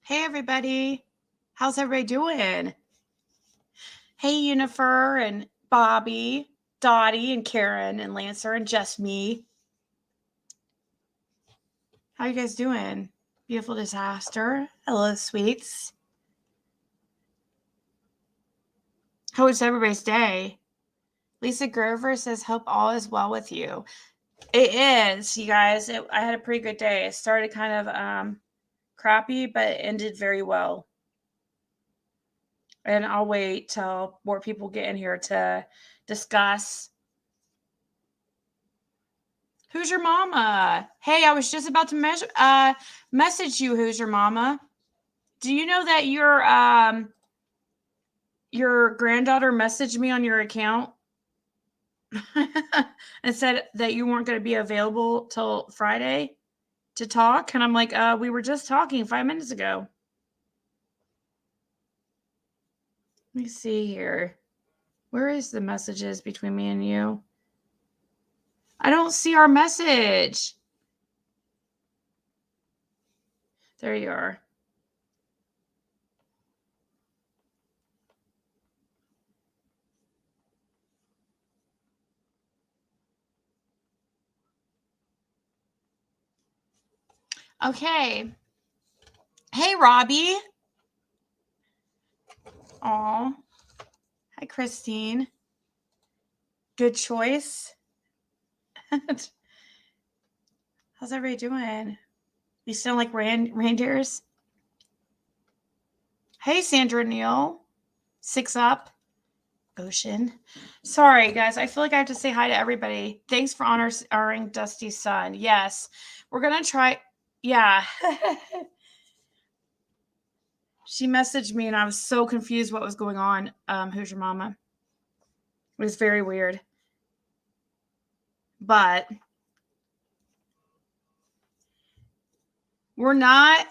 Hey, everybody. How's everybody doing? Hey, Unifer and Bobby, Dottie and Karen and Lancer and just me. How you guys doing? Beautiful disaster. Hello, sweets. How was everybody's day? Lisa Grover says, hope all is well with you. It is, you guys. I had a pretty good day. It started kind of crappy, but it ended very well. And I'll wait till more people get in here to discuss. Who's your mama? Hey, I was just about to message you. Who's your mama? Do you know that your granddaughter messaged me on your account and said that you weren't going to be available till Friday to talk? And I'm like, we were just talking 5 minutes ago. Let me see here. Where is the messages between me and you? I don't see our message. There you are. Okay. Hey, Robbie. Aw. Hi, Christine. Good choice. How's everybody doing? You sound like reindeers. Hey, Sandra Neal. 6 Up. Ocean. Sorry, guys. I feel like I have to say hi to everybody. Thanks for honoring Dusty's son. Yes. We're going to try. Yeah. She messaged me and I was so confused what was going on. Who's your mama? It was very weird. But we're not.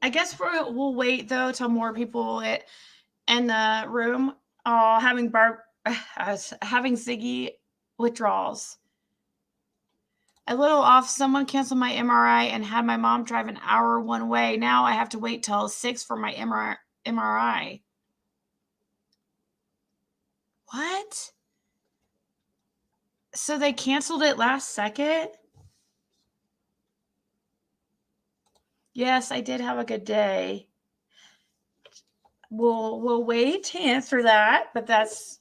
I guess we'll wait, though, till more people in the room. Having Ziggy withdrawals. A little off. Someone canceled my MRI and had my mom drive an hour one way. Now I have to wait till 6 for my MRI. What? So they canceled it last second? Yes, I did have a good day. We'll wait to answer that, but that's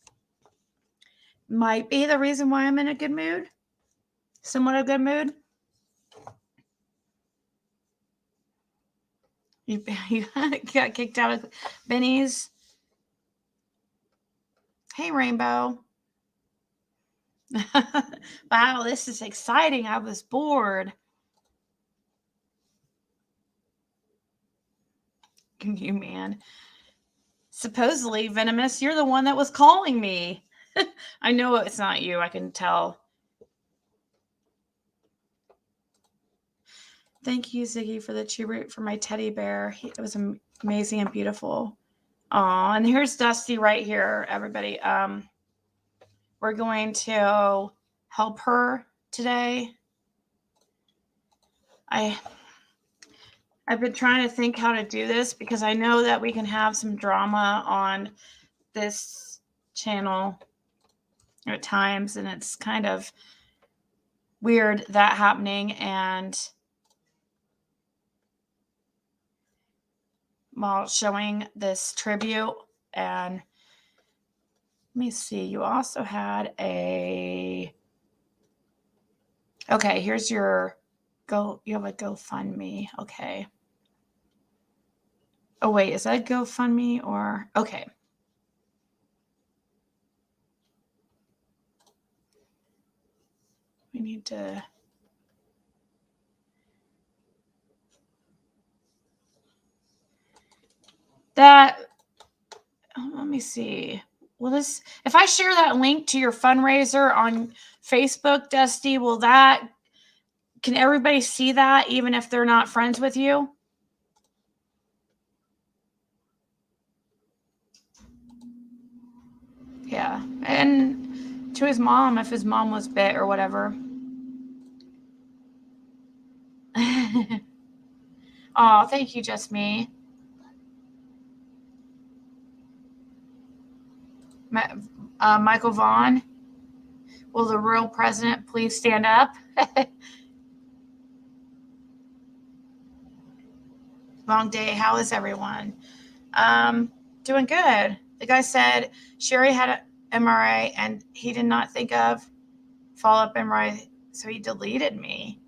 might be the reason why I'm in a good mood. Somewhat a good mood. You got kicked out of Benny's. Hey, Rainbow. Wow, this is exciting. I was bored. You, man. Supposedly, Venomous, you're the one that was calling me. I know it's not you. I can tell. Thank you, Ziggy, for the tribute for my teddy bear. It was amazing and beautiful. Aw, and here's Dusty right here, everybody. We're going to help her today. I've been trying to think how to do this because I know that we can have some drama on this channel at times, and it's kind of weird that happening. And while showing this tribute, and let me see, you also had okay, here's your you have a GoFundMe. Okay. Oh, wait, is that GoFundMe or okay. We need to let me see. Will this, if I share that link to your fundraiser on Facebook, Dusty, can everybody see that even if they're not friends with you? Yeah. And to his mom, if his mom was bit or whatever. Oh, thank you, Just Me. Michael Vaughn. Will the real president please stand up? Long day. How is everyone? Doing good. The guy said Sherry had an MRI and he did not think of follow-up MRI, so he deleted me.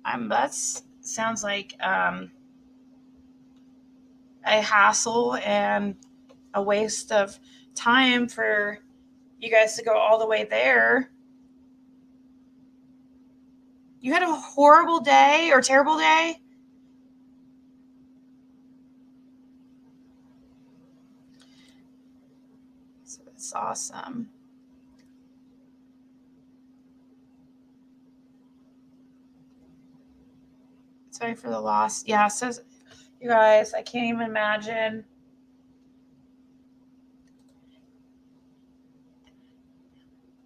That sounds like a hassle and a waste of time for you guys to go all the way there. You had a horrible day or terrible day? So it's awesome. Sorry for the loss. Yeah, so you guys, I can't even imagine.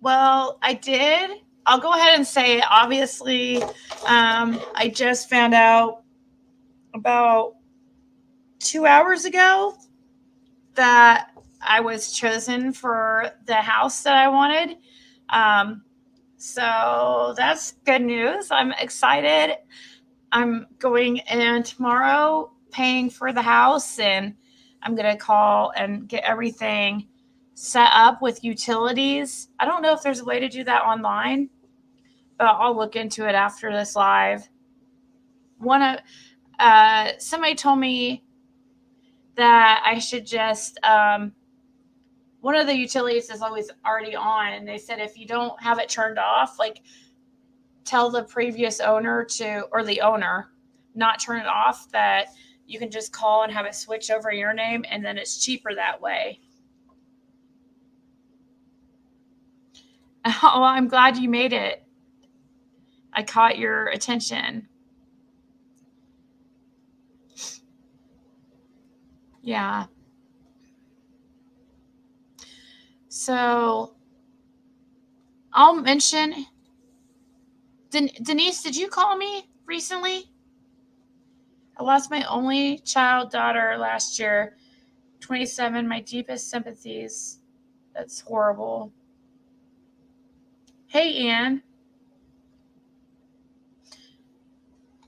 Well, I did. I'll go ahead and say it. Obviously, I just found out about 2 hours ago that I was chosen for the house that I wanted. So that's good news. I'm excited. I'm going in tomorrow paying for the house, and I'm going to call and get everything set up with utilities. I don't know if there's a way to do that online, but I'll look into it after this live. Somebody told me that I should just one of the utilities is always already on, and they said if you don't have it turned off, like tell the previous owner or the owner not turn it off, that you can just call and have it switch over your name, and then it's cheaper that way. Oh, I'm glad you made it. I caught your attention. Yeah. So I'll mention, Denise, did you call me recently? I lost my only child daughter last year, 27. My deepest sympathies. That's horrible. Hey, Ann.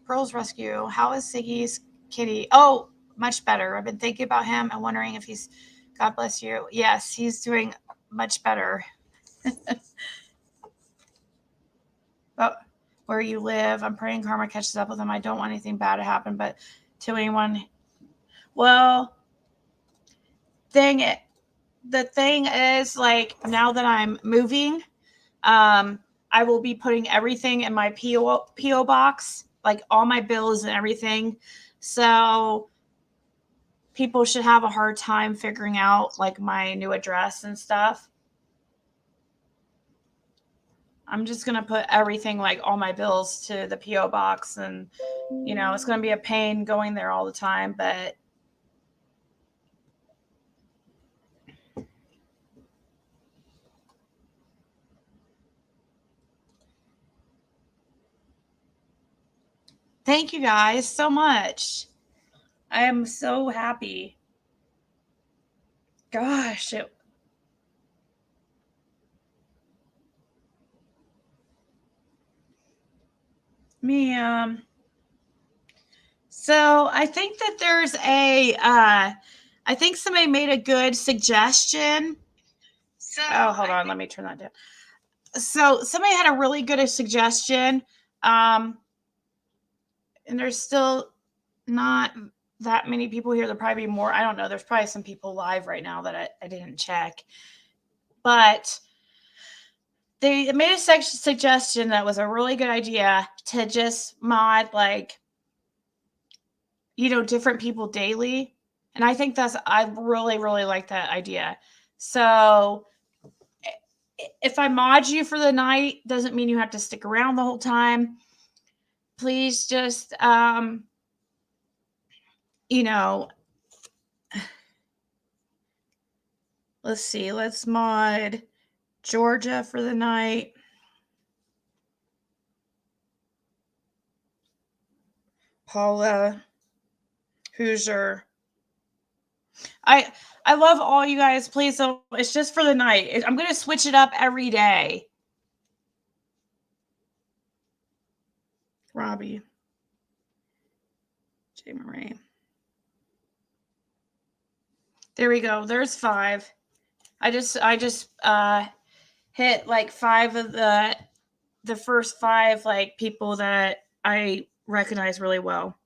Pearl's Rescue. How is Ziggy's kitty? Oh, much better. I've been thinking about him and wondering if he's, God bless you. Yes, he's doing much better. But where you live, I'm praying karma catches up with him. I don't want anything bad to happen, but to anyone. Well, the thing is, like, now that I'm moving, I will be putting everything in my PO box, like all my bills and everything. So people should have a hard time figuring out like my new address and stuff. I'm just going to put everything, like all my bills, to the PO box, and it's going to be a pain going there all the time, but thank you guys so much. I am so happy. Gosh, so I think that there's I think somebody made a good suggestion. Oh, hold on, let me turn that down. So somebody had a really good suggestion, and there's still not that many people here. There'll probably be more. I don't know. There's probably some people live right now that I didn't check, but they made a suggestion that was a really good idea to just mod, like, different people daily. And I think I really, really like that idea. So if I mod you for the night, doesn't mean you have to stick around the whole time. Please just, let's see, let's mod Georgia for the night. Paula, Hoosier, I love all you guys. Please don't. It's just for the night. I'm going to switch it up every day. Robbie. J. Marie. There we go. There's 5. I just hit like 5 of the first 5 like people that I recognize really well.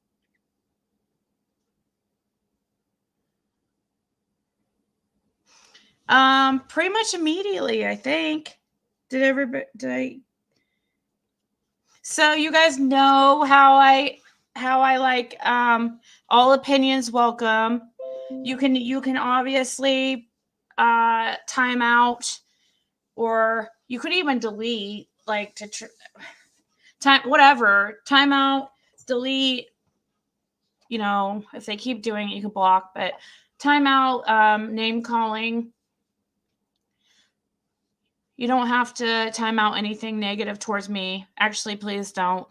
Pretty much immediately, I think. Did I? So you guys know how I like all opinions welcome. You can obviously time out, or you could even delete, like time out, delete. If they keep doing it, you can block, but time out, name calling. You don't have to time out anything negative towards me. Actually, please don't.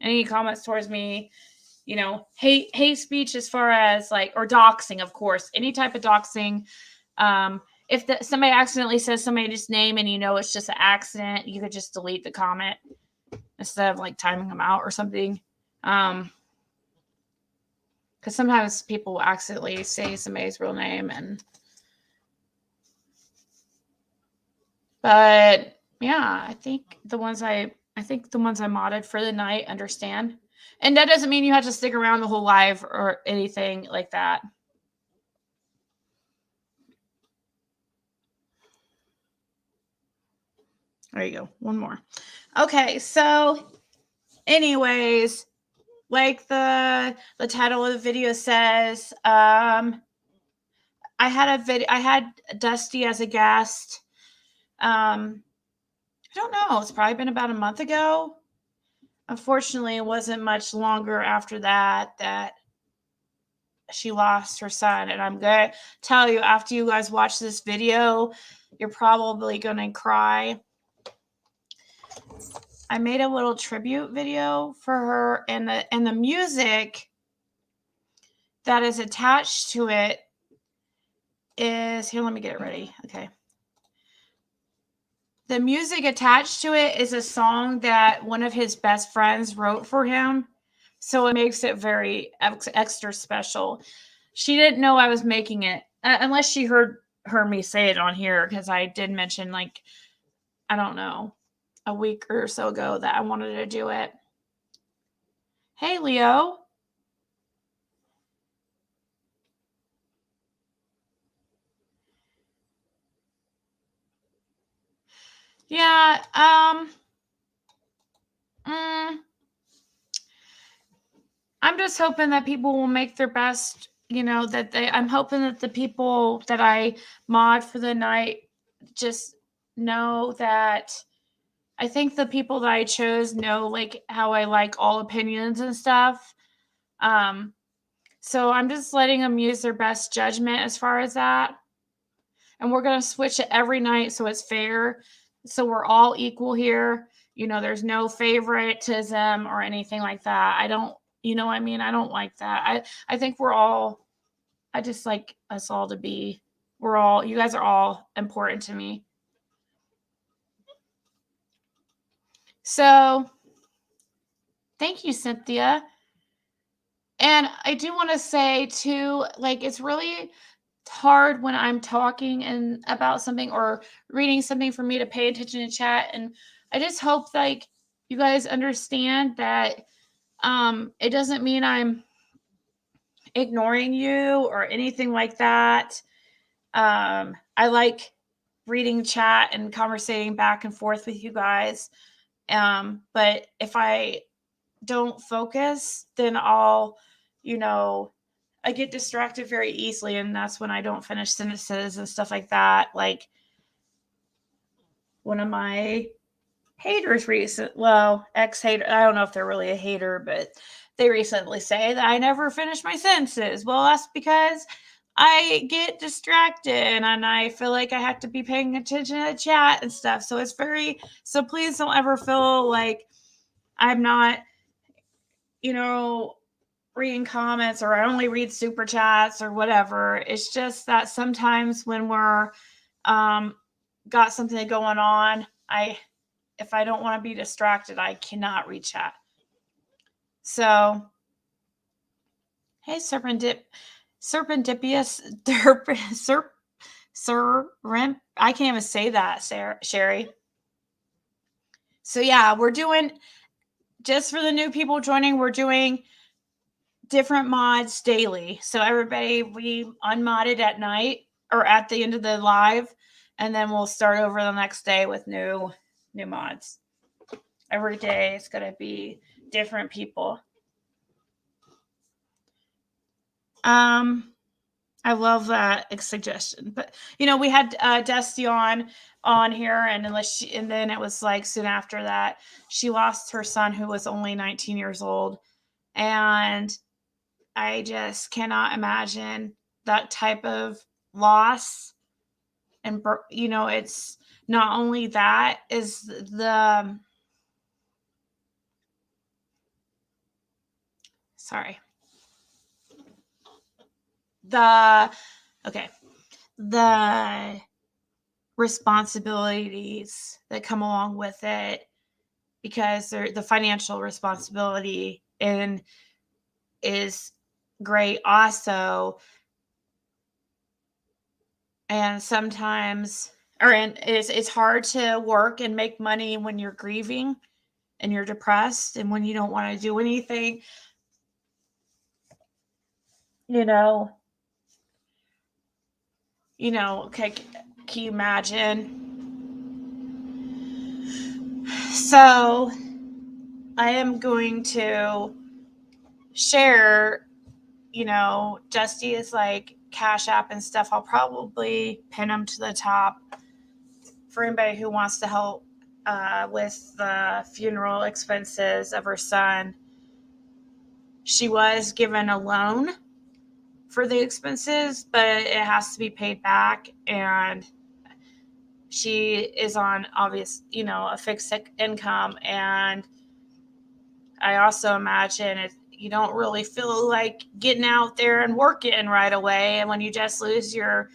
Any comments towards me, hate speech, as far as like, or doxing, of course, any type of doxing. If somebody accidentally says somebody's name and it's just an accident, you could just delete the comment instead of like timing them out or something. Because sometimes people will accidentally say somebody's real name, but yeah, I think the ones I modded for the night understand. And that doesn't mean you have to stick around the whole live or anything like that. There you go. One more. Okay, so anyways, like the title of the video says, I had Dusty as a guest. I don't know. It's probably been about a month ago. Unfortunately, it wasn't much longer after that she lost her son. And I'm going to tell you, after you guys watch this video, you're probably going to cry. I made a little tribute video for her, and the music that is attached to it is here. Let me get it ready. Okay. The music attached to it is a song that one of his best friends wrote for him. So it makes it very extra special. She didn't know I was making it, unless she heard me say it on here, because I did mention, like, I don't know, a week or so ago that I wanted to do it. Hey, Leo. Yeah, I'm just hoping that people will make their best, I'm hoping that the people that I mod for the night just know that I think the people that I chose know, like, how I like all opinions and stuff. So I'm just letting them use their best judgment as far as that. And we're going to switch it every night so it's fair. So we're all equal here. There's no favoritism or anything like that. I don't, I mean? I don't like that. I think I just like us all to be, you guys are all important to me. So thank you, Cynthia. And I do want to say too, like, it's really hard when I'm talking and about something or reading something for me to pay attention to chat. And I just hope, like, you guys understand that it doesn't mean I'm ignoring you or anything like that. I like reading chat and conversating back and forth with you guys. But if I don't focus, then I'll, I get distracted very easily, and that's when I don't finish sentences and stuff like that. Like, one of my haters ex-hater, I don't know if they're really a hater, but they recently say that I never finish my sentences. Well, that's because I get distracted and I feel like I have to be paying attention to the chat and stuff. So so please don't ever feel like I'm not, reading comments or I only read super chats or whatever. It's just that sometimes when we're got something going on, if I don't want to be distracted, I cannot read chat. So, hey, serpendipious, I can't even say that, Sherry. So yeah, we're doing, just for the new people joining, we're doing different mods daily. So everybody, we unmodded at night or at the end of the live, and then we'll start over the next day with new mods. Every day it's going to be different people. I love that suggestion. But we had Dusty on here, and and then it was like soon after that she lost her son who was only 19 years old, and I just cannot imagine that type of loss. And it's not only that, is the responsibilities that come along with it, because the financial responsibility is great also. And sometimes, it's hard to work and make money when you're grieving and you're depressed and when you don't want to do anything. Okay, can you imagine? So I am going to share, Dusty is like Cashapp and stuff. I'll probably pin them to the top for anybody who wants to help with the funeral expenses of her son. She was given a loan for the expenses, but it has to be paid back, and she is on a fixed income. And I also imagine you don't really feel like getting out there and working right away, and when you just lose your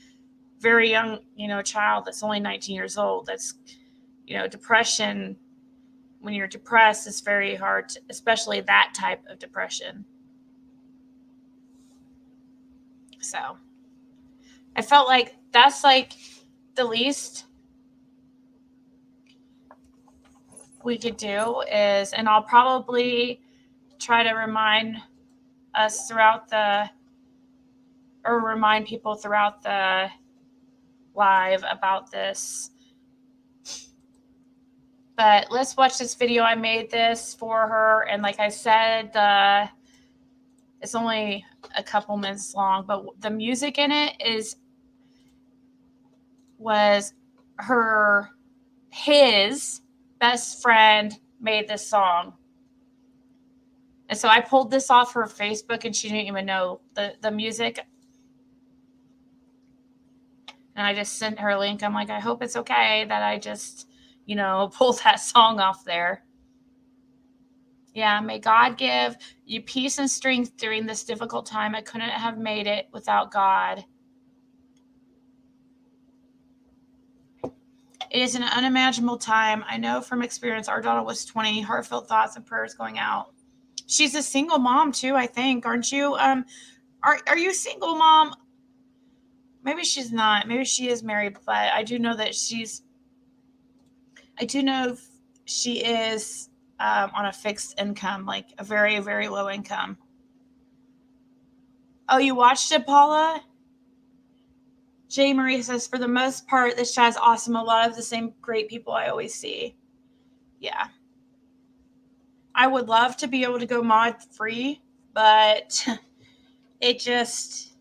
very young child that's only 19 years old, that's depression. When you're depressed, it's very hard especially that type of depression. So I felt like that's like the least we could do is, and I'll probably try to remind people throughout the live about this. But let's watch this video. I made this for her, and like I said, it's only a couple minutes long, but the music in it was his best friend made this song. And so I pulled this off her Facebook, and she didn't even know the music. And I just sent her a link. I'm like, I hope it's okay that I just, pulled that song off there. Yeah, may God give you peace and strength during this difficult time. I couldn't have made it without God. It is an unimaginable time. I know from experience. Our daughter was 20. Heartfelt thoughts and prayers going out. She's a single mom too, I think, aren't you? Are you a single mom? Maybe she's not. Maybe she is married, but I do know that she is on a fixed income, like a very, very low income. Oh, you watched it, Paula? J. Marie says, for the most part, this chat is awesome. A lot of the same great people I always see. Yeah. I would love to be able to go mod free, but it just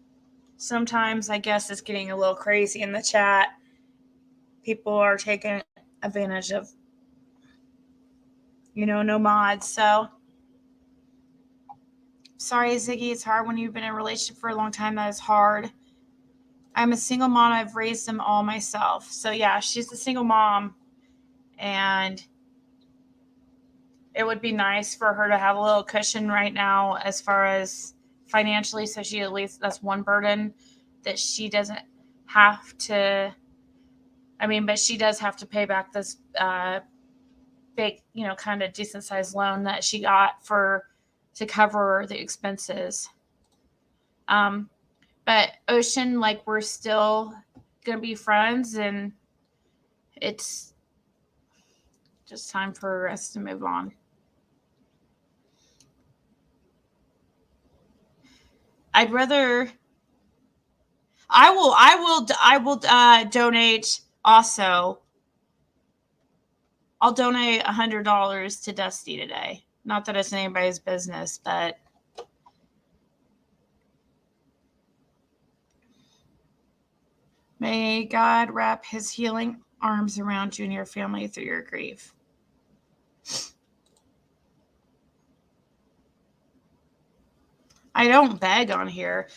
sometimes, I guess, it's getting a little crazy in the chat. People are taking advantage of, no mods. So, sorry, Ziggy. It's hard when you've been in a relationship for a long time. That is hard. I'm a single mom. I've raised them all myself. So, yeah, she's a single mom. And it would be nice for her to have a little cushion right now as far as financially, so she at least, that's one burden that she doesn't have to, but she does have to pay back this big, kind of decent sized loan that she got to cover the expenses. But Ocean, like, we're still gonna be friends, and it's just time for us to move on. I'd rather. I will donate also. I'll donate $100 to Dusty today. Not that it's anybody's business, but may God wrap his healing arms around you and your family through your grief. I don't beg on here.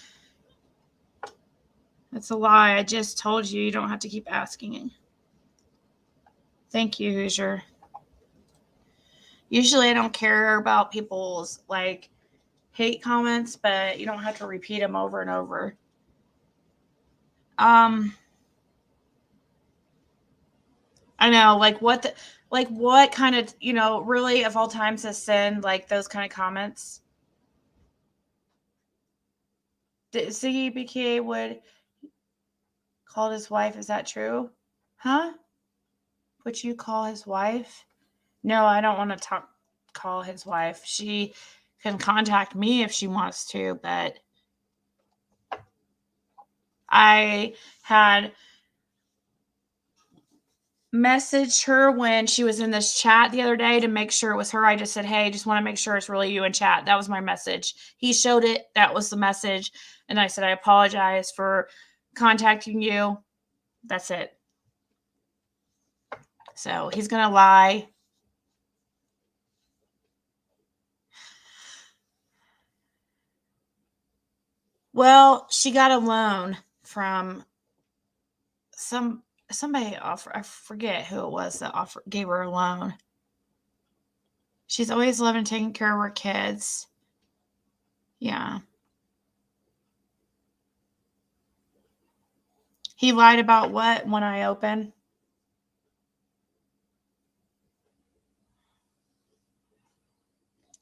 That's a lie. I just told you you don't have to keep asking. Thank you, Hoosier. Usually I don't care about people's, like, hate comments, but you don't have to repeat them over and over. I know, like, what kind of, really of all times to send, like, those kind of comments. Ziggy BK would call his wife. Is that true? Huh? Would you call his wife? No, I don't want to call his wife. She can contact me if she wants to, but I had messaged her when she was in this chat the other day to make sure it was her. I just said, hey, just want to make sure it's really you in chat. That was my message. He showed it. That was the message. And I said, I apologize for contacting you. That's it. So he's going to lie. Well, she got a loan from somebody offered. I forget who it was that gave her a loan. She's always loving taking care of her kids. Yeah. He lied about what when I opened?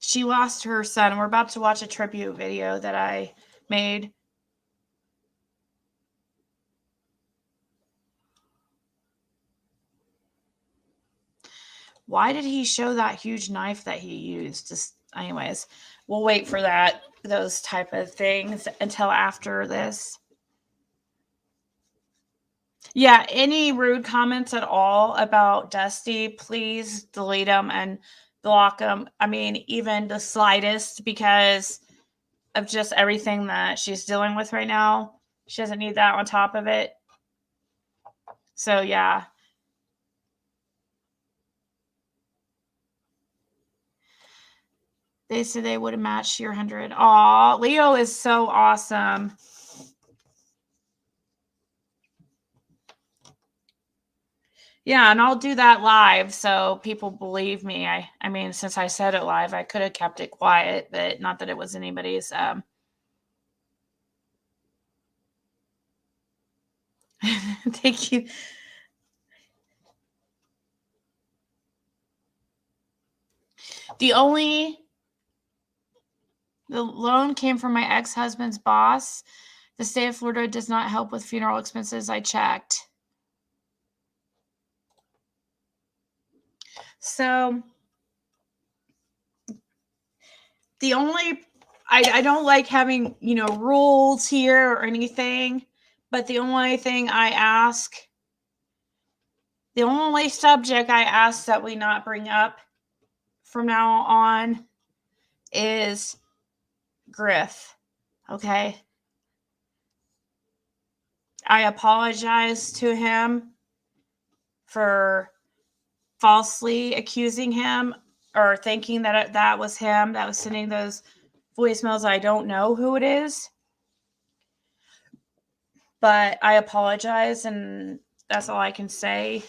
She lost her son. We're about to watch a tribute video that I made. Why did he show that huge knife that he used? Just, anyways, we'll wait for those type of things until after this. Yeah, any rude comments at all about Dusty, please delete them and block them. Even the slightest, because of just everything that she's dealing with right now. She doesn't need that on top of it. So, yeah. They said they would have matched your 100. Aw, Leo is so awesome. Yeah, and I'll do that live so people believe me. Since I said it live, I could have kept it quiet, but not that it was anybody's. Thank you. The loan came from my ex-husband's boss. The state of Florida does not help with funeral expenses. I checked. So I don't like having, rules here or anything, but the only subject I ask that we not bring up from now on is Griff. Okay. I apologize to him for falsely accusing him or thinking that that was him that was sending those voicemails. I don't know who it is, but I apologize, and that's all I can say.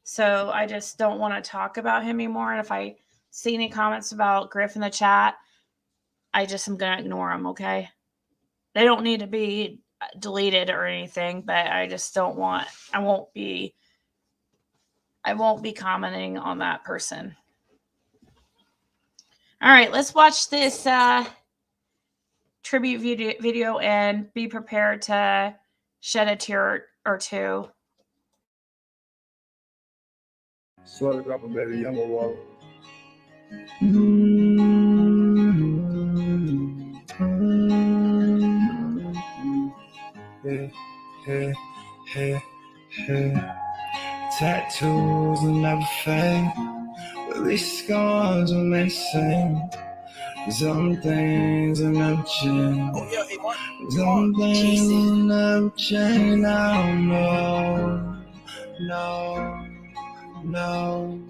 So I just don't want to talk about him anymore. And if I see any comments about Griff in the chat, I just am going to ignore them, okay? They don't need to be deleted or anything, but I just don't want, I won't be commenting on that person. All right, let's watch this tribute video and be prepared to shed a tear or two. Swear to God, baby, younger water. Tattoos will never fade, but these scars will never sing. Some things will never change. Some things will never change. Now, no,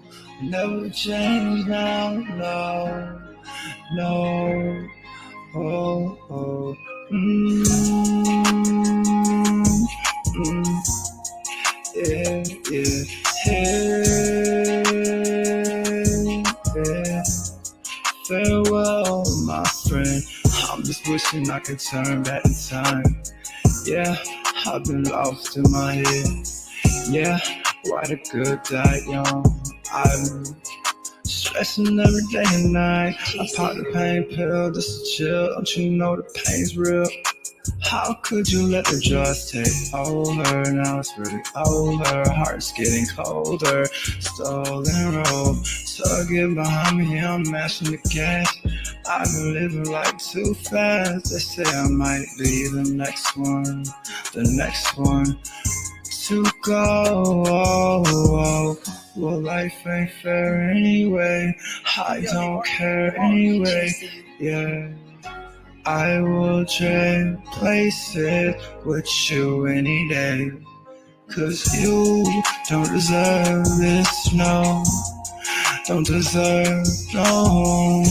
never change now, no, oh, yeah. Farewell, my friend. I'm just wishing I could turn back in time. Yeah, I've been lost in my head. Yeah, why the good die young? I'm stressing every day and night. I pop the pain pill just to chill. Don't you know the pain's real? How could you let the drugs take over? Now it's really over. Heart's getting colder. Stolen road. So get behind me, I'm mashing the gas. I've been living life too fast. They say I might be the next one to go. Well, life ain't fair anyway. I don't care anyway. Yeah. I will trade places with you any day. 'Cause you don't deserve this, no. Don't deserve, no.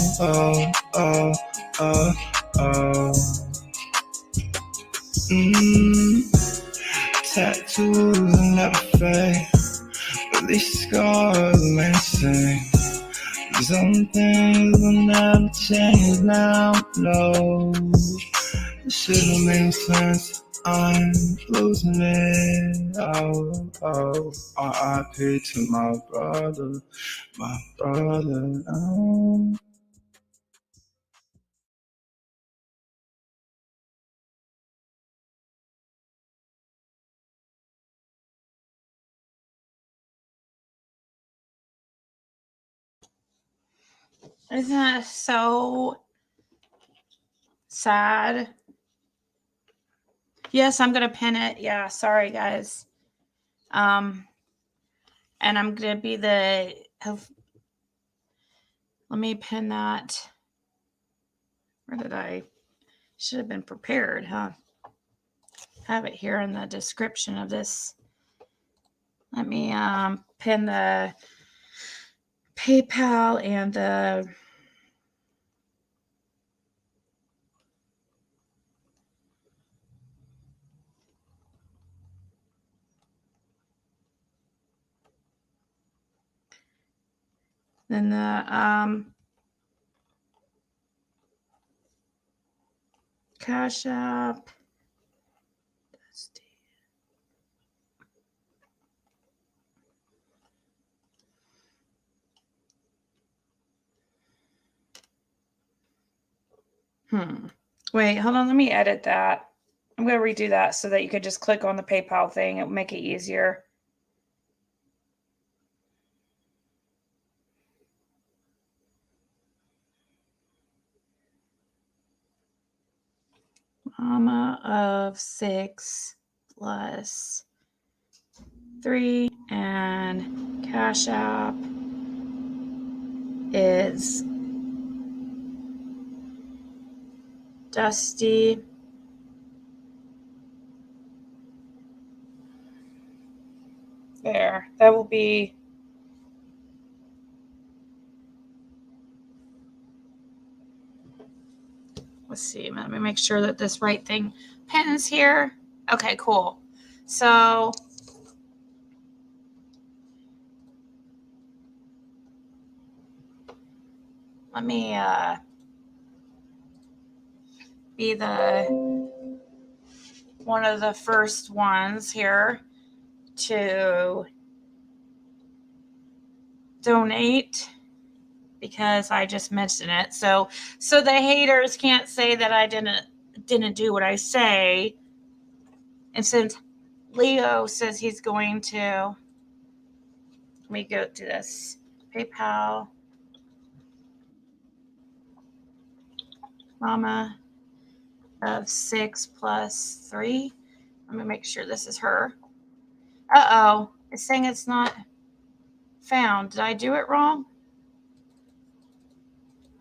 Tattoos will never fade, but these scars may sing. Some things will never change now, no. It shouldn't make sense, I'm losing it. Oh, R.I.P. to my brother. Oh. Isn't that so sad? Yes, I'm going to pin it. Yeah, sorry, guys. And I'm going to be let me pin that. Where did I? Should have been prepared, huh? Have it here in the description of this. Let me pin the PayPal and the then the Cashapp. Wait, hold on. Let me edit that. I'm going to redo that so that you could just click on the PayPal thing. It will make it easier. Mama of 6 plus 3 and Cashapp is Dusty. There. That will be let's see. Let me make sure that this right thing pins here. Okay, cool. So let me be the one of the first ones here to donate because I just mentioned it. So the haters can't say that I didn't do what I say. And since Leo says he's going to, let me go to this PayPal. Mama of 6 plus 3. Let me make sure this is her. Uh-oh. It's saying it's not found. Did I do it wrong?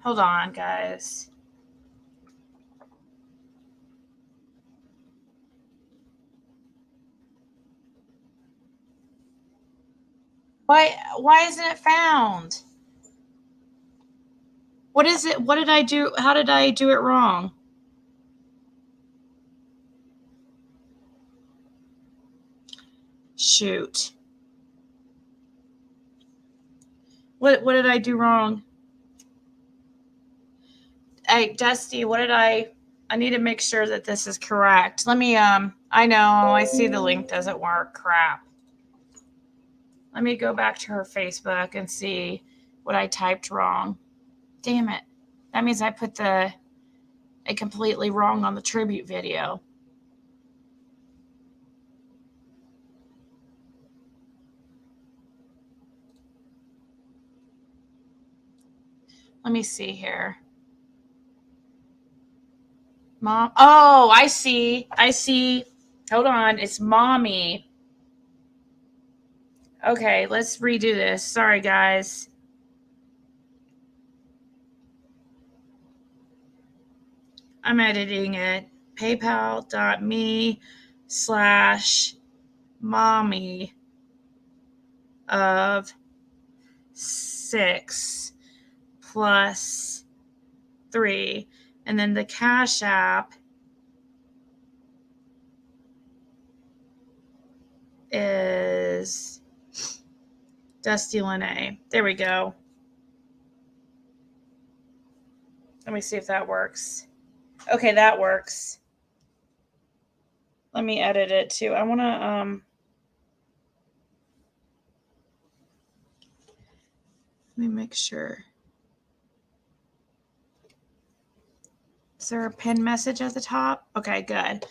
Hold on, guys. Why isn't it found? What is it? What did I do? How did I do it wrong? Shoot. What did I do wrong? Hey, Dusty, what did I need to make sure that this is correct. Let me I know, I see the link doesn't work. Crap. Let me go back to her Facebook and see what I typed wrong. Damn it. That means I put it completely wrong on the tribute video. Let me see here. Mom. Oh, I see. Hold on. It's mommy. Okay, let's redo this. Sorry, guys. I'm editing it. PayPal.me/mommy of 6 plus 3. And then the Cashapp is Dusty Lene. There we go. Let me see if that works. Okay, that works. Let me edit it too. I want to let me make sure. Is there a pin message at the top? Okay, good.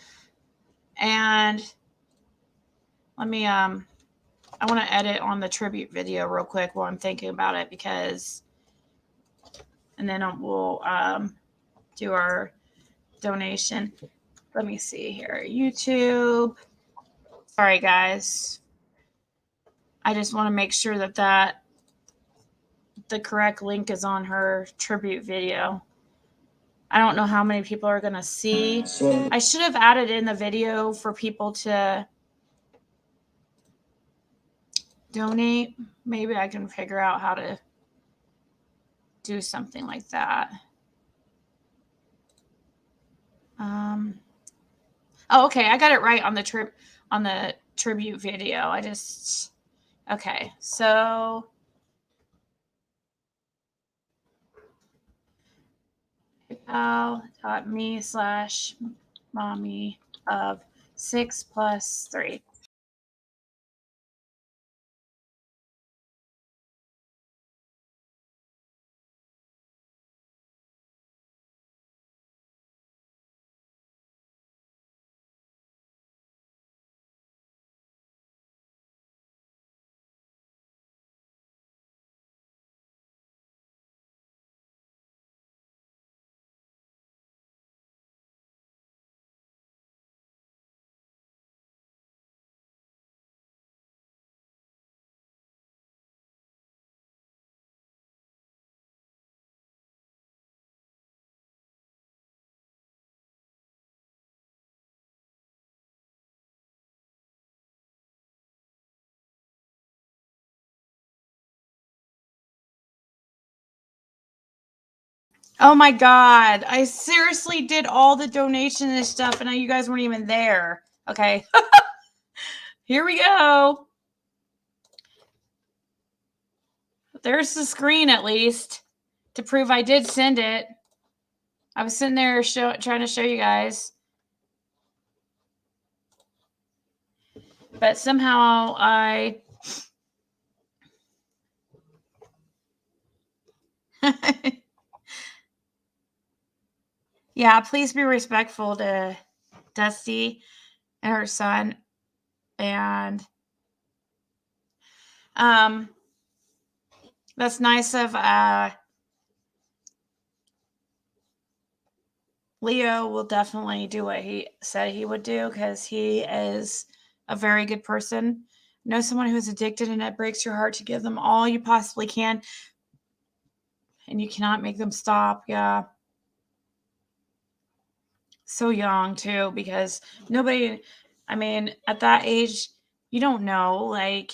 And let me I want to edit on the tribute video real quick while I'm thinking about it, because and then we'll do our donation. Let me see here. YouTube. Sorry, guys. I just want to make sure that the correct link is on her tribute video. I don't know how many people are going to see. I should have added in the video for people to donate. Maybe I can figure out how to do something like that. Oh, okay. I got it right on the tribute video. Okay. So PayPal.me/mommy of 6 plus 3. Oh my God. I seriously did all the donation and stuff, and you guys weren't even there. Okay. Here we go. There's the screen at least. to prove I did send it. I was sitting there trying to show you guys. But somehow I... Yeah, please be respectful to Dusty and her son. And that's nice of Leo will definitely do what he said he would do because he is a very good person. Know someone who's addicted and it breaks your heart to give them all you possibly can. And you cannot make them stop. Yeah. So young too, because nobody, I mean, at that age, you don't know, like,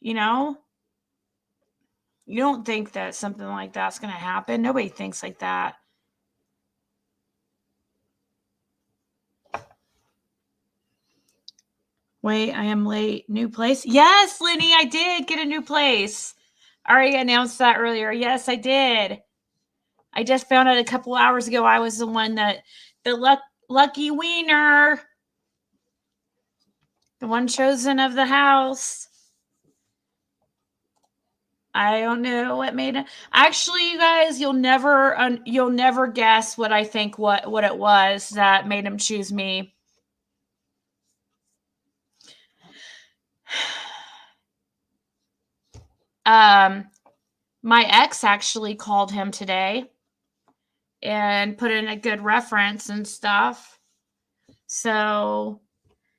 you know, you don't think that something like that's going to happen. Nobody thinks like that. Wait, I am late. New place? Yes, Lenny, I did get a new place. I already announced that earlier. Yes, I did. I just found out a couple hours ago I was the one that, the lucky wiener. The one chosen of the house. I don't know what made it. Actually, you guys, you'll never guess what I think what it was that made him choose me. My ex actually called him today and put in a good reference and stuff. So,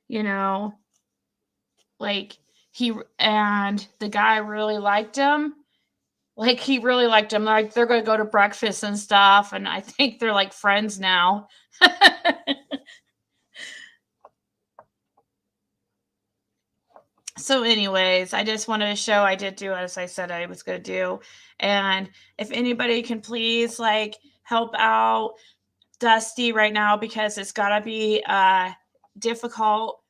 you know, like and the guy really liked him. Like he really liked him. Like they're going to go to breakfast and stuff. And I think they're like friends now. So anyways, I just wanted to show I did do as I said I was going to do. And if anybody can please like help out Dusty right now, because it's got to be difficult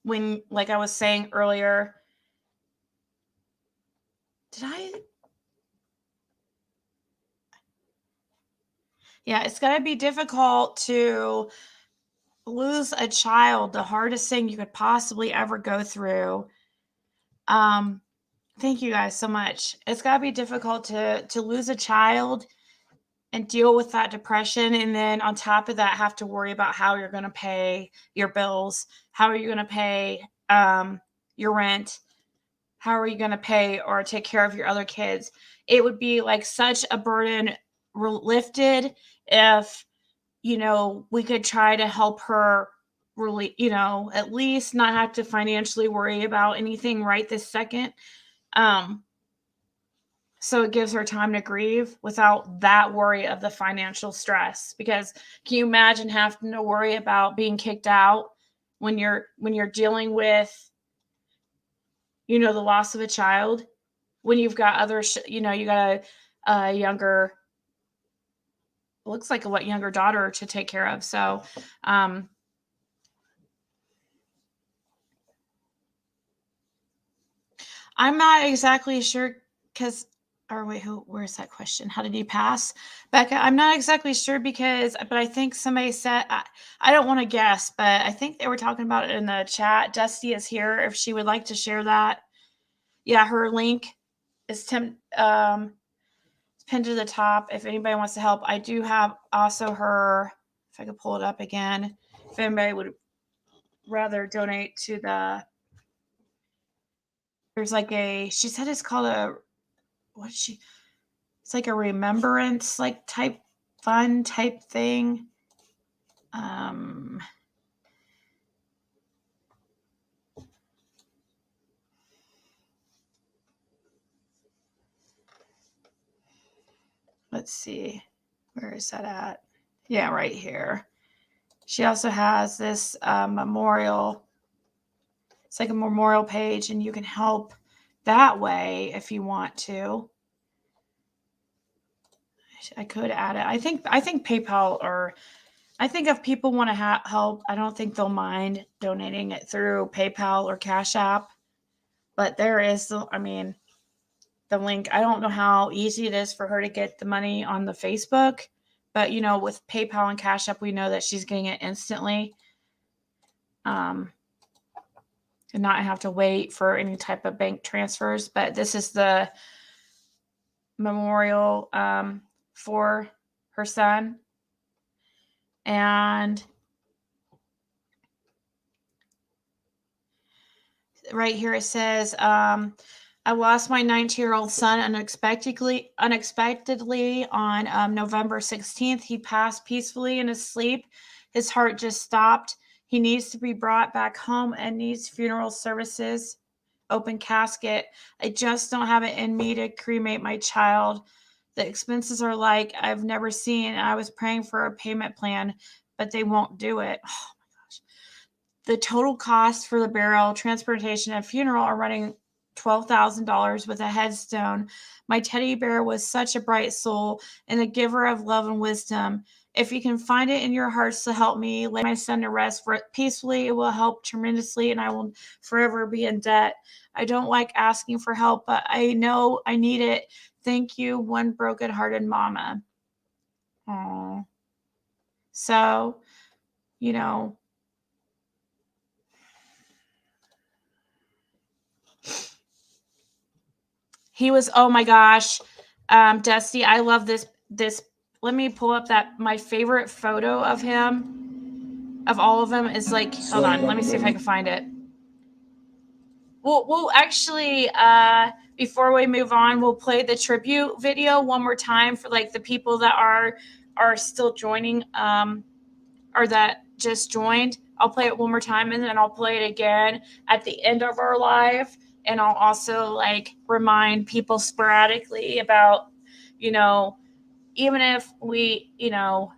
when, like I was saying earlier, yeah, it's got to be difficult to lose a child, the hardest thing you could possibly ever go through. Thank you guys so much. It's got to be difficult to lose a child and deal with that depression, and then on top of that have to worry about how you're going to pay your bills, how are you going to pay your rent, how are you going to pay or take care of your other kids. It would be like such a burden lifted if, you know, we could try to help her really, you know, at least not have to financially worry about anything right this second. So it gives her time to grieve without that worry of the financial stress. Because can you imagine having to worry about being kicked out when you're dealing with, you know, the loss of a child, when you've got other, you know, you got a younger, looks like a younger daughter to take care of. So, I'm not exactly sure because, or wait, where's that question? How did you pass? Becca, I'm not exactly sure but I think somebody said, I don't want to guess, but I think they were talking about it in the chat. Dusty is here if she would like to share that. Yeah, her link is pinned to the top if anybody wants to help. I do have also her, if I could pull it up again, if anybody would rather donate to there's like she said it's called it's like a remembrance, like type fun type thing. Let's see, where is that at? Yeah, right here. She also has this memorial. It's like a memorial page, and you can help that way if you want to. I could add it. I think PayPal, or I think if people want to help, I don't think they'll mind donating it through PayPal or Cashapp. But there is, I mean, the link. I don't know how easy it is for her to get the money on the Facebook, but you know, with PayPal and Cashapp, we know that she's getting it instantly. And not have to wait for any type of bank transfers. But this is the memorial for her son. And right here it says, I lost my 19-year-old son unexpectedly on November 16th. He passed peacefully in his sleep. His heart just stopped. He needs to be brought back home and needs funeral services, open casket. I just don't have it in me to cremate my child. The expenses are like I've never seen. I was praying for a payment plan, but they won't do it. Oh my gosh. The total cost for the burial, transportation, and funeral are running $12,000 with a headstone. My teddy bear was such a bright soul and a giver of love and wisdom. If you can find it in your hearts to help me lay my son to rest peacefully, it will help tremendously, and I will forever be in debt. I don't like asking for help, but I know I need it. Thank you, one broken-hearted mama. Aww. So, you know, he was, oh my gosh, Dusty, I love this. Let me pull up my favorite photo of him, of all of them, is like, hold on, let me see if I can find it. We'll actually, before we move on, we'll play the tribute video one more time for like the people that are still joining, or that just joined. I'll play it one more time, and then I'll play it again at the end of our live. And I'll also like remind people sporadically about, you know, even if we, you know,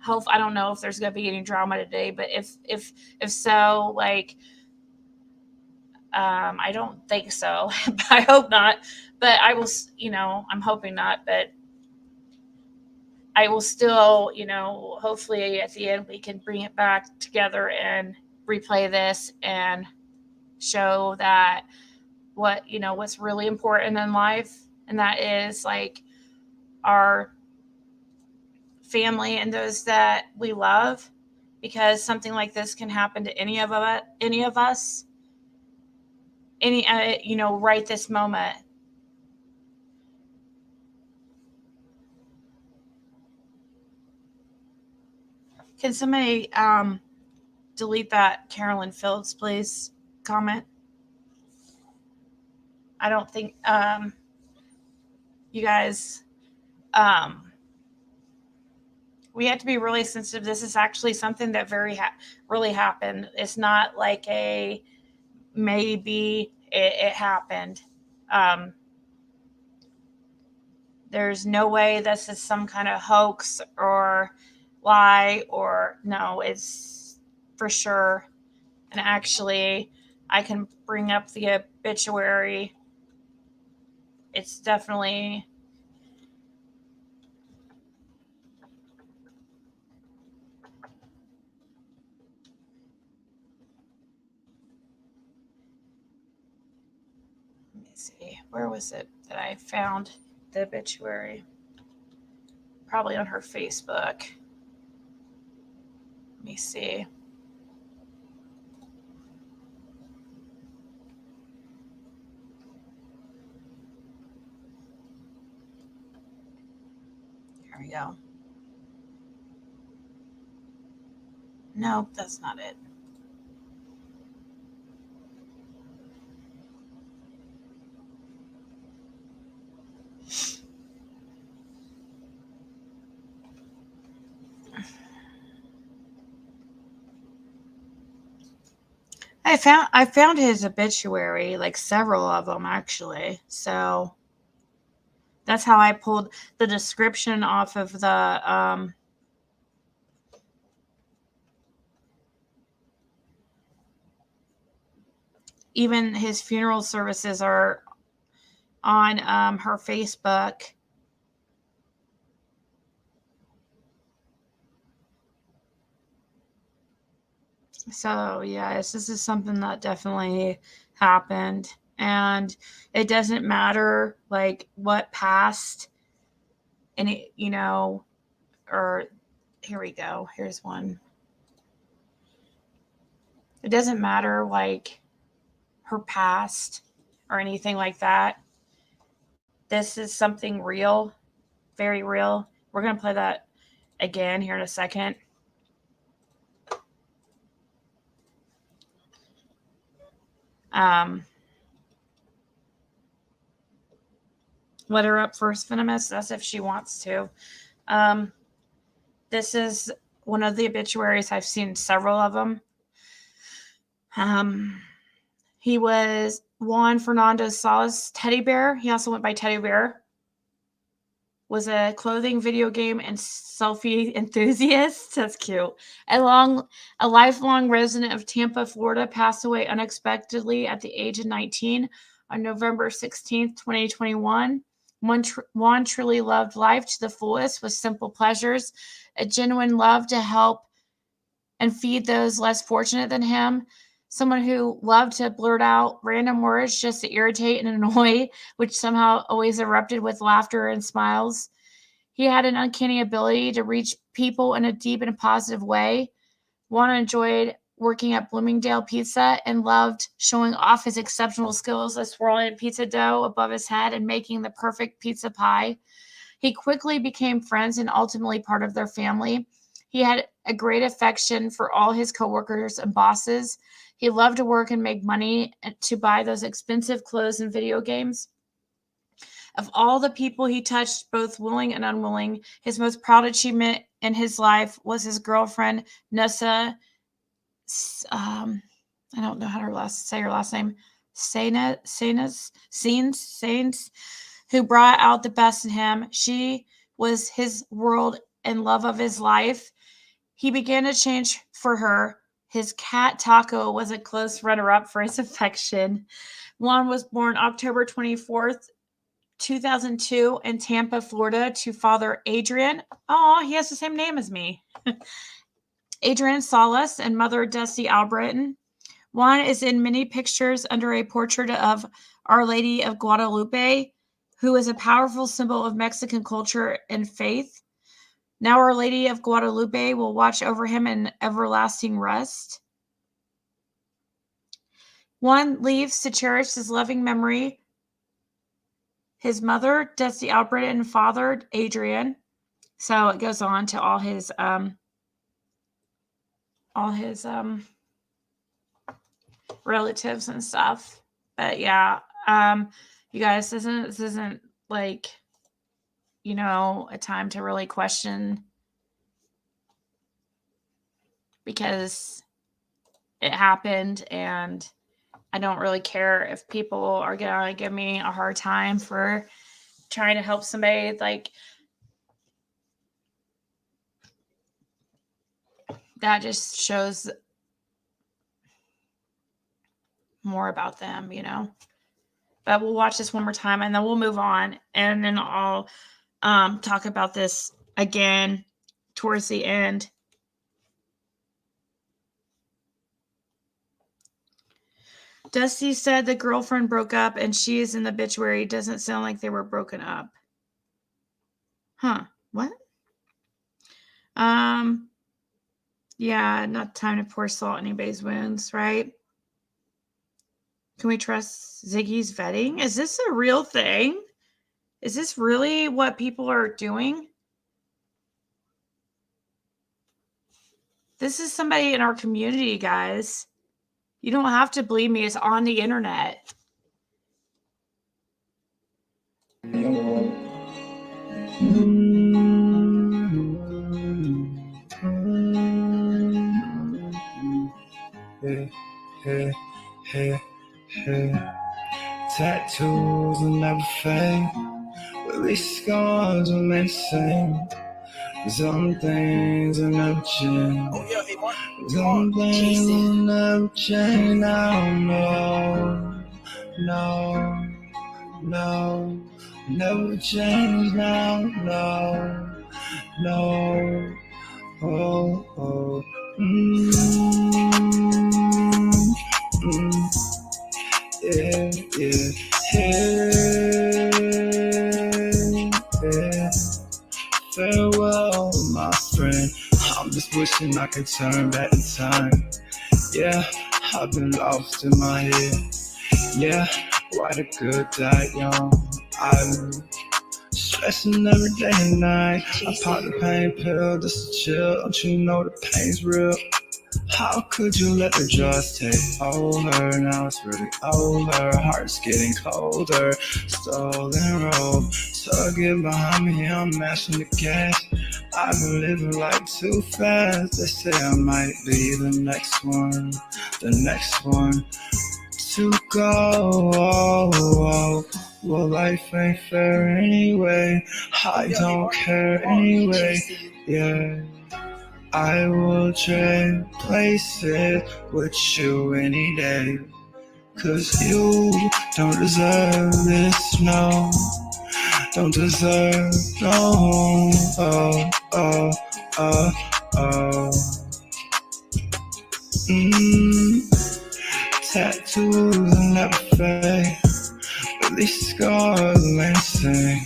hope, I don't know if there's going to be any drama today, but if so, like, I don't think so, but I hope not, but I will, you know, I'm hoping not, but I will still, you know, hopefully at the end we can bring it back together and replay this and show that what, you know, what's really important in life, and that is like our family and those that we love, because something like this can happen to any of us, you know, right this moment. Can somebody delete that Carolyn Fields, please? Comment. I don't think you guys, we have to be really sensitive. This is actually something that really happened. It's not like a maybe it happened. There's no way this is some kind of hoax or lie, or no, it's for sure. And actually, I can bring up the obituary. It's definitely, let me see, where was it that I found the obituary? Probably on her Facebook. Let me see. Here we go. Nope, that's not it. I found his obituary, like several of them actually. So that's how I pulled the description off of the even his funeral services are on her Facebook. So yes, this is something that definitely happened. and it doesn't matter like what past, and it, you know, or here we go. Here's one. It doesn't matter like her past or anything like that. This is something real, very real. We're going to play that again here in a second. Let her up first, Venomous. That's if she wants to. This is one of the obituaries. I've seen several of them. He was Juan Fernando Salas Teddy Bear. He also went by Teddy Bear. Was a clothing, video game, and selfie enthusiast. That's cute. A lifelong resident of Tampa, Florida, passed away unexpectedly at the age of 19 on November 16th, 2021. Juan truly loved life to the fullest with simple pleasures, a genuine love to help and feed those less fortunate than him. Someone who loved to blurt out random words just to irritate and annoy, which somehow always erupted with laughter and smiles. He had an uncanny ability to reach people in a deep and positive way. Juan enjoyed working at Bloomingdale Pizza and loved showing off his exceptional skills at swirling pizza dough above his head and making the perfect pizza pie. He quickly became friends and ultimately part of their family. He had a great affection for all his coworkers and bosses. He loved to work and make money to buy those expensive clothes and video games. Of all the people he touched, both willing and unwilling, his most proud achievement in his life was his girlfriend, Nessa. I don't know how to say her last name. Saints, who brought out the best in him. She was his world and love of his life. He began to change for her. His cat Taco was a close runner-up for his affection. Juan was born October 24th, 2002 in Tampa, Florida, to father Adrian. Oh, he has the same name as me. Adrian Salas and mother Dusty Albritton. Juan is in many pictures under a portrait of Our Lady of Guadalupe, who is a powerful symbol of Mexican culture and faith. Now Our Lady of Guadalupe will watch over him in everlasting rest. Juan leaves to cherish his loving memory, his mother, Dusty Albritton, and father, Adrian. So it goes on to all his relatives and stuff. But yeah, you guys, this isn't like, you know, a time to really question, because it happened, and I don't really care if people are gonna give me a hard time for trying to help somebody. Like, that just shows more about them, you know. But we'll watch this one more time and then we'll move on, and then I'll talk about this again towards the end. Dusty said the girlfriend broke up and she is in the obituary. Doesn't sound like they were broken up. Huh? What? Yeah, not time to pour salt in anybody's wounds, right? Can we trust Ziggy's vetting? Is this a real thing? Is this really what people are doing? This is somebody in our community, guys. You don't have to believe me. It's on the internet. Tattoos will never fade, but these scars will remain the same. Some things will never change. Some things will never change. No, never change now. No. Oh. Yeah. wishing I could turn back in time. Yeah, I've been lost in my head. Yeah, why the good die young? I'm stressing every day and night. I pop the pain pill just to chill. Don't you know the pain's real? How could you let the drugs take over? Now it's really over. Heart's getting colder. Stolen road. So get behind me, I'm mashing the gas. I've been living life too fast. They say I might be the next one. The next one to go. Well, life ain't fair anyway. I don't care anyway. Yeah. I will trade places with you any day. 'Cause you don't deserve this, no. Don't deserve, no. Oh, oh, oh, oh. Tattoos on that face, but these scars ain't the same.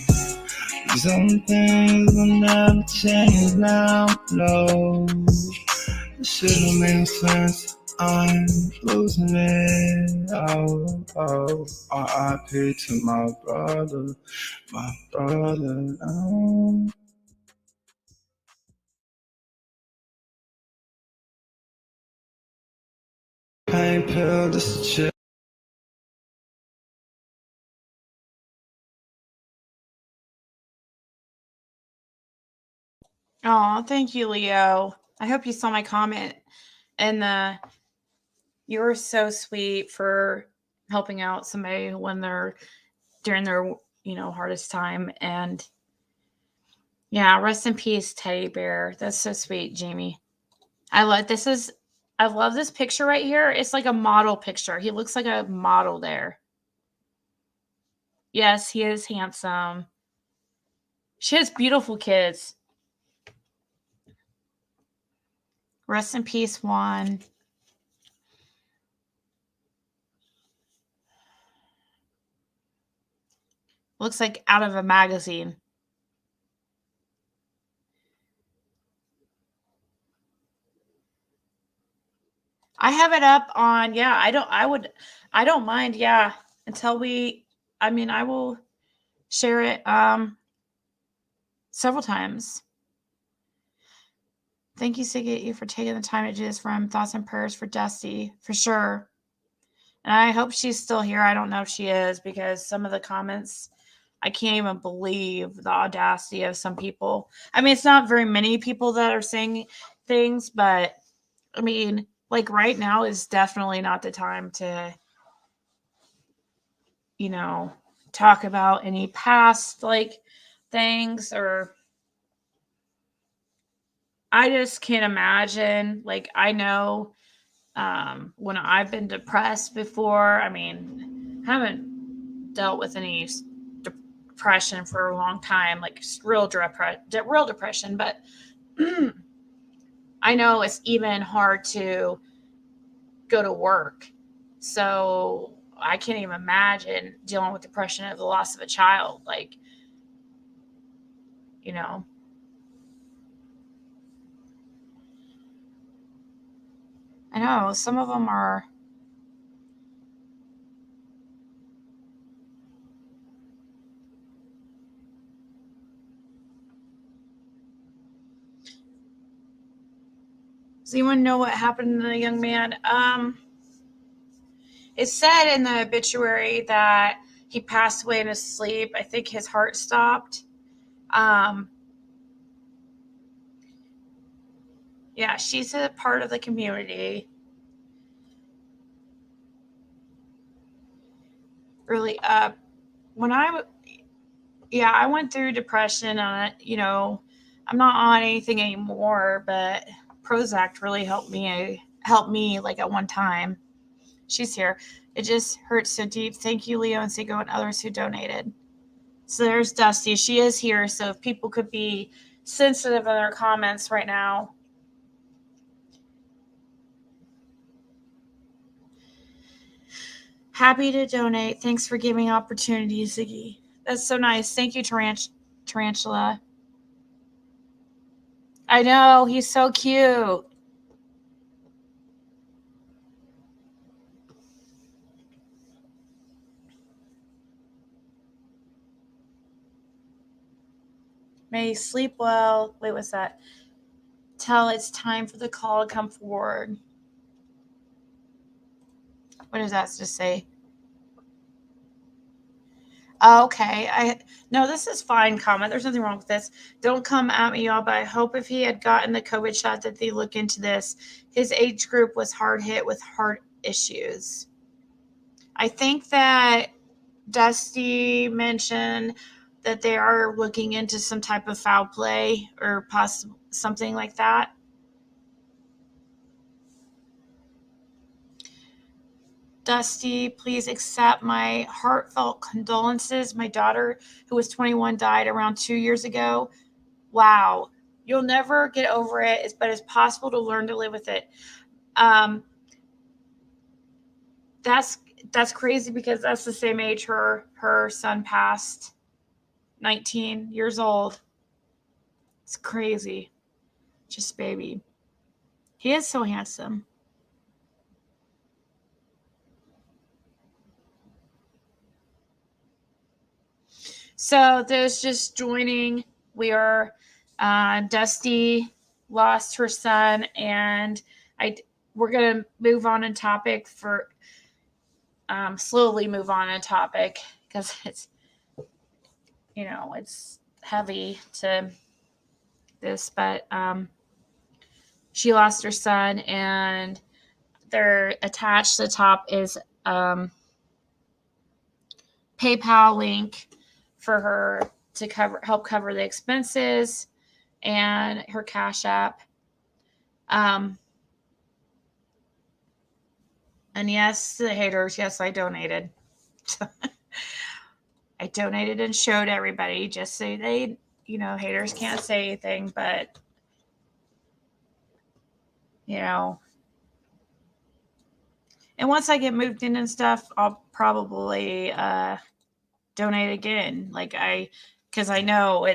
Some things will never change now, no. Should've made sense, I'm losing it. Oh, oh, R.I.P. to my brother, oh. Pain pill, just a chill. Oh, thank you, Leo. I hope you saw my comment. And you were so sweet for helping out somebody when they're during their, hardest time. And yeah, rest in peace, teddy bear. That's so sweet, Jamie. I love this picture right here. It's like a model picture. He looks like a model there. Yes, he is handsome. She has beautiful kids. Rest in peace, Juan. Looks like out of a magazine. I have it up on, yeah, I don't mind, yeah, until I will share it several times. Thank you, Ziggy, for taking the time to do this from Thoughts and Prayers for Dusty, for sure. And I hope she's still here. I don't know if she is because some of the comments, I can't even believe the audacity of some people. I mean, it's not very many people that are saying things, but I mean, like right now is definitely not the time to, talk about any past things, or I just can't imagine. Like, I know when I've been depressed before, I mean, haven't dealt with any depression for a long time, like real depression, but I know it's even hard to go to work. So I can't even imagine dealing with depression of the loss of a child. Like, you know, I know some of them are. Does anyone know what happened to the young man? It said in the obituary that he passed away in his sleep. I think his heart stopped. Um, yeah, she's a part of the community. Really, when I went through depression. I'm not on anything anymore, but Prozac really helped me. Helped me like at one time. She's here. It just hurts so deep. Thank you, Leo and Seiko, and others who donated. So there's Dusty. She is here. So if people could be sensitive in their comments right now. Happy to donate. Thanks for giving opportunity, Ziggy. That's so nice. Thank you, Tarantula. I know, he's so cute. May sleep well. Wait, what's that? Till it's time for the call to come forward. What does that just say? Oh, okay. No, this is fine comment. There's nothing wrong with this. Don't come at me, y'all, but I hope if he had gotten the COVID shot that they look into this. His age group was hard hit with heart issues. I think that Dusty mentioned that they are looking into some type of foul play or something like that. Dusty, please accept my heartfelt condolences. My daughter, who was 21, died around 2 years ago. Wow. You'll never get over it, but it's possible to learn to live with it. That's crazy because that's the same age her son passed, 19 years old. It's crazy. Just baby. He is so handsome. So those just joining, we are Dusty lost her son, and we're gonna move on in topic for slowly move on in topic because it's it's heavy to this, but she lost her son, and they're attached to the top is PayPal link for her to help cover the expenses, and her Cashapp. And yes, the haters, yes, I donated. I donated and showed everybody just so they, haters can't say anything, but, and once I get moved in and stuff, I'll probably donate again. Because I know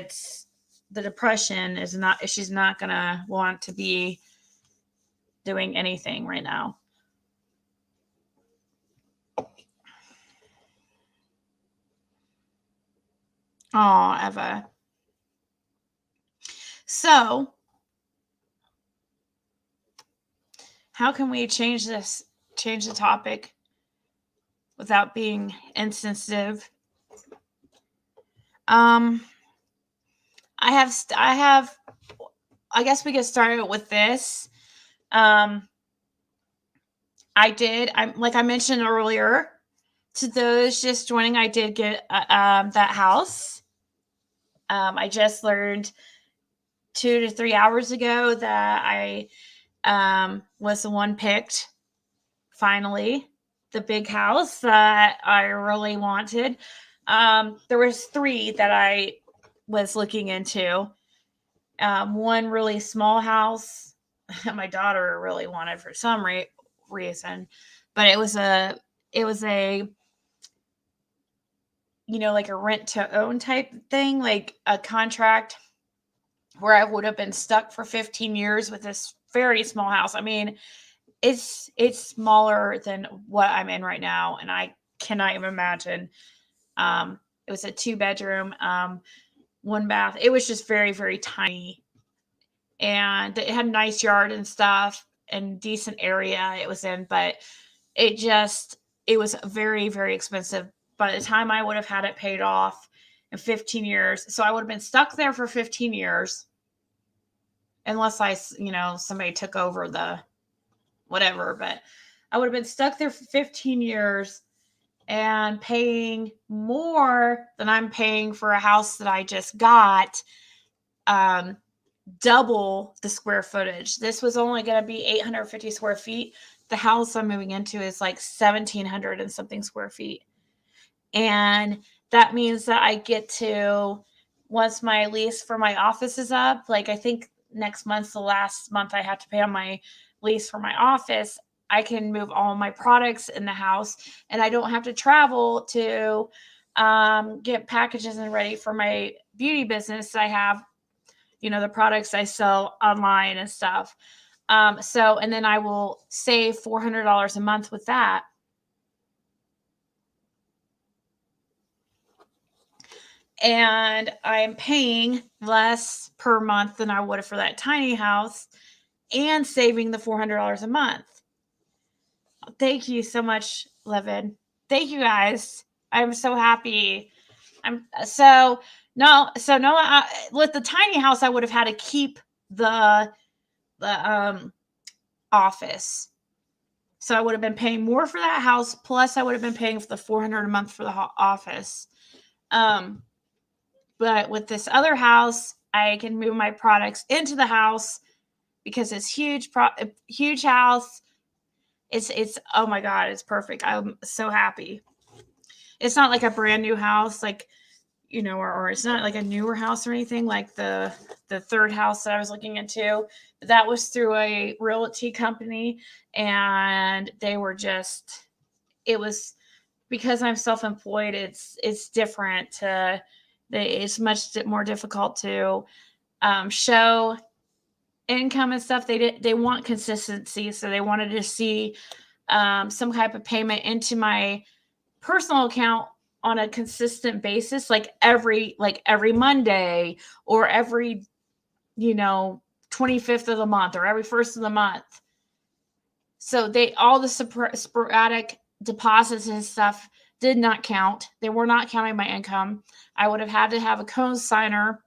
the depression is not, she's not going to want to be doing anything right now. Oh, Eva. So, how can we change the topic without being insensitive? I guess we get started with this. Like I mentioned earlier, to those just joining, I did get that house. I just learned 2 to 3 hours ago that I was the one picked, finally, the big house that I really wanted. There was 3 that I was looking into. One really small house my daughter really wanted for some reason, but it was a like a rent to own type thing, like a contract where I would have been stuck for 15 years with this very small house. I mean, it's smaller than what I'm in right now, and I cannot even imagine. It was a 2-bedroom, 1 bath. It was just very, very tiny, and it had a nice yard and stuff and decent area it was in, but it was very, very expensive. By the time I would have had it paid off in 15 years, so I would have been stuck there for 15 years, unless somebody took over the whatever, but I would have been stuck there for 15 years and paying more than I'm paying for a house that I just got, double the square footage. This was only going to be 850 square feet. The house I'm moving into is like 1,700 and something square feet. And that means that I get to, once my lease for my office is up, like I think next month's the last month I have to pay on my lease for my office, I can move all my products in the house, and I don't have to travel to get packages and ready for my beauty business I have. the products I sell online and stuff. And then I will save $400 a month with that. And I'm paying less per month than I would have for that tiny house and saving the $400 a month. Thank you so much, Levin. Thank you guys. I'm so happy. With the tiny house, I would have had to keep the office. So I would have been paying more for that house. Plus I would have been paying for the $400 a month for the office. But with this other house, I can move my products into the house because it's huge house. It's oh my God, it's perfect. I'm so happy. It's not like a brand new house, like, or it's not like a newer house or anything like the third house that I was looking into. That was through a realty company, and they were it was because I'm self-employed. It's different. It's much more difficult to show income and stuff. They want consistency, so they wanted to see some type of payment into my personal account on a consistent basis, like every Monday or every 25th of the month or every first of the month. So all the sporadic deposits and stuff did not count. They were not counting my income. I would have had to have a co-signer,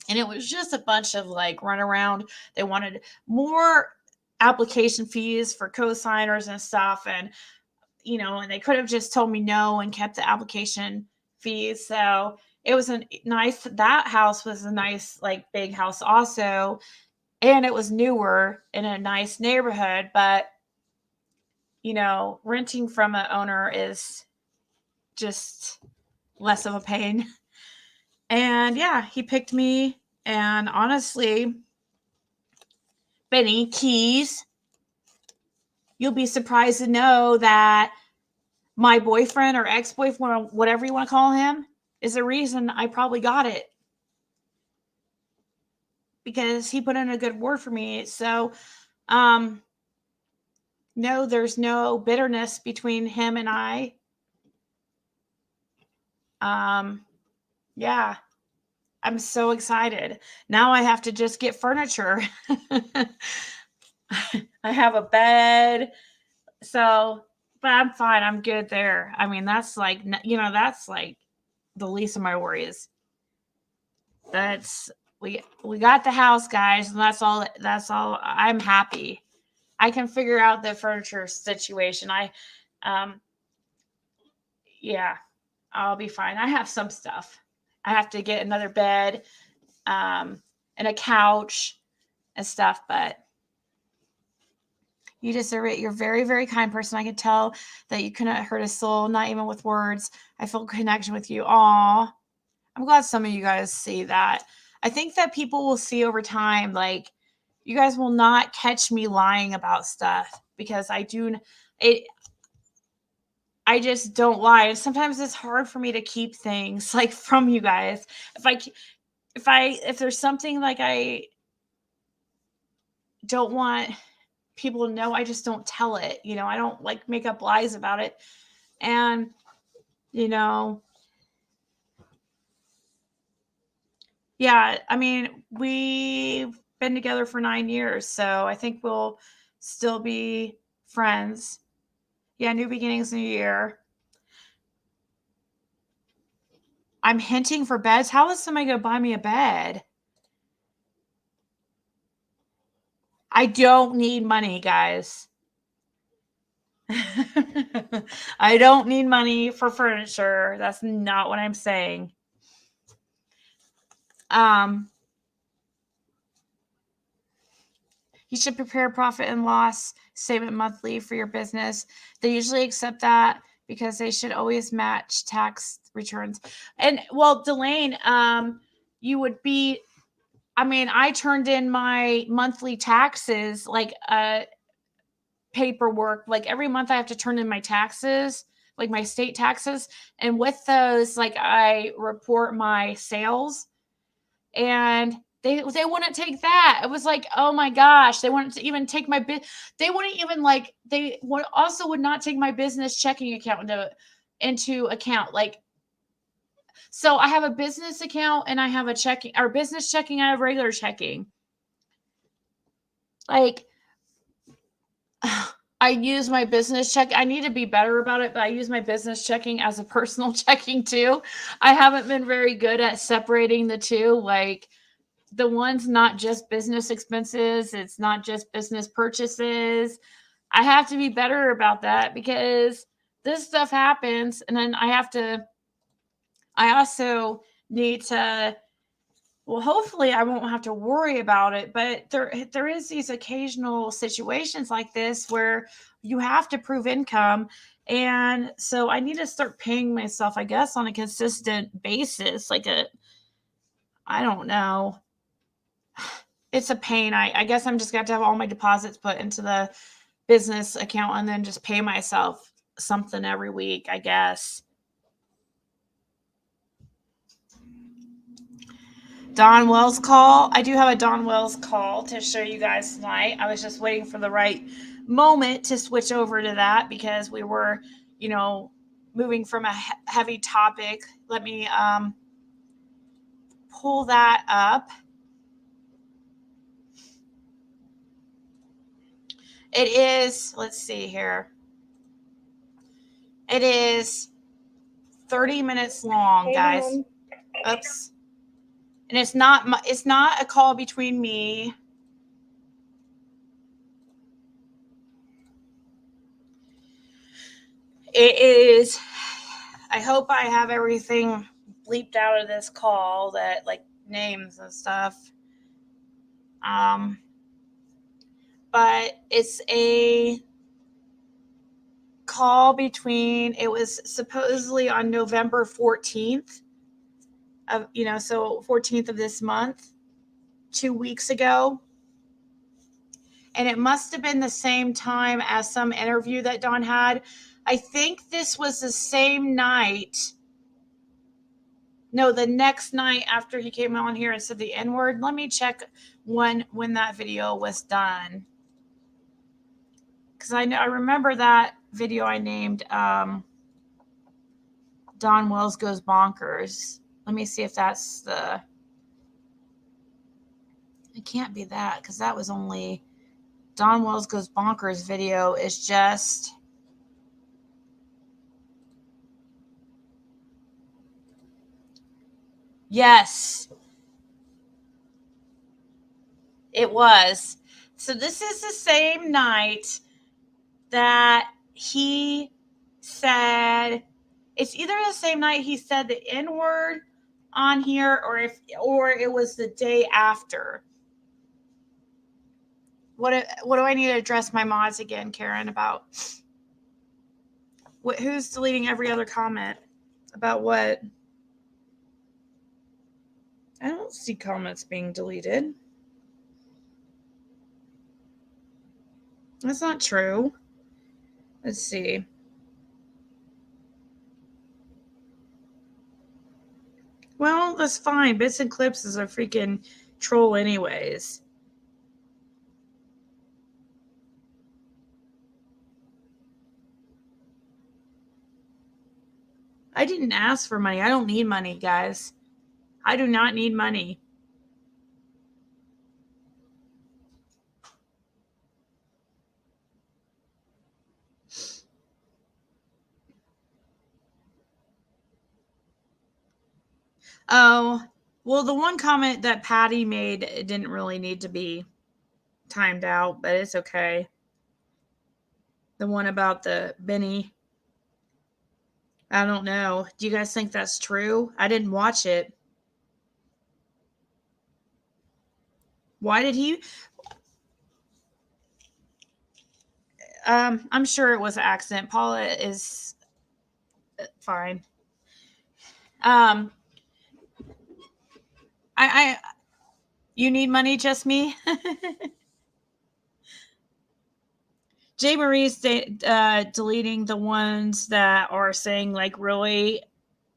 and it was just a bunch of runaround. They wanted more application fees for co-signers and stuff, and and they could have just told me no and kept the application fees. So it was that house was a nice, big house also. And it was newer in a nice neighborhood, but renting from an owner is just less of a pain. And yeah, he picked me. And honestly, Benny Keys, you'll be surprised to know that my boyfriend or ex-boyfriend, whatever you want to call him, is the reason I probably got it. Because he put in a good word for me. So, no, there's no bitterness between him and I. Yeah, I'm so excited. Now I have to just get furniture. I have a bed. So, but I'm fine. I'm good there. I mean, that's that's the least of my worries. We got the house, guys, and that's all. I'm happy. I can figure out the furniture situation. Yeah, I'll be fine. I have some stuff. I have to get another bed, and a couch and stuff, but you're a very, very kind person. I can tell that you couldn't hurt a soul, not even with words. I feel a connection with you. Aw, I'm glad some of you guys see that. I think that people will see over time, you guys will not catch me lying about stuff because I just don't lie. And sometimes it's hard for me to keep things from you guys. If there's something I don't want people to know, I just don't tell it. I don't make up lies about it. And, yeah, I mean, we've been together for 9 years, so I think we'll still be friends. Yeah, new beginnings, new year. I'm hinting for beds. How is somebody going to buy me a bed? I don't need money, guys. I don't need money for furniture. That's not what I'm saying. You should prepare profit and loss statement monthly for your business. They usually accept that because they should always match tax returns. And well, Delane, you would be, I turned in my monthly taxes, paperwork, every month I have to turn in my taxes, my state taxes. And with those, I report my sales, and They wouldn't take that. It was like, oh my gosh, they wouldn't even take my they wouldn't even like, they would also would not take my business checking account into account. Like, so I have a business account and I have a checking, or business checking, I have regular checking. Like, I use my business check. I need to be better about it, but I use my business checking as a personal checking too. I haven't been very good at separating the two. Like, the one's not just business expenses, it's not just business purchases. I have to be better about that because this stuff happens, and then I also need to, well, hopefully I won't have to worry about it, but there is these occasional situations like this where you have to prove income. And so I need to start paying myself, I guess, on a consistent basis. Like, I don't know. It's a pain. I guess I'm just going to have all my deposits put into the business account and then just pay myself something every week, I guess. Don Wells call. I do have a Don Wells call to show you guys tonight. I was just waiting for the right moment to switch over to that because we were, moving from a heavy topic. Let me pull that up. It is, let's see here. It is 30 minutes long, guys. Oops. And it's not a call between me. It is, I hope I have everything bleeped out of this call, that like names and stuff. But it's a call between, it was supposedly on November 14th of, so 14th of this month, 2 weeks ago. And it must have been the same time as some interview that Don had. I think this was the same night. No, the next night after he came on here and said the N-word. Let me check when that video was done. Because I remember that video I named Don Wells Goes Bonkers. Let me see if that's the... It can't be that, because that was only... Don Wells Goes Bonkers video is just... Yes. It was. So this is the same night that he said... It's either the same night he said the N-word on here, or it was the day after. What do I need to address my mods again, Karen, about? Who's deleting every other comment? About what? I don't see comments being deleted. That's not true. Let's see. Well, that's fine. Bits and Clips is a freaking troll anyways. I didn't ask for money. I don't need money, guys. I do not need money. Oh, well, the one comment that Patty made, it didn't really need to be timed out, but it's okay. The one about the Benny. I don't know. Do you guys think that's true? I didn't watch it. Why did he? I'm sure it was an accident. Paula is fine. You need money, just me? J. Marie's deleting the ones that are saying like really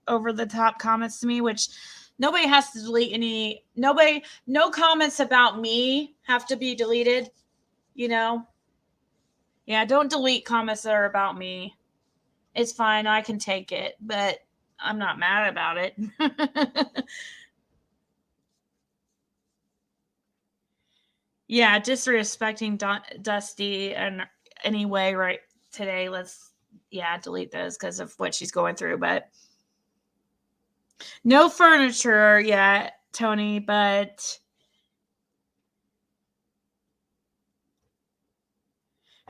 over the top comments to me, which Nobody has to delete any. Nobody. No comments about me have to be deleted. You know. Yeah, don't delete comments that are about me. It's fine. I can take it, but I'm not mad about it. Yeah, disrespecting Dusty and anyway right today. Let's delete those because of what she's going through. But no furniture yet, Tony. But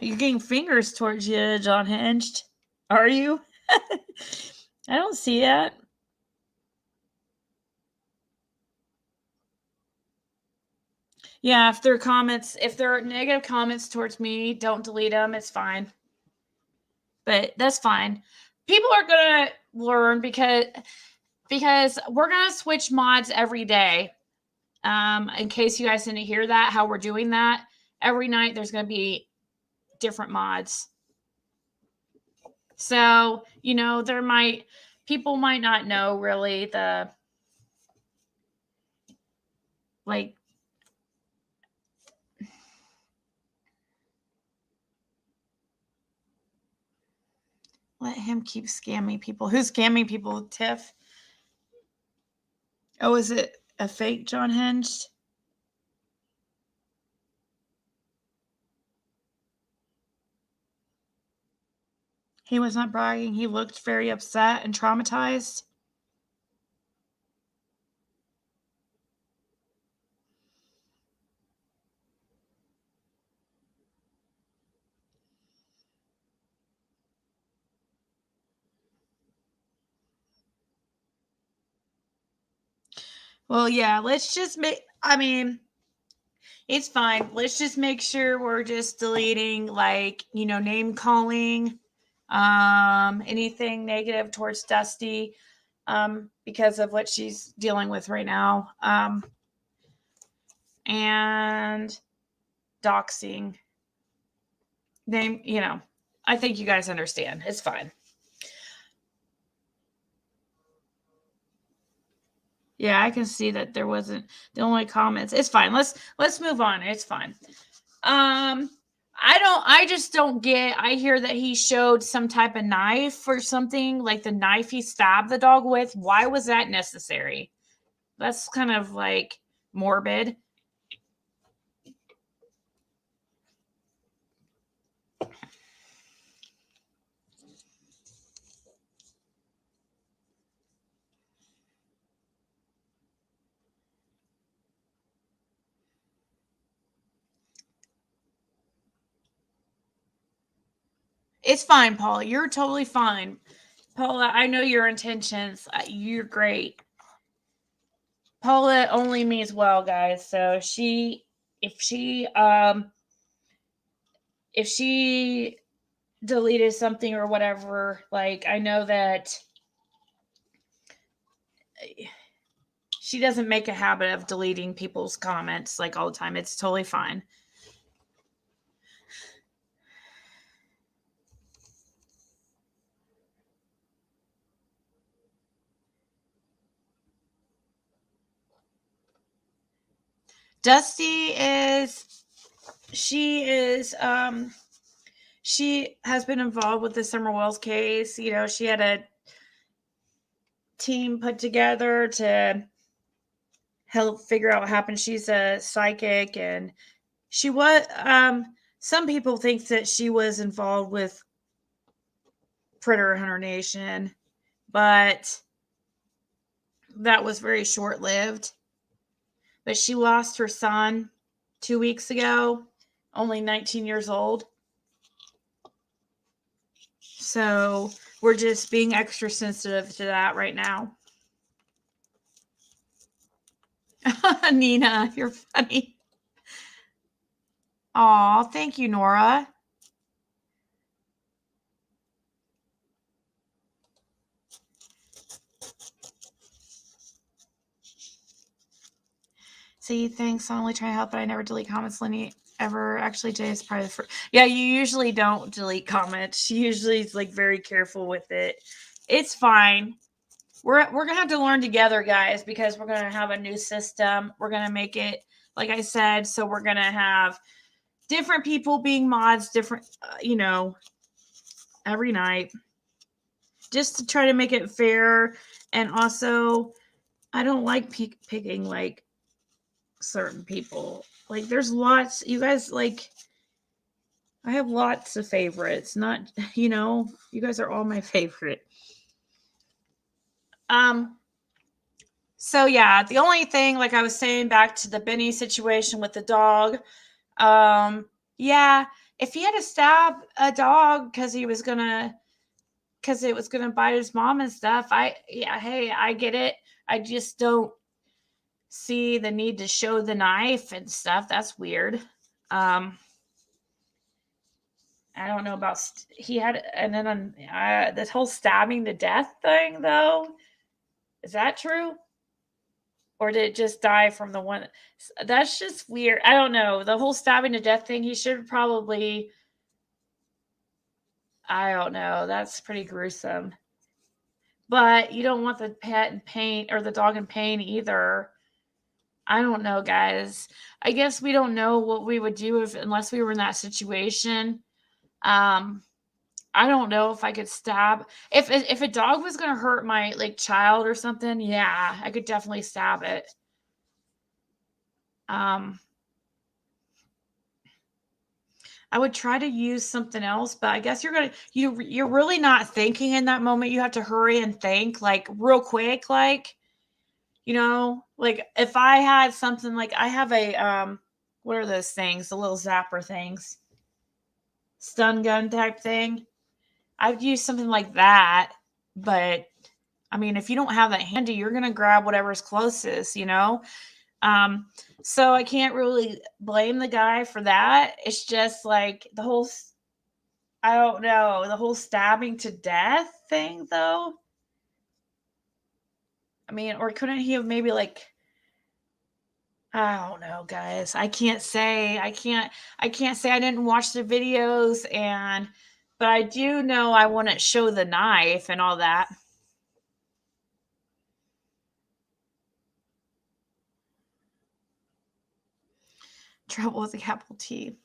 you're getting fingers towards you, John Hinged. Are you? I don't see it. Yeah, if there are negative comments towards me, don't delete them. It's fine. But that's fine. People are gonna learn because we're gonna switch mods every day. In case you guys didn't hear that, how we're doing that every night, there's gonna be different mods. So people might not know really the like. Let him keep scamming people. Who's scamming people, Tiff? Oh, is it a fake John Hinged? He was not bragging. He looked very upset and traumatized. Well, yeah, let's just it's fine. Let's just make sure we're just deleting name calling, anything negative towards Dusty, because of what she's dealing with right now. And doxing. I think you guys understand. It's fine. Yeah, I can see that there wasn't the only comments. It's fine. Let's move on. It's fine. I just don't get. I hear that he showed some type of knife or something, like the knife he stabbed the dog with. Why was that necessary? That's kind of like morbid. It's fine, Paula. You're totally fine. Paula, I know your intentions. You're great. Paula only means well, guys. So if she deleted something or whatever, like, I know that she doesn't make a habit of deleting people's comments like all the time. It's totally fine. Dusty she has been involved with the Summer Wells case. She had a team put together to help figure out what happened. She's a psychic, and she was some people think that she was involved with Predator Hunter Nation, but that was very short-lived. But she lost her son 2 weeks ago, only 19 years old. So we're just being extra sensitive to that right now. Nina, you're funny. Aw, thank you, Nora. See, thanks. I'm only trying to help, but I never delete comments. Lenny ever. Actually, Jay is probably the first. Yeah, you usually don't delete comments. She usually is very careful with it. It's fine. we're gonna have to learn together, guys, because we're gonna have a new system. We're gonna make it, like I said, so we're gonna have different people being mods, different, every night, just to try to make it fair. And also, I don't like picking like certain people. Like, there's lots. You guys, like, I have lots of favorites. Not, you guys are all my favorite. So yeah, the only thing, like I was saying, back to the Benny situation with the dog. Yeah, if he had to stab a dog because it was gonna bite his mom and stuff, hey, I get it. I just don't see the need to show the knife and stuff. That's weird. I don't know about he had, and then on this whole stabbing to death thing though. Is that true? Or did it just die from the one? That's just weird. I don't know. The whole stabbing to death thing, he should probably, I don't know. That's pretty gruesome. But you don't want the pet in pain or the dog in pain either. I don't know, guys. I guess we don't know what we would do unless we were in that situation. I don't know if I could stab. If a dog was gonna hurt my like child or something, yeah, I could definitely stab it. I would try to use something else, but I guess you're really not thinking in that moment. You have to hurry and think like real quick, like, like if I had something like I have a what are those things? The little zapper things. Stun gun type thing. I'd use something like that, but I mean, if you don't have that handy, you're going to grab whatever's closest, so I can't really blame the guy for that. It's just like I don't know, the whole stabbing to death thing though. I mean, or couldn't he have maybe like, I don't know, guys. I can't say I didn't watch the videos, but I do know I wouldn't show the knife and all that. Trouble with a capital T.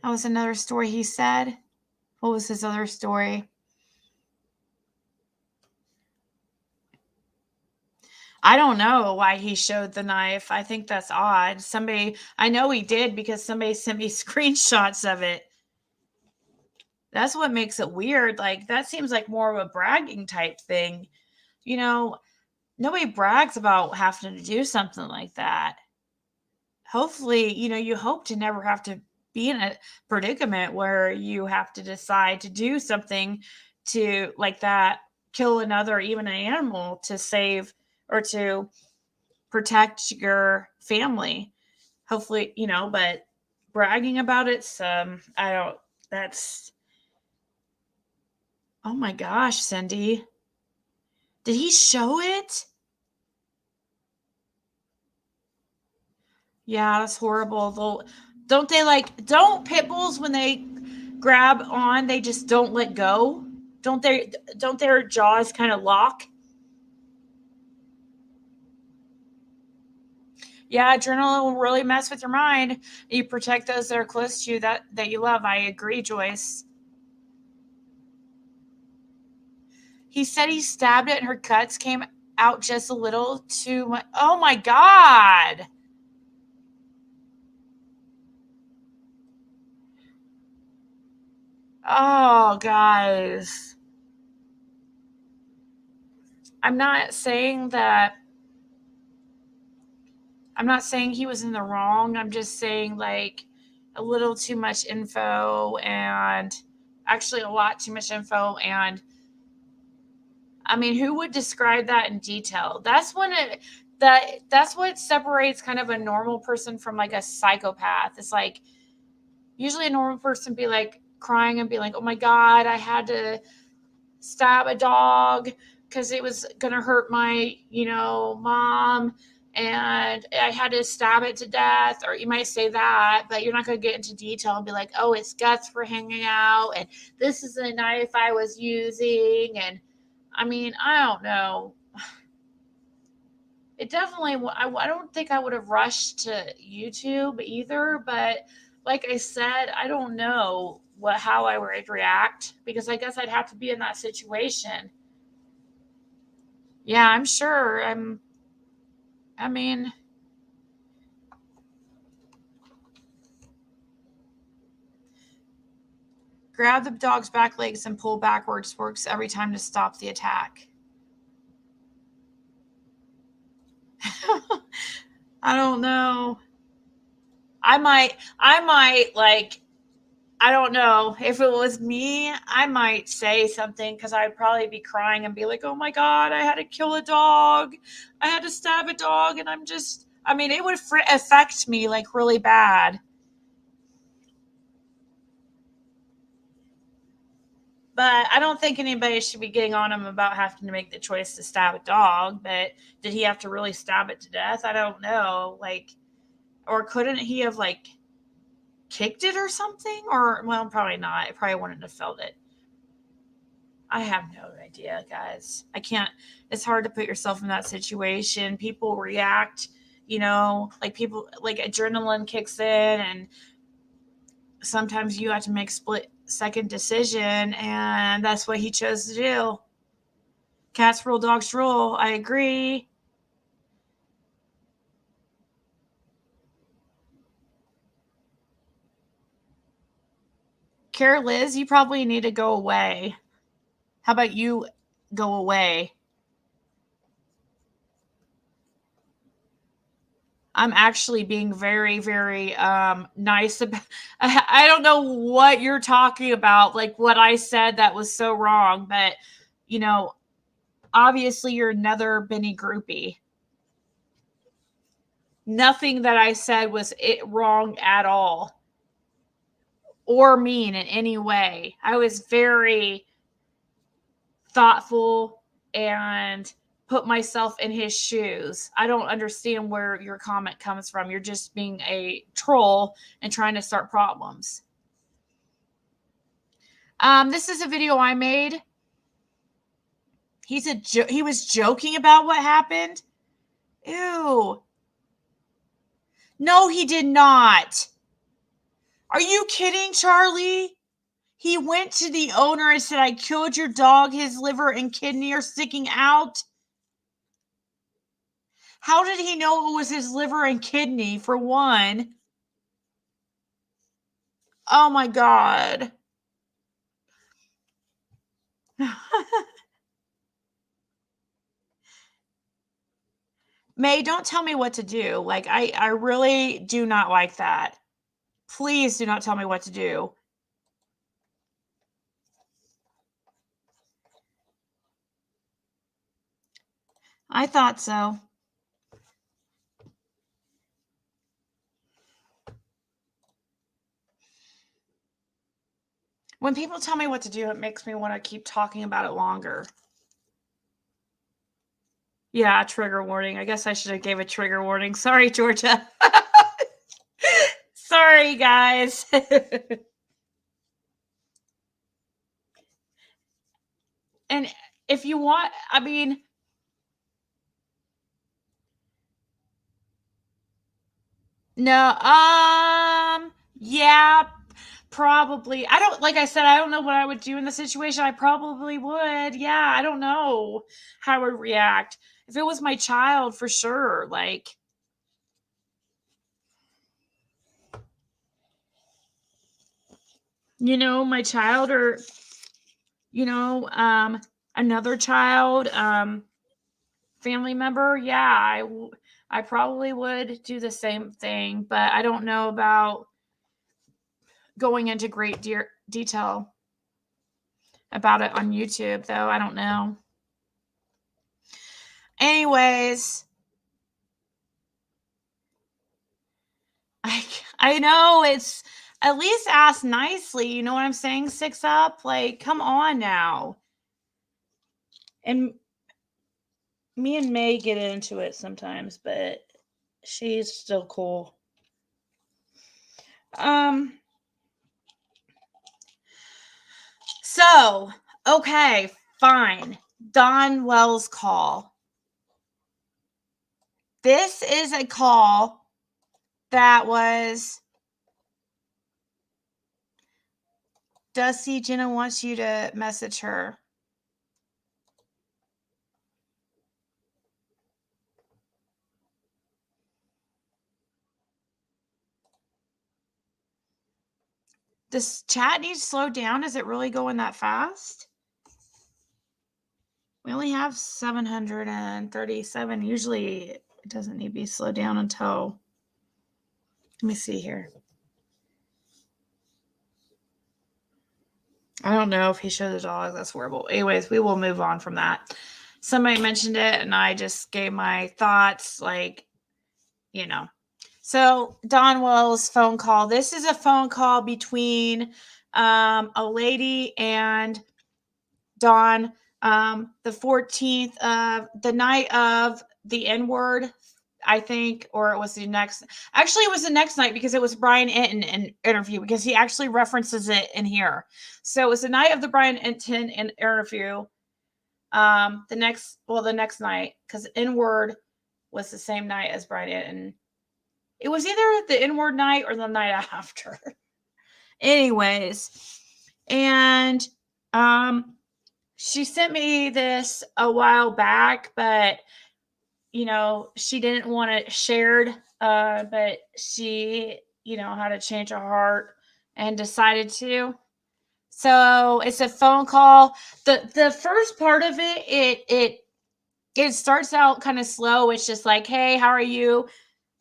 That was another story he said. What was his other story? I don't know why he showed the knife. I think that's odd. I know he did because somebody sent me screenshots of it. That's what makes it weird. Like, that seems like more of a bragging type thing. Nobody brags about having to do something like that. Hopefully, you hope to never have to be in a predicament where you have to decide to do something to like that, kill another, even an animal, to save or to protect your family. Hopefully, but bragging about it, oh my gosh, Cindy. Did he show it? Yeah, that's horrible. Don't pit bulls, when they grab on, they just don't let go? Don't their jaws kind of lock? Yeah, adrenaline will really mess with your mind. You protect those that are close to you that you love. I agree, Joyce. He said he stabbed it and her cuts came out just a little too much. Oh my God. Oh, guys. I'm not saying he was in the wrong. I'm just saying, like, a little too much info, and actually a lot too much info. And I mean, who would describe that in detail? That's what separates kind of a normal person from like a psychopath. It's like, usually a normal person be like crying and be like, oh my God, I had to stab a dog because it was going to hurt my, mom, and I had to stab it to death. Or you might say that, but you're not going to get into detail and be like, oh, its guts were hanging out, and this is a knife I was using. And I mean, I don't know. It definitely, I don't think I would have rushed to YouTube either, but like I said, I don't know how I would react because I guess I'd have to be in that situation. Yeah, I'm sure. I mean, grab the dog's back legs and pull backwards works every time to stop the attack. I don't know. I might like, I don't know. If it was me, I might say something because I'd probably be crying and be like, oh my God, I had to kill a dog. I had to stab a dog. And I mean, it would affect me like really bad. But I don't think anybody should be getting on him about having to make the choice to stab a dog. But did he have to really stab it to death? I don't know. Like, or couldn't he have like kicked it or something? Or, well, probably not. I probably wouldn't have felt it. I have no idea, guys. I can't, it's hard to put yourself in that situation. People react, like people, like adrenaline kicks in, and sometimes you have to make split second decision, and that's what he chose to do. Cats rule, dogs rule. I agree. Care Liz, you probably need to go away. How about you go away? I'm actually being very, very nice about. I don't know what you're talking about, like what I said that was so wrong, but you know, obviously you're another Benny groupie. Nothing that I said was it wrong at all or mean in any way. I was very thoughtful and put myself in his shoes. I don't understand where your comment comes from. You're just being a troll and trying to start problems. This is a video I made. He was joking about what happened. Ew. No, he did not. Are you kidding, Charlie? He went to the owner and said, I killed your dog. His liver and kidney are sticking out. How did he know it was his liver and kidney, for one? Oh my God. May, don't tell me what to do. Like, I really do not like that. Please do not tell me what to do. I thought so. When people tell me what to do, it makes me want to keep talking about it longer. Yeah, trigger warning. I guess I should have gave a trigger warning. Sorry, Georgia. Sorry, guys. And if you want, I mean, no, yeah, probably. I don't, like I said, I don't know what I would do in the situation. I probably would. Yeah, I don't know how I would react. If it was my child, for sure. Like, my child, or, another child, family member. Yeah, I probably would do the same thing, but I don't know about going into great detail about it on YouTube, though. I don't know. Anyways, I know, it's at least ask nicely. You know what I'm saying? 6 up. Like, come on now. And me and May get into it sometimes, but she's still cool. So, okay, fine. Don Wells call. This is a call that was... Dusty, Jenna wants you to message her. This chat needs to slow down. Is it really going that fast? We only have 737. Usually it doesn't need to be slowed down until... Let me see here. I don't know if he showed the dog. That's horrible. Anyways, we will move on from that. Somebody mentioned it, and I just gave my thoughts, like, you know. So, Don Wells phone call. This is a phone call between a lady and Don. The 14th of the night of the N-word, I think, or it was the next. Actually, it was the next night because it was Brian Enton interview, because he actually references it in here. So it was the night of the Brian Enton interview. The next night, because N-word was the same night as Brian Enton. It was either the N-word night or the night after. Anyways, and she sent me this a while back, but you know, she didn't want it shared. But she, you know, had a change of heart and decided to. So it's a phone call. The first part of it starts out kind of slow. It's just like, hey, how are you?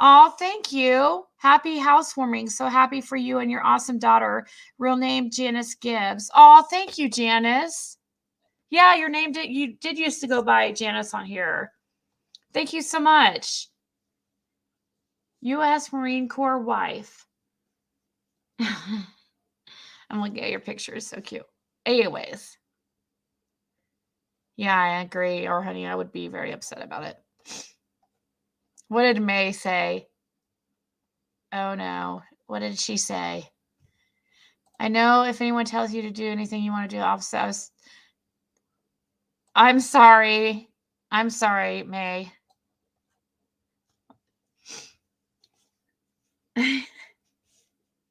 Oh, thank you. Happy housewarming. So happy for you and your awesome daughter. Real name, Janice Gibbs. Oh, thank you, Janice. Yeah, your name you did used to go by Janice on here. Thank you so much. U.S. Marine Corps wife. I'm looking at your pictures. So cute. Anyways. Yeah, I agree. Or honey, I would be very upset about it. What did May say? Oh no. What did she say? I know if anyone tells you to do anything you want to do opposite. I'm sorry. I'm sorry, May.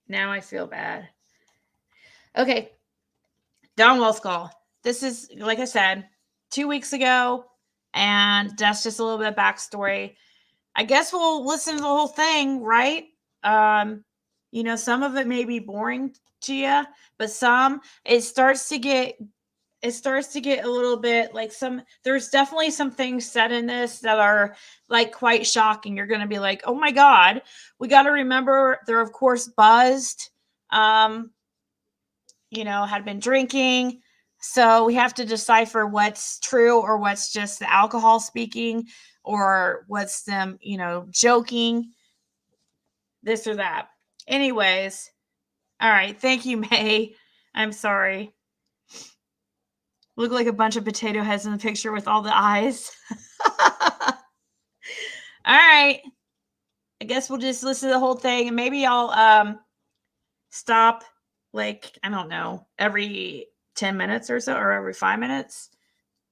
Now I feel bad. Okay. Don Wells call. This is, like I said, 2 weeks ago, and that's just a little bit of backstory. I guess we'll listen to the whole thing, right? You know, some of it may be boring to you, but it starts to get a little bit like there's definitely some things said in this that are like quite shocking. You're going to be like, oh my God. We got to remember they're of course buzzed, you know, had been drinking. So we have to decipher what's true or what's just the alcohol speaking or what's them, you know, joking, this or that. Anyways. All right. Thank you, May. I'm sorry. Look like a bunch of potato heads in the picture with all the eyes. All right. I guess we'll just listen to the whole thing, and maybe I'll stop, like, I don't know, every 10 minutes or so, or every 5 minutes.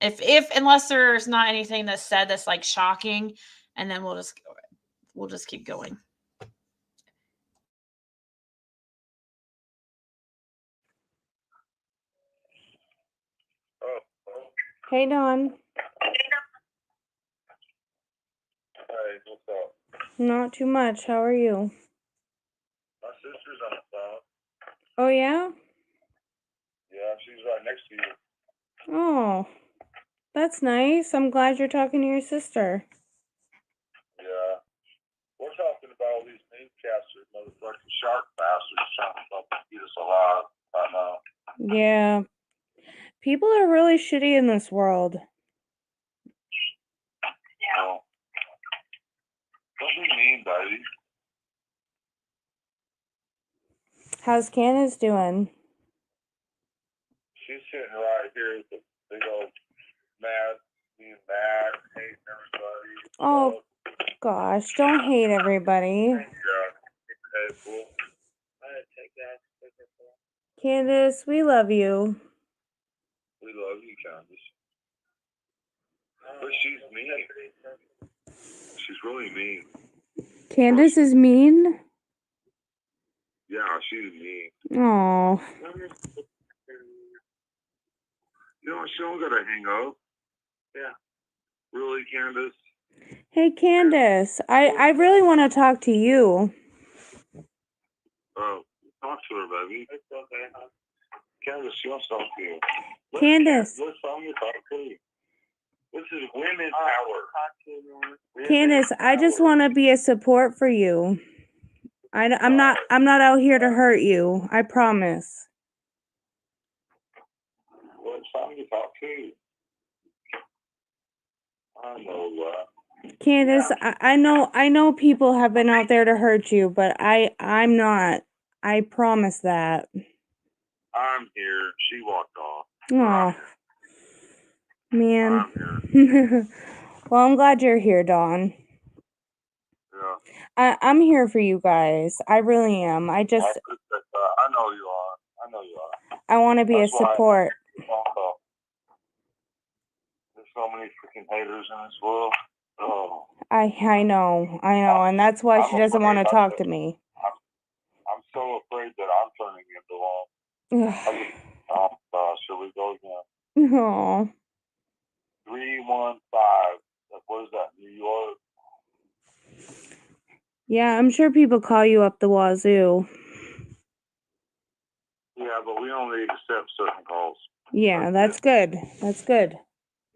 Unless there's not anything that's said that's like shocking, and then we'll just keep going. Hey, Don. Hey, what's up? Not too much. How are you? My sister's on the phone. Oh, yeah? Yeah, she's right next to you. Oh, that's nice. I'm glad you're talking to your sister. Yeah. We're talking about all these newscasters, motherfucking shark bastards trying to fucking eat us alive right now. Yeah. People are really shitty in this world. Yeah. Don't be mean, baby. How's Candace doing? She's sitting right here with the big old mad, being mad, hating everybody. Oh, gosh. Don't hate everybody. Yeah. Hey, fool. I had to take that. Candace, we love you. We love you, Candace. But she's mean. She's really mean. Candace is mean? Yeah, she's mean. Oh. You know, she don't got to hang up. Yeah. Really, Candace? Hey, Candace, I really want to talk to you. Talk to her, baby. It's okay, huh? Candace, she wants to talk to you. Candace. Let's talk to you. This is women's power. Candace, I just want to be a support for you. I'm not out here to hurt you. I promise. Well, it's time to talk to you. I know that. Candace, I know people have been out there to hurt you, but I'm not. I promise that. I'm here. She walked off. Oh, man. I'm here. Well, I'm glad you're here, Dawn. Yeah. I'm here for you guys. I really am. I know you are. I know you are. I want to be That's a support. There's so many freaking haters in this world. Oh. I know, and that's why she doesn't want to talk to me. I'm so afraid that I'm turning into one. Oh gosh, should we go again? Oh. 315. What is that? New York? Yeah, I'm sure people call you up the wazoo. Yeah, but we only accept certain calls. Yeah, that's good. That's good.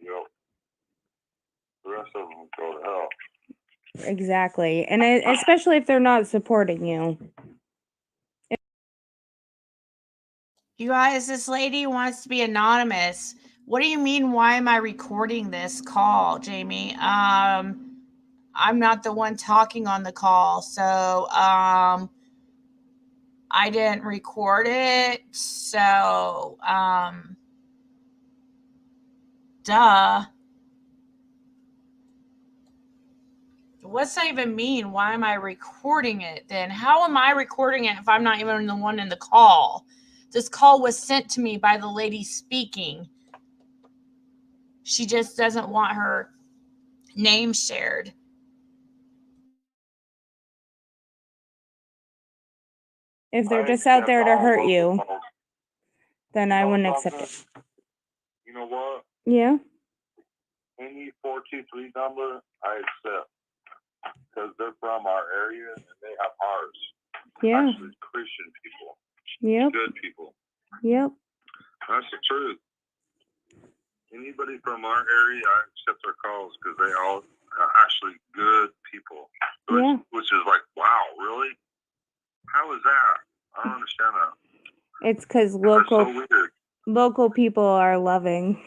Yep. The rest of them go to hell. Exactly. And especially if they're not supporting you. You guys, this lady wants to be anonymous. What do you mean? Why am I recording this call, Jamie? I'm not the one talking on the call, so I didn't record it. So duh. What's that even mean? Why am I recording it then? How am I recording it if I'm not even the one in the call? This call was sent to me by the lady speaking. She just doesn't want her name shared. If they're just out there to hurt you, then I wouldn't accept it. You know what? Yeah? Any 423 number, I accept. Because they're from our area and they have ours. Yeah. Actually, Christian people. Yep. Good people. Yep. That's the truth. Anybody from our area, I accept their calls because they all are actually good people. Which is like, wow, really? How is that? I don't understand that. It's because So local people are loving.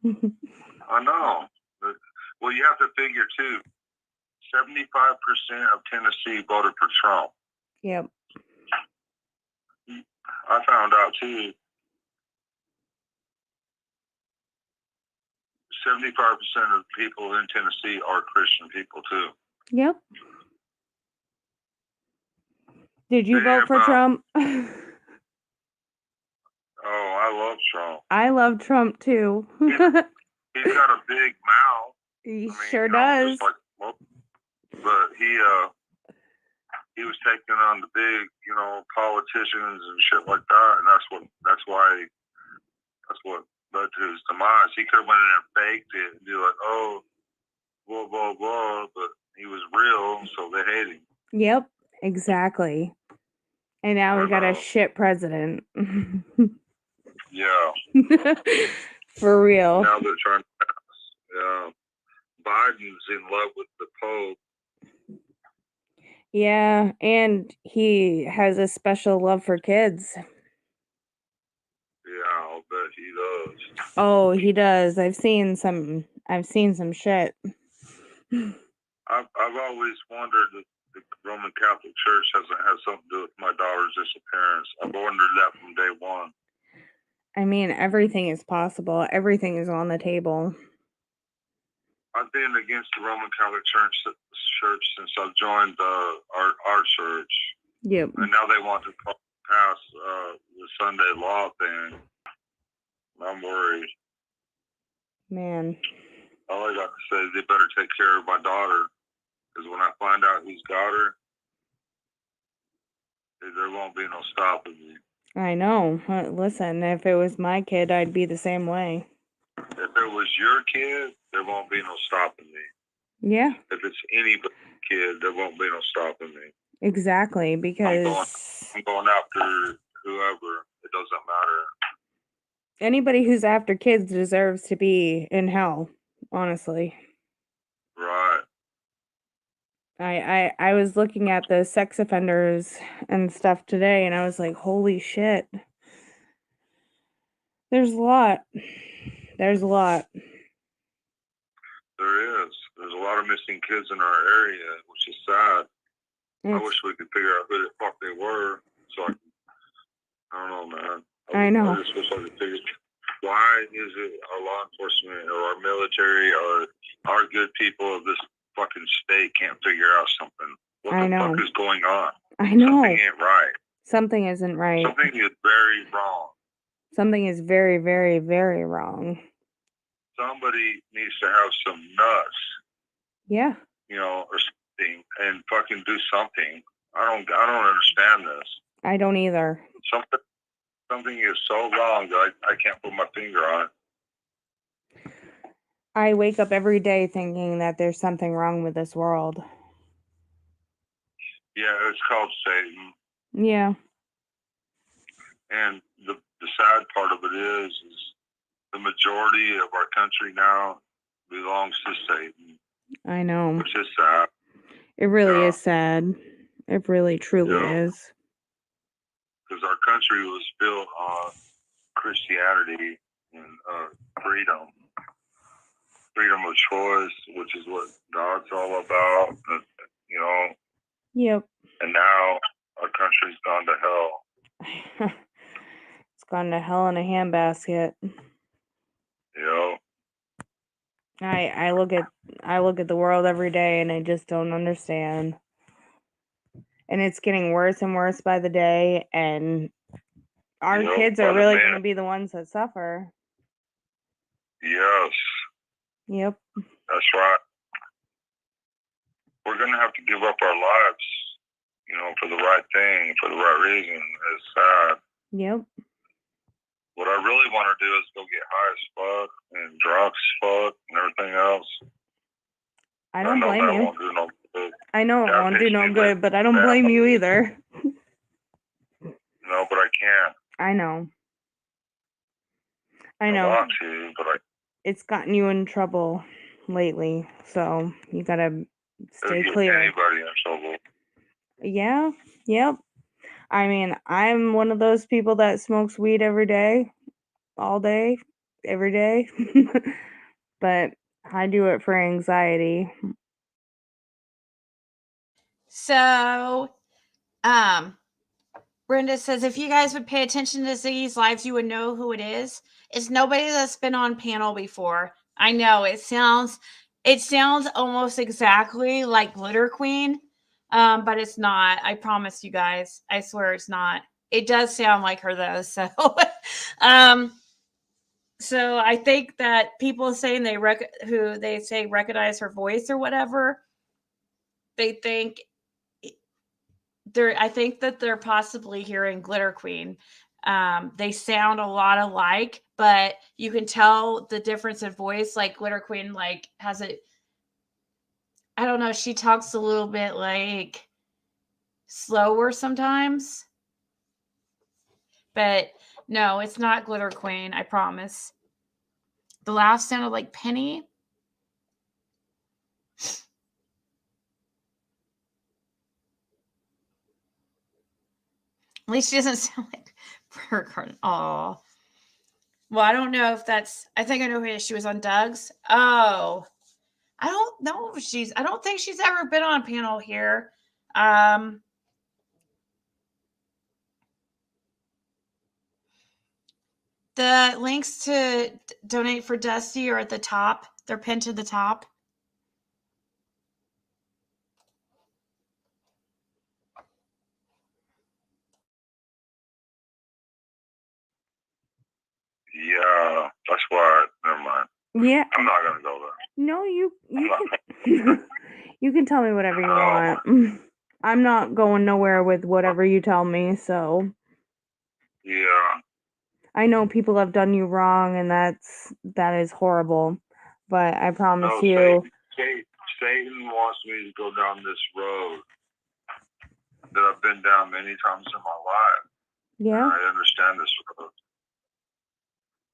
I know. Well, you have to figure, too, 75% of Tennessee voted for Trump. Yep. I found out, too, 75% of people in Tennessee are Christian people, too. Yep. Did you vote for Trump? Oh, I love Trump. I love Trump, too. He's got a big mouth. He sure does. But he was taking on the big, politicians and shit like that, and that's what led to his demise. He could have went in there and faked it and be like, oh, blah blah blah, but he was real, so they hate him. Yep, exactly. And now we got a shit president. Yeah. For real. Now they're trying to pass. Yeah. Biden's in love with the Pope. Yeah, and he has a special love for kids. Yeah, I'll bet he does. Oh, he does. I've seen some shit. I've always wondered if the Roman Catholic Church has something to do with my daughter's disappearance. I've wondered that from day one. I mean, everything is possible. Everything is on the table. I've been against the Roman Catholic Church since I've joined our church. Yep. And now they want to pass the Sunday law thing. I'm worried. Man. all I got to say is they better take care of my daughter, because when I find out who's got her, there won't be no stopping me. I know. Listen, if it was my kid, I'd be the same way. If it was your kid, there won't be no stopping me. Yeah, If it's anybody's kid, there won't be no stopping me. exactly. Because I'm going after whoever. It doesn't matter. anybody who's after kids deserves to be in hell, honestly. Right. I was looking at the sex offenders and stuff today, and I was like, holy shit. There's a lot. There's a lot. There is. There's a lot of missing kids in our area, which is sad. I wish we could figure out who the fuck they were. So I don't know, man. I know. I just wish I could figure. Why is it our law enforcement or our military or our good people of this fucking state can't figure out something? What I the know. fuck is going on? I know. Something ain't right. Something isn't right. Something is very wrong. Something is very, very, very wrong. Somebody needs to have some nuts, Yeah. you know, or something, and fucking do something. I don't understand this. I don't either. Something is so wrong that I can't put my finger on it. I wake up every day thinking that there's something wrong with this world. Yeah, it's called Satan. Yeah. And the sad part of it is the majority of our country now belongs to Satan. I know. Which is sad. It really is sad. It really, truly is. Because our country was built on Christianity and freedom. Freedom of choice, which is what God's all about, you know. Yep. And now our country's gone to hell. It's gone to hell in a handbasket. You know. I look at the world every day and I just don't understand. And it's getting worse and worse by the day, and our kids are really going to be the ones that suffer. Yes. Yep. That's right. We're going to have to give up our lives, you know, for the right thing, for the right reason. It's sad. Yep. What I really want to do is go get high as fuck and drunk as fuck and everything else. I don't blame you. Won't do no good. I know it won't do no good, but I don't blame you either. No, but I can't. I know. I want to, but it's gotten you in trouble lately, so you gotta stay clear. Anybody in trouble. Yeah. Yep. I mean, I'm one of those people that smokes weed every day, all day, every day. But I do it for anxiety. So, Brenda says, if you guys would pay attention to Ziggy's lives, you would know who it is. It's nobody that's been on panel before. I know it sounds almost exactly like Glitter Queen, but it's not. I promise you guys. I swear it's not. It does sound like her though. So, so I think that people saying who they say recognize her voice or whatever, they think. I think that they're possibly hearing Glitter Queen. They sound a lot alike, but you can tell the difference in voice. Like Glitter Queen, like has it. I don't know. She talks a little bit like slower sometimes, but no, it's not Glitter Queen. I promise. The laugh sounded like Penny. At least she doesn't sound like Burger. Oh. Well, I don't know if that's. I think I know who she was on Doug's. Oh, I don't know if I don't think she's ever been on a panel here. The links to donate for Dusty are at the top. They're pinned to the top. Yeah, that's why. Never mind. Yeah. I'm not gonna go there. No, you can you can tell me whatever you want. I'm not going nowhere with whatever you tell me, so Yeah. I know people have done you wrong and that is horrible. But I promise No, you Satan wants me to go down this road that I've been down many times in my life. yeah. And I understand this road.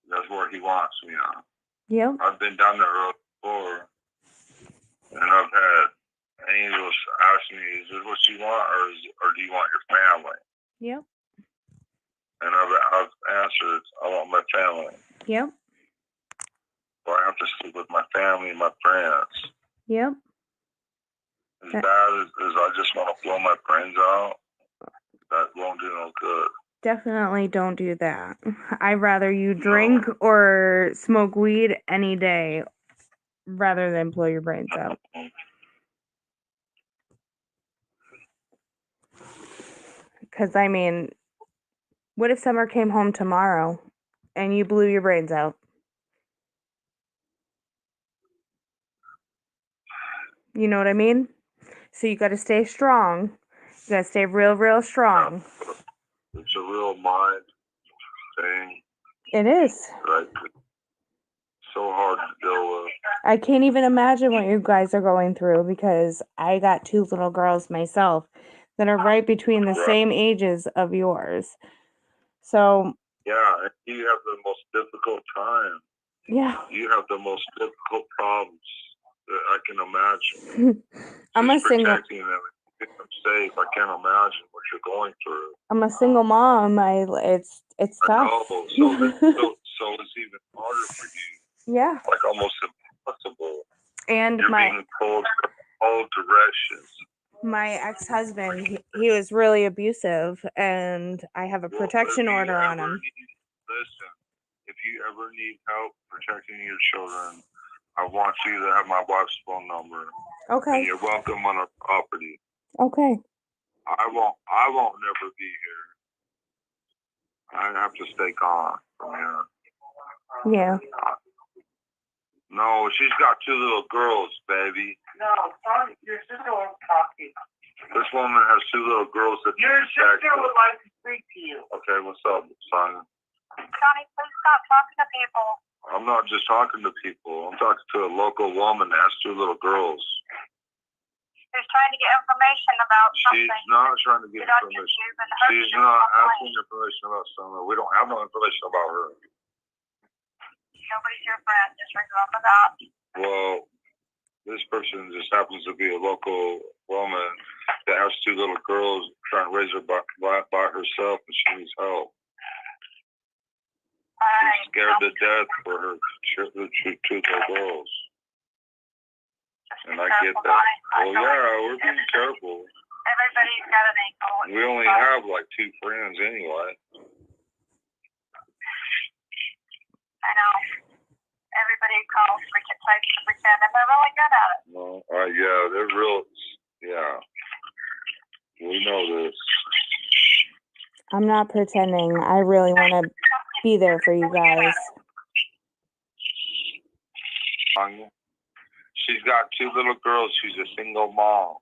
That's where he wants me on. Yep. I've been down that road before, and I've had angels ask me, "Is this what you want, or do you want your family?" Yep. And I've answered, "I want my family." Yep. Or I have to sleep with my family and my friends. Yep. As bad as I just want to blow my brains out, that won't do no good. Definitely don't do that. I'd rather you drink or smoke weed any day rather than blow your brains out. Because, I mean, what if Summer came home tomorrow and you blew your brains out? You know what I mean? So you got to stay strong. You got to stay real, real strong. It's a real mind thing. It is. Right? So hard to deal with. I can't even imagine what you guys are going through because I got 2 little girls myself that are right between the same ages of yours. So, yeah, you have the most difficult time. Yeah. You have the most difficult problems that I can imagine. I'm a single. Protecting them, keeping them safe. I can't imagine what you're going through. I'm a single mom. It's tough. So it's even harder for you. Yeah. Like almost impossible. And you're being pulled from all directions. My ex-husband, he was really abusive, and I have a protection order on him. Listen, if you ever need help protecting your children, I want you to have my wife's phone number. Okay. And you're welcome on our property. Okay. I won't never be here. I have to stay gone from here. Yeah. No, she's got 2 little girls, baby. No, sorry, your sister was talking. This woman has 2 little girls that Your sister would like to speak to you. Okay, what's up, son? Johnny, please stop talking to people. I'm not just talking to people. I'm talking to a local woman that has 2 little girls. She's trying to get information about something. She's not trying to get information. She's not asking information about Summer. We don't have no information about her. Nobody's your friend. Just remember that. Well, this person just happens to be a local woman that has 2 little girls trying to raise her by herself, and she needs help. She's scared to death for her 2 little girls. And I get that. Well, yeah, we're being careful. Everybody's got an ankle. We only have like 2 friends anyway. I know. Everybody calls tries to pretend, and they're really good at it. No, yeah, they're real. Yeah, we know this. I'm not pretending. I really want to be there for you guys. She's got 2 little girls. She's a single mom.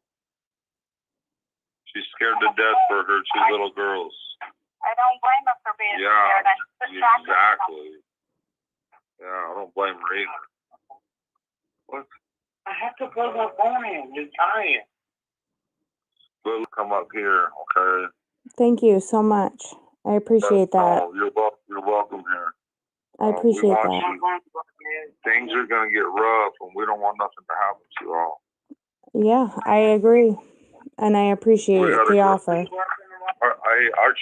She's scared to death for her 2 little girls. I don't blame her for being scared. Exactly. Yeah, I don't blame her either. What? I have to plug my phone in. You're dying. We'll come up here, okay? Thank you so much. I appreciate that. You're welcome here. I appreciate that. Things are going to get rough, and we don't want nothing to happen to you all. Yeah, I agree. And I appreciate the offer. Our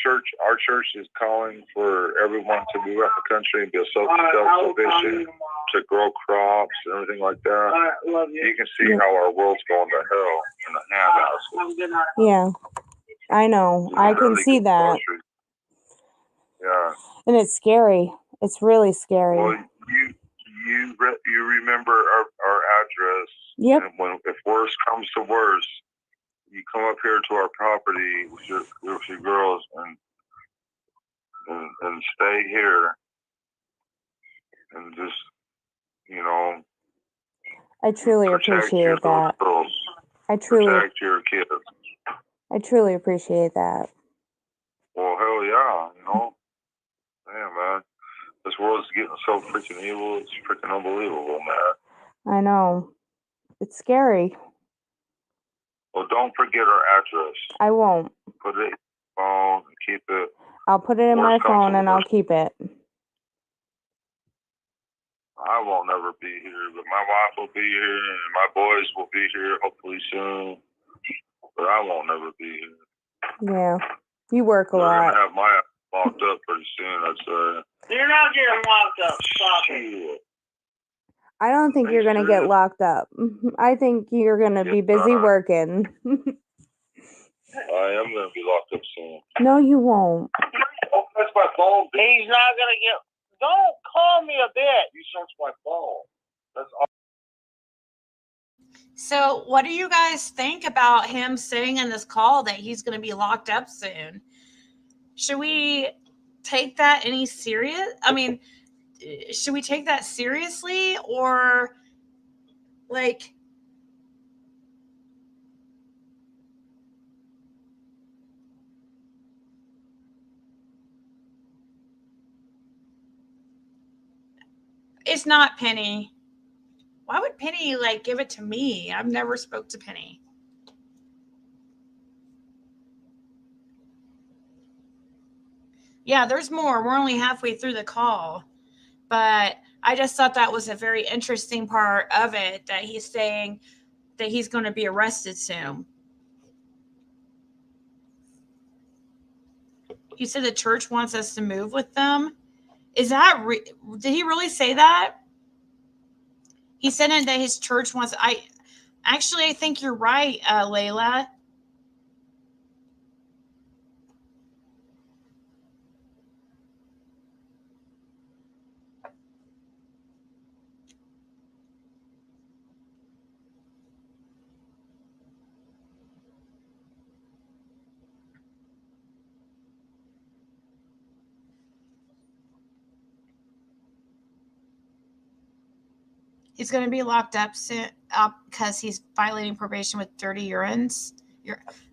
church is calling for everyone to move out the country and be self-sufficient, to grow crops and everything like that. You can see how our world's going to hell in the handouts. Yeah, I know. I can see that. Yeah. And it's scary. It's really scary. Well, you remember our address. Yep. And if worse comes to worse, you come up here to our property with your girls and stay here and just, I truly Protect your appreciate that. girls. I truly Protect your kids. appreciate that. Well, hell yeah, you know. Damn, man. This world's getting so freaking evil. It's freaking unbelievable, man. I know. It's scary. Well, don't forget our address. I won't. Put it in your phone and keep it. I'll put it in my Worst comes phone to and I'll worst. keep it. I won't never be here, but my wife will be here and my boys will be here hopefully soon. But I won't never be here. Yeah. You work a They're lot. gonna have my ass locked up pretty soon, I'd say. You're not getting locked up. Stop it. Shit. I don't think Are you're you going to get serious? locked up. I think you're going to be Yes, busy sir. working. I am gonna be locked up soon. No, you won't. Oh, that's my phone, bitch. He's not gonna get. Don't call me a bitch. You search my phone. That's all. So, what do you guys think about him saying in this call that he's going to be locked up soon? Should we take that any serious? I mean, should we take that seriously, or like, it's not Penny? Why would Penny like give it to me? I've never spoke to Penny. Yeah, there's more. We're only halfway through the call, but I just thought that was a very interesting part of it, that he's saying that he's going to be arrested soon. He said the church wants us to move with them. Is that did he really say that? He said that his church wants. I think you're right, Layla. He's going to be locked up soon because he's violating probation with dirty urines.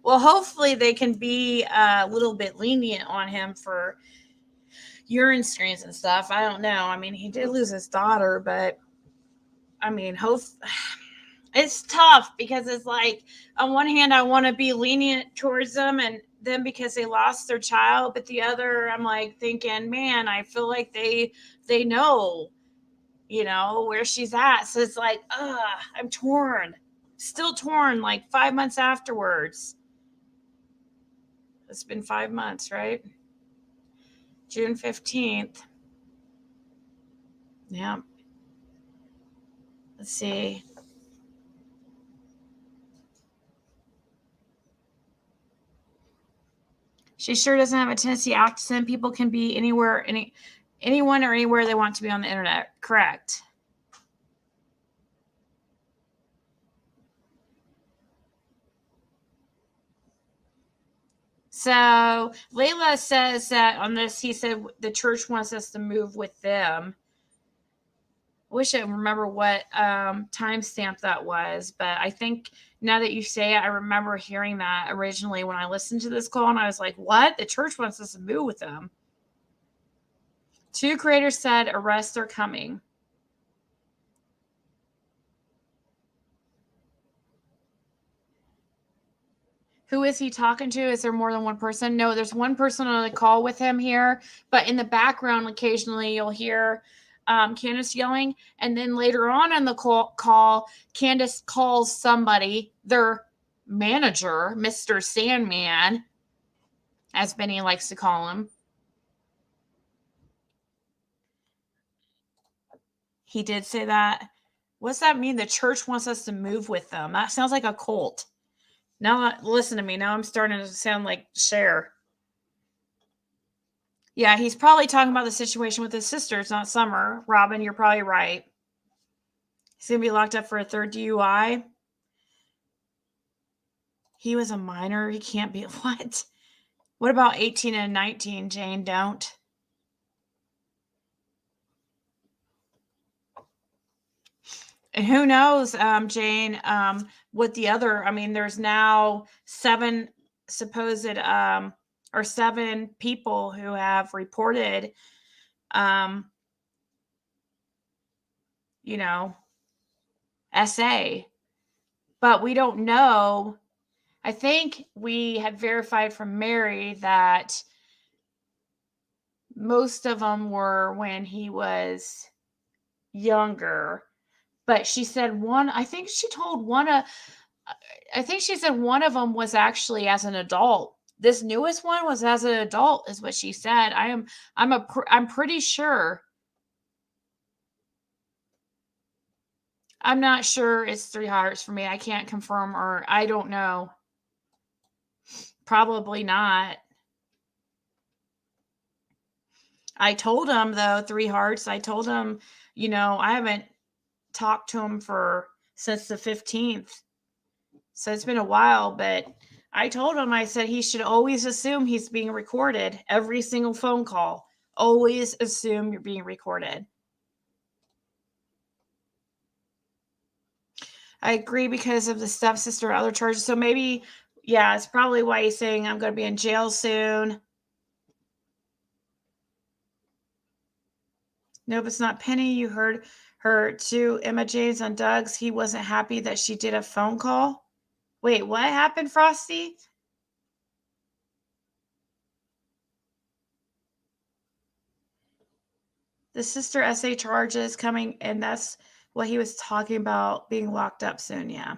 Well, hopefully they can be a little bit lenient on him for urine screens and stuff. I don't know. I mean, he did lose his daughter, but I mean, it's tough because it's like, on one hand, I want to be lenient towards them and them because they lost their child, but the other, I'm like thinking, man, I feel like they know, where she's at. So it's like, I'm torn, still torn, like 5 months afterwards. It's been 5 months, right? June 15th. Yeah. Let's see. She sure doesn't have a Tennessee accent. People can be anywhere, anyone or anywhere they want to be on the internet. Correct. So Layla says that on this, he said the church wants us to move with them. I wish I remember what timestamp that was, but I think now that you say it, I remember hearing that originally when I listened to this call, and I was like, what? The church wants us to move with them. 2 creators said arrests are coming. Who is he talking to? Is there more than one person? No, there's one person on the call with him here, but in the background, occasionally you'll hear Candace yelling. And then later on in the call, Candace calls somebody, their manager, Mr. Sandman, as Benny likes to call him. He did say that. What's that mean? The church wants us to move with them. That sounds like a cult. Now, listen to me. Now I'm starting to sound like Cher. Yeah, he's probably talking about the situation with his sister. It's not Summer. Robin, you're probably right. He's going to be locked up for a 3rd DUI. He was a minor. He can't be. What? What about 18 and 19, Jane? Don't. And who knows, Jane, what the other, I mean, there's now 7 supposed, or 7 people who have reported, you know, SA, but we don't know. I think we had verified from Mary that most of them were when he was younger, but she said one, I think she told one, I think she said one of them was actually as an adult. This newest one was as an adult, is what she said. I'm pretty sure. I'm not sure it's 3 hearts for me. I can't confirm, or I don't know. Probably not. I told him though, 3 hearts. I told him, I haven't talked to him since the 15th. So it's been a while, but I told him, I said he should always assume he's being recorded. Every single phone call. Always assume you're being recorded. I agree, because of the stepsister and other charges. So maybe, yeah, it's probably why he's saying I'm going to be in jail soon. Nope, it's not Penny. You heard her too. Emma James on Doug's. He wasn't happy that she did a phone call. Wait, what happened, Frosty? The sister SA charges coming, and that's what he was talking about, being locked up soon. Yeah.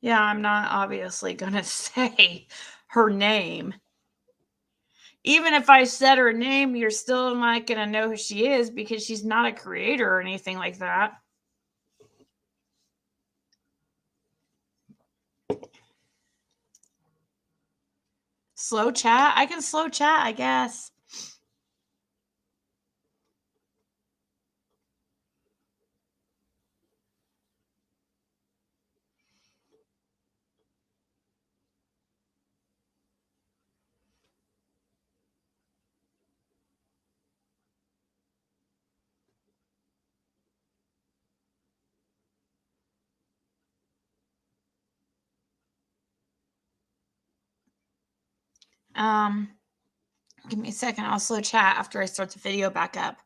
Yeah, I'm not obviously going to say her name. Even if I said her name, you're still not going to know who she is, because she's not a creator or anything like that. Slow chat? I can slow chat, I guess. Give me a second. I'll slow chat after I start the video back up.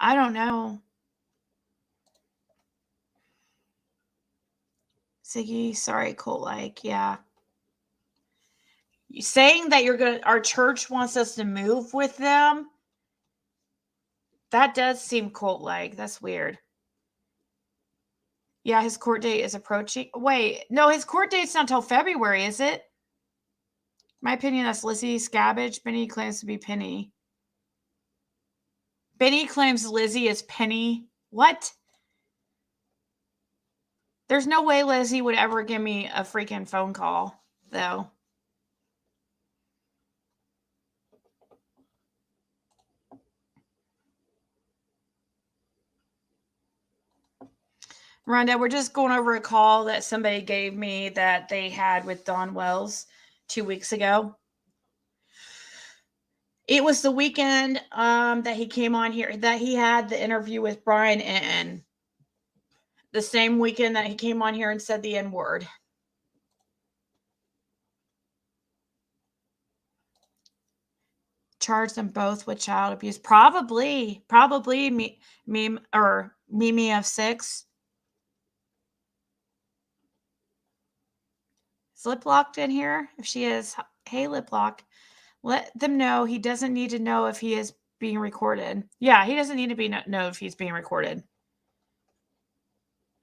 I don't know. Ziggy, sorry, cult-like, yeah. You saying that our church wants us to move with them? That does seem cult-like. That's weird. Yeah, his court date is approaching. Wait, no, his court date's not until February, is it? My opinion, that's Lizzie Scabbage. Benny claims to be Penny. Benny claims Lizzie is Penny. What? There's no way Lizzie would ever give me a freaking phone call, though. Rhonda, we're just going over a call that somebody gave me that they had with Don Wells 2 weeks ago. It was the weekend that he came on here, that he had the interview with Brian and the same weekend that he came on here and said the N-word. Charge them both with child abuse. Probably Mimi of 6. Is Lip Locked in here? If she is, hey, Lip Lock, let them know he doesn't need to know if he is being recorded. Yeah, he doesn't need to know if he's being recorded.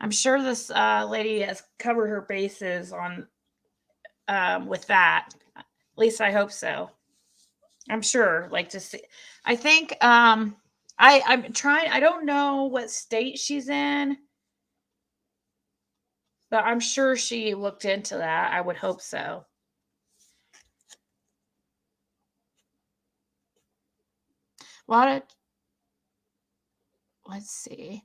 I'm sure this lady has covered her bases on with that. At least I hope so. I'm sure. Like, to see, I think I'm trying. I don't know what state she's in, but I'm sure she looked into that. I would hope so. Let's see.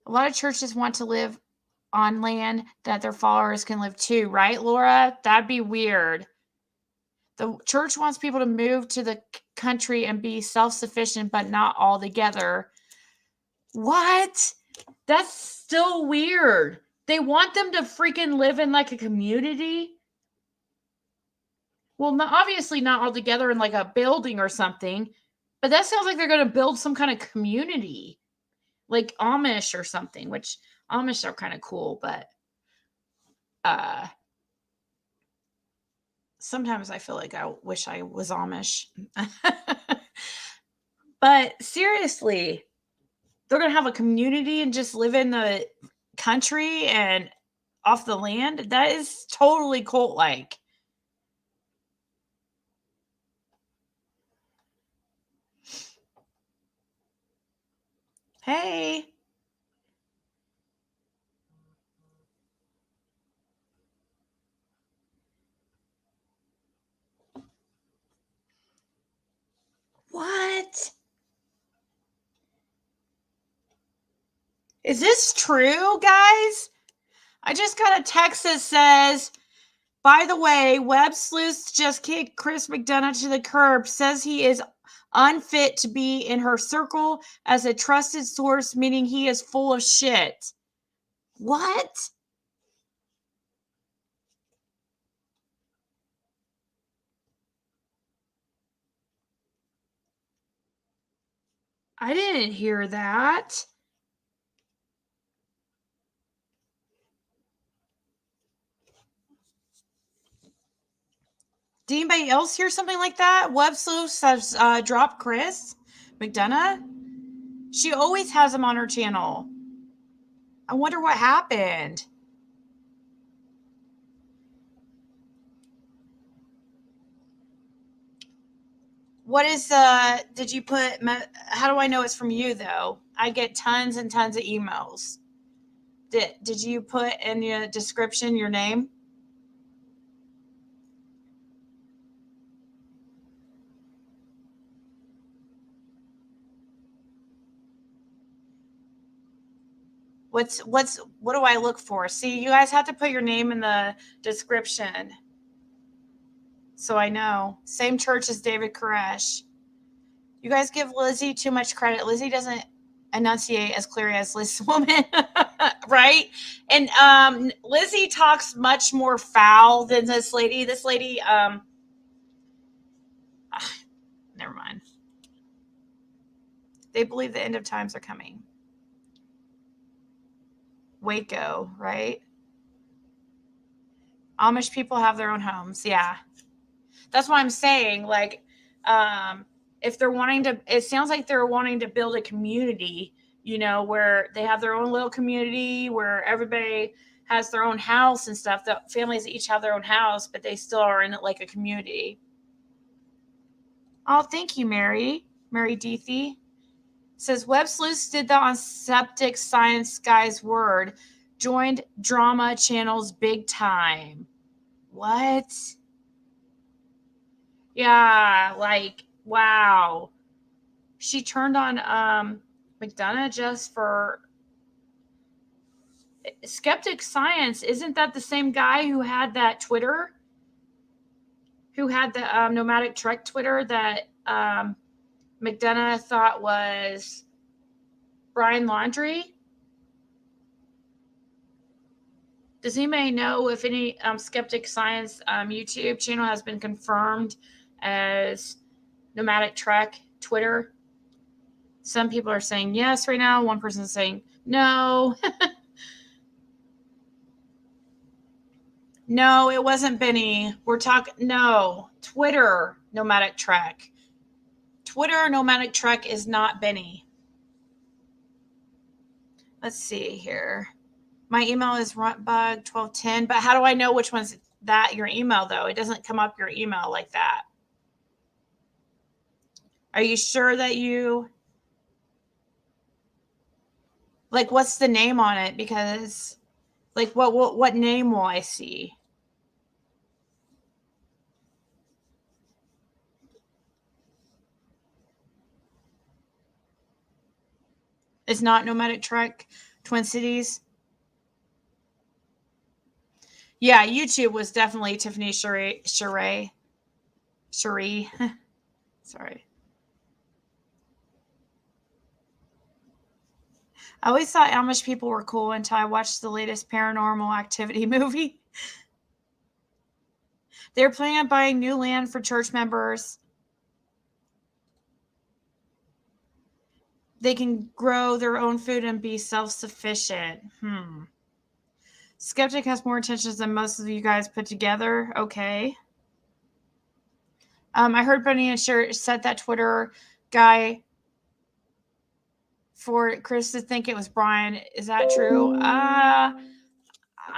A lot of churches want to live on land that their followers can live too, right, Laura? That'd be weird. The church wants people to move to the country and be self-sufficient, but not all together. What? That's still weird. They want them to freaking live in like a community. Well, obviously not all together in like a building or something, but that sounds like they're going to build some kind of community, like Amish or something, which Amish are kind of cool, but sometimes I feel like I wish I was Amish. But seriously, they're going to have a community and just live in the country and off the land? That is totally cult-like. Hey. What? Is this true, guys? I just got a text that says, by the way, WebSleuths just kicked Chris McDonough to the curb, says he is unfit to be in her circle as a trusted source, meaning he is full of shit. What? I didn't hear that. Did anybody else hear something like that? WebSleuths has dropped Chris McDonough. She always has him on her channel. I wonder what happened. What is did you put, how do I know it's from you though? I get tons and tons of emails. Did you put in your description your name? What do I look for? See, you guys have to put your name in the description. So I know. Same church as David Koresh. You guys give Lizzie too much credit. Lizzie doesn't enunciate as clearly as this woman, right? And Lizzie talks much more foul than this lady. This lady, never mind. They believe the end of times are coming. Waco, right? Amish people have their own homes. Yeah. That's what I'm saying. Like, if they're wanting to, it sounds like they're wanting to build a community, you know, where they have their own little community where everybody has their own house and stuff. The families each have their own house, but they still are in it like a community. Oh, thank you, Mary. Mary Deethy says WebSleuths did that on Septic Science Guy's Word. Joined drama channels big time. What? Yeah, like, wow. She turned on McDonough just for Skeptic Science. Isn't that the same guy who had that Twitter? Who had the Nomadic Trek Twitter that McDonough thought was Brian Laundrie? Does anybody know if any Skeptic Science YouTube channel has been confirmed as Nomadic Trek Twitter? Some people are saying yes right now. One person is saying no. No, it wasn't Benny. We're talking, no. Twitter Nomadic Trek. Twitter Nomadic Trek is not Benny. Let's see here. My email is runtbug1210, but how do I know which one's that your email though? It doesn't come up your email like that. Are you sure that you, like, what's the name on it? Because, like, what name will I see? It's not Nomadic Trek Twin Cities. Yeah, YouTube was definitely Tiffany Cherie. Sorry. I always thought Amish people were cool until I watched the latest Paranormal Activity movie. They're planning on buying new land for church members. They can grow their own food and be self-sufficient. Skeptic has more intentions than most of you guys put together. Okay. I heard Bunny and Shirt set that Twitter guy for Chris to think it was Brian. Is that true? I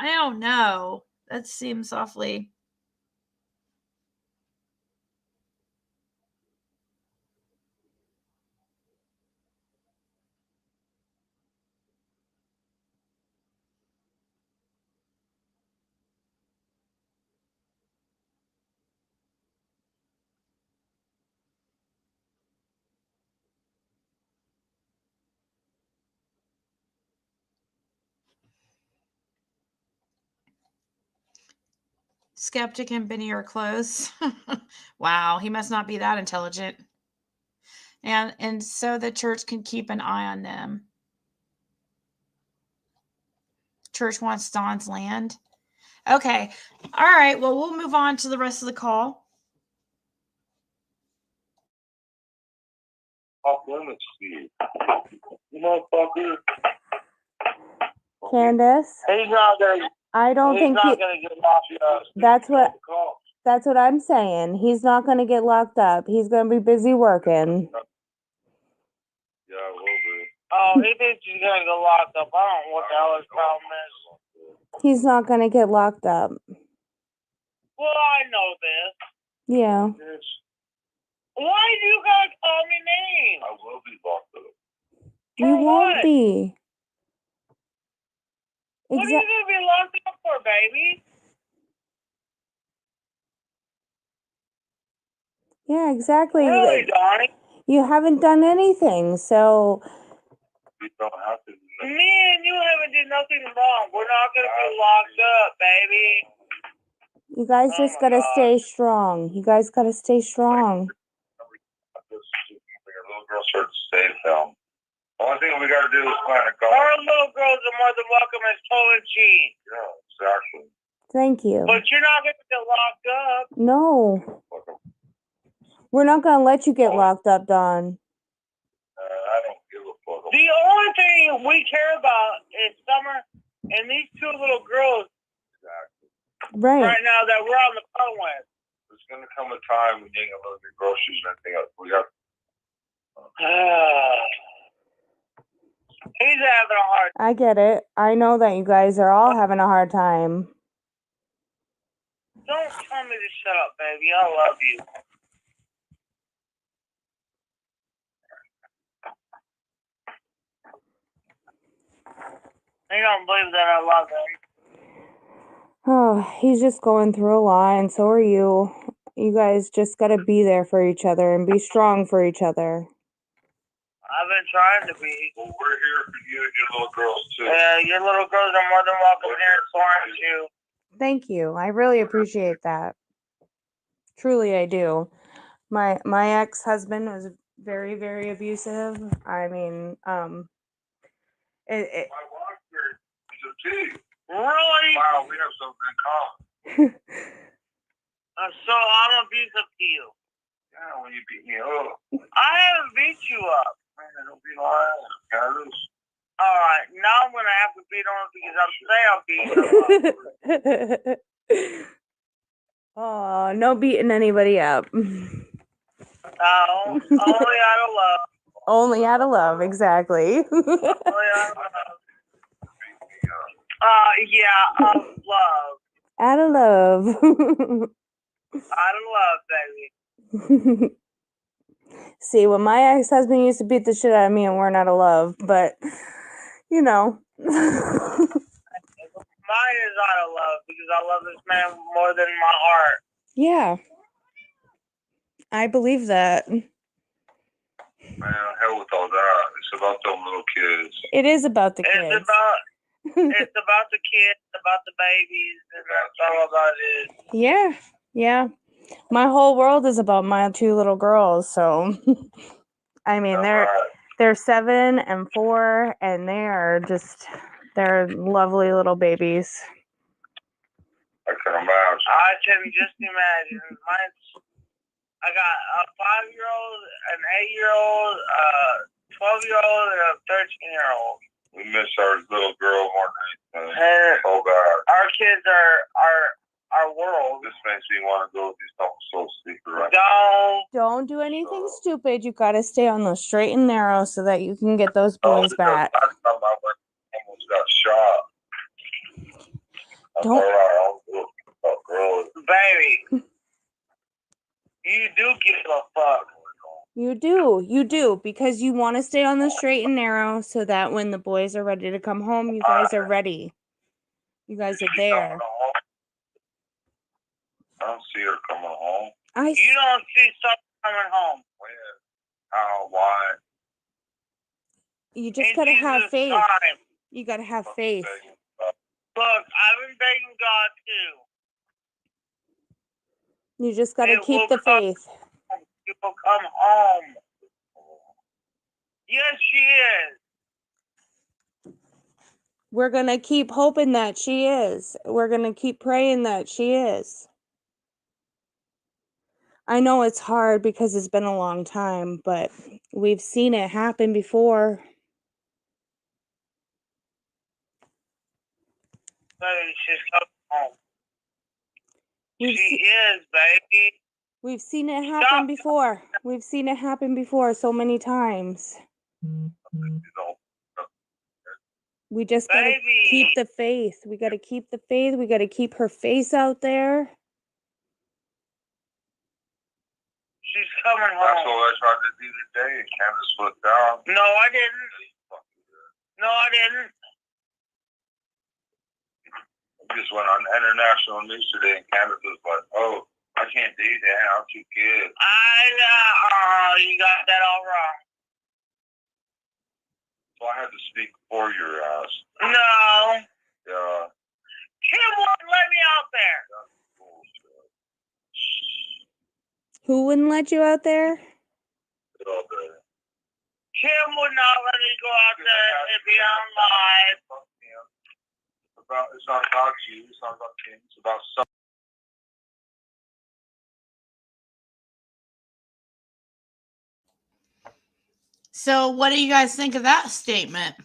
don't know. That seems awfully. Skeptic and Benny are close. Wow, he must not be that intelligent. And so the church can keep an eye on them. Church wants Don's land. Okay. All right. Well, we'll move on to the rest of the call. Off limits to you. You know, fucker. Candace, He's not gonna. I don't He's think not gonna get locked up. that's what I'm saying. He's not going to get locked up. He's going to be busy working. Yeah, a little bit. Oh, he thinks he's gonna get locked up. I don't know what the hell his problem is. He's not going to get locked up. Well, I know this. Yeah. Why do you gotta call me names? I will be locked up. You For won't what? be. What are you gonna be locked up for, baby? Yeah, exactly. Really, Donnie? You haven't done anything, so We don't have to. Me and you haven't did nothing wrong. We're not gonna be locked up, baby. you guys Oh just my gotta God. stay strong. You guys gotta stay strong. Your little girl starts to stay film. Only thing we gotta do is find a car. Our little girls are more than welcome as toe and cheese. Yeah, exactly. Thank you. But you're not gonna get locked up. No. We're not gonna let you get locked up, Don. I don't give a fuck. The only thing we care about is Summer and these two little girls Right. right now that we're on the phone with. There's gonna come a time when you ain't gonna get groceries and everything else. We got. He's having a hard time. I get it. I know that you guys are all having a hard time. Don't tell me to shut up, baby. I love you. You don't believe that I love him. Oh, he's just going through a lot, and so are you. You guys just gotta be there for each other and be strong for each other. I've been trying to be. Well, we're here for you and your little girls too. Yeah, your little girls are more than welcome here in Florence, you. Thank you. I really appreciate that. Truly, I do. My ex-husband was very, very abusive. I mean, it My wife here is a pig. Really? Wow, we have something in common. So I'm abusive to you. Yeah, when you beat me up. I haven't beat you up. Man, don't be lying, guys. All right, now I'm gonna have to beat on because I'm saying I'm beating them up. Oh, no beating anybody up. No, only out of love. Only out of love, exactly. Only out of love. Yeah, of love. Out of love. Out of love, baby. See, when my ex-husband used to beat the shit out of me and weren't out of love, but, you know. Mine is out of love because I love this man more than my heart. Yeah. I believe that. Man, hell with all that. It's about them little kids. It is about the It's kids. about It's about the kids, about the babies, and that's all about it. Yeah, yeah. My whole world is about my 2 little girls. So, I mean, they're 7 and 4, and they're lovely little babies. I can imagine. I can just imagine. I got a 5-year-old, an 8-year-old, a 12-year-old, and a 13-year-old. We miss our little girl more than anything. Oh God. Our kids are our world. This makes me want to go do something so stupid right Don't do anything stupid. You got to stay on the straight and narrow so that you can get those boys back. Last time I went, I almost got shot. That's Don't- all right. I'll do it. Girl. Baby, you do give a fuck. You do, because you want to stay on the straight and narrow so that when the boys are ready to come home, you guys are ready. You guys are there. I don't see her coming home. You don't see something coming home. When? How? Why? You just In got to have Jesus' faith. time. You got to have faith. Look, I've been begging God too. You just got to It keep will the come. faith. She will come home. Yes, she is. We're going to keep hoping that she is. We're going to keep praying that she is. I know it's hard because it's been a long time, but we've seen it happen before. Baby, she's coming home. We've She is, baby. We've seen it happen before. We've seen it happen before so many times. We just got to keep the faith. We got to keep the faith. We got to keep her face out there. She's coming home. That's what I tried to do today, and Candace flipped out. No, I didn't. No, I didn't. I just went on international news today, and Candace was like, "Oh, I can't do that. I'm too good." You got that all wrong. So I had to speak for your ass. No. Yeah. Kim wouldn't let me out there. Who wouldn't let you out there? Kim would not let me go out there and be on live. It's not about you. It's not about Kim. It's about some. So, what do you guys think of that statement?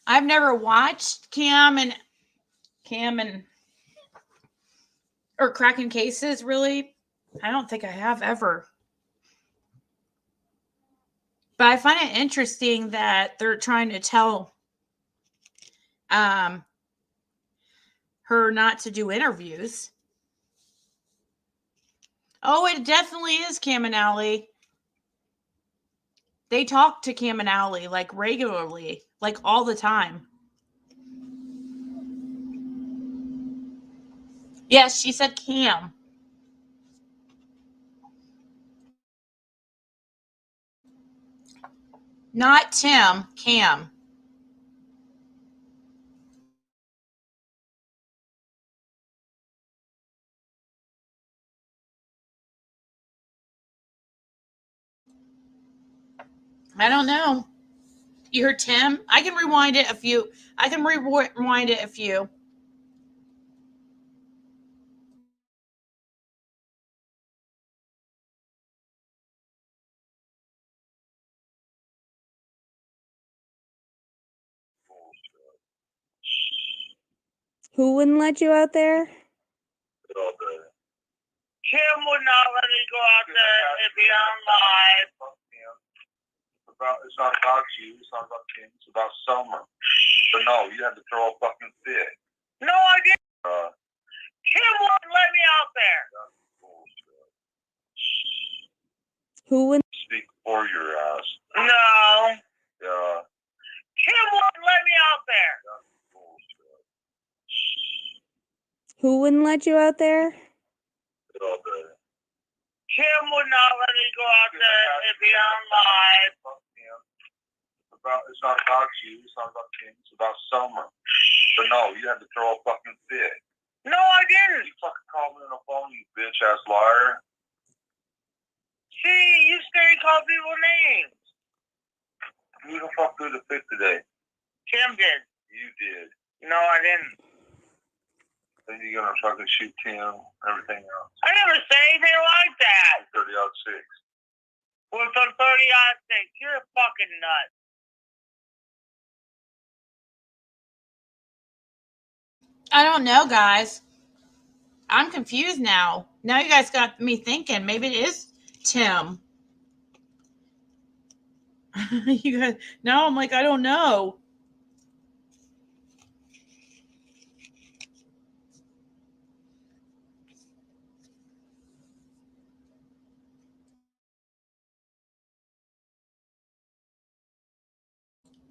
I've never watched Cam and or Cracking Cases, really. I don't think I have ever. But I find it interesting that they're trying to tell her not to do interviews. Oh, it definitely is Cam and Allie. They talk to Cam and Allie like regularly, like all the time. Yes, she said Cam. Not Tim, Cam. I don't know. You heard Tim? I can rewind it a few. Who wouldn't let you out there? Kim would not let me go out there and be on live. It's not about you. It's not about Kim. It's about Summer. But no, you had to throw a fucking fit. No, I didn't. Kim wouldn't let me out there. Who wouldn't Speak for your ass. No. Yeah. Kim wouldn't let me out there. Who wouldn't let you out there? Kim Tim would not let me go out there and be on live. It's not about you. It's not about Tim. It's about Summer. But no, you had to throw a fucking fit. No, I didn't. You fucking called me on the phone, you bitch ass liar. See, you stay call people names. Who the fuck threw the fit today? Tim did. You did. No, I didn't. Then you're gonna fucking shoot Tim, everything else. I never say anything like that. 30-6. With a 30-6, you're a fucking nut. I don't know, guys. I'm confused now. Now you guys got me thinking maybe it is Tim. You guys, now I'm like, I don't know.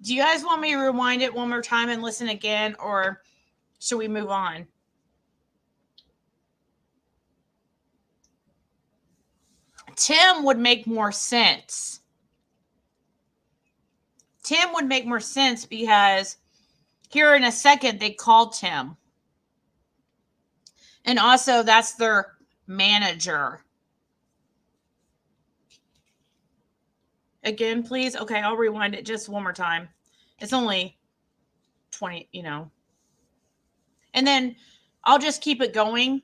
Do you guys want me to rewind it one more time and listen again, or should we move on? Tim would make more sense. Tim would make more sense because here in a second they called Tim. And also that's their manager. Again, please. Okay, I'll rewind it just one more time. It's only 20, you know. And then I'll just keep it going.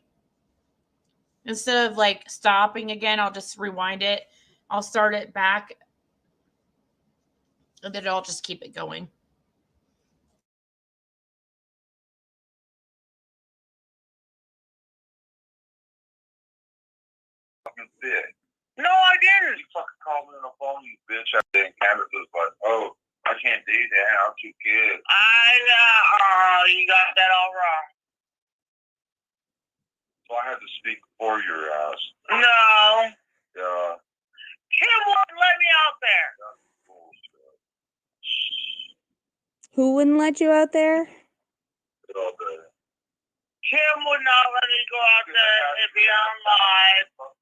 Instead of like stopping again, I'll just rewind it. I'll start it back. And then I'll just keep it going. Fucking fit. No, I didn't. You fucking called me on the phone, you bitch. I think Candace was like, oh, I can't do that. I'm too good. You got that all wrong. So I had to speak for your ass. No. Yeah. Tim wouldn't let me out there. Who wouldn't let you out there? Tim would not let me go out there and be on live.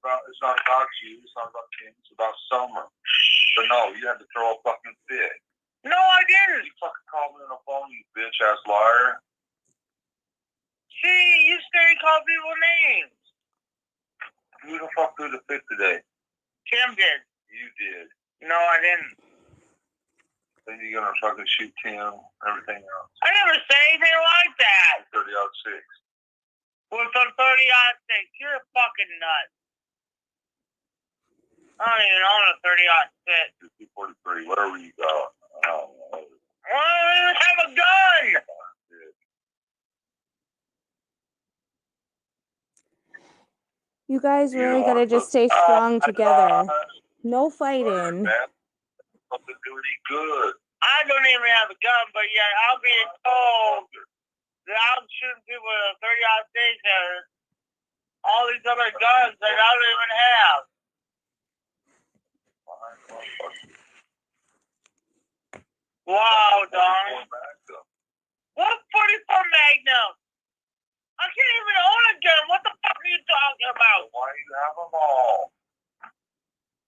It's not about you. It's not about Tim. It's about Summer. But no, you had to throw a fucking fit. No, I didn't. You fucking called me on the phone, you bitch ass liar. See, you stay call people names. Who the fuck threw the fit today? Tim did. You did. No, I didn't. Then you're gonna fucking shoot Tim, everything else. I never say anything like that. 30-6. With a 30-6, you're a fucking nut. I don't even own a 30-6. 243, whatever you got. I don't know. I don't even have a gun. You guys really gotta just stay strong together. No fighting. Something do any good. I don't even have a gun, but yeah, I'm being told that I'm shooting people with a 30-6 and all these other guns that I don't even have. Wow, Don. What 44 Magnum? I can't even own a gun. What the fuck are you talking about? Why do you have them all?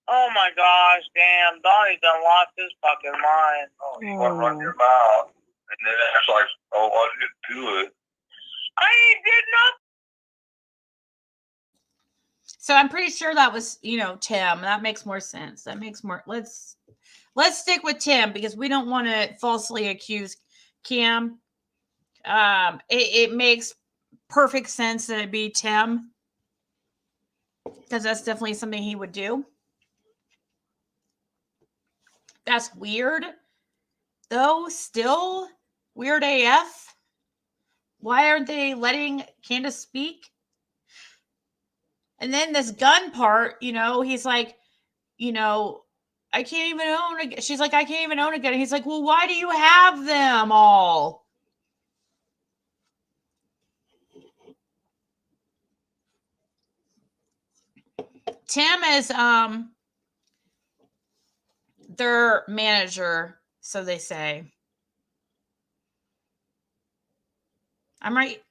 Oh my gosh, damn. Donnie done lost his fucking mind. Oh, you want to run your mouth. And then it's like, oh, I didn't do it. I ain't did nothing. So I'm pretty sure that was, you know, Tim. That makes more sense. That makes more. Let's stick with Tim because we don't want to falsely accuse Kim. It makes perfect sense that it'd be Tim because that's definitely something he would do. That's weird, though. Still weird AF. Why aren't they letting Candace speak? And then this gun part, you know, he's like, you know, I can't even own a gun. She's like, I can't even own a gun. And he's like, well, why do you have them all? Tim is their manager, so they say. I'm right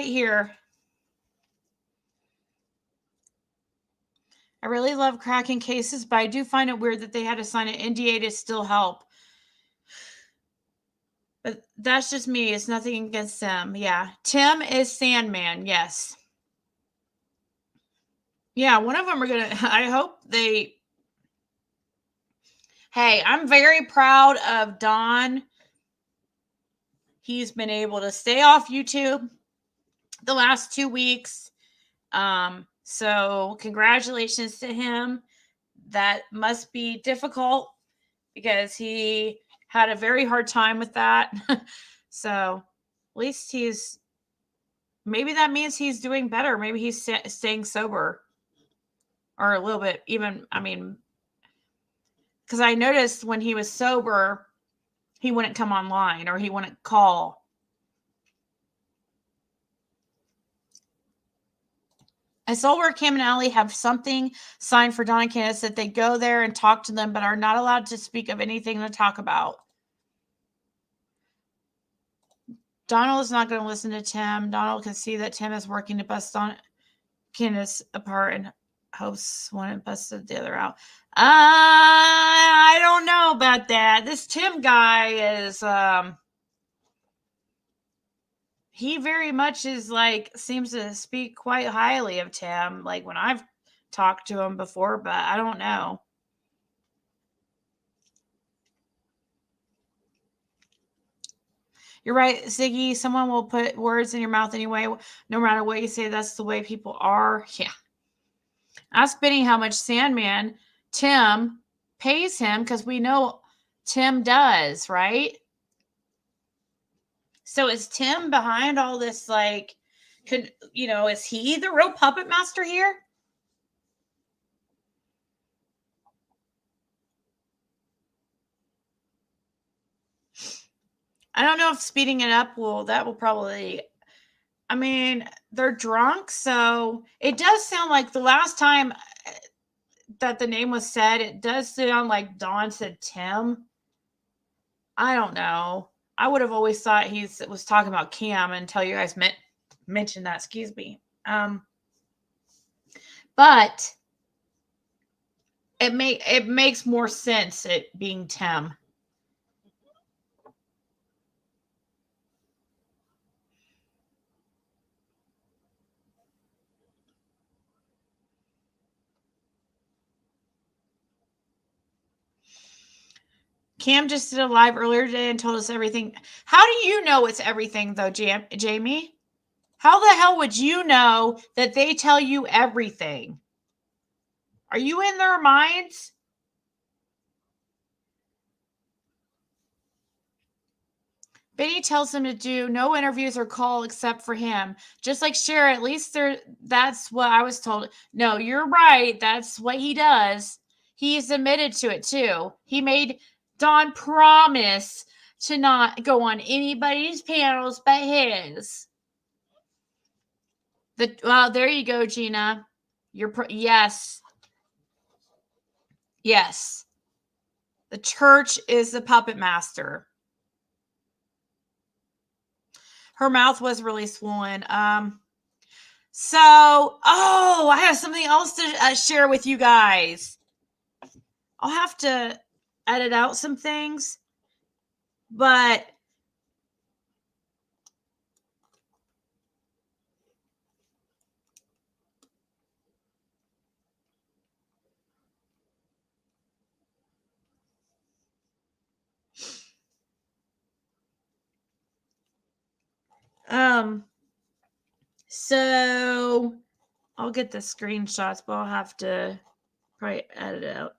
here. I really love cracking cases, but I do find it weird that they had to sign an NDA to still help. But that's just me. It's nothing against them. Yeah. Tim is Sandman. Yes. Yeah, one of them are going to, I hope they, hey, I'm very proud of Don. He's been able to stay off YouTube the last 2 weeks. So congratulations to him. That must be difficult because he had a very hard time with that. So at least maybe that means he's doing better. Maybe he's staying sober or a little bit even, I mean, because I noticed when he was sober, he wouldn't come online or he wouldn't call. I saw where Cam and Allie have something signed for Don and Candace that they go there and talk to them, but are not allowed to speak of anything to talk about. Donald is not going to listen to Tim. Donald can see that Tim is working to bust Candace apart and hopes one busted the other out. I don't know about that. This Tim guy is he very much is like seems to speak quite highly of Tim, like when I've talked to him before, but I don't know. You're right, Ziggy. Someone will put words in your mouth anyway. No matter what you say, that's the way people are. Yeah. Ask Benny how much Sandman Tim pays him because we know Tim does, right? So is Tim behind all this? Like, is he the real puppet master here? I don't know if speeding it up that will probably, I mean, they're drunk. So it does sound like the last time that the name was said, it does sound like Dawn said Tim. I don't know. I would have always thought he was talking about Cam until you guys mentioned that. Excuse me. But it makes more sense it being Tim. Cam just did a live earlier today and told us everything. How do you know it's everything though, Jamie? How the hell would you know that they tell you everything? Are you in their minds? Benny tells him to do no interviews or call except for him. Just like Cher, at least that's what I was told. No, you're right. That's what he does. He's admitted to it too. He made Don promise to not go on anybody's panels but his. Well, there you go, Gina. Yes. Yes. The church is the puppet master. Her mouth was really swollen. I have something else to share with you guys. I'll have to edit out some things, but so I'll get the screenshots, but I'll have to probably edit it out.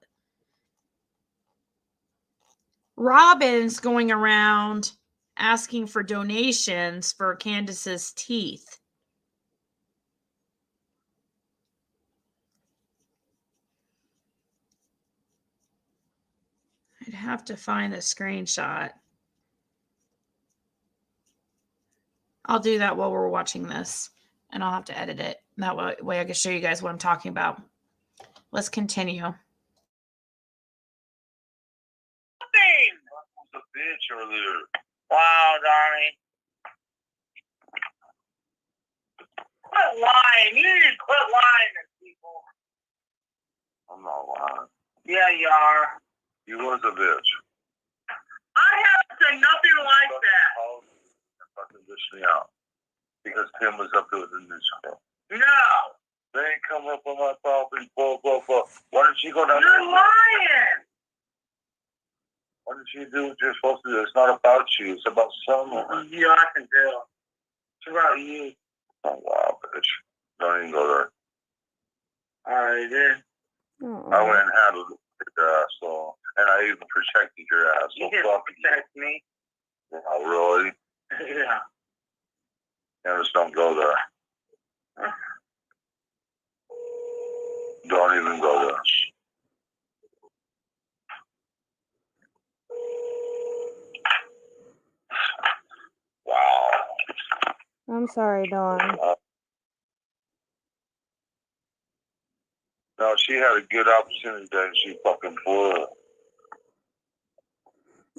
Robin's going around asking for donations for Candace's teeth. I'd have to find the screenshot. I'll do that while we're watching this, and I'll have to edit it. That way I can show you guys what I'm talking about. Let's continue. A bitch earlier. Wow, Donnie. Quit lying. You need to quit lying to people. I'm not lying. Yeah, you are. You was a bitch. I haven't said nothing like that. Fucking dish me out. Because Tim was up there with the news crew. No. They ain't come up on my property, blah, blah, blah. Why didn't you go down You're there? lying. Why didn't you do what you're supposed to do? It's not about you. It's about someone. Yeah, I can tell. It's about you. Oh, wow, bitch. Don't even go there. All right, then. I went and handled your asshole. And I even protected your asshole. You didn't protect me. Oh, really? Yeah. Yeah, just don't go there. Don't even go there. Wow. I'm sorry, Dawn. No, she had a good opportunity and she fucking blew it.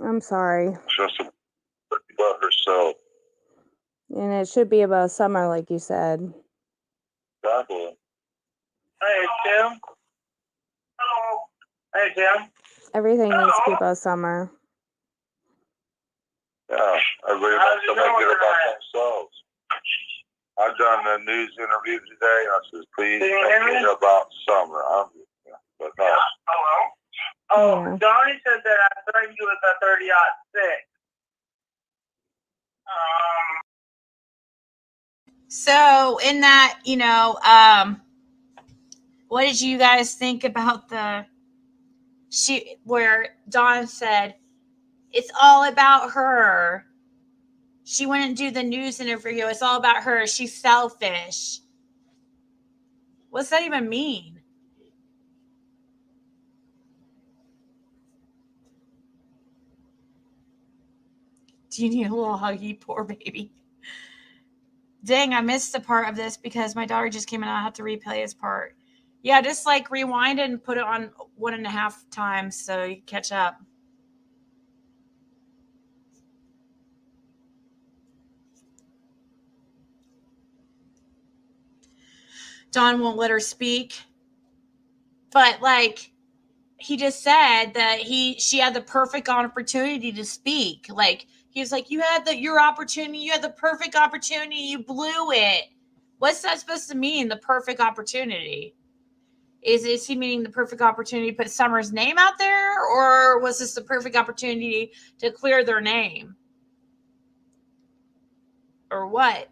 I'm sorry. Just about herself. And it should be about summer, like you said. Exactly. Hey, Tim. Hello. Hey, Tim. Everything needs to be about summer. Yeah, everybody wants to make it about themselves. I've done a news interview today, and I says, please make it about summer. But no. Hello? Oh, Yeah. Donnie said that I thought you was a 30-06. So in that, what did you guys think about where Dawn said it's all about her? She wouldn't do the news interview. It's all about her. She's selfish. What's that even mean? Do you need a little huggy, poor baby? Dang, I missed the part of this because my daughter just came in. I have to replay his part. Yeah, just like rewind it and put it on 1.5 times so you catch up. Dawn won't let her speak. But like he just said that she had the perfect opportunity to speak. Like he was like, you had your opportunity, you had the perfect opportunity, you blew it. What's that supposed to mean, the perfect opportunity? Is he meaning the perfect opportunity to put Summer's name out there, or was this the perfect opportunity to clear their name? Or what?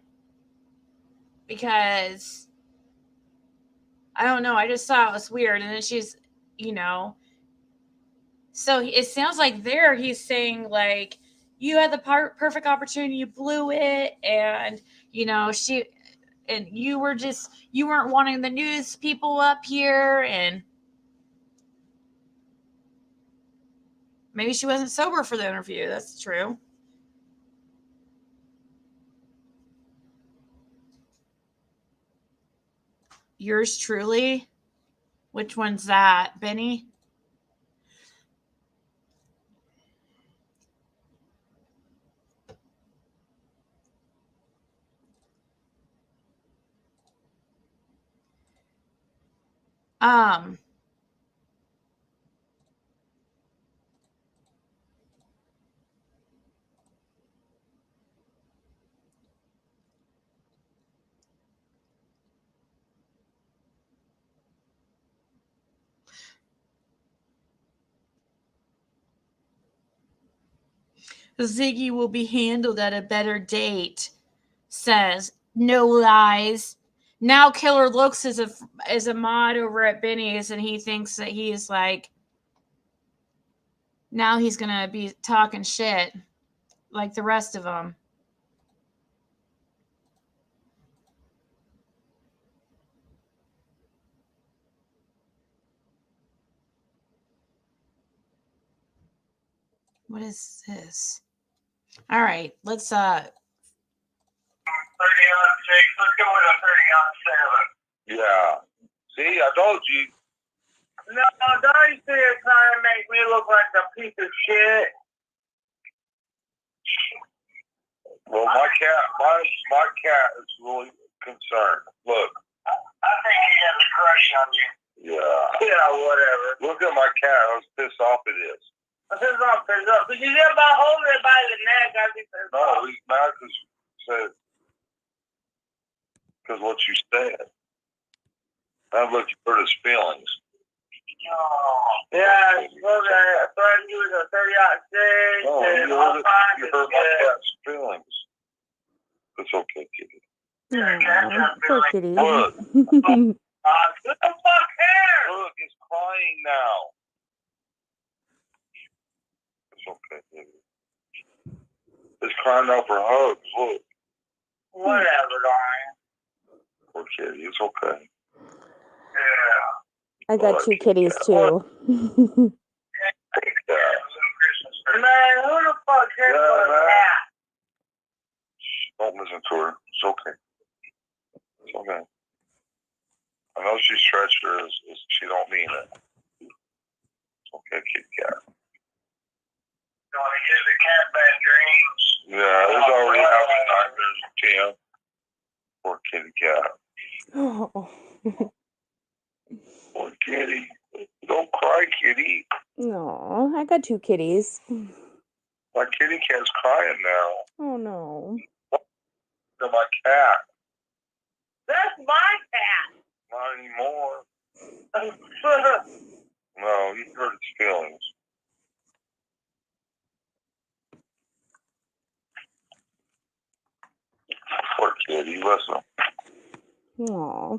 Because I don't know. I just thought it was weird. And then she's, so it sounds like he's saying like, you had the perfect opportunity, you blew it, and you weren't wanting the news people up here, and maybe she wasn't sober for the interview. That's true. Yours truly? Which one's that, Benny? Ziggy will be handled at a better date, says no lies. Now Killer looks as a mod over at Benny's, and he thinks that he's like, now he's gonna be talking shit like the rest of them. What is this? All right, let's 30 on 6. Let's go with a 30 on 7. Yeah. See, I told you. No, Donnie said trying to make me look like a piece of shit. Well, my cat is really concerned. Look. I think he has a crush on you. Yeah, whatever. Look at my cat. I was pissed off it is. I'm pissed off. But you get about holding it by the neck. I'd be pissed off. No, he's mad because what you said. That look, you hurt his feelings. Yeah, I threatened you with a 30-06. No, you hurt my cat's feelings. It's okay, kitty. Poor kitty. Look. Get the fuck here! Look, it's crying now. It's okay, kitty. It's crying out for hugs. Look. Whatever, darling. Poor kitty. It's okay. Yeah. I got two kitties too. Man, who the fuck cares about a cat? Don't listen to her. It's okay. It's okay. I know she's treacherous. She don't mean it. It's okay, kitty cat. You want to give the cat bad dreams? Yeah, it's already having nightmares, Tim. Poor kitty cat. Oh. Poor kitty. Don't cry, kitty. No, I got two kitties. My kitty cat's crying now. Oh no. To my cat. That's my cat. Not anymore. No, you hurt its feelings. Poor kitty, listen. Aw.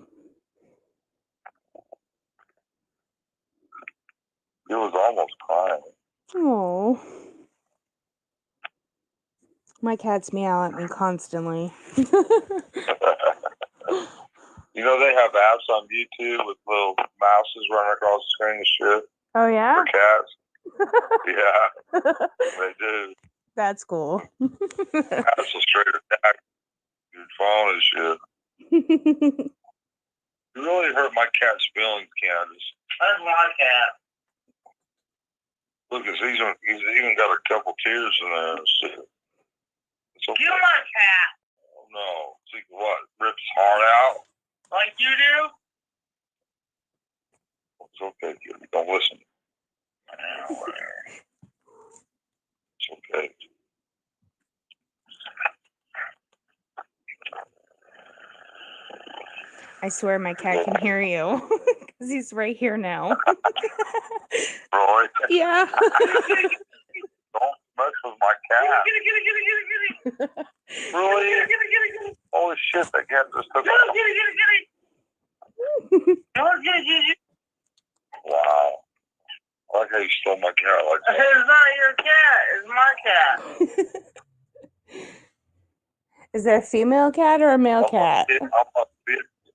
It was almost crying. Oh. My cats meow at me constantly. You know they have apps on YouTube with little mouses running across the screen and shit Oh yeah? for cats. Yeah, they do. That's cool. Apps will straight attack your phone and shit. You really hurt my cat's feelings, Candace. That's my cat. Look, he's even got a couple tears in there and shit. It's okay. Kill my cat. Oh no. See what? Rips his heart out? Like you do? It's okay, kid. Don't listen. It's okay. I swear my cat can hear you. Because he's right here now. Roy, Yeah. don't mess with my cat. Really? Holy shit, that cat just took off. Wow. I like how you stole my cat like that. It's not your cat. It's my cat. Is that a female cat or a male cat?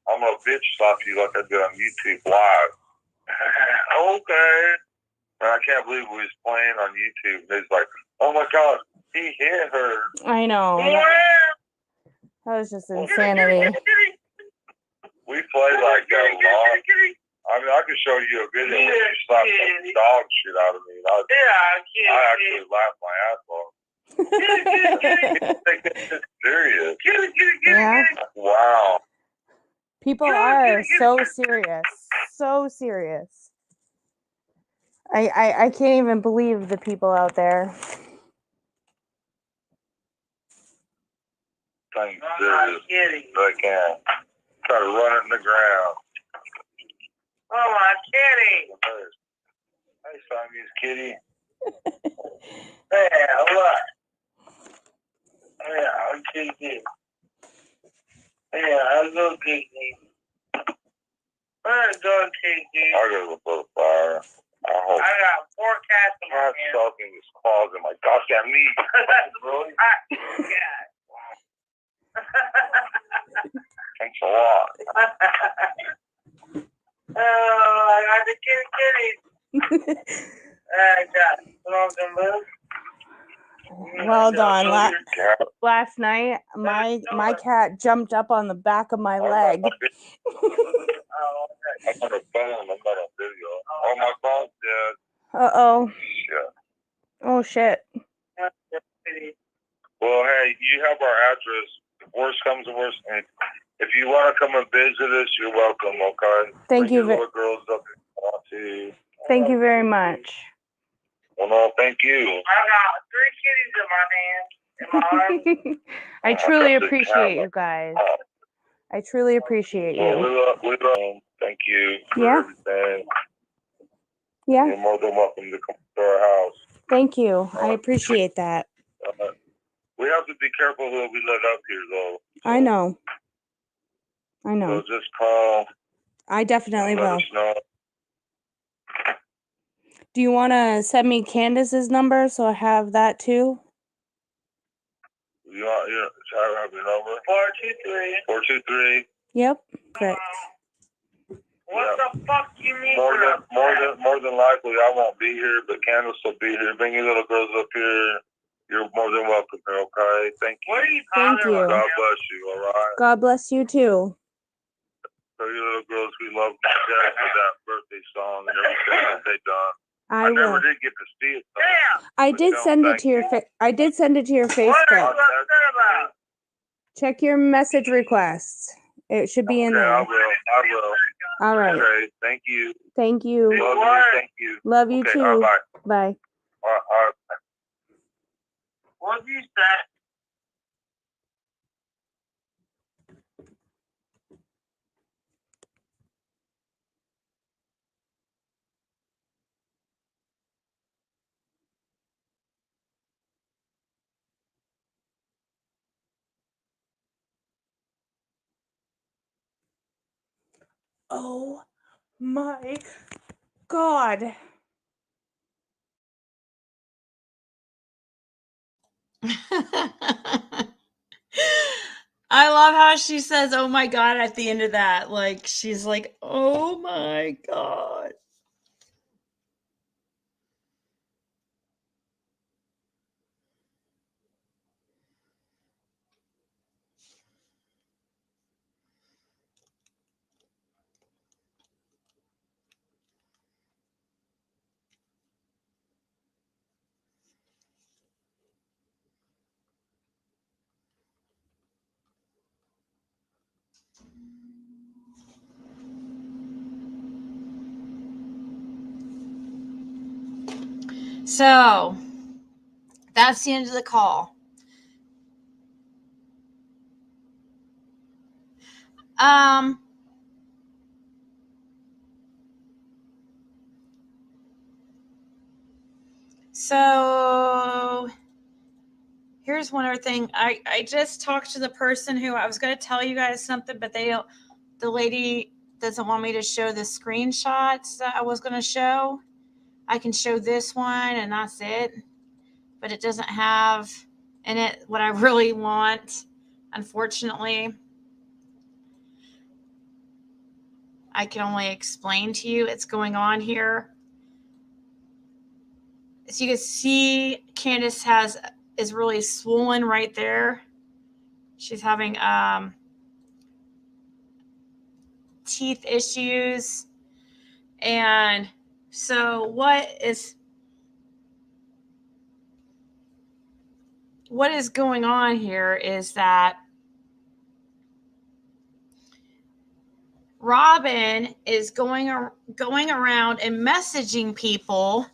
I'm gonna bitch slap you like I did on YouTube live. Okay. And I can't believe we was playing on YouTube. And it's like, oh my god, he hit her. I know. That was just insanity. We played like that a lot. I mean, I could show you a video where you slapped some dog shit out of me. And I actually laughed my ass off. Take this shit serious. Yeah. Wow. People are so serious. So serious. I can't even believe the people out there. Thing serious. I can. Try to run it in the ground. Oh, my kitty. Hey, Siamese kitty. Yeah, look. Yeah, I'm kitty. Yeah, I'm good kitty. I'm good kitty. I gotta go put a fire. I hope. I got 4 cats in my I'm hand. soaking his claws in my goddamn knee. Really? Yeah. Thanks a lot. Oh, I got the kitty. I got some moves. Well done. Last night, my cat jumped up on the back of my leg. I'm on a phone. I'm not on video. Oh, my phone's dead. Uh-oh. Shit. Oh, shit. Well, hey, you have our address. If worst comes to worst, and if you want to come and visit us, you're welcome. Okay. Thank Bring you. your little girls up if you want to. Thank you very much. Well, no, thank you. I got 3 kitties in my hand, in my arms. I truly appreciate you guys. I truly appreciate Well, you. we love. Thank you for Yeah. everything. Yeah. You're more than welcome to come to our house. Thank you. I appreciate that. We have to be careful who we let up here, though. I know. I So know. just call. I definitely Let will. us know. Do you want to send me Candace's number so I have that too? You want, I have your number. 423. 423. Yep. Perfect. What the fuck do you mean? More than likely, I won't be here, but Candace will be here. Bring your little girls up here. You're more than welcome here, okay? Thank you. What are you Thank talking you. about? God bless you, all right? God bless you too. Tell your little girls we love them for that birthday song and everything that they done. I never will. did get to see it, though. Damn. I But did no, send it thank to your you. I did send it to your What are you Facebook. upset about? Check your message requests. It should be in Okay, I there. will. All right. Okay, thank you. Thank you. Love you. Thank you. Love you Okay, too. all right, bye. Bye. All right. What did you say? Oh my God. I love how she says, "Oh my God," at the end of that. Like, she's like, "Oh my God." So that's the end of the call. So here's one other thing. I just talked to the person who I was going to tell you guys something, but the lady doesn't want me to show the screenshots that I was going to show. I can show this one and that's it, but it doesn't have in it what I really want, unfortunately. I can only explain to you what's going on here. As you can see, Candace is really swollen right there. She's having teeth issues. And so what is going on here is that Robin is going around and messaging people.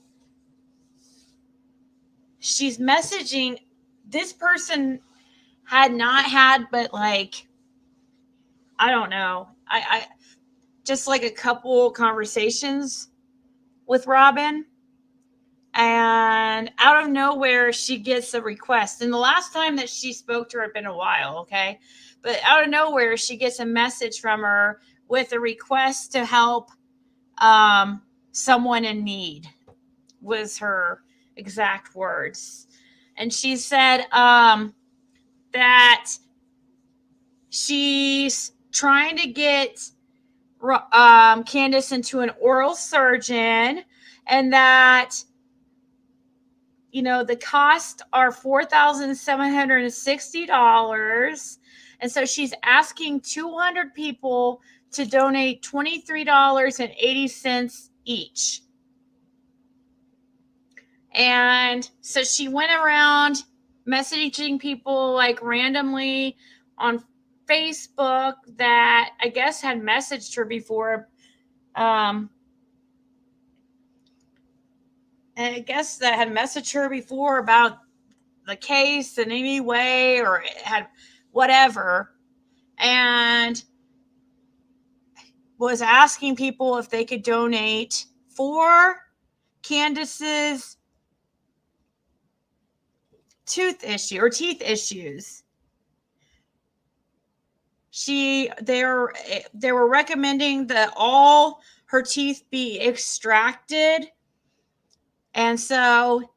She's messaging this person had not had but like, I don't know, I just like a couple conversations with Robin, and out of nowhere she gets a request. And the last time that she spoke to her had been a while, okay, but out of nowhere she gets a message from her with a request to help someone in need, was her exact words. And she said that she's trying to get Candace into an oral surgeon, and that, you know, the costs are $4,760. And so she's asking 200 people to donate $23.80 each. And so she went around messaging people like randomly on Facebook that I guess had messaged her before. And I guess that had messaged her before about the case in any way, or it had whatever, and was asking people if they could donate for Candace's teeth issues. They were recommending that all her teeth be extracted. And so,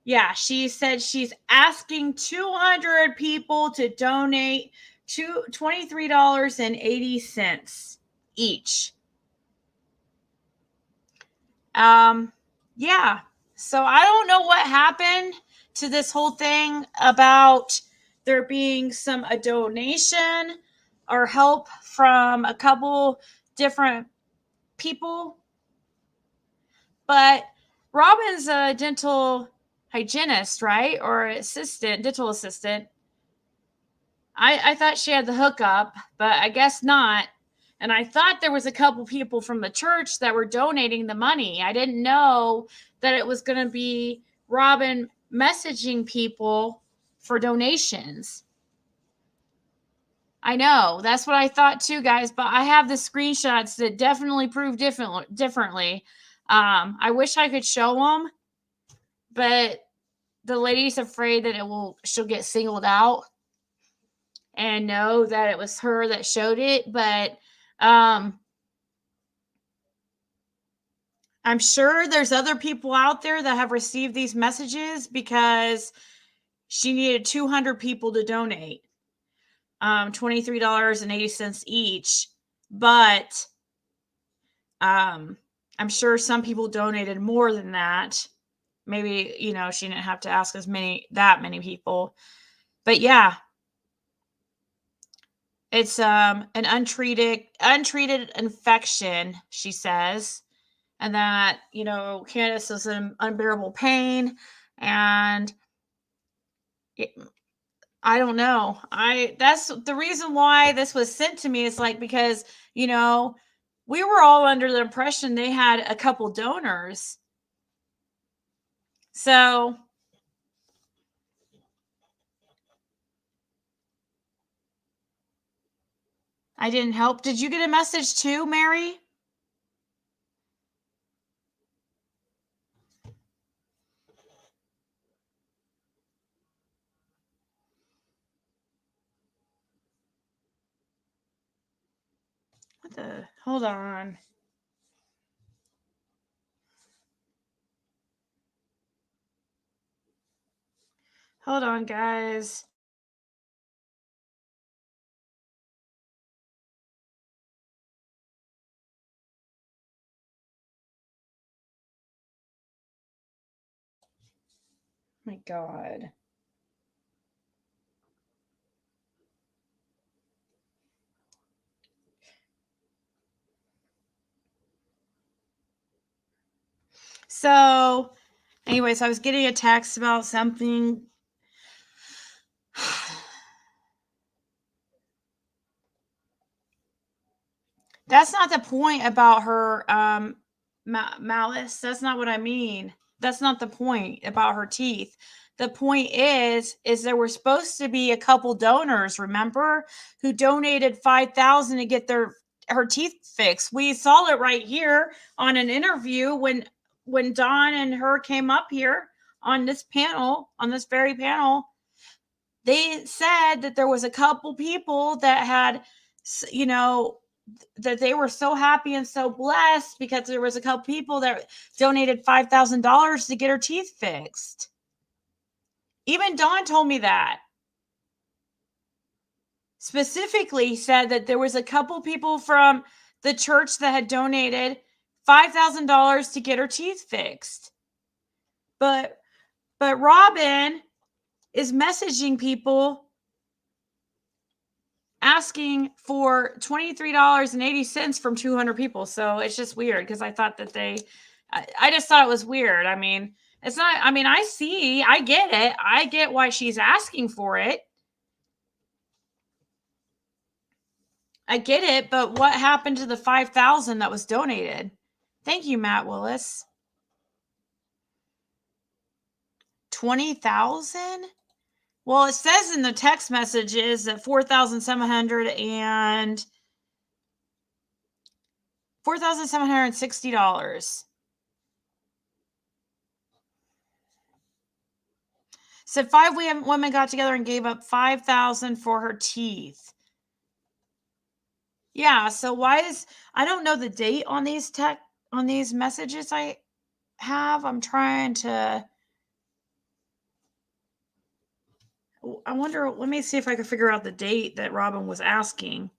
yeah, she said she's asking 200 people to donate $23.80 each. Yeah. So I don't know what happened to this whole thing about there being a donation or help from a couple different people. But Robin's a dental hygienist, right? Or dental assistant. I thought she had the hookup, but I guess not. And I thought there was a couple people from the church that were donating the money. I didn't know that it was going to be Robin messaging people for donations. I know. That's what I thought too, guys. But I have the screenshots that definitely prove differently. I wish I could show them, but the lady's afraid that she'll get singled out and know that it was her that showed it. But I'm sure there's other people out there that have received these messages, because she needed 200 people to donate $23.80 each. But I'm sure some people donated more than that. Maybe, she didn't have to ask that many people. But yeah, it's an untreated infection, she says. And that, Candace is in unbearable pain. And I don't know. That's the reason why this was sent to me, is because, we were all under the impression they had a couple donors. So I didn't help. Did you get a message too, Mary? Hold on. Hold on, guys. My God. So, anyways, I was getting a text about something. That's not the point about her malice. That's not what I mean. That's not the point about her teeth. The point is there were supposed to be a couple donors, remember, who donated $5,000 to get her teeth fixed. We saw it right here on an interview when Dawn and her came up here on this very panel. They said that there was a couple people that had, that they were so happy and so blessed because there was a couple people that donated $5,000 to get her teeth fixed. Even Dawn told me that. Specifically said that there was a couple people from the church that had donated $5,000 to get her teeth fixed. But Robin is messaging people asking for $23.80 from 200 people. So it's just weird, because I thought that I just thought it was weird. I mean, it's not, I mean, I get it. I get why she's asking for it. I get it, but what happened to the $5,000 that was donated? Thank you, Matt Willis. 20,000? Well, it says in the text messages that $4,760. Said 5 women got together and gave up $5,000 for her teeth. Yeah, so why is I don't know the date on these messages I have. I'm trying to I wonder, let me see if I can figure out the date that Robin was asking.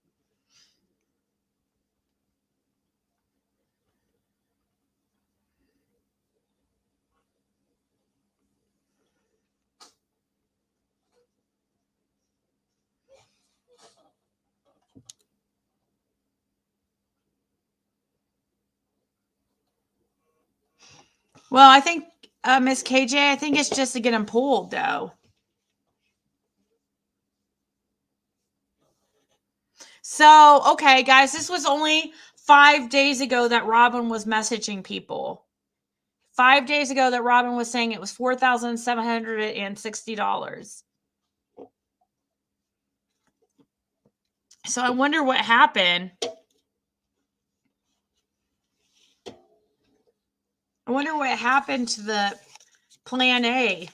Well, I think, Miss KJ, I think it's just to get them pulled, though. So, okay, guys, this was only 5 days ago that Robin was messaging people. 5 days ago that Robin was saying it was $4,760. So I wonder what happened. I wonder what happened to the Plan A,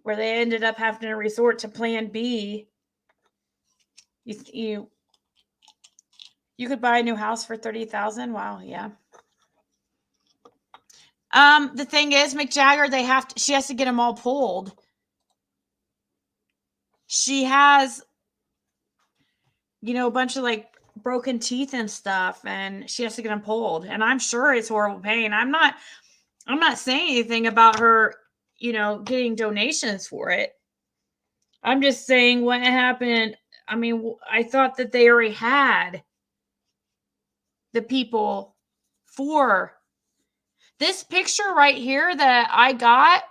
where they ended up having to resort to Plan B. You could buy a new house for $30,000. Wow, yeah. The thing is, Mick Jagger, she has to get them all pulled. She has, a bunch of like broken teeth and stuff, and she has to get them pulled. And I'm sure it's horrible pain. I'm not saying anything about her, getting donations for it. I'm just saying what happened. I mean, I thought that they already had the people for this picture right here that I got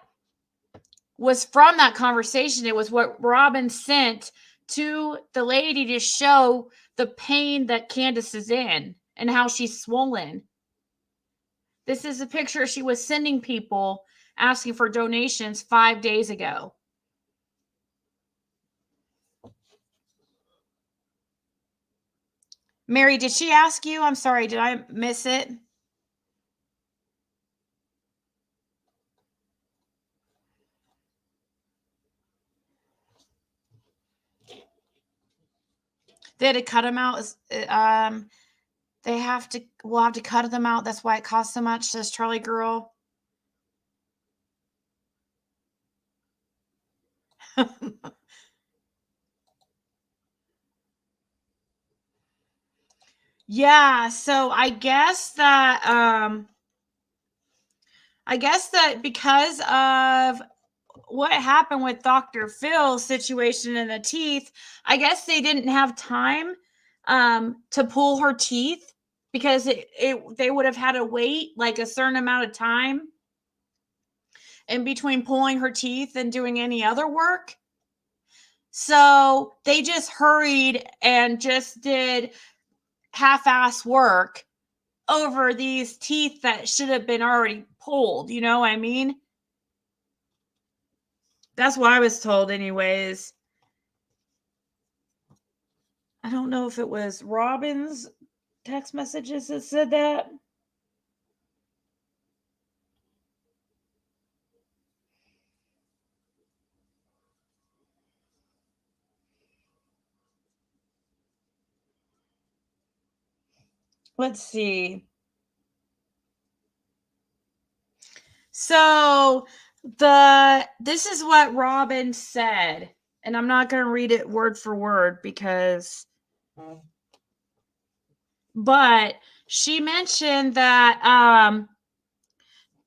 was from that conversation. It was what Robin sent to the lady to show the pain that Candace is in and how she's swollen. This is a picture she was sending people asking for donations 5 days ago. Mary, did she ask you? I'm sorry, did I miss it? They had to cut them out. We'll have to cut them out. That's why it costs so much, says Charlie Girl. Yeah, so I guess that because of what happened with Dr. Phil's situation in the teeth, I guess they didn't have time to pull her teeth because they would have had to wait like a certain amount of time in between pulling her teeth and doing any other work. So they just hurried and just did half-ass work over these teeth that should have been already pulled. You know what I mean? That's what I was told anyways. I don't know if it was Robin's text messages that said that. Let's see. So this is what Robin said, and I'm not going to read it word for word but she mentioned that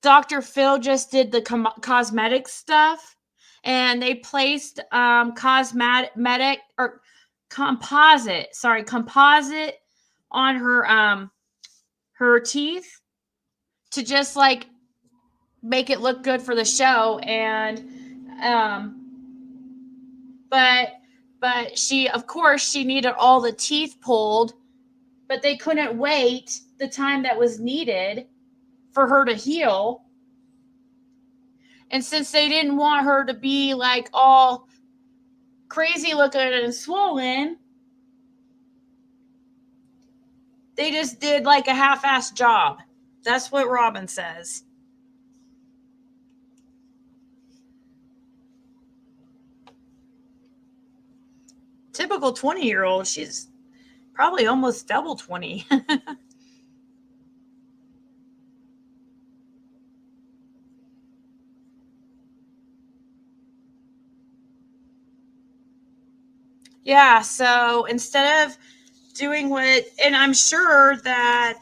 Dr. Phil just did the cosmetic stuff, and they placed composite on her teeth to just like make it look good for the show. And but But of course, she needed all the teeth pulled, but they couldn't wait the time that was needed for her to heal. And since they didn't want her to be like all crazy looking and swollen, they just did like a half-assed job. That's what Robin says. Typical 20-year-old, she's probably almost double 20. Yeah, so instead of doing and I'm sure that,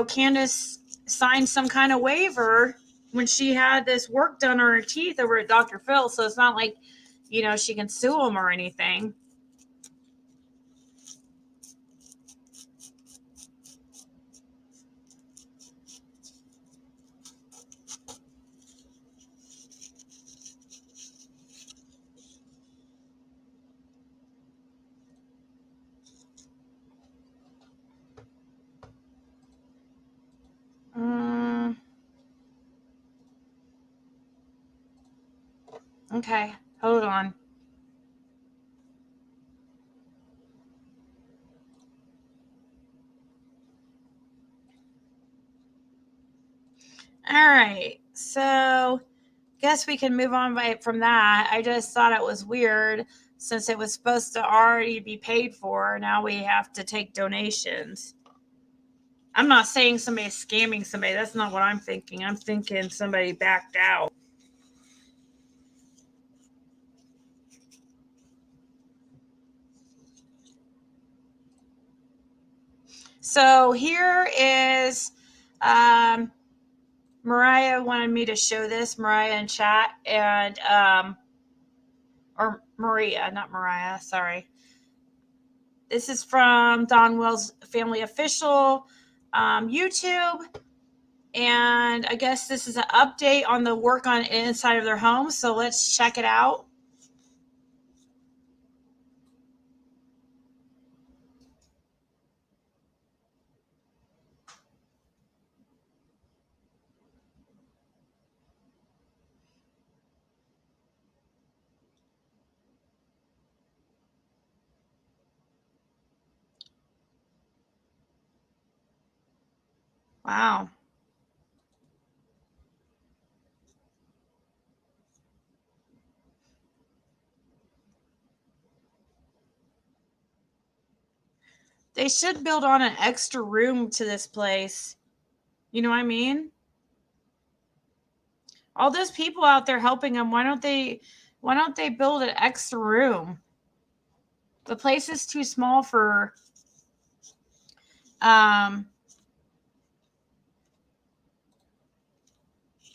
Candace signed some kind of waiver when she had this work done on her teeth over at Dr. Phil, so it's not like, she can sue him or anything. Okay, hold on. All right, so guess we can move on from that. I just thought it was weird since it was supposed to already be paid for. Now we have to take donations. I'm not saying somebody's scamming somebody. That's not what I'm thinking. I'm thinking somebody backed out. So here is, Mariah wanted me to show this, Mariah in chat, and, or Maria, not Mariah, sorry. This is from Don Wells Family Official YouTube. And I guess this is an update on the work on inside of their home. So let's check it out. Wow. They should build on an extra room to this place. You know what I mean? All those people out there helping them, why don't they build an extra room? The place is too small for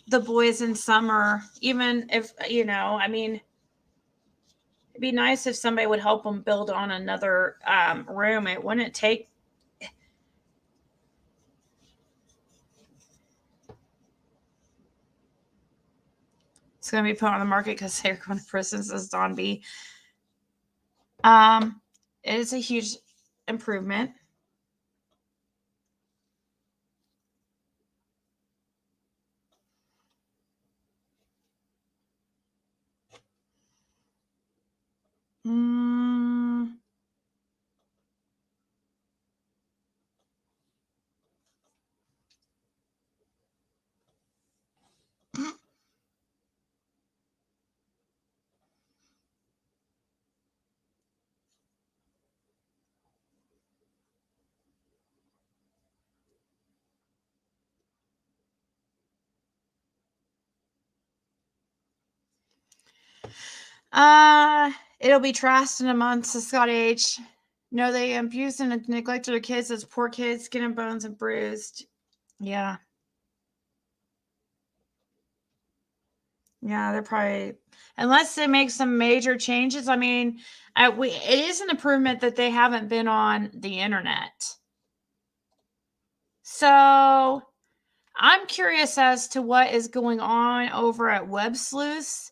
the boys in summer. Even if, I mean, it'd be nice if somebody would help them build on another room. It wouldn't take. It's going to be put on the market because they're going to prison, says Don B. It is a huge improvement. It'll be trashed in a month, says Scott H. No, they abused and neglected their kids as poor kids, skin and bones and bruised. Yeah. Yeah, they're probably, unless they make some major changes. I mean, it is an improvement that they haven't been on the internet. So I'm curious as to what is going on over at WebSleuths.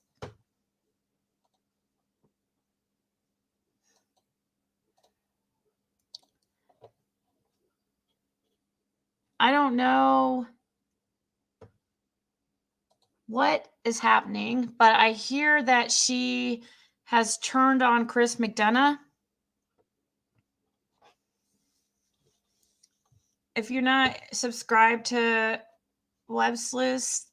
I don't know what is happening, but I hear that she has turned on Chris McDonough. If you're not subscribed to WebSleuths,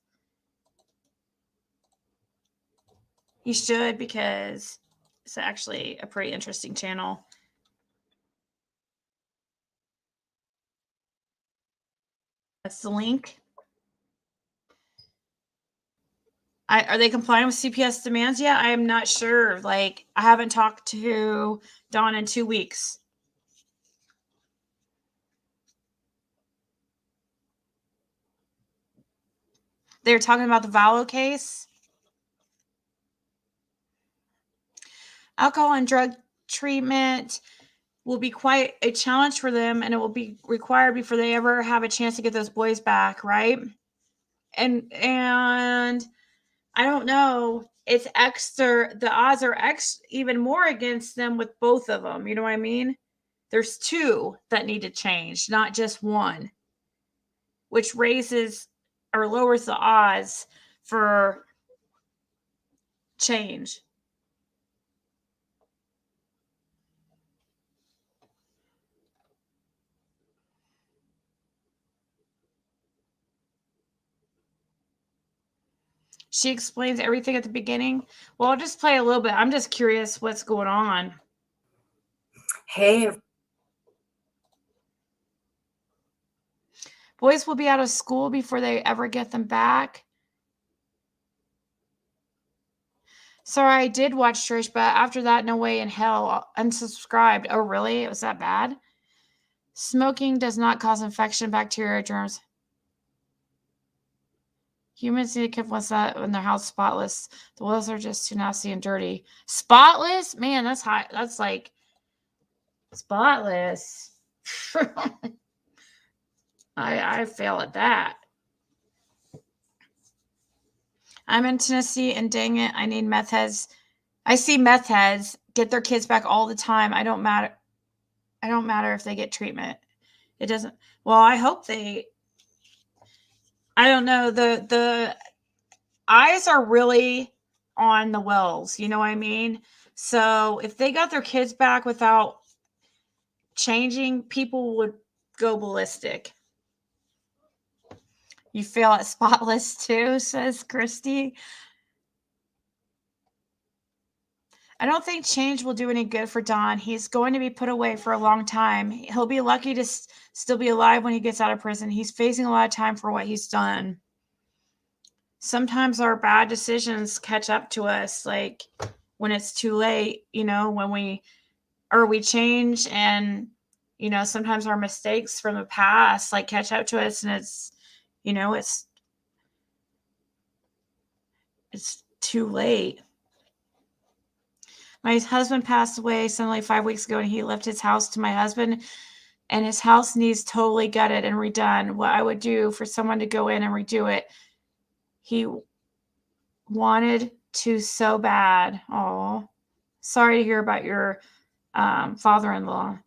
you should, because it's actually a pretty interesting channel. That's the link. Are they complying with CPS demands yet? I am not sure. Like, I haven't talked to Dawn in 2 weeks. They're talking about the Valo case. Alcohol and drug treatment will be quite a challenge for them, and it will be required before they ever have a chance to get those boys back, right? And I don't know. It's extra. The odds are even more against them with both of them. You know what I mean? There's two that need to change, not just one, which raises or lowers the odds for change. She explains everything at the beginning. Well, I'll just play a little bit. I'm just curious what's going on. Hey, Boys will be out of school before they ever get them back. Sorry, I did watch Trish, but after that, no way in hell. Unsubscribed. Oh, really? It was that bad? Smoking does not cause infection, bacteria, germs. Humans need to keep what's that in their house spotless. The walls are just too nasty and dirty. Spotless? Man, that's high. That's like spotless. I fail at that. I'm in Tennessee, and dang it, I need meth heads. I see meth heads get their kids back all the time. I don't matter if they get treatment. It doesn't. Well, I hope they. I don't know. The eyes are really on the wells. You know what I mean? So if they got their kids back without changing, people would go ballistic. You fail at spotless too, says Christy. I don't think change will do any good for Don. He's going to be put away for a long time. He'll be lucky to still be alive when he gets out of prison. He's facing a lot of time for what he's done. Sometimes our bad decisions catch up to us, like when it's too late, when we change, and, sometimes our mistakes from the past, like, catch up to us, and it's too late. My husband passed away suddenly 5 weeks ago, and he left his house to my husband, and his house needs totally gutted and redone. What I would do for someone to go in and redo it. He wanted to so bad. Oh, sorry to hear about your father-in-law.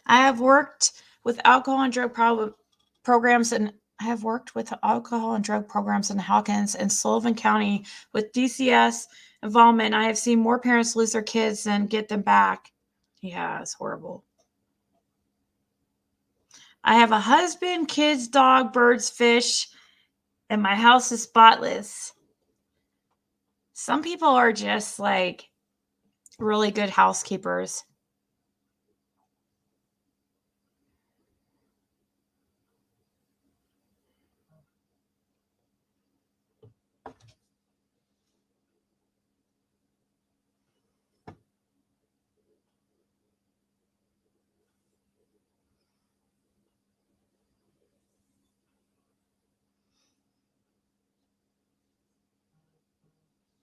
I have worked with alcohol and drug programs, and I have worked with alcohol and drug programs in Hawkins and Sullivan County with DCS involvement. I have seen more parents lose their kids than get them back. Yeah, it's horrible. I have a husband, kids, dog, birds, fish, and my house is spotless. Some people are just like really good housekeepers.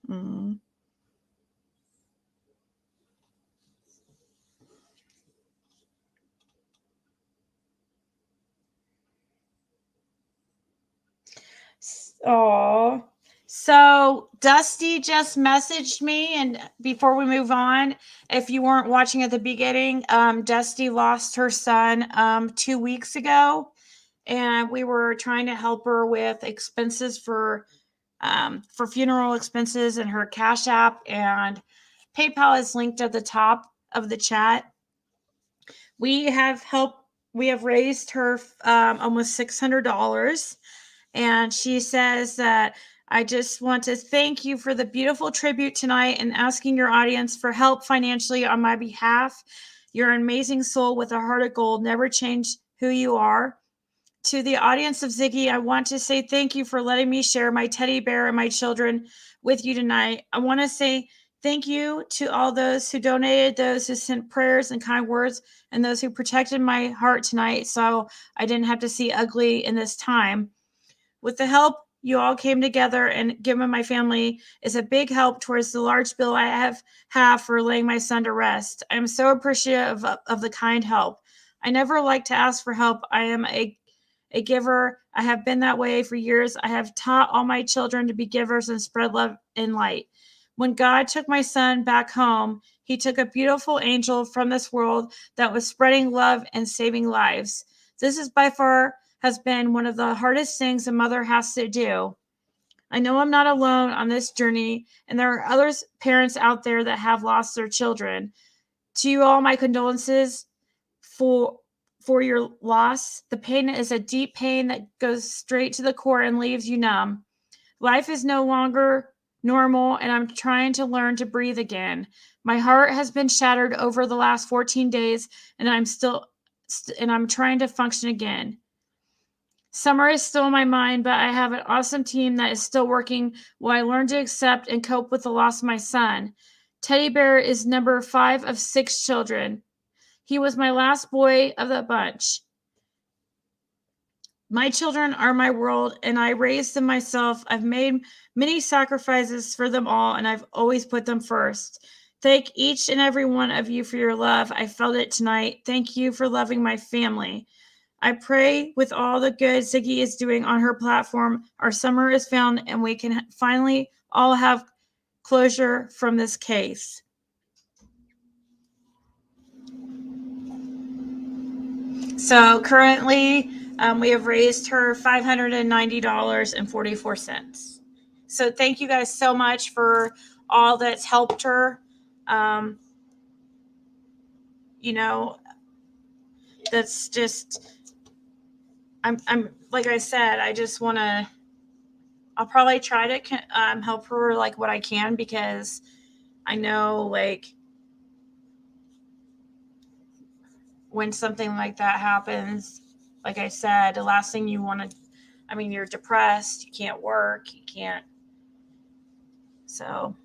Mm. Oh, So Dusty just messaged me, and before we move on, if you weren't watching at the beginning, Dusty lost her son 2 weeks ago, and we were trying to help her with expenses for funeral expenses, and her Cash App and PayPal is linked at the top of the chat. We have raised her almost $600. And she says that I just want to thank you for the beautiful tribute tonight and asking your audience for help financially on my behalf. You're an amazing soul with a heart of gold. Never change who you are. To the audience of Ziggy, I want to say thank you for letting me share my teddy bear and my children with you tonight. I want to say thank you to all those who donated, those who sent prayers and kind words, and those who protected my heart tonight so I didn't have to see ugly in this time. With the help you all came together and given my family is a big help towards the large bill I have for laying my son to rest. I am so appreciative of the kind help. I never like to ask for help. I am a giver. I have been that way for years. I have taught all my children to be givers and spread love and light. When God took my son back home, he took a beautiful angel from this world that was spreading love and saving lives. This is by far has been one of the hardest things a mother has to do. I know I'm not alone on this journey, and there are other parents out there that have lost their children. To you all, my condolences for your loss. The pain is a deep pain that goes straight to the core and leaves you numb. Life is no longer normal, and I'm trying to learn to breathe again. My heart has been shattered over the last 14 days, and I'm trying to function again. Summer is still in my mind, but I have an awesome team that is still working while I learn to accept and cope with the loss of my son. Teddy Bear is number 5 of 6 children. He was my last boy of the bunch. My children are my world, and I raised them myself. I've made many sacrifices for them all, and I've always put them first. Thank each and every one of you for your love. I felt it tonight. Thank you for loving my family. I pray with all the good Ziggy is doing on her platform, our summer is found and we can finally all have closure from this case. So currently, we have raised her $590.44. So thank you guys so much for all that's helped her. That's just, I'm like I said, I just want to, I'll probably try to help her like what I can, because I know like when something like that happens, like I said, the last thing you want to, you're depressed, you can't work, you can't. So.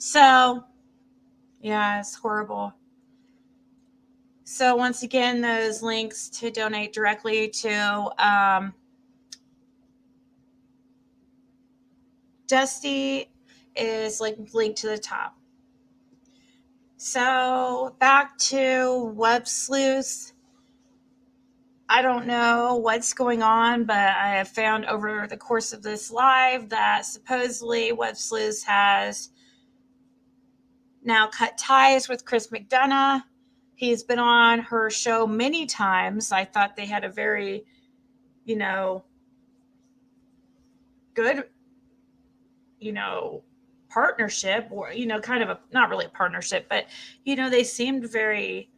So, yeah, it's horrible. So once again, those links to donate directly to Dusty is linked to the top. So back to WebSleuths. I don't know what's going on, but I have found over the course of this live that supposedly WebSleuths has now cut ties with Chris McDonough. He's been on her show many times. I thought they had a very, good, partnership, or, kind of a, not really a partnership, but, they seemed very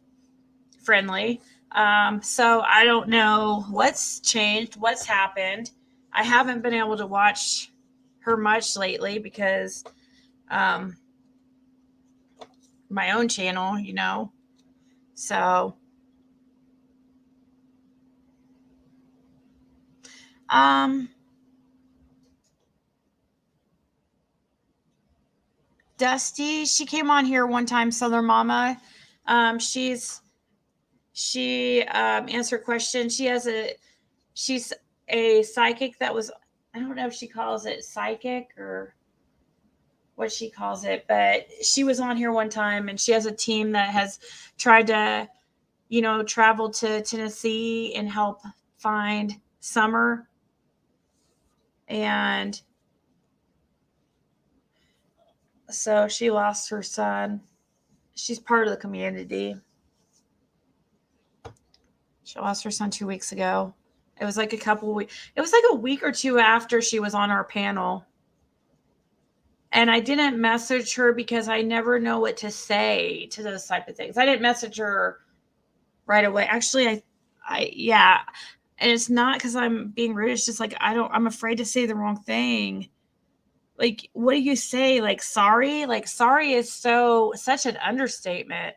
friendly. So I don't know what's changed, what's happened. I haven't been able to watch her much lately because my own channel, you know. So Dusty, she came on here one time, Southern Mama. She answered questions. She's a psychic that was, I don't know if she calls it psychic or what she calls it, but she was on here one time, and she has a team that has tried to, you know, travel to Tennessee and help find Summer. And so she lost her son. She's part of the community. She lost her son 2 weeks ago. It was like a week or two after she was on our panel. And I didn't message her because I never know what to say to those type of things. I didn't message her right away. Actually, yeah. And it's not because I'm being rude. It's just like, I'm afraid to say the wrong thing. Like, what do you say? Like, sorry? Like, sorry is such an understatement.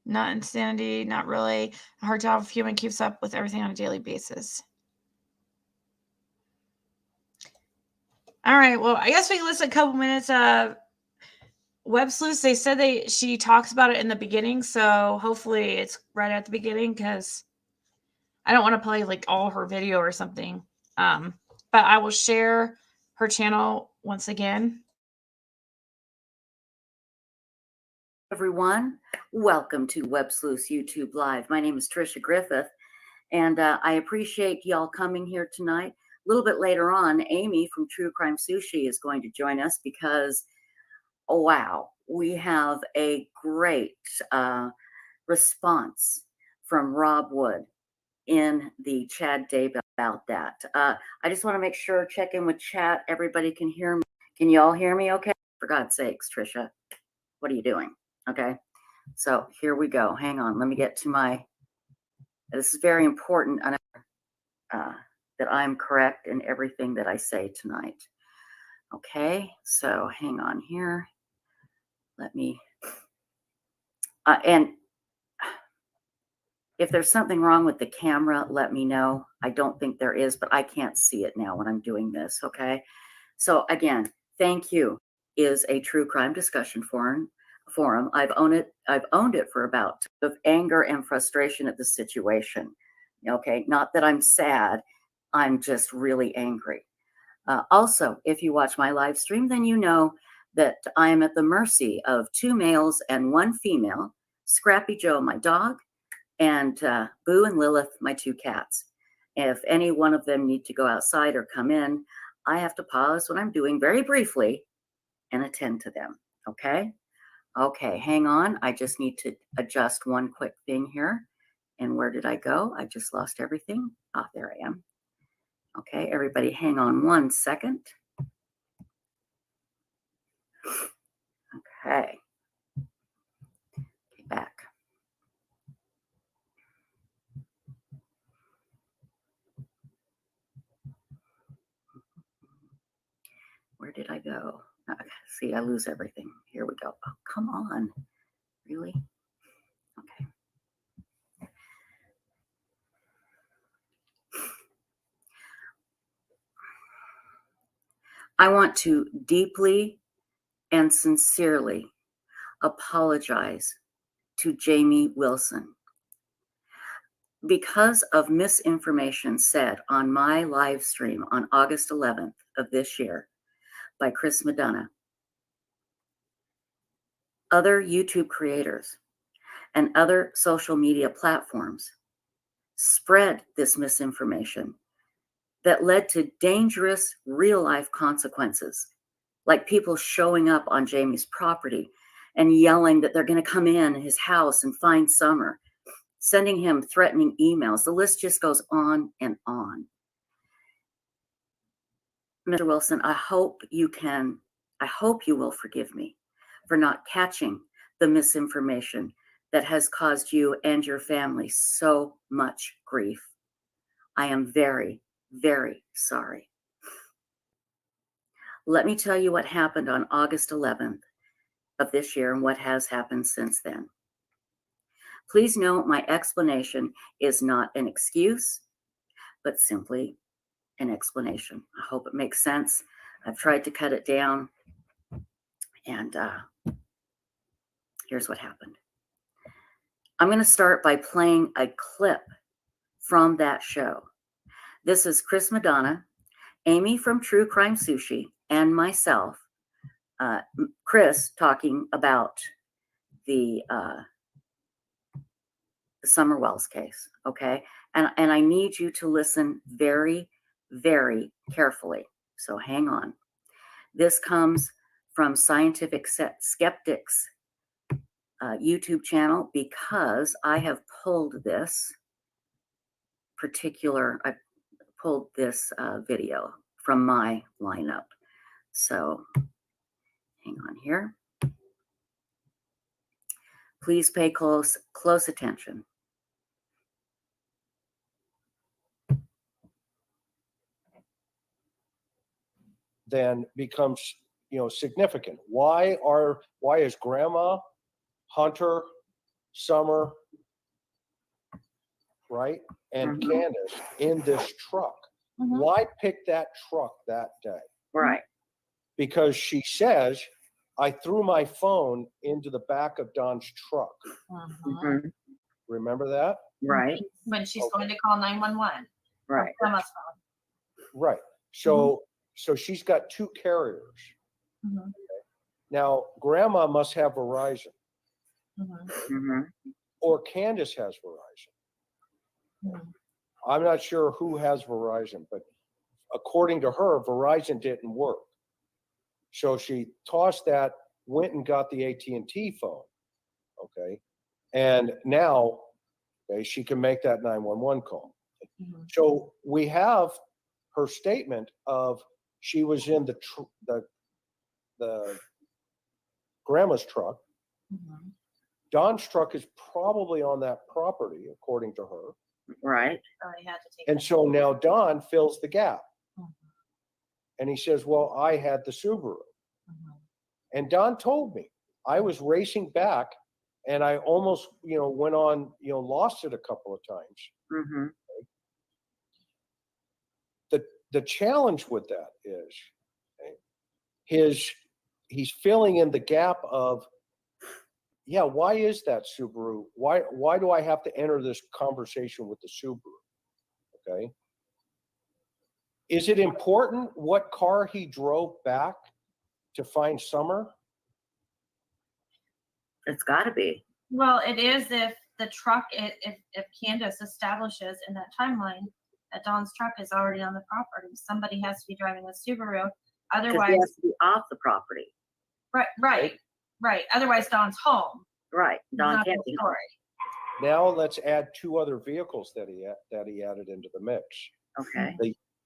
Not insanity, not really. A hard job if human keeps up with everything on a daily basis. All right, well, I guess we can listen a couple minutes of WebSleuths. They said she talks about it in the beginning, so hopefully it's right at the beginning because I don't want to play like all her video or something. But I will share her channel once again. Everyone, welcome to WebSleuths YouTube Live. My name is Trisha Griffith, and I appreciate y'all coming here tonight. A little bit later on, Amy from True Crime Sushi is going to join us because, oh, wow, we have a great response from Rob Wood in the Chad Day about that. I just want to make sure, check in with chat. Everybody can hear me. Can you all hear me okay? For God's sakes, Trisha, what are you doing? Okay, so here we go. Hang on. Let me get to this is very important that I'm correct in everything that I say tonight. Okay, so hang on here. Let me, and if there's something wrong with the camera, let me know. I don't think there is, but I can't see it now when I'm doing this, okay? So again, thank you is a true crime discussion forum. I've owned it for about of anger and frustration at the situation. Okay, not that I'm sad, I'm just really angry. Also, if you watch my live stream, then you know that I am at the mercy of 2 males and 1 female, Scrappy Joe, my dog, and Boo and Lilith, my 2 cats. If any one of them need to go outside or come in, I have to pause what I'm doing very briefly and attend to them, okay? Okay, hang on. I just need to adjust one quick thing here. And where did I go? I just lost everything. Ah, there I am. Okay, everybody hang on 1 second. Okay. Get back. Where did I go? See, I lose everything. Here we go. Oh, come on. Really? Okay. I want to deeply and sincerely apologize to Jamie Wilson because of misinformation said on my live stream on August 11th of this year by Chris Madonna. Other YouTube creators and other social media platforms spread this misinformation that led to dangerous real-life consequences, like people showing up on Jamie's property and yelling that they're going to come in his house and find Summer, sending him threatening emails. The list just goes on and on. Mr. Wilson, I hope you will forgive me for not catching the misinformation that has caused you and your family so much grief. I am very, very sorry. Let me tell you what happened on August 11th of this year and what has happened since then. Please note my explanation is not an excuse, but simply an explanation. I hope it makes sense. I've tried to cut it down, and here's what happened. I'm going to start by playing a clip from that show. This is Chris Madonna, Amy from True Crime Sushi, and myself, Chris, talking about the Summer Wells case, okay? And I need you to listen very, very carefully. So hang on. This comes from Scientific Skeptics YouTube channel, because I have pulled this video from my lineup. So hang on here. Please pay close attention. Then becomes, significant. Why is Grandma, Hunter, Summer, right, and Candace in this truck? Why pick that truck that day? Right. Because she says, I threw my phone into the back of Don's truck. Remember that? Right. When she's going to call 911. Right. Grandma's phone. Right. So she's got two carriers. Okay. Now, Grandma must have Verizon. Or Candace has Verizon. I'm not sure who has Verizon, but according to her, Verizon didn't work. So she tossed that, went and got the AT&T phone. Okay. And now, okay, she can make that 911 call. So we have her statement of she was in the Grandma's truck. Don's truck is probably on that property, according to her. Right. Oh, he had to take And so now Don fills the gap. And he says, well, I had the Subaru. And Don told me, I was racing back and I almost, went on, lost it a couple of times. The challenge with that is he's filling in the gap of, yeah, why is that Subaru? Why do I have to enter this conversation with the Subaru? Okay. Is it important what car he drove back to find Summer? It's got to be. Well, it is if the truck, if Candace establishes in that timeline that Dawn's truck is already on the property. Somebody has to be driving the Subaru. Otherwise, he has to be off the property. Right. Otherwise, Dawn's home. Right. Dawn Not can't the be. story. Now let's add two other vehicles that he added into the mix. Okay.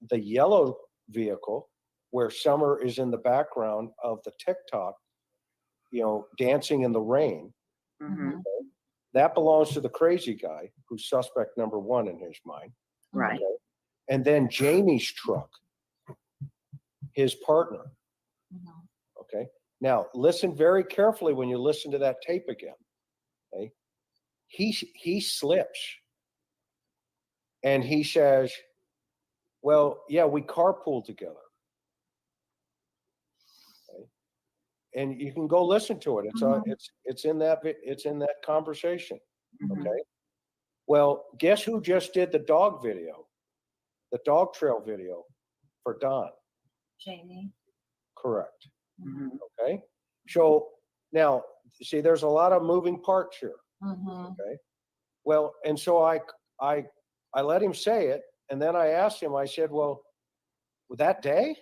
The yellow vehicle, where Summer is in the background of the TikTok, dancing in the rain. Mm-hmm. Okay? That belongs to the crazy guy, who's suspect number one in his mind. Right. Okay? And then Jamie's truck, his partner. Okay. Now listen very carefully when you listen to that tape again. Okay. He slips and he says, well, yeah, we carpool together. Okay. And you can go listen to it. It's in that conversation. Okay. Well, guess who just did the dog trail video for Don? Jamie. Correct. Okay. So now, see, there's a lot of moving parts here. Okay. Well, and so I let him say it, and then I asked him. I said, "Well, that day?"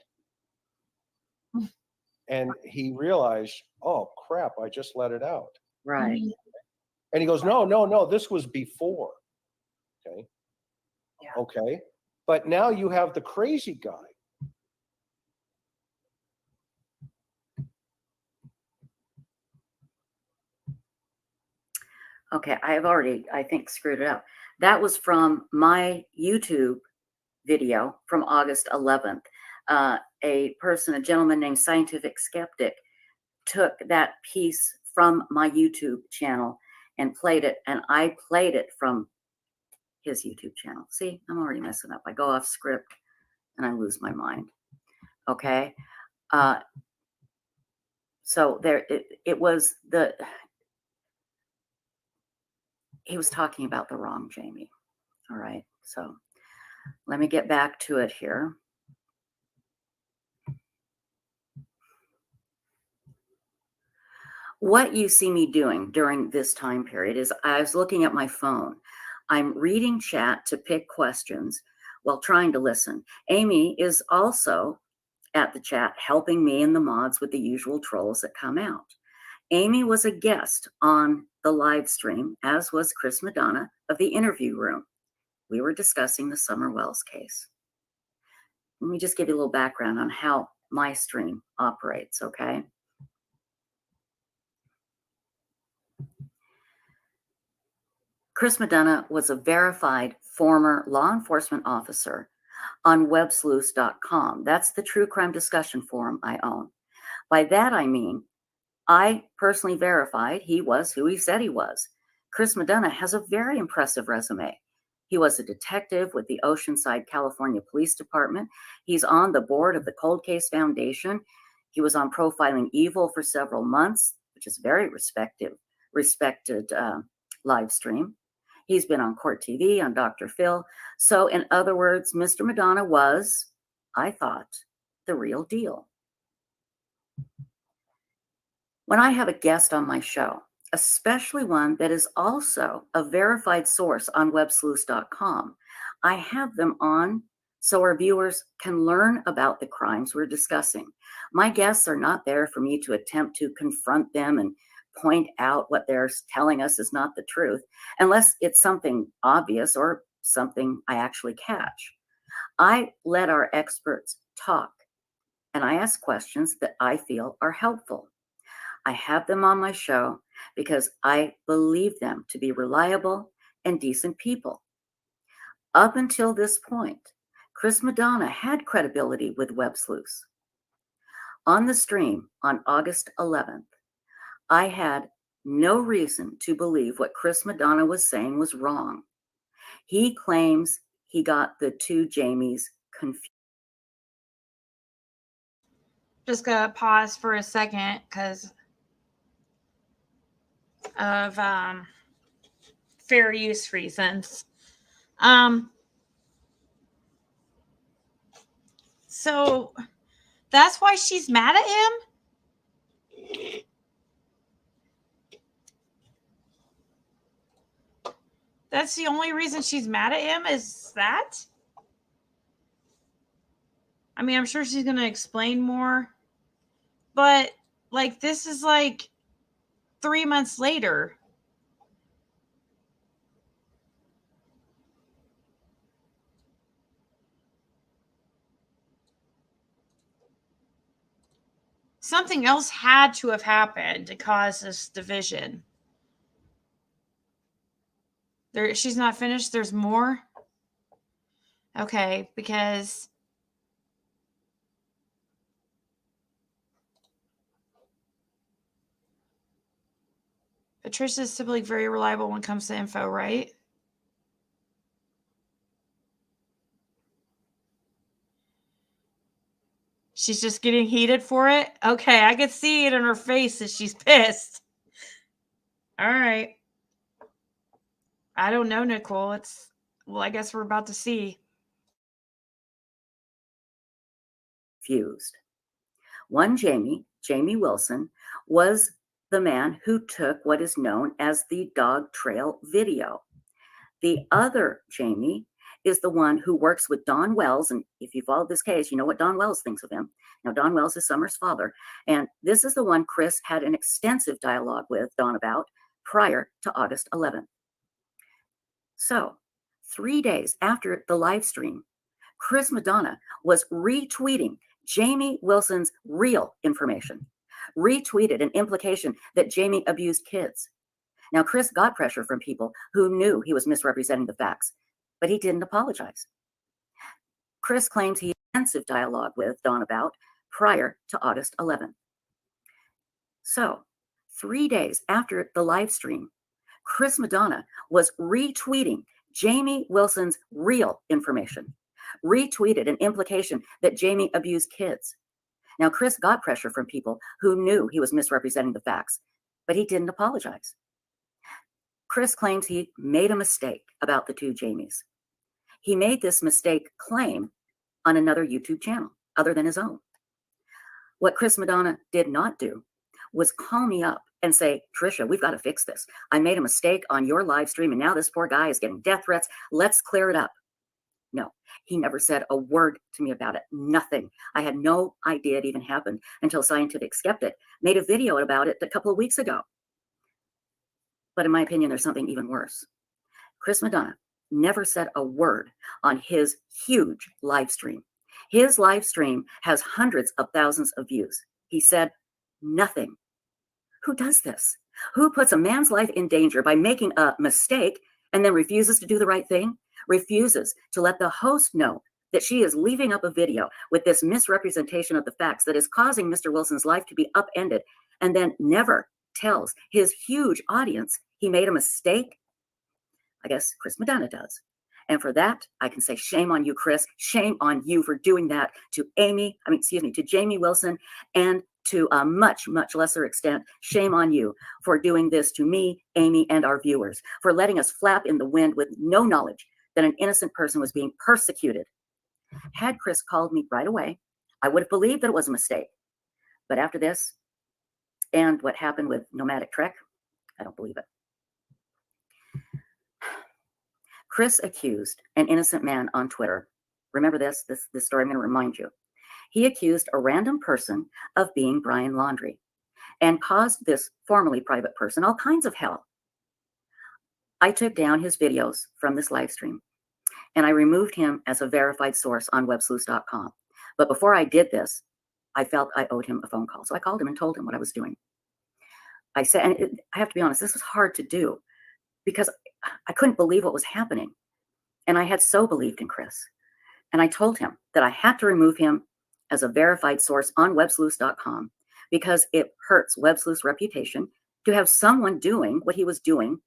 And he realized, "Oh crap! I just let it out." Right. And he goes, "No. This was before." Okay. Yeah. Okay. But now you have the crazy guy. Okay, I have already, I think, screwed it up. That was from my YouTube video from August 11th. A gentleman named Scientific Skeptic, took that piece from my YouTube channel and played it, and I played it from his YouTube channel. See, I'm already messing up. I go off script and I lose my mind. Okay. So there, it was he was talking about the wrong Jamie. All right. So let me get back to it here. What you see me doing during this time period is I was looking at my phone. I'm reading chat to pick questions while trying to listen. Amy is also at the chat helping me and the mods with the usual trolls that come out. Amy was a guest on the live stream, as was Chris Madonna of the interview room. We were discussing the Summer Wells case. Let me just give you a little background on how my stream operates, okay? Chris Madonna was a verified former law enforcement officer on WebSleuths.com. That's the true crime discussion forum I own. By that I mean, I personally verified he was who he said he was. Chris Madonna has a very impressive resume. He was a detective with the Oceanside, California Police Department. He's on the board of the Cold Case Foundation. He was on Profiling Evil for several months, which is very respected live stream. He's been on Court TV, on Dr. Phil. So in other words, Mr. Madonna was, I thought, the real deal. When I have a guest on my show, especially one that is also a verified source on WebSleuths.com, I have them on so our viewers can learn about the crimes we're discussing. My guests are not there for me to attempt to confront them and point out what they're telling us is not the truth, unless it's something obvious or something I actually catch. I let our experts talk, and I ask questions that I feel are helpful. I have them on my show because I believe them to be reliable and decent people. Up until this point, Chris Madonna had credibility with WebSleuths. On the stream on August 11th, I had no reason to believe what Chris Madonna was saying was wrong. He claims he got the two Jamies confused. Just gonna pause for a second because of fair use reasons. So that's why she's mad at him? That's the only reason she's mad at him, is that? I mean, I'm sure she's going to explain more. But, like, this is like 3 months later. Something else had to have happened to cause this division. She's not finished. There's more. Okay, because Patricia's typically very reliable when it comes to info, right? She's just getting heated for it? Okay, I could see it in her face that she's pissed. All right. I don't know, Nicole. Well, I guess we're about to see. Fused. One Jamie Wilson, was the man who took what is known as the dog trail video. The other Jamie is the one who works with Don Wells. And if you followed this case, you know what Don Wells thinks of him. Now, Don Wells is Summer's father. And this is the one Chris had an extensive dialogue with Don about prior to August 11th. So 3 days after the live stream, Chris Madonna was retweeting Jamie Wilson's real information, retweeted an implication that Jamie abused kids. Now, Chris got pressure from people who knew he was misrepresenting the facts, but he didn't apologize. Chris claims he had extensive dialogue with Dawn about prior to August 11th. So, 3 days after the live stream, Chris Madonna was retweeting Jamie Wilson's real information, retweeted an implication that Jamie abused kids. Now, Chris got pressure from people who knew he was misrepresenting the facts, but he didn't apologize. Chris claims he made a mistake about the two Jamies. He made this mistake claim on another YouTube channel other than his own. What Chris Madonna did not do was call me up and say, Trisha, we've got to fix this. I made a mistake on your live stream, and now this poor guy is getting death threats. Let's clear it up. No, he never said a word to me about it. Nothing. I had no idea it even happened until Scientific Skeptic made a video about it a couple of weeks ago. But in my opinion, there's something even worse. Chris Madonna never said a word on his huge live stream. His live stream has hundreds of thousands of views. He said nothing. Who does this? Who puts a man's life in danger by making a mistake and then refuses to do the right thing? Refuses to let the host know that she is leaving up a video with this misrepresentation of the facts that is causing Mr. Wilson's life to be upended, and then never tells his huge audience he made a mistake? I guess Chris Madonna does. And for that, I can say shame on you, Chris. Shame on you for doing that to to Jamie Wilson, and to a much, much lesser extent, shame on you for doing this to me, Amy, and our viewers, for letting us flap in the wind with no knowledge that an innocent person was being persecuted. Had Chris called me right away, I would have believed that it was a mistake. But after this, and what happened with Nomadic Trek, I don't believe it. Chris accused an innocent man on Twitter. Remember this story, I'm going to remind you. He accused a random person of being Brian Laundrie and caused this formerly private person all kinds of hell. I took down his videos from this live stream and I removed him as a verified source on WebSleuths.com. But before I did this, I felt I owed him a phone call. So I called him and told him what I was doing. I said, and I have to be honest, this was hard to do because I couldn't believe what was happening. And I had so believed in Chris. And I told him that I had to remove him as a verified source on WebSleuths.com because it hurts WebSleuths' reputation to have someone doing what he was doing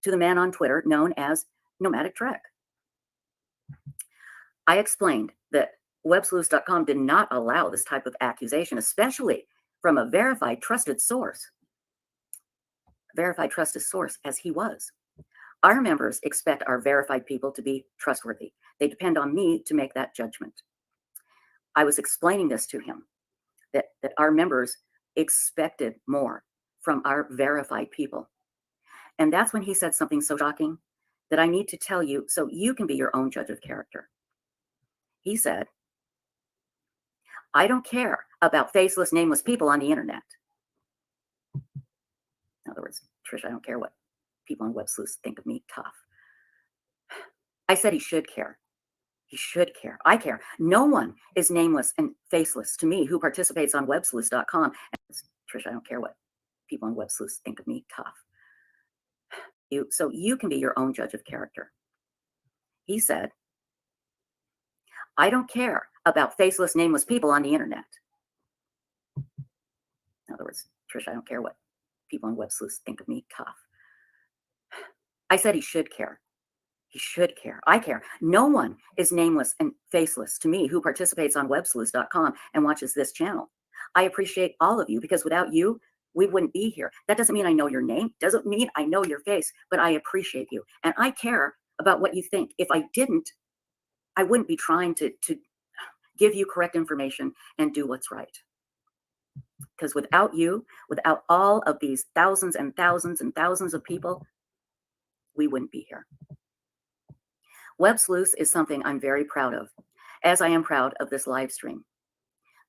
to the man on Twitter known as Nomadic Trek. I explained that WebSleuths.com did not allow this type of accusation, especially from a verified trusted source. Verified trusted source as he was. Our members expect our verified people to be trustworthy. They depend on me to make that judgment. I was explaining this to him, that our members expected more from our verified people. And that's when he said something so shocking that I need to tell you so you can be your own judge of character. He said, I don't care about faceless, nameless people on the internet. In other words, Trish, I don't care what people on WebSleuths think of me. Tough. I said he should care. He should care. I care. No one is nameless and faceless to me who participates on WebSleuths.com. Trish, I don't care what people on WebSleuths think of me. Tough. So you can be your own judge of character. He said, I don't care about faceless, nameless people on the internet. In other words, Trish, I don't care what people on WebSleuths think of me. Tough. I said he should care. He should care. I care. No one is nameless and faceless to me who participates on WebSleuths.com and watches this channel. I appreciate all of you because without you, we wouldn't be here. That doesn't mean I know your name. Doesn't mean I know your face, but I appreciate you. And I care about what you think. If I didn't, I wouldn't be trying to give you correct information and do what's right. Because without you, without all of these thousands and thousands and thousands of people, we wouldn't be here. WebSleuths is something I'm very proud of, as I am proud of this live stream.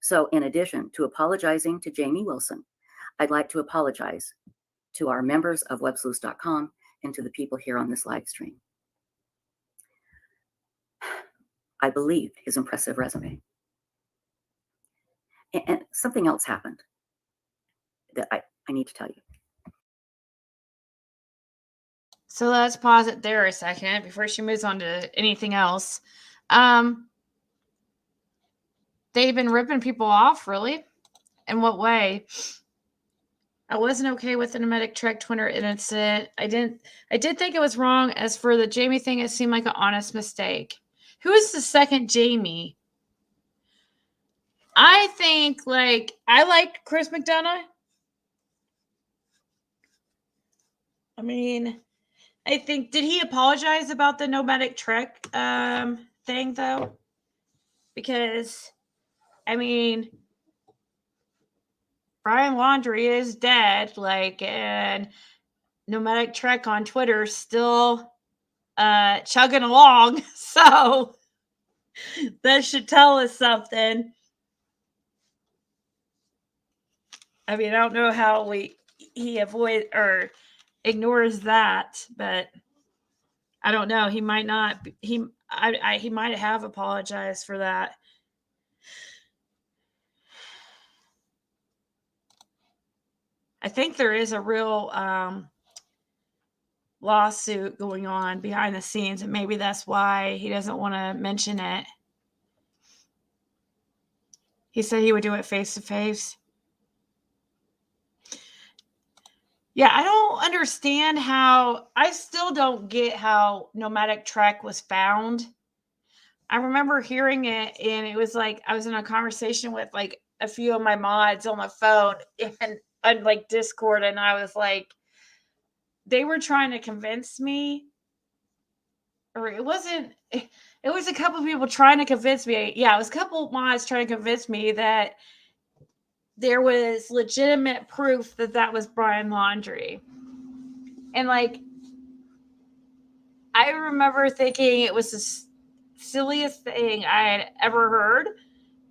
So in addition to apologizing to Jamie Wilson, I'd like to apologize to our members of WebSleuths.com and to the people here on this live stream. I believed his impressive resume. And something else happened that I need to tell you. So let's pause it there a second before she moves on to anything else. They've been ripping people off, really? In what way? I wasn't okay with the nomadic trek Twitter incident. I did think it was wrong. As for the Jamie thing, it seemed like an honest mistake. Who is the second Jamie? I think, like, I liked Chris McDonough. I mean, I think, did he apologize about the nomadic trek thing, though? Because, I mean, Brian Laundrie is dead, like, and nomadic trek on Twitter still chugging along. So that should tell us something. I mean, I don't know how he avoids or ignores that, but I don't know. He might not. He might have apologized for that. I think there is a real lawsuit going on behind the scenes, and maybe that's why he doesn't want to mention it. He said he would do it face to face. Yeah, I don't understand how. I still don't get how nomadic trek was found. I remember hearing it, and it was like I was in a conversation with like a few of my mods on my phone and on like Discord, and I was like, they were trying to convince me, or it wasn't. It was a couple of people trying to convince me. Yeah, it was a couple of mods trying to convince me that there was legitimate proof that that was Brian Laundrie, and like I remember thinking it was the silliest thing I had ever heard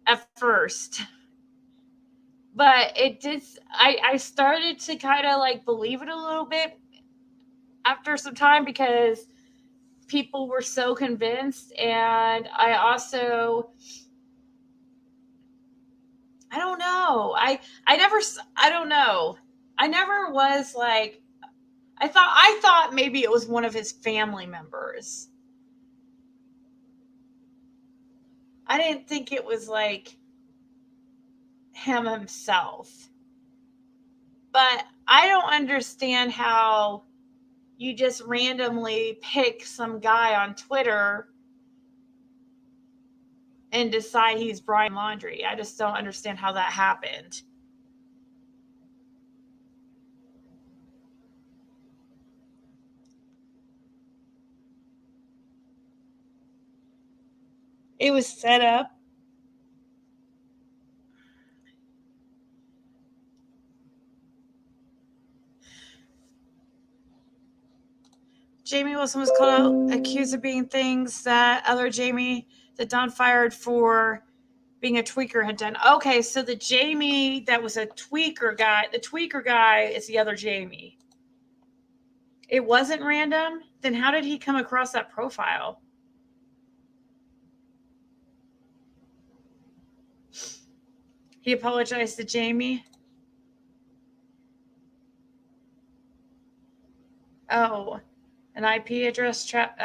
at first. But it did, I started to kind of like believe it a little bit after some time because people were so convinced. And I also, I don't know. I don't know. I never was like, I thought maybe it was one of his family members. I didn't think it was like him himself. But I don't understand how you just randomly pick some guy on Twitter and decide he's Brian Laundrie. I just don't understand how that happened. It was set up. Jamie Wilson was called out, accused of being things that other Jamie that Don fired for being a tweaker had done. Okay, so the Jamie that was a tweaker guy, the tweaker guy is the other Jamie. It wasn't random? Then how did he come across that profile? He apologized to Jamie. Oh, an IP address trap.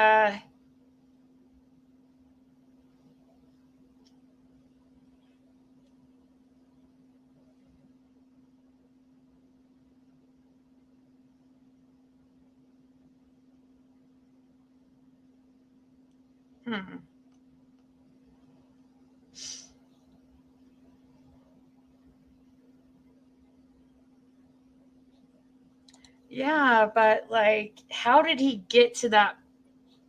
Yeah, but like, how did he get to that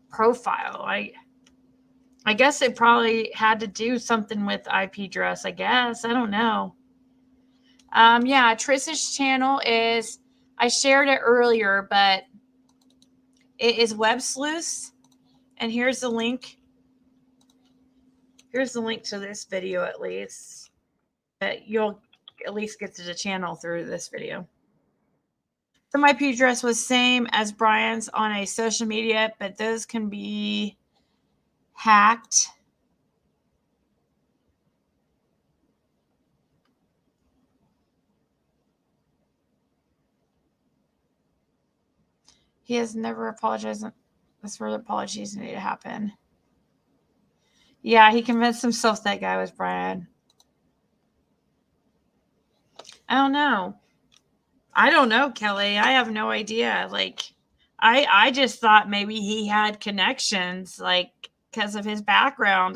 profile? I guess it probably had to do something with IP address. I guess I don't know. Yeah, Trish's channel is. I shared it earlier, but it is WebSleuths, and here's the link. Here's the link to this video, at least. But you'll at least get to the channel through this video. So my IP address was same as Brian's on a social media, but those can be hacked. He has never apologized. That's where the apologies need to happen. Yeah, he convinced himself that guy was Brian. I don't know. I don't know, Kelly. I have no idea. Like, I just thought maybe he had connections, like, because of his background.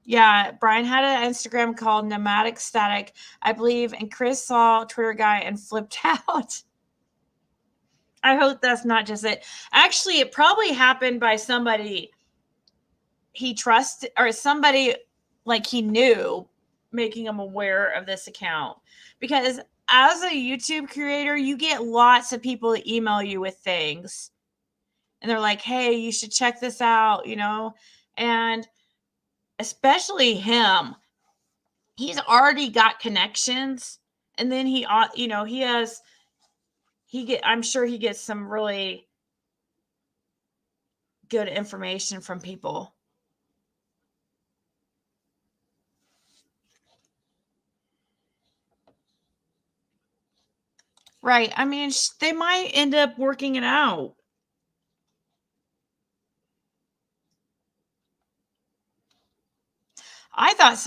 Yeah, Brian had an Instagram called Nomadic Static, I believe, and Chris saw Twitter guy and flipped out. I hope that's not just it. Actually, it probably happened by somebody he trusted or somebody like he knew, making him aware of this account. Because as a YouTube creator, you get lots of people that email you with things. And they're like, hey, you should check this out, you know? And especially him, he's already got connections. And then he, you know, I'm sure he gets some really good information from people. Right. I mean, they might end up working it out. I thought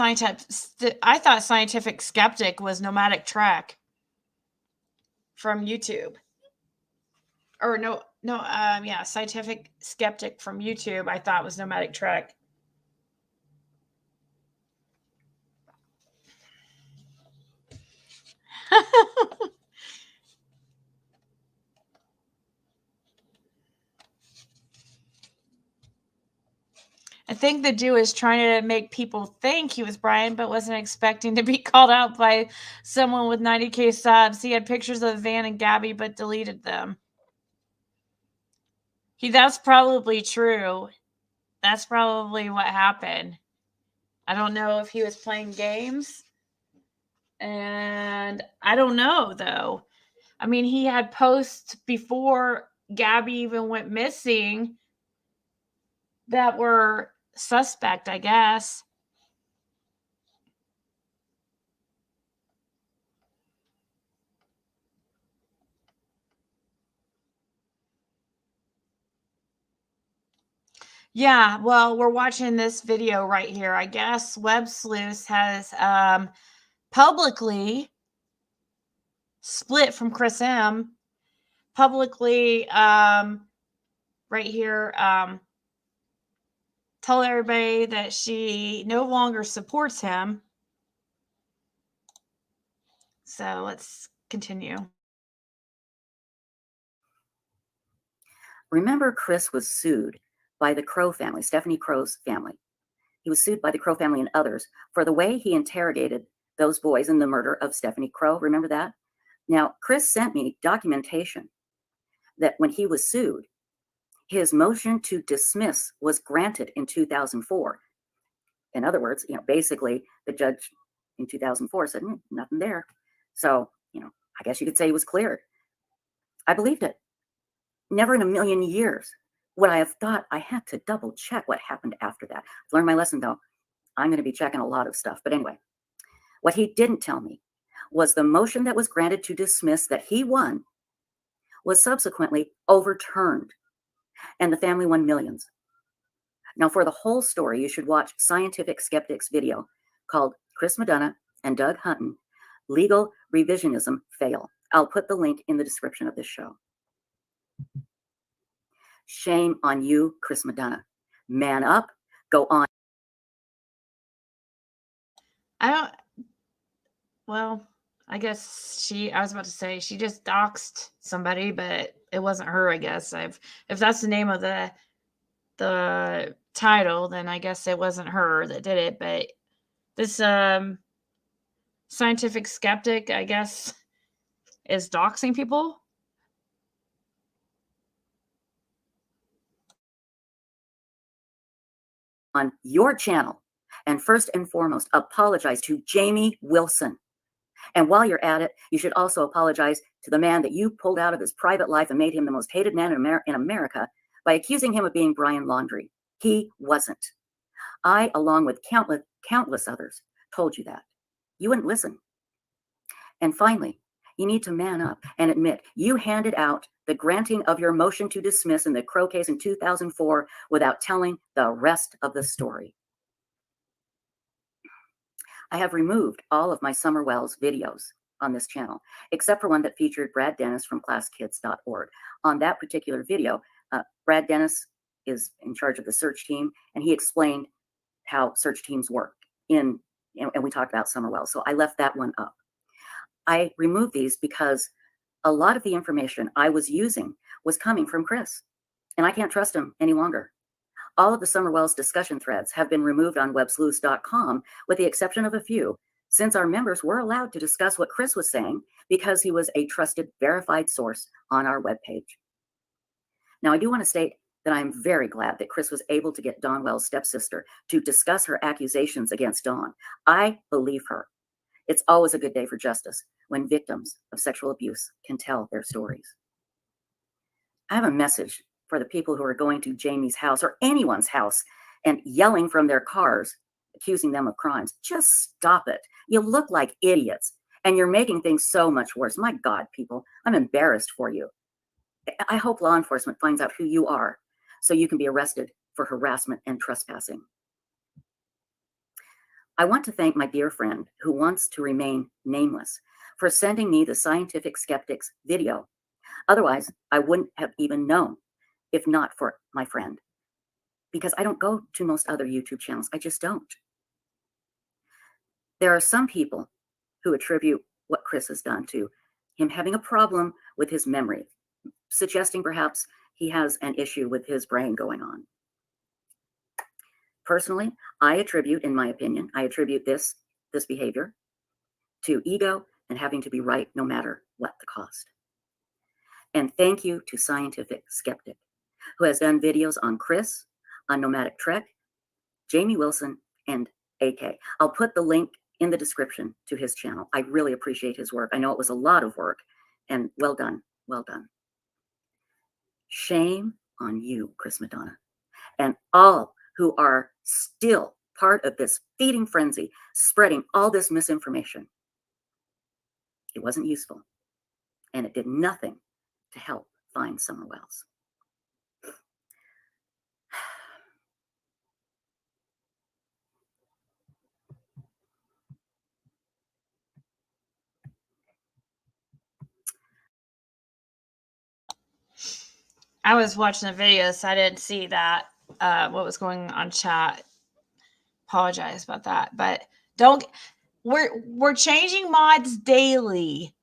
Scientific Skeptic was Nomadic Trek from YouTube. Or yeah, Scientific Skeptic from YouTube. I thought was Nomadic Trek. I think the Jew is trying to make people think he was Brian, but wasn't expecting to be called out by someone with 90K subs. He had pictures of Van and Gabby, but deleted them. That's probably true. That's probably what happened. I don't know if he was playing games. And I don't know, though. I mean, he had posts before Gabby even went missing that were suspect, I guess. Yeah, well, we're watching this video right here. I guess WebSleuths has publicly split from Chris M. Publicly, right here, told everybody that she no longer supports him. So let's continue. Remember, Chris was sued by the Crow family, Stephanie Crow's family. He was sued by the Crow family and others for the way he interrogated those boys in the murder of Stephanie Crow. Remember that? Now, Chris sent me documentation that when he was sued, his motion to dismiss was granted in 2004. In other words, basically the judge in 2004 said, nothing there. So, I guess you could say he was cleared. I believed it. Never in a million years would I have thought I had to double check what happened after that. I've learned my lesson, though. I'm going to be checking a lot of stuff. But anyway, what he didn't tell me was the motion that was granted to dismiss that he won was subsequently overturned, and the family won millions. Now, for the whole story, you should watch Scientific Skeptic's video called Chris Madonna and Doug Hutton, Legal Revisionism Fail. I'll put the link in the description of this show. Shame on you, Chris Madonna. Man up, go on. I guess I was about to say she just doxed somebody, but it wasn't her, I guess. If that's the name of the title, then I guess it wasn't her that did it. But this Scientific Skeptic, I guess, is doxing people. On your channel, and first and foremost, apologize to Jamie Wilson. And while you're at it, you should also apologize to the man that you pulled out of his private life and made him the most hated man in America by accusing him of being Brian Laundrie. He wasn't. I, along with countless others, told you that. You wouldn't listen. And finally, you need to man up and admit you handed out the the granting of your motion to dismiss in the Crow case in 2004 without telling the rest of the story. I have removed all of my Summer Wells videos on this channel, except for one that featured Brad Dennis from ClassKids.org. On that particular video, Brad Dennis is in charge of the search team, and he explained how search teams work and we talked about Summer Wells. So I left that one up. I removed these because a lot of the information I was using was coming from Chris, and I can't trust him any longer. All of the Summer Wells discussion threads have been removed on WebSleuths.com, with the exception of a few, since our members were allowed to discuss what Chris was saying because he was a trusted, verified source on our webpage. Now, I do want to state that I'm very glad that Chris was able to get Dawn Wells' stepsister to discuss her accusations against Dawn. I believe her. It's always a good day for justice when victims of sexual abuse can tell their stories. I have a message for the people who are going to Jamie's house or anyone's house and yelling from their cars, accusing them of crimes. Just stop it. You look like idiots, and you're making things so much worse. My God, people, I'm embarrassed for you. I hope law enforcement finds out who you are so you can be arrested for harassment and trespassing. I want to thank my dear friend who wants to remain nameless for sending me the Scientific Skeptics video. Otherwise, I wouldn't have even known if not for my friend, because I don't go to most other YouTube channels. I just don't. There are some people who attribute what Chris has done to him having a problem with his memory, suggesting perhaps he has an issue with his brain going on. Personally, I attribute, in my opinion, this behavior to ego and having to be right no matter what the cost. And thank you to Scientific Skeptic, who has done videos on Chris, on Nomadic Trek, Jamie Wilson, and AK. I'll put the link in the description to his channel. I really appreciate his work. I know it was a lot of work, and well done, well done. Shame on you, Chris Madonna, and all who are still part of this feeding frenzy, spreading all this misinformation. It wasn't useful, and it did nothing to help find Summer Wells. I was watching the video, so I didn't see that, what was going on chat. Apologize about that, but we're changing mods daily.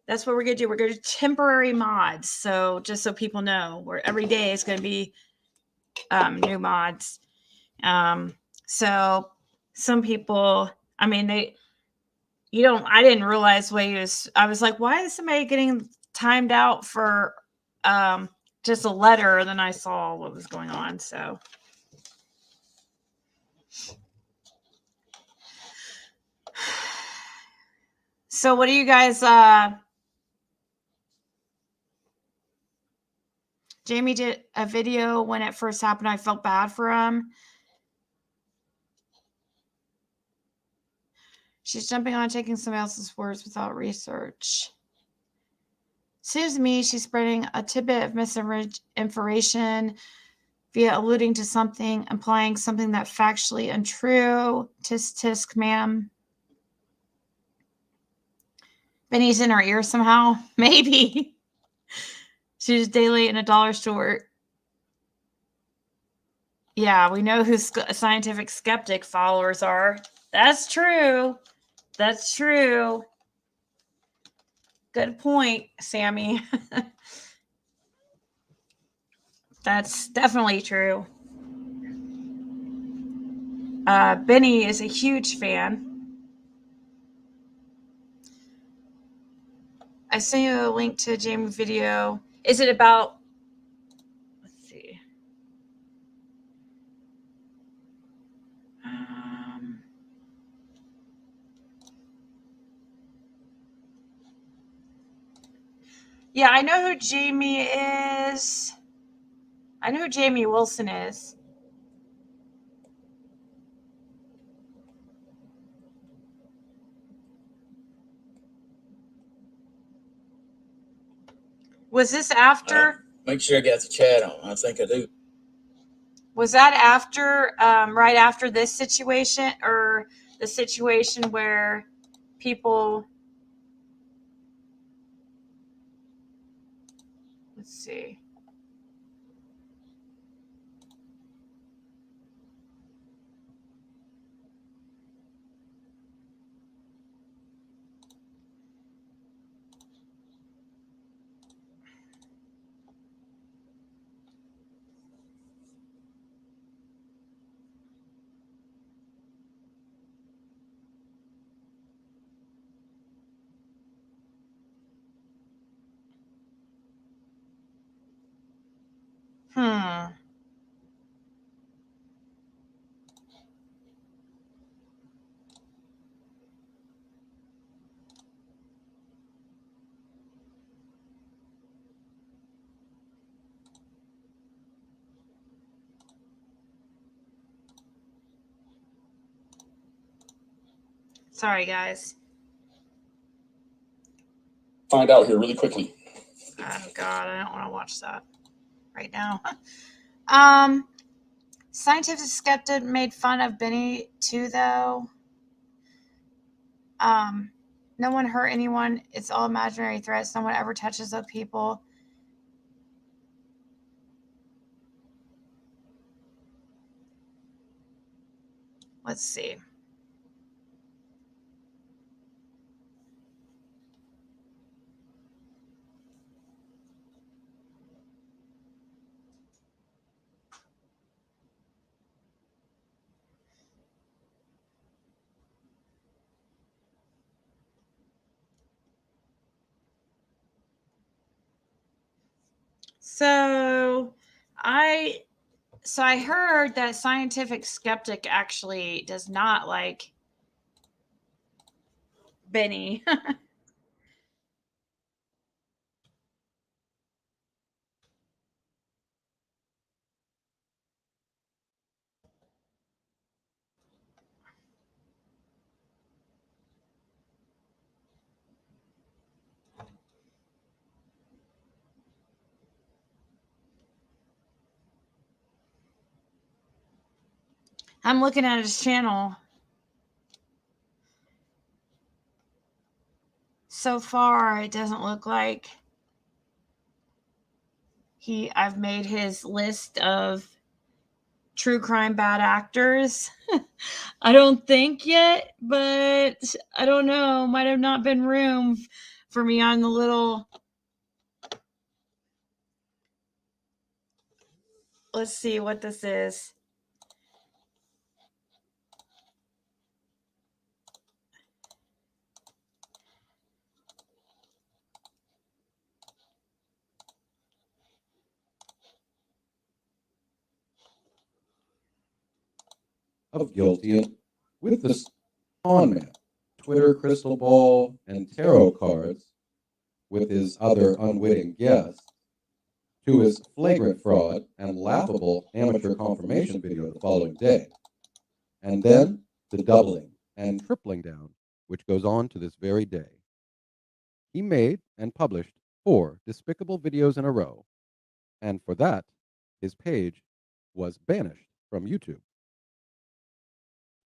That's what we're gonna do. We're gonna do temporary mods. So just so people know, every day is gonna be new mods. So some people, I mean, I didn't realize I was like, why is somebody getting timed out for just a letter? And then I saw what was going on. So what do you guys, Jamie did a video when it first happened. I felt bad for him. She's jumping on taking somebody else's words without research. Seems to me she's spreading a tidbit of misinformation via alluding to something, implying something that's factually untrue. Tisk tisk, ma'am. Benny's in her ear somehow. Maybe. She's daily in a dollar store. Yeah, we know who Scientific Skeptic followers are. That's true. That's true. Good point, Sammy. That's definitely true. Benny is a huge fan. I sent you a link to Jamie's video. Is it about, let's see. Yeah, I know who Jamie is. I know who Jamie Wilson is. Was this after? Make sure I got the chat on. I think I do. Was that after, right after this situation, or the situation where people? Let's see. Hmm. Sorry, guys. Find out here really quickly. Oh God, I don't want to watch that right now. Scientific skeptic made fun of Benny too, though. No one hurt anyone. It's all imaginary threats. No one ever touches the people. Let's see. So I heard that scientific skeptic actually does not like Benny. I'm looking at his channel. So far, it doesn't look like I've made his list of true crime bad actors. I don't think yet, but I don't know. Might have not been room for me on the little. Let's see what this is. Of guilty with this con man, Twitter crystal ball, and tarot cards with his other unwitting guests, to his flagrant fraud and laughable amateur confirmation video the following day, and then the doubling and tripling down, which goes on to this very day. He made and published 4 despicable videos in a row, and for that, his page was banished from YouTube.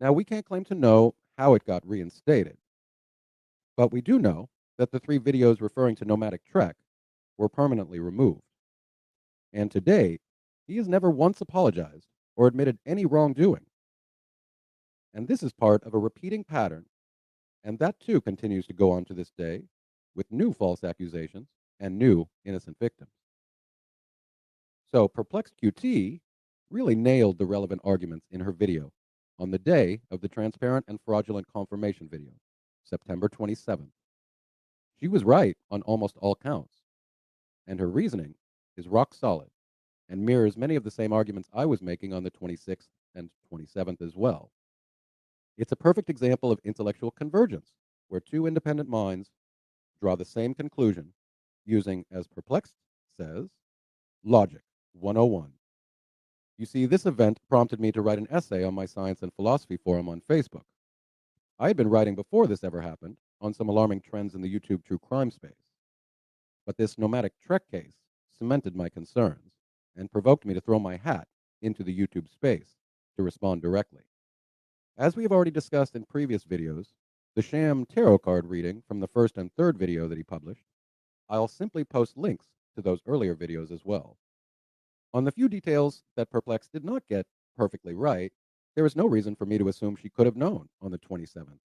Now, we can't claim to know how it got reinstated, but we do know that the 3 videos referring to Nomadic Trek were permanently removed. And today, he has never once apologized or admitted any wrongdoing. And this is part of a repeating pattern, and that too continues to go on to this day with new false accusations and new innocent victims. So Perplexed QT really nailed the relevant arguments in her video on the day of the transparent and fraudulent confirmation video, September 27th. She was right on almost all counts, and her reasoning is rock solid and mirrors many of the same arguments I was making on the 26th and 27th as well. It's a perfect example of intellectual convergence, where 2 independent minds draw the same conclusion using, as Perplexed says, logic 101. You see, this event prompted me to write an essay on my science and philosophy forum on Facebook. I had been writing before this ever happened on some alarming trends in the YouTube true crime space. but this nomadic trek case cemented my concerns and provoked me to throw my hat into the YouTube space to respond directly. As we have already discussed in previous videos, the sham tarot card reading from the first and third video that he published, I'll simply post links to those earlier videos as well. On the few details that Perplex did not get perfectly right, there is no reason for me to assume she could have known on the 27th.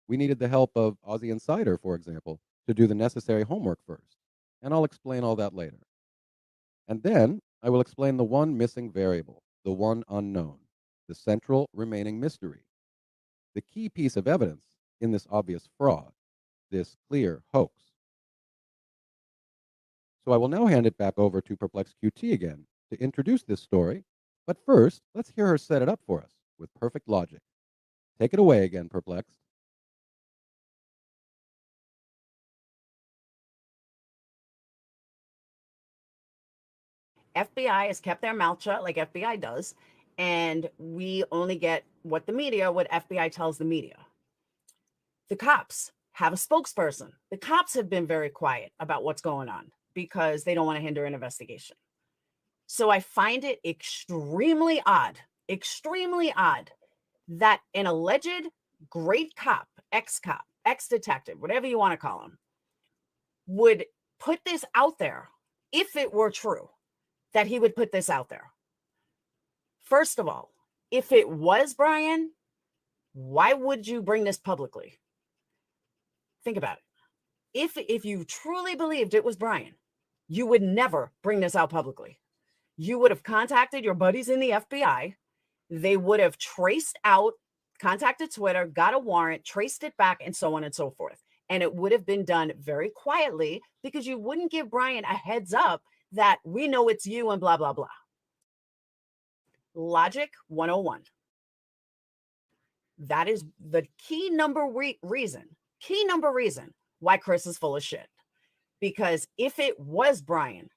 We needed the help of Aussie Insider, for example, to do the necessary homework first, and I'll explain all that later. And then I will explain the one missing variable, the one unknown, the central remaining mystery, the key piece of evidence in this obvious fraud, this clear hoax. So I will now hand it back over to Perplex QT again to introduce this story, but first, let's hear her set it up for us with perfect logic. Take it away again, Perplexed. FBI has kept their mouth shut like FBI does, and we only get what FBI tells the media. The cops have a spokesperson. The cops have been very quiet about what's going on because they don't want to hinder an investigation. So I find it extremely odd that an alleged great cop, ex-detective, whatever you want to call him, would put this out there if it were true. That he would put this out there. First of all, if it was Brian, why would you bring this publicly? Think about it. If you truly believed it was Brian, you would never bring this out publicly. You would have contacted your buddies in the FBI. They would have contacted Twitter, got a warrant, traced it back, and so on and so forth. And it would have been done very quietly because you wouldn't give Brian a heads up that we know it's you and blah, blah, blah. Logic 101. That is the key number reason why Chris is full of shit. Because if it was Brian,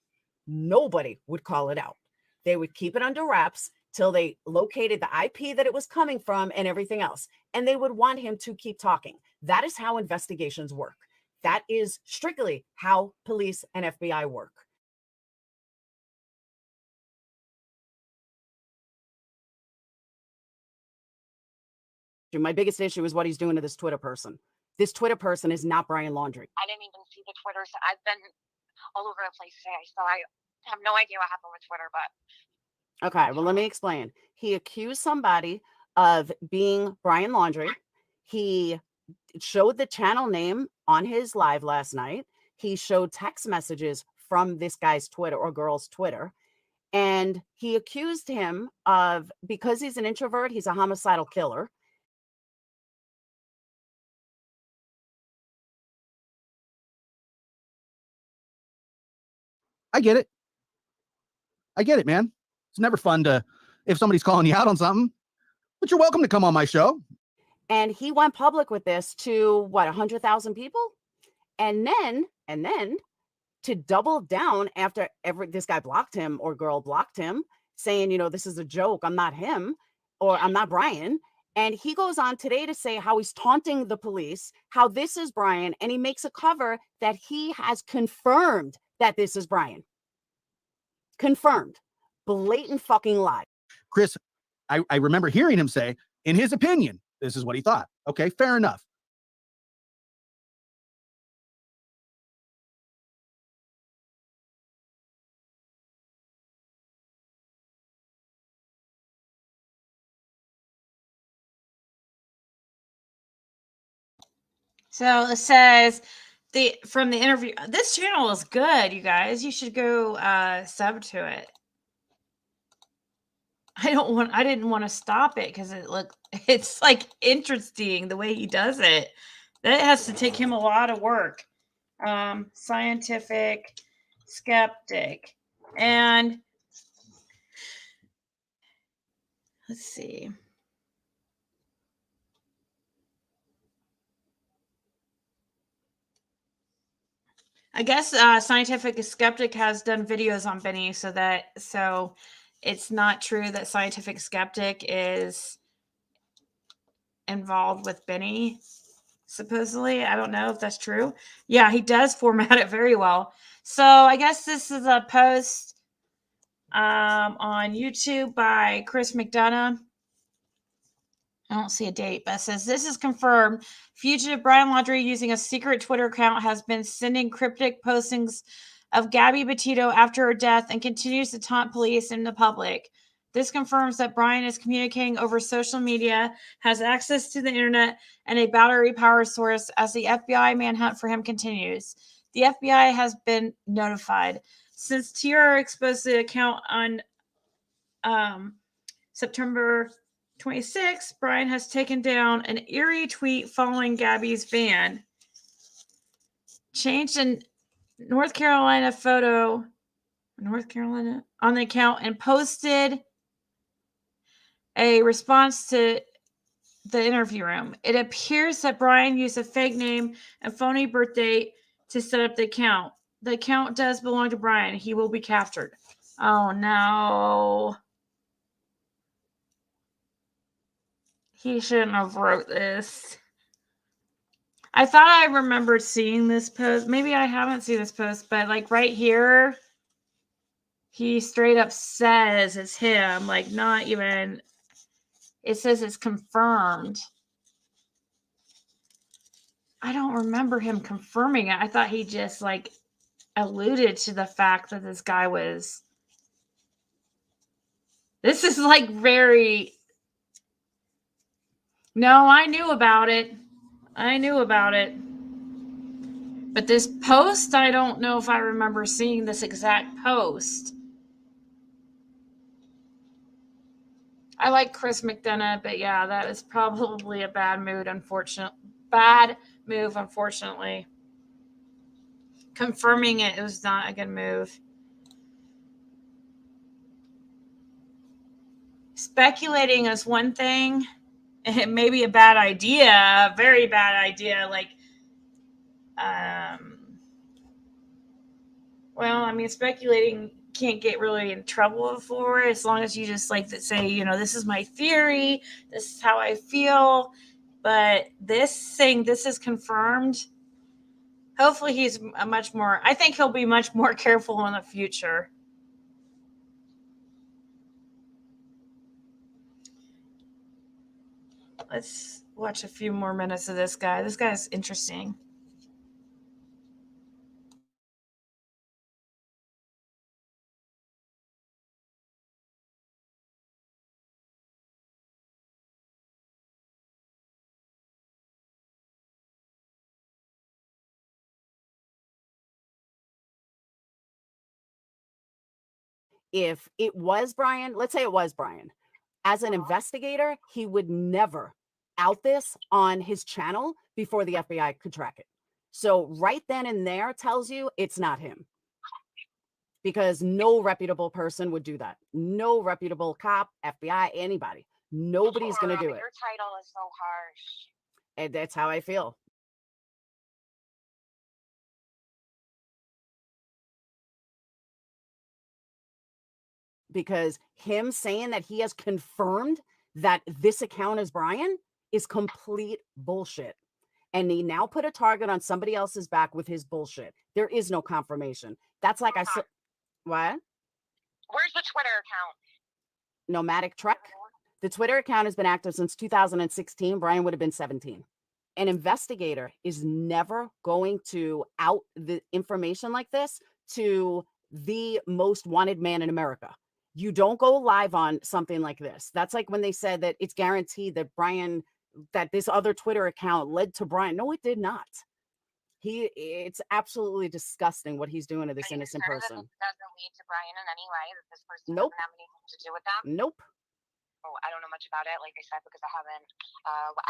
nobody would call it out. They would keep it under wraps till they located the IP that it was coming from and everything else. And they would want him to keep talking. That is how investigations work. That is strictly how police and FBI work. My biggest issue is what he's doing to this Twitter person. This Twitter person is not Brian Laundrie. I didn't even see the Twitter. So I've been all over the place today, so I have no idea what happened with Twitter, but. Okay, well, let me explain. He accused somebody of being Brian Laundrie. He showed the channel name on his live last night. He showed text messages from this guy's Twitter or girl's Twitter. And he accused him of, because he's an introvert, he's a homicidal killer. I get it, man. It's never fun if somebody's calling you out on something, but you're welcome to come on my show. And he went public with this to 100,000 people. And then to double down after this guy blocked him or girl blocked him, saying, this is a joke. I'm not him, or I'm not Brian. And he goes on today to say how he's taunting the police, how this is Brian. And he makes a cover that he has confirmed that this is Brian. Confirmed. Blatant fucking lie. Chris, I remember hearing him say, in his opinion, this is what he thought. Okay, fair enough. So it says from the interview, this channel is good, you guys. You should go sub to it. I didn't want to stop it because it's like interesting the way he does it. That has to take him a lot of work. Scientific skeptic. And let's see. I guess Scientific Skeptic has done videos on Benny, so it's not true that Scientific Skeptic is involved with Benny, supposedly. I don't know if that's true. Yeah, he does format it very well. So I guess this is a post on YouTube by Chris McDonough. I don't see a date, but it says, this is confirmed. Fugitive Brian Laundrie, using a secret Twitter account, has been sending cryptic postings of Gabby Petito after her death and continues to taunt police and the public. This confirms that Brian is communicating over social media, has access to the internet, and a battery power source as the FBI manhunt for him continues. The FBI has been notified. Since TR exposed the account on September 26, Brian has taken down an eerie tweet following Gabby's ban. Changed a North Carolina photo on the account and posted a response to the interview room. It appears that Brian used a fake name and phony birth date to set up the account. The account does belong to Brian. He will be captured. Oh no. He shouldn't have wrote this. I thought I remembered seeing this post. Maybe I haven't seen this post, but like right here, he straight up says it's him. Like not even, it says it's confirmed. I don't remember him confirming it. I thought he just like alluded to the fact that this guy was. This is like very. No, I knew about it. I knew about it. But this post, I don't know if I remember seeing this exact post. I like Chris McDonough, but yeah, that is probably a bad move, unfortunately. Confirming it was not a good move. Speculating is one thing. It may be a bad idea, a very bad idea. Like, well, I mean, speculating can't get really in trouble for as long as you just like to say, you know, this is my theory, this is how I feel. But this saying this is confirmed, hopefully he's I think he'll be much more careful in the future. Let's watch a few more minutes of this guy. This guy's interesting. If it was Brian, let's say it was Brian, as an investigator, he would never out this on his channel before the FBI could track it. So right then and there tells you it's not him. Because no reputable person would do that. No reputable cop, FBI, anybody. Nobody's going to do it. Your title is so harsh. And that's how I feel. Because him saying that he has confirmed that this account is Brian is complete bullshit. And he now put a target on somebody else's back with his bullshit. There is no confirmation. That's like I said. What? Where's the Twitter account? Nomadic Trek. The Twitter account has been active since 2016. Brian would have been 17. An investigator is never going to out the information like this to the most wanted man in America. You don't go live on something like this. That's like when they said that it's guaranteed that Brian, that this other Twitter account led to Brian. No, it did not. It's absolutely disgusting what he's doing to this innocent person. That doesn't lead to Brian in any way. That this person Nope. doesn't have anything to do with them. Nope. Oh, I don't know much about it, like I said, because I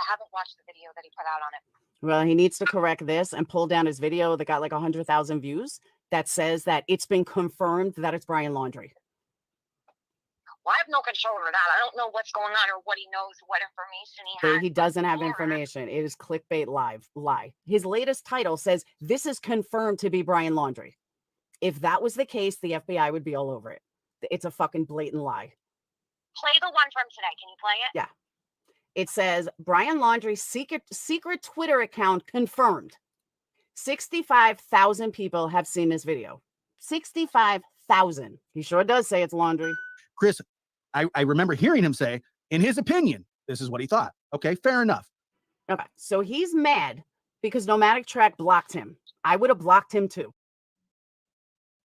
haven't watched the video that he put out on it. Well, he needs to correct this and pull down his video that got like 100,000 views that says that it's been confirmed that it's Brian Laundrie. Well, I have no control over that. I don't know what's going on or what he knows, what information he has. He doesn't have information. It is clickbait lie. His latest title says, this is confirmed to be Brian Laundrie. If that was the case, the FBI would be all over it. It's a fucking blatant lie. Play the one from today. Can you play it? Yeah. It says, Brian Laundrie's secret Twitter account confirmed. 65,000 people have seen this video. 65,000. He sure does say it's laundry. Chris, I remember hearing him say, in his opinion, this is what he thought. Okay, fair enough. Okay, so he's mad because Nomadic Track blocked him. I would have blocked him too.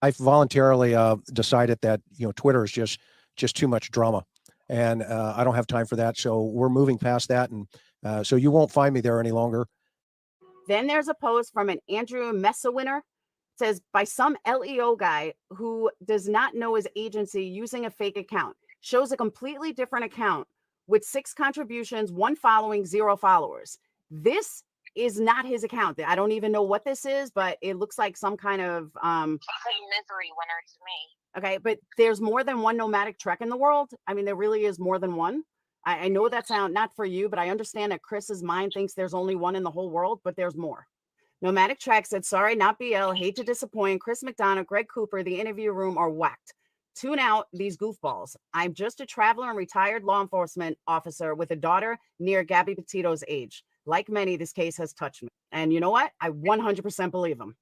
I voluntarily decided that Twitter is just too much drama, and I don't have time for that. So we're moving past that, and so you won't find me there any longer. Then there's a post from an Andrew Messawinner. It says, by some LEO guy who does not know his agency using a fake account. Shows a completely different account with 6 contributions, 1 following, 0 followers. This is not his account. I don't even know what this is, but it looks like some kind of It's like misery winner to me. okay, but there's more than one Nomadic Trek in the world. I mean, there really is more than one. I know that sound not for you, but I understand that Chris's mind thinks there's only one in the whole world, but there's more. Nomadic Trek said, sorry, not BL, hate to disappoint. Chris McDonough, Greg Cooper, the interview room are whacked. Tune out these goofballs. I'm just a traveler and retired law enforcement officer with a daughter near Gabby Petito's age. Like many, this case has touched me. And you know what? I 100% believe him.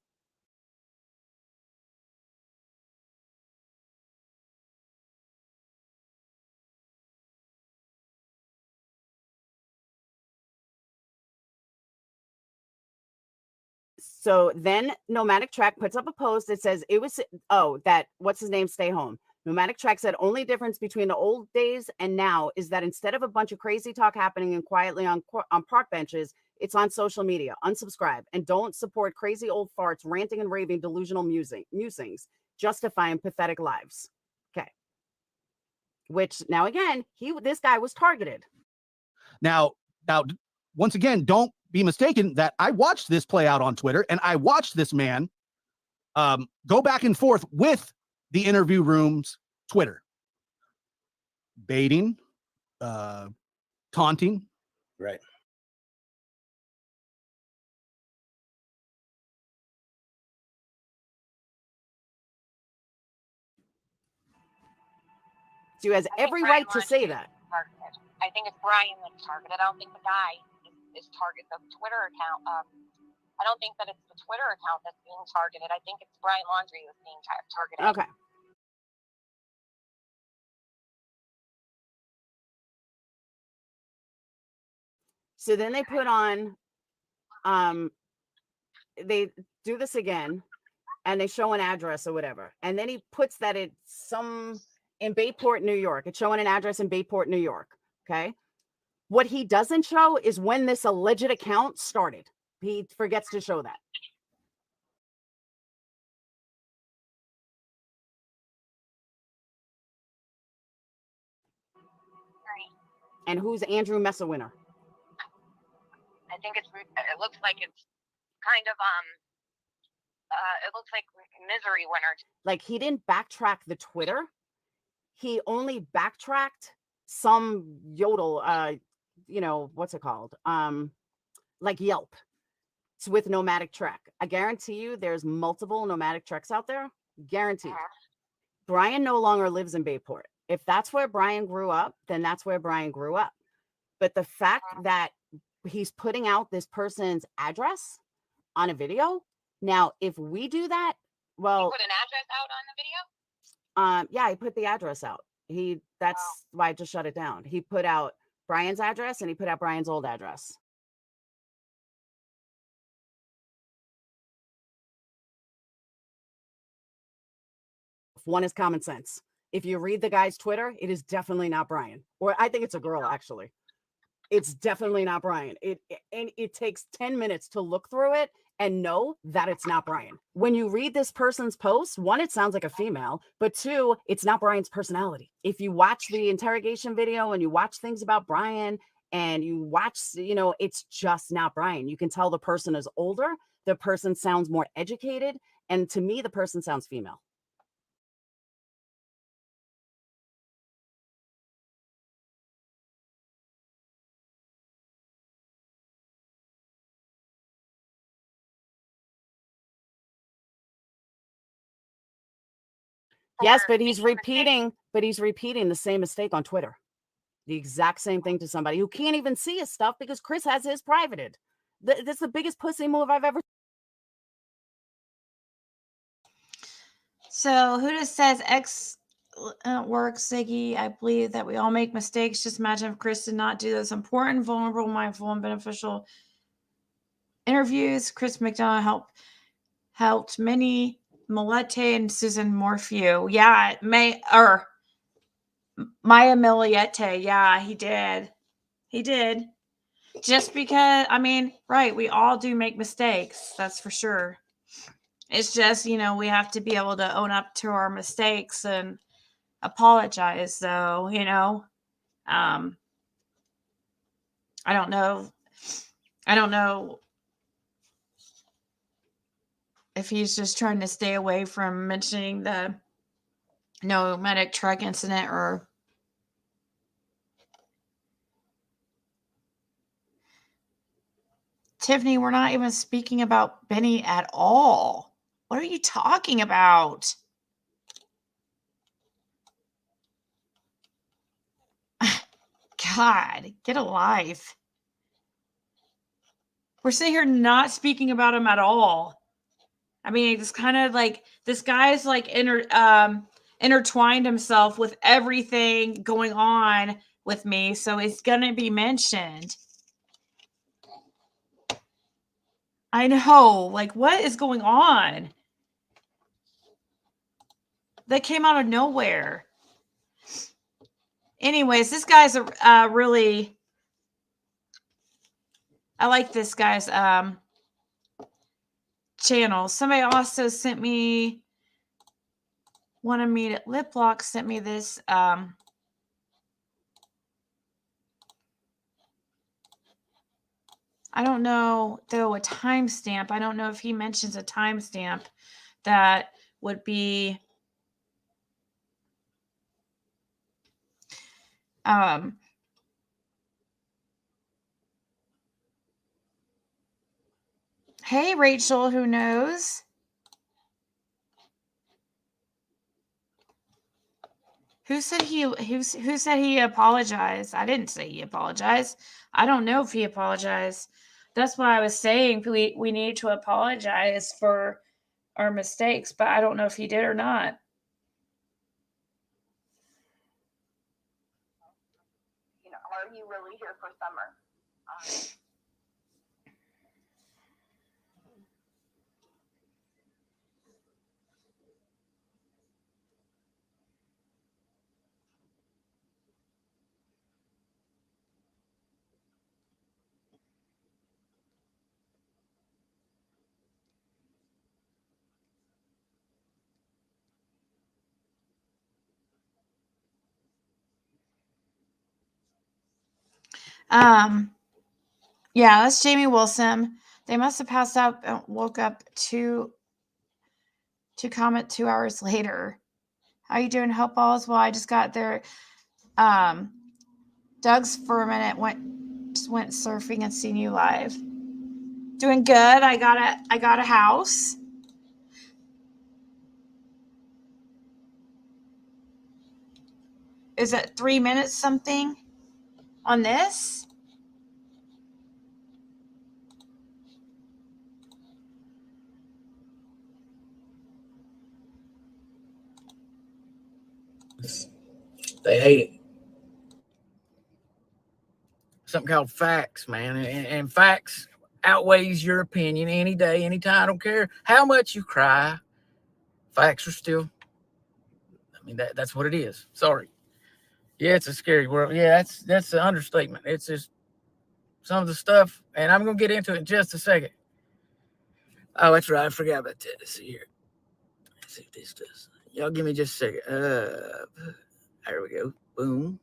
So then Nomadic Track puts up a post that says it was, what's his name? Stay home. Nomadic Track said only difference between the old days and now is that instead of a bunch of crazy talk happening and quietly on park benches, it's on social media. Unsubscribe and don't support crazy old farts ranting and raving delusional musings, justifying pathetic lives. Okay. Which now again, this guy was targeted. Now, once again, don't be mistaken that I watched this play out on Twitter and I watched this man go back and forth with the interview room's Twitter. Baiting, taunting. Right. So he has every right to say that. Targeted. I think it's Brian that's targeted. I don't think the guy is targeted. The Twitter account. I don't think that it's the Twitter account that's being targeted. I think it's Brian Laundrie that's being targeted. Okay. So then they put on, they do this again, and they show an address or whatever, and then he puts that it's in Bayport, New York. It's showing an address in Bayport, New York. Okay. What he doesn't show is when this alleged account started. He forgets to show that. Right. And who's Andrew Messawinner? I think it looks like it's kind of it looks like misery winner. Like he didn't backtrack the Twitter. He only backtracked some yodel, what's it called? Like Yelp. It's with Nomadic Trek. I guarantee you there's multiple Nomadic Treks out there. Guaranteed. Brian no longer lives in Bayport. If that's where Brian grew up, then that's where Brian grew up. But the fact that he's putting out this person's address on a video. Now, if we do that, well, you put an address out on the video? Yeah, he put the address out. That's why I just shut it down. He put out Brian's address and he put out Brian's old address. One is common sense. If you read the guy's Twitter, it is definitely not Brian. Or I think it's a girl, actually. It's definitely not Brian. It takes 10 minutes to look through it and know that it's not Brian. When you read this person's post, 1, it sounds like a female, but 2, it's not Brian's personality. If you watch the interrogation video and you watch things about Brian and you watch, it's just not Brian. You can tell the person is older. The person sounds more educated. And to me, the person sounds female. Yes, but he's repeating the same mistake on Twitter. The exact same thing to somebody who can't even see his stuff because Chris has his privated. That's the biggest pussy move I've ever So who just says X works, Ziggy? I believe that we all make mistakes. Just imagine if Chris did not do those important, vulnerable, mindful, and beneficial interviews. Chris McDonough helped many. Milete and Susan Morphew. Yeah, Maya Miliete. Yeah, he did. He did. Just because, I mean, right, we all do make mistakes. That's for sure. It's just, you know, we have to be able to own up to our mistakes and apologize, though, you know. I don't know. I don't know if he's just trying to stay away from mentioning the nomadic truck incident or. Tiffany, we're not even speaking about Benny at all. What are you talking about? God, get a life. We're sitting here not speaking about him at all. I mean, it's kind of like this guy's like intertwined himself with everything going on with me, so it's gonna be mentioned. I know, like, what is going on? That came out of nowhere. Anyways, this guy's a really. I like this guy's channel. Somebody also sent me, wanted me to, Lip Lock sent me this I don't know though a timestamp. I don't know if he mentions a timestamp that would be hey Rachel, who knows? Who said he apologized? I didn't say he apologized. I don't know if he apologized. That's why I was saying we need to apologize for our mistakes, but I don't know if he did or not. You know, are you really here for summer? Yeah, that's Jamie Wilson. They must have passed out and woke up to comment 2 hours later. How you doing? Hope all is well. I just got there. Doug's for a minute went surfing and seen you live. Doing good. I got a house. Is it 3 minutes something on this? They hate it. Something called facts, man. And facts outweighs your opinion any day, anytime. I don't care how much you cry. Facts are still, I mean, that's what it is. Sorry. Yeah, it's a scary world. Yeah, that's an understatement. It's just some of the stuff, and I'm going to get into it in just a second. Oh, that's right. I forgot about that. Let's see here. Let's see if this does. Y'all give me just a second. There we go. Boom.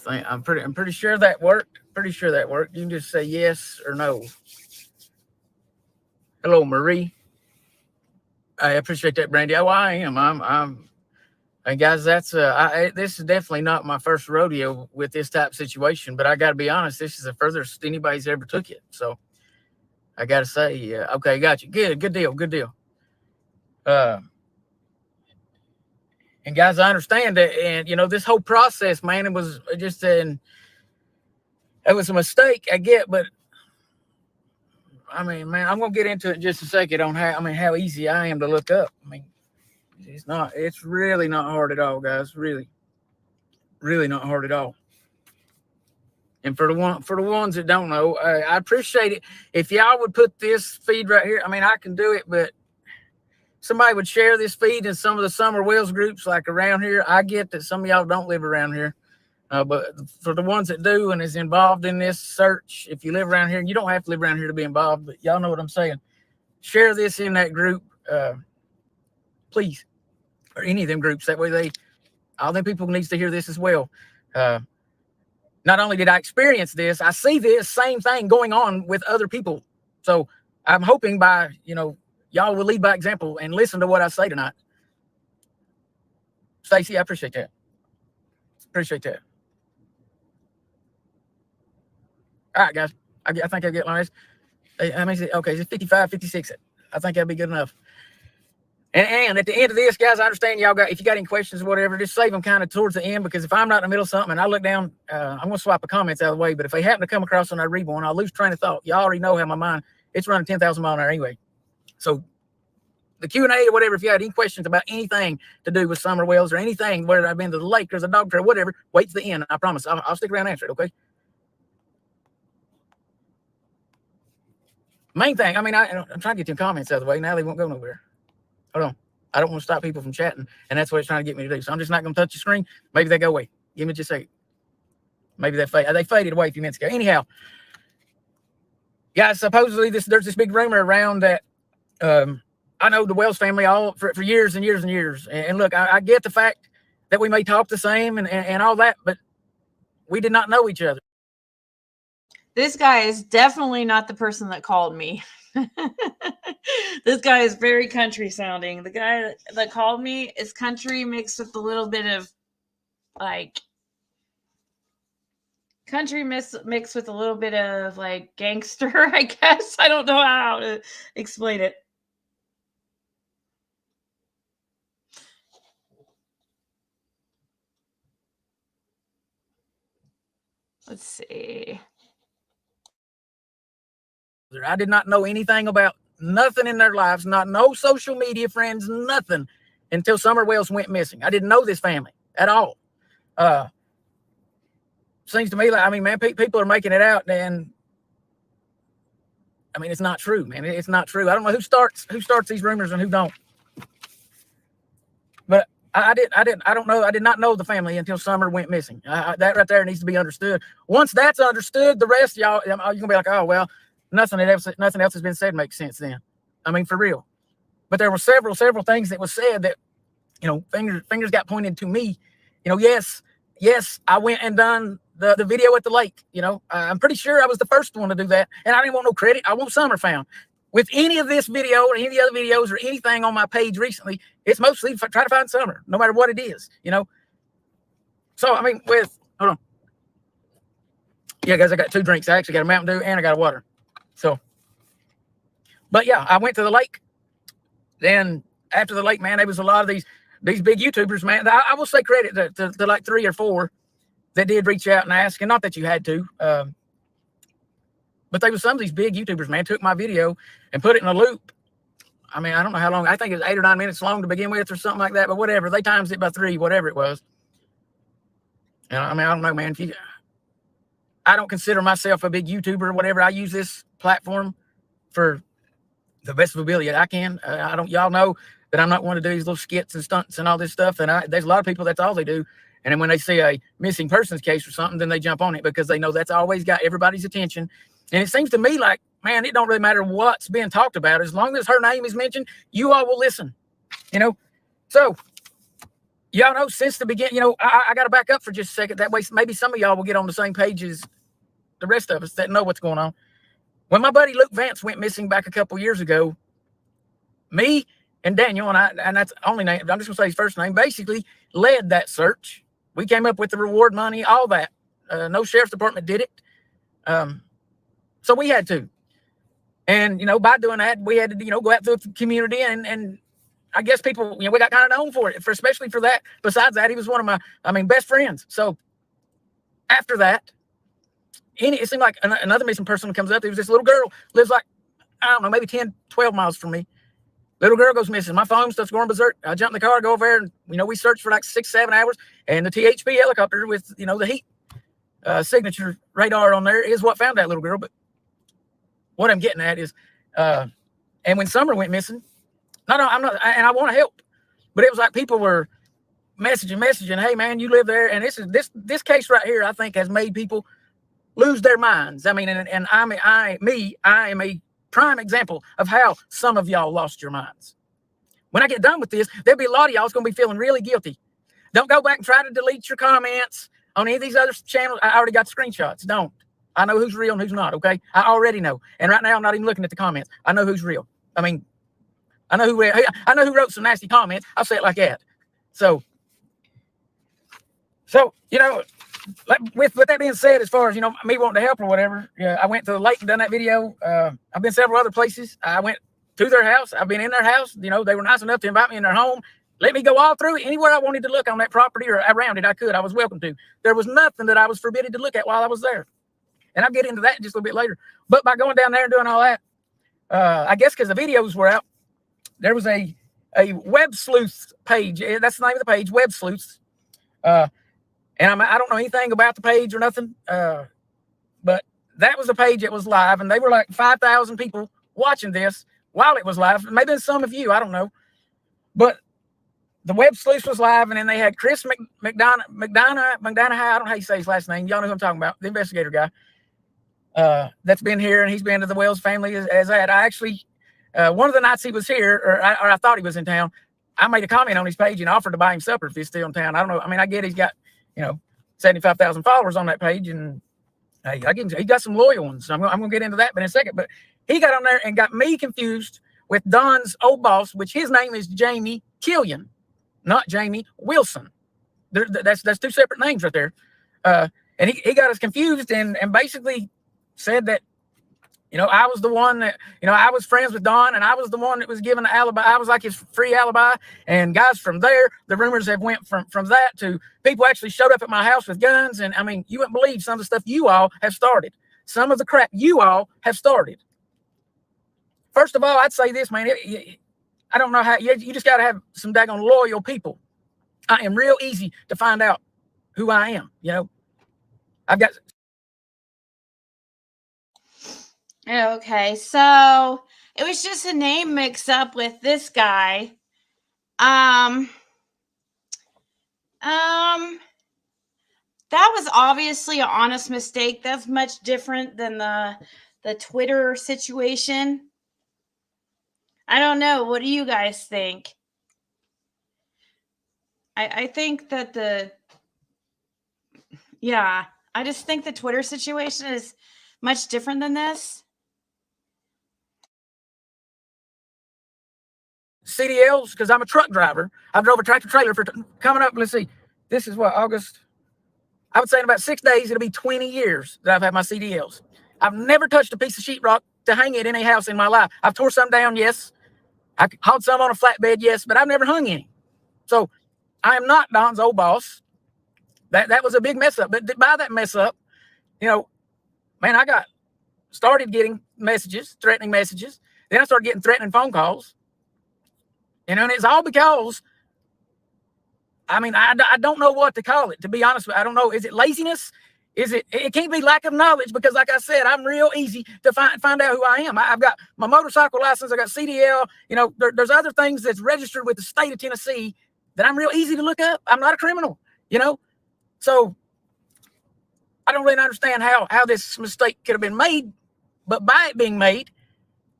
I'm pretty sure that worked. Pretty sure that worked. You can just say yes or no. Hello, Marie. I appreciate that, Brandy. Oh, I am. And guys, that's this is definitely not my first rodeo with this type of situation, but I got to be honest, this is the furthest anybody's ever took it. So I got to say, okay, got you. Good deal. And guys, I understand that, and you know, this whole process, man, it was just it was a mistake, I get, but I mean, man, I'm gonna get into it in just a second on how easy I am to look up. I mean, it's really not hard at all, guys. Really not hard at all. And for the ones that don't know, I appreciate it if y'all would put this feed right here. I mean, I can do it, but somebody would share this feed in some of the Summer Wells groups like around here. I get that some of y'all don't live around here, but for the ones that do and is involved in this search, if you live around here, and you don't have to live around here to be involved, but y'all know what I'm saying. Share this in that group, please, or any of them groups. That way all them people needs to hear this as well. Not only did I experience this, I see this same thing going on with other people. So I'm hoping by, y'all will lead by example and listen to what I say tonight. Stacy, I appreciate that. Appreciate that. All right, guys. I think I get my last. Okay, it's 55, 56. I think that'd be good enough. And at the end of this, guys, I understand y'all if you got any questions or whatever, just save them kind of towards the end, because if I'm not in the middle of something and I look down, I'm going to swipe the comments out of the way. But if they happen to come across when I read one, I'll lose train of thought. Y'all already know how my mind, it's running 10,000 miles an hour anyway. So the Q&A or whatever, if you had any questions about anything to do with Summer Wells or anything, whether I've been to the lake or the dog trail, whatever, wait to the end. I promise. I'll stick around and answer it, okay? Main thing, I'm trying to get them comments out of the way. Now they won't go nowhere. Hold on. I don't want to stop people from chatting, and that's what it's trying to get me to do. So I'm just not going to touch the screen. Maybe they go away. Give me just a second. Maybe they faded away a few minutes ago. Anyhow, guys, supposedly there's this big rumor around that I know the Wells family all for years and years and years. And look, I get the fact that we may talk the same and all that, but we did not know each other. This guy is definitely not the person that called me. This guy is very country sounding. The guy that called me is country mixed with a little bit of country mixed with a little bit of gangster, I guess. I don't know how to explain it. Let's see. I did not know anything about nothing in their lives, no social media friends, nothing, until Summer Wells went missing. I didn't know this family at all. Seems to me like, people are making it out, and it's not true, man. It's not true. I don't know who starts these rumors and who don't. But I don't know. I did not know the family until Summer went missing. That right there needs to be understood. Once that's understood, the rest of y'all, you're gonna be like, oh well, nothing else has been said makes sense then. For real. But there were several things that was said that, fingers got pointed to me. Yes, I went and done the video at the lake. I'm pretty sure I was the first one to do that, and I didn't want no credit. I want Summer found. With any of this video or any of the other videos or anything on my page recently, it's mostly try to find Summer, no matter what it is, So, hold on. Yeah, guys, I got 2 drinks. I actually got a Mountain Dew and I got a water. So, but yeah, I went to the lake. Then after the lake, man, there was a lot of these big YouTubers, man. I will say credit to like 3 or 4 that did reach out and ask, and not that you had to, but they were some of these big YouTubers, man, took my video and put it in a loop. I don't know how long. I think it was 8 or 9 minutes long to begin with or something like that, but whatever. They times it by 3, whatever it was. And I don't know, man. I don't consider myself a big YouTuber or whatever. I use this platform for the best ability I can. Y'all know that I'm not one to do these little skits and stunts and all this stuff. And there's a lot of people, that's all they do. And then when they see a missing persons case or something, then they jump on it because they know that's always got everybody's attention. And it seems to me like, man, it don't really matter what's being talked about. As long as her name is mentioned, you all will listen, So, y'all know since the beginning, I got to back up for just a second. That way, maybe some of y'all will get on the same page as the rest of us that know what's going on. When my buddy Luke Vance went missing back a couple years ago, me and Daniel, and that's only name, I'm just going to say his first name, basically led that search. We came up with the reward money, all that. No sheriff's department did it. So we had to. And, by doing that, we had to, go out through the community and I guess people, we got kind of known for it, especially for that. Besides that, he was one of my, best friends. So after that, it seemed like another missing person comes up. There was this little girl, lives like I don't know, maybe 10, 12 miles from me. Little girl goes missing. My phone starts going berserk. I jump in the car, go over there, and, you know, we search for like 6, 7 hours. And the THP helicopter with, you know, the heat signature radar on there is what found that little girl. But what I'm getting at is, and when Summer went missing, no, I'm not, and I want to help. But it was like people were messaging, hey, man, you live there. And this case right here, I think, has made people lose their minds. I mean, and I am a prime example of how some of y'all lost your minds. When I get done with this, there'll be a lot of y'all that's going to be feeling really guilty. Don't go back and try to delete your comments on any of these other channels. I already got the screenshots. Don't. I know who's real and who's not, okay? I already know. And right now, I'm not even looking at the comments. I know who's real. I mean, I know who wrote some nasty comments. I'll say it like that. So you know, with that being said, as far as, you know, me wanting to help or whatever, yeah, I went to the lake and done that video. I've been several other places. I went to their house. I've been in their house. You know, they were nice enough to invite me in their home. Let me go all through it. Anywhere I wanted to look on that property or around it, I could. I was welcome to. There was nothing that I was forbidden to look at while I was there. And I'll get into that just a little bit later. But by going down there and doing all that, I guess because the videos were out, there was a WebSleuths page. That's the name of the page, WebSleuths. And I don't know anything about the page or nothing, but that was a page that was live, and they were like 5,000 people watching this while it was live. Maybe some of you, I don't know. But the WebSleuths was live, and then they had Chris McDonough, I don't know how you say his last name. Y'all know who I'm talking about, the investigator guy. That's been here, and he's been to the Wells family as that. I actually, one of the nights he was here, or I thought he was in town, I made a comment on his page and offered to buy him supper if he's still in town. I don't know. I mean, I get he's got, you know, 75,000 followers on that page, and hey, he got some loyal ones. So I'm going to get into that in a second. But he got on there and got me confused with Don's old boss, which his name is Jamie Killian, not Jamie Wilson. That's two separate names right there. And he got us confused and basically said that, you know, I was the one that, you know, I was friends with Don, and I was the one that was given the alibi. I was like his free alibi. And guys, from there, the rumors have went from that to people actually showed up at my house with guns. And I mean, you wouldn't believe some of the stuff you all have started. Some of the crap you all have started. First of all, I'd say this, man. I don't know how, you just got to have some daggone loyal people. I am real easy to find out who I am, you know. I've got... Okay, so it was just a name mix up with this guy. That was obviously an honest mistake. That's much different than the Twitter situation. I don't know. What do you guys think? I think that I just think the Twitter situation is much different than this. CDLs, because I'm a truck driver. I've drove a tractor trailer for coming up. Let's see, this is what, August. I would say in about 6 days, it'll be 20 years that I've had my CDLs. I've never touched a piece of sheetrock to hang it in a house in my life. I've tore some down, yes. I hauled some on a flatbed, yes, but I've never hung any. So I am not Don's old boss. That was a big mess up. But by that mess up, you know, man, I started getting messages, threatening messages. Then I started getting threatening phone calls. You know, and it's all because, I mean, I don't know what to call it, to be honest with you. I don't know. Is it laziness? It can't be lack of knowledge, because like I said, I'm real easy to find out who I am. I've got my motorcycle license. I got CDL. You know, there's other things that's registered with the state of Tennessee that I'm real easy to look up. I'm not a criminal, you know? So I don't really understand how this mistake could have been made, but by it being made,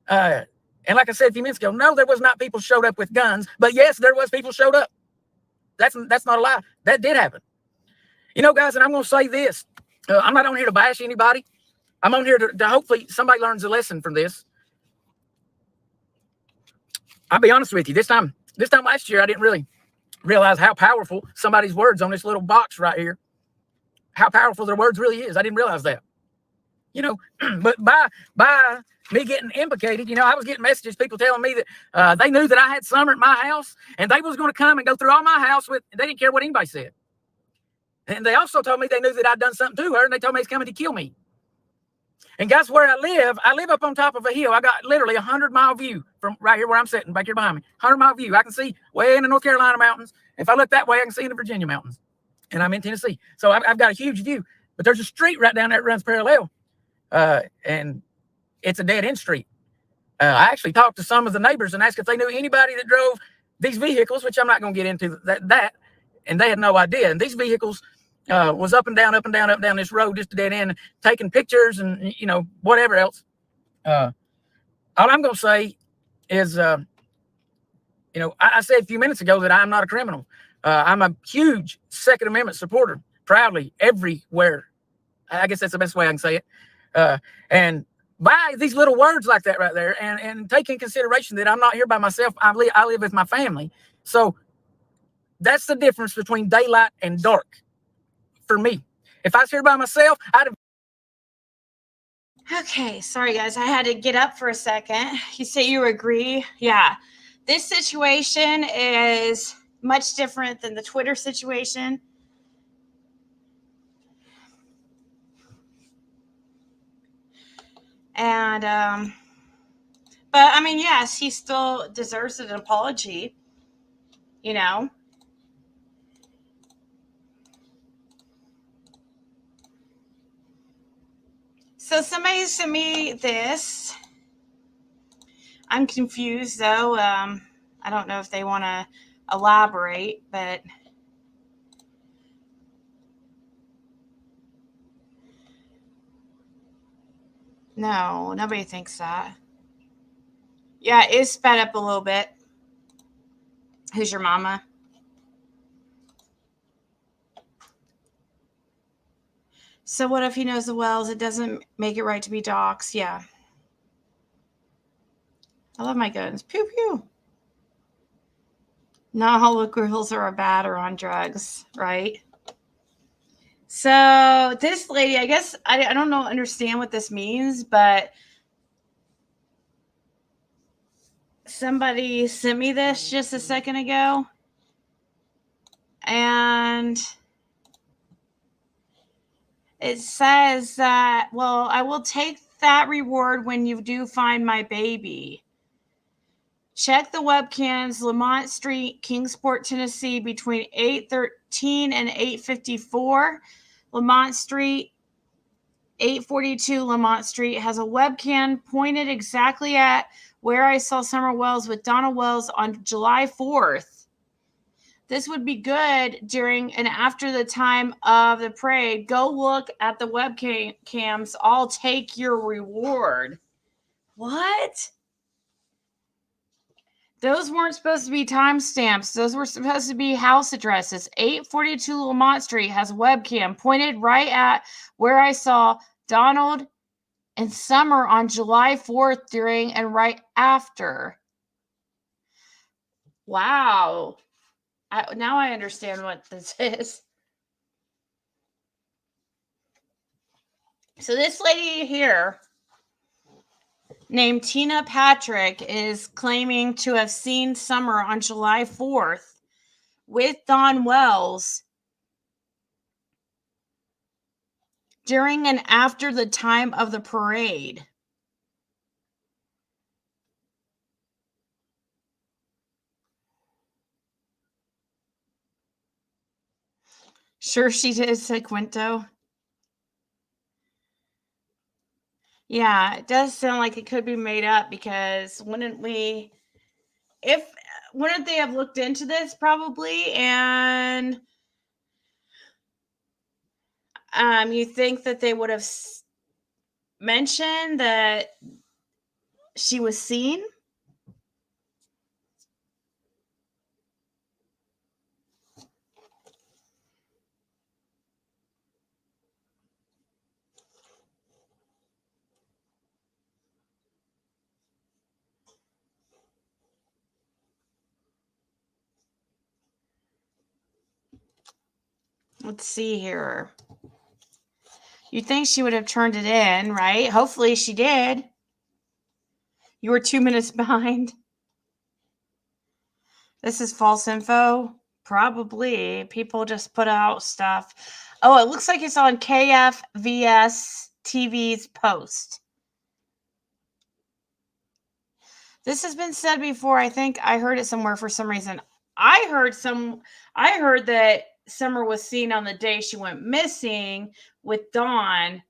and like I said a few minutes ago, no, there was not people showed up with guns, but yes, there was people showed up. That's not a lie. That did happen. You know, guys, and I'm going to say this. I'm not on here to bash anybody. I'm on here to hopefully somebody learns a lesson from this. I'll be honest with you. This time last year, I didn't really realize how powerful somebody's words on this little box right here, how powerful their words really is. I didn't realize that. You know, but by me getting implicated, you know, I was getting messages, people telling me that they knew that I had Summer at my house, and they was going to come and go through all my house with, they didn't care what anybody said. And they also told me they knew that I'd done something to her, and they told me he's coming to kill me. And guess where I live? I live up on top of a hill. I got literally 100-mile view from right here where I'm sitting, back here behind me. 100-mile view. I can see way in the North Carolina mountains. If I look that way, I can see in the Virginia mountains. And I'm in Tennessee. So I've got a huge view. But there's a street right down there that runs parallel. And it's a dead-end street. I actually talked to some of the neighbors and asked if they knew anybody that drove these vehicles, which I'm not going to get into that. And they had no idea. And these vehicles was up and down this road, just a dead end, taking pictures and, you know, whatever else. All I'm going to say is, you know, I said a few minutes ago that I'm not a criminal. I'm a huge Second Amendment supporter, proudly, everywhere. I guess that's the best way I can say it. And by these little words like that right there, and take in consideration that I'm not here by myself, I live with my family. So that's the difference between daylight and dark for me. If I was here by myself, I'd have. Okay, sorry guys, I had to get up for a second. You say you agree? Yeah. This situation is much different than the Twitter situation. And but I mean, yes, he still deserves an apology, you know. So somebody sent me this. I'm confused though. I don't know if they want to elaborate, but no, nobody thinks that. Yeah, it is sped up a little bit. Who's your mama? So what if he knows the wells? It doesn't make it right to be doxxed. Yeah. I love my guns. Pew, pew. Not all the girls are bad or on drugs, right? So this lady, I guess, I don't know, understand what this means, but somebody sent me this just a second ago. And it says that, well, I will take that reward when you do find my baby. Check the webcams, Lamont Street, Kingsport, Tennessee, between 8:13 and 8:54. Lamont Street, 842 Lamont Street has a webcam pointed exactly at where I saw Summer Wells with Donna Wells on July 4th. This would be good during and after the time of the parade. Go look at the webcams. I'll take your reward. What? Those weren't supposed to be timestamps. Those were supposed to be house addresses. 842 Lamont Street has a webcam pointed right at where I saw Donald and Summer on July 4th during and right after. Wow. Now I understand what this is. So this lady here named Tina Patrick is claiming to have seen Summer on July 4th with Don Wells during and after the time of the parade. Sure she did, said Quinto. Yeah, it does sound like it could be made up, because wouldn't they have looked into this probably? And you think that they would have mentioned that she was seen? Let's see here. You think she would have turned it in, right? Hopefully she did. You were 2 minutes behind. This is false info. Probably. People just put out stuff. Oh, it looks like it's on KFVS TV's post. This has been said before. I think I heard it somewhere for some reason. I heard that Summer was seen on the day she went missing with Dawn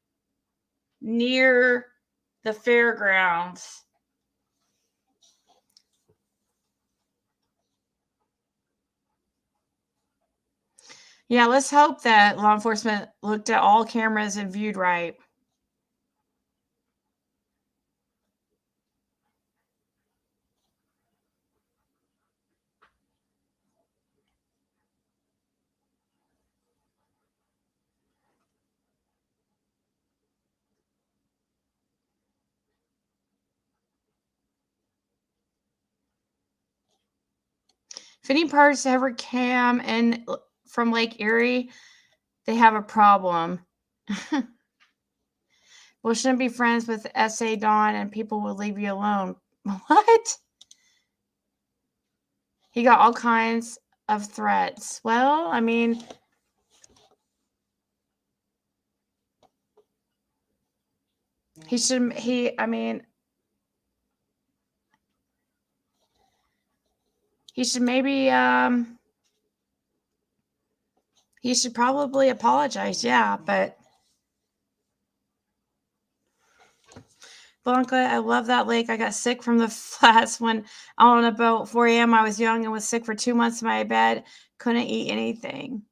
near the fairgrounds. Yeah, let's hope that law enforcement looked at all cameras and viewed right. If any parts ever cam in from Lake Erie, they have a problem. Well, shouldn't be friends with S.A. Dawn and people will leave you alone. What? He got all kinds of threats. Well, I mean, he should maybe he should probably apologize, yeah, but Blanca, I love that lake. I got sick from the flats when on about 4 a.m. I was young and was sick for 2 months in my bed. Couldn't eat anything.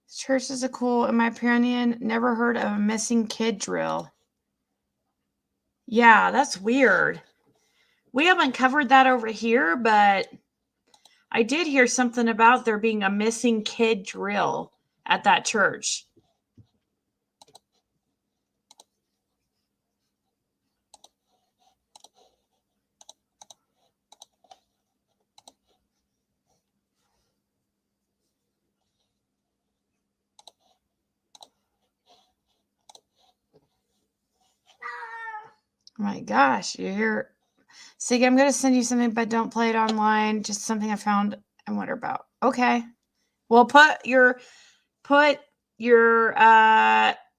Church is a cool, in my opinion, never heard of a missing kid drill. Yeah, that's weird. We haven't covered that over here, but I did hear something about there being a missing kid drill at that church. Oh my gosh, you're here. Ziggy, I'm going to send you something, but don't play it online. Just something I found and wonder about. Okay. Well, put your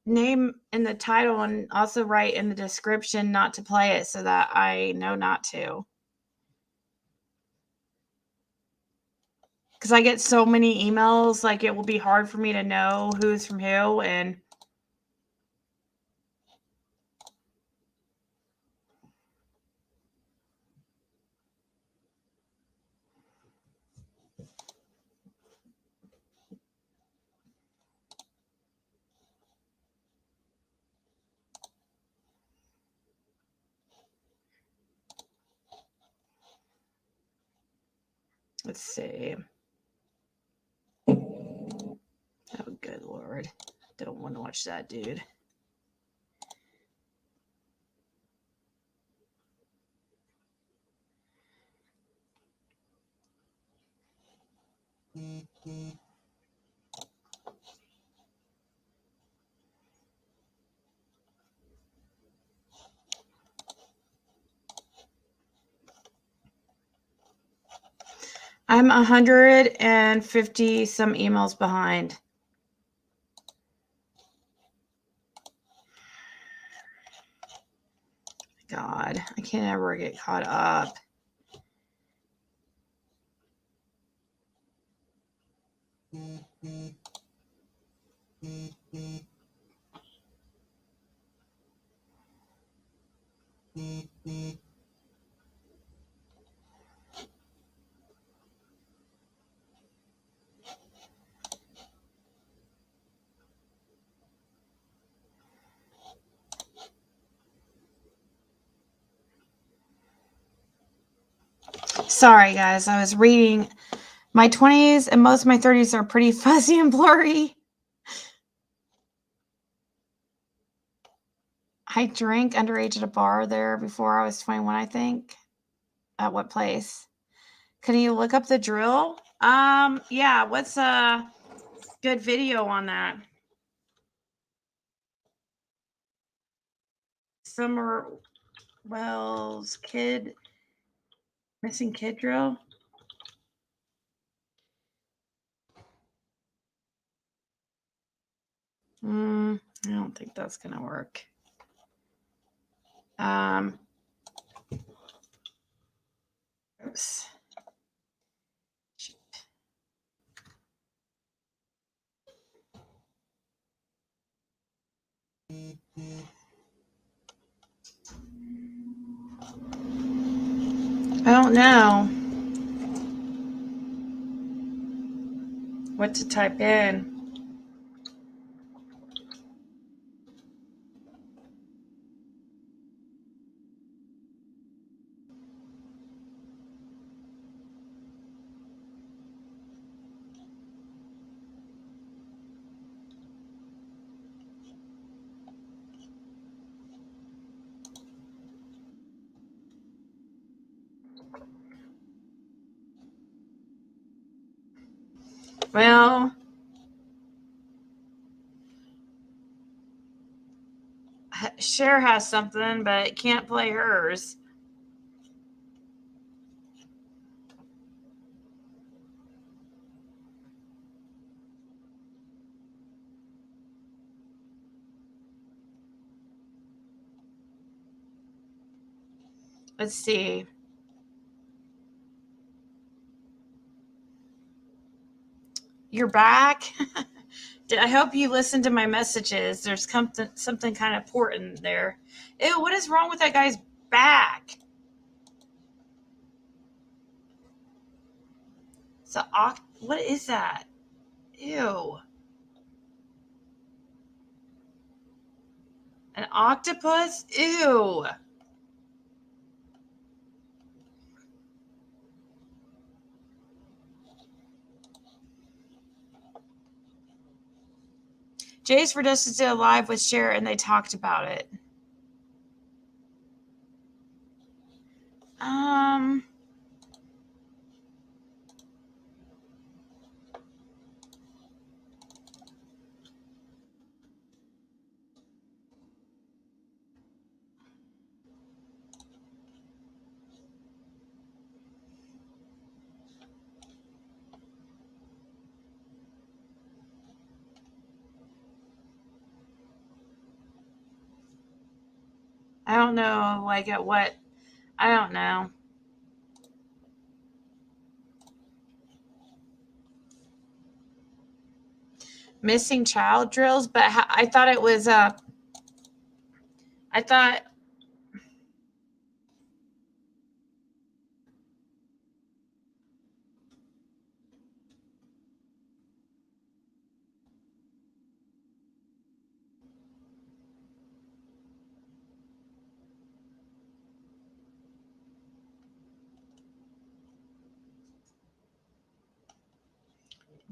name in the title and also write in the description not to play it so that I know not to. Because I get so many emails, like it will be hard for me to know who's from who. And let's see. Oh, good Lord. Don't want to watch that, dude. I'm 150 some emails behind. God, I can't ever get caught up. Sorry, guys. I was reading. My 20s and most of my 30s are pretty fuzzy and blurry. I drank underage at a bar there before I was 21, I think. At what place? Can you look up the drill? Yeah, what's a good video on that? Summer Wells missing kid drill. I don't think that's gonna work. Oops. I don't know what to type in. Well, Cher has something, but can't play hers. Let's see. You're back. I hope you listened to my messages. There's something kind of important there. Ew, what is wrong with that guy's back? What is that? Ew. An octopus? Ew. Jay's for us did a live with Cher and they talked about it. I don't know, like at what? I don't know. Missing child drills, but I thought it was I thought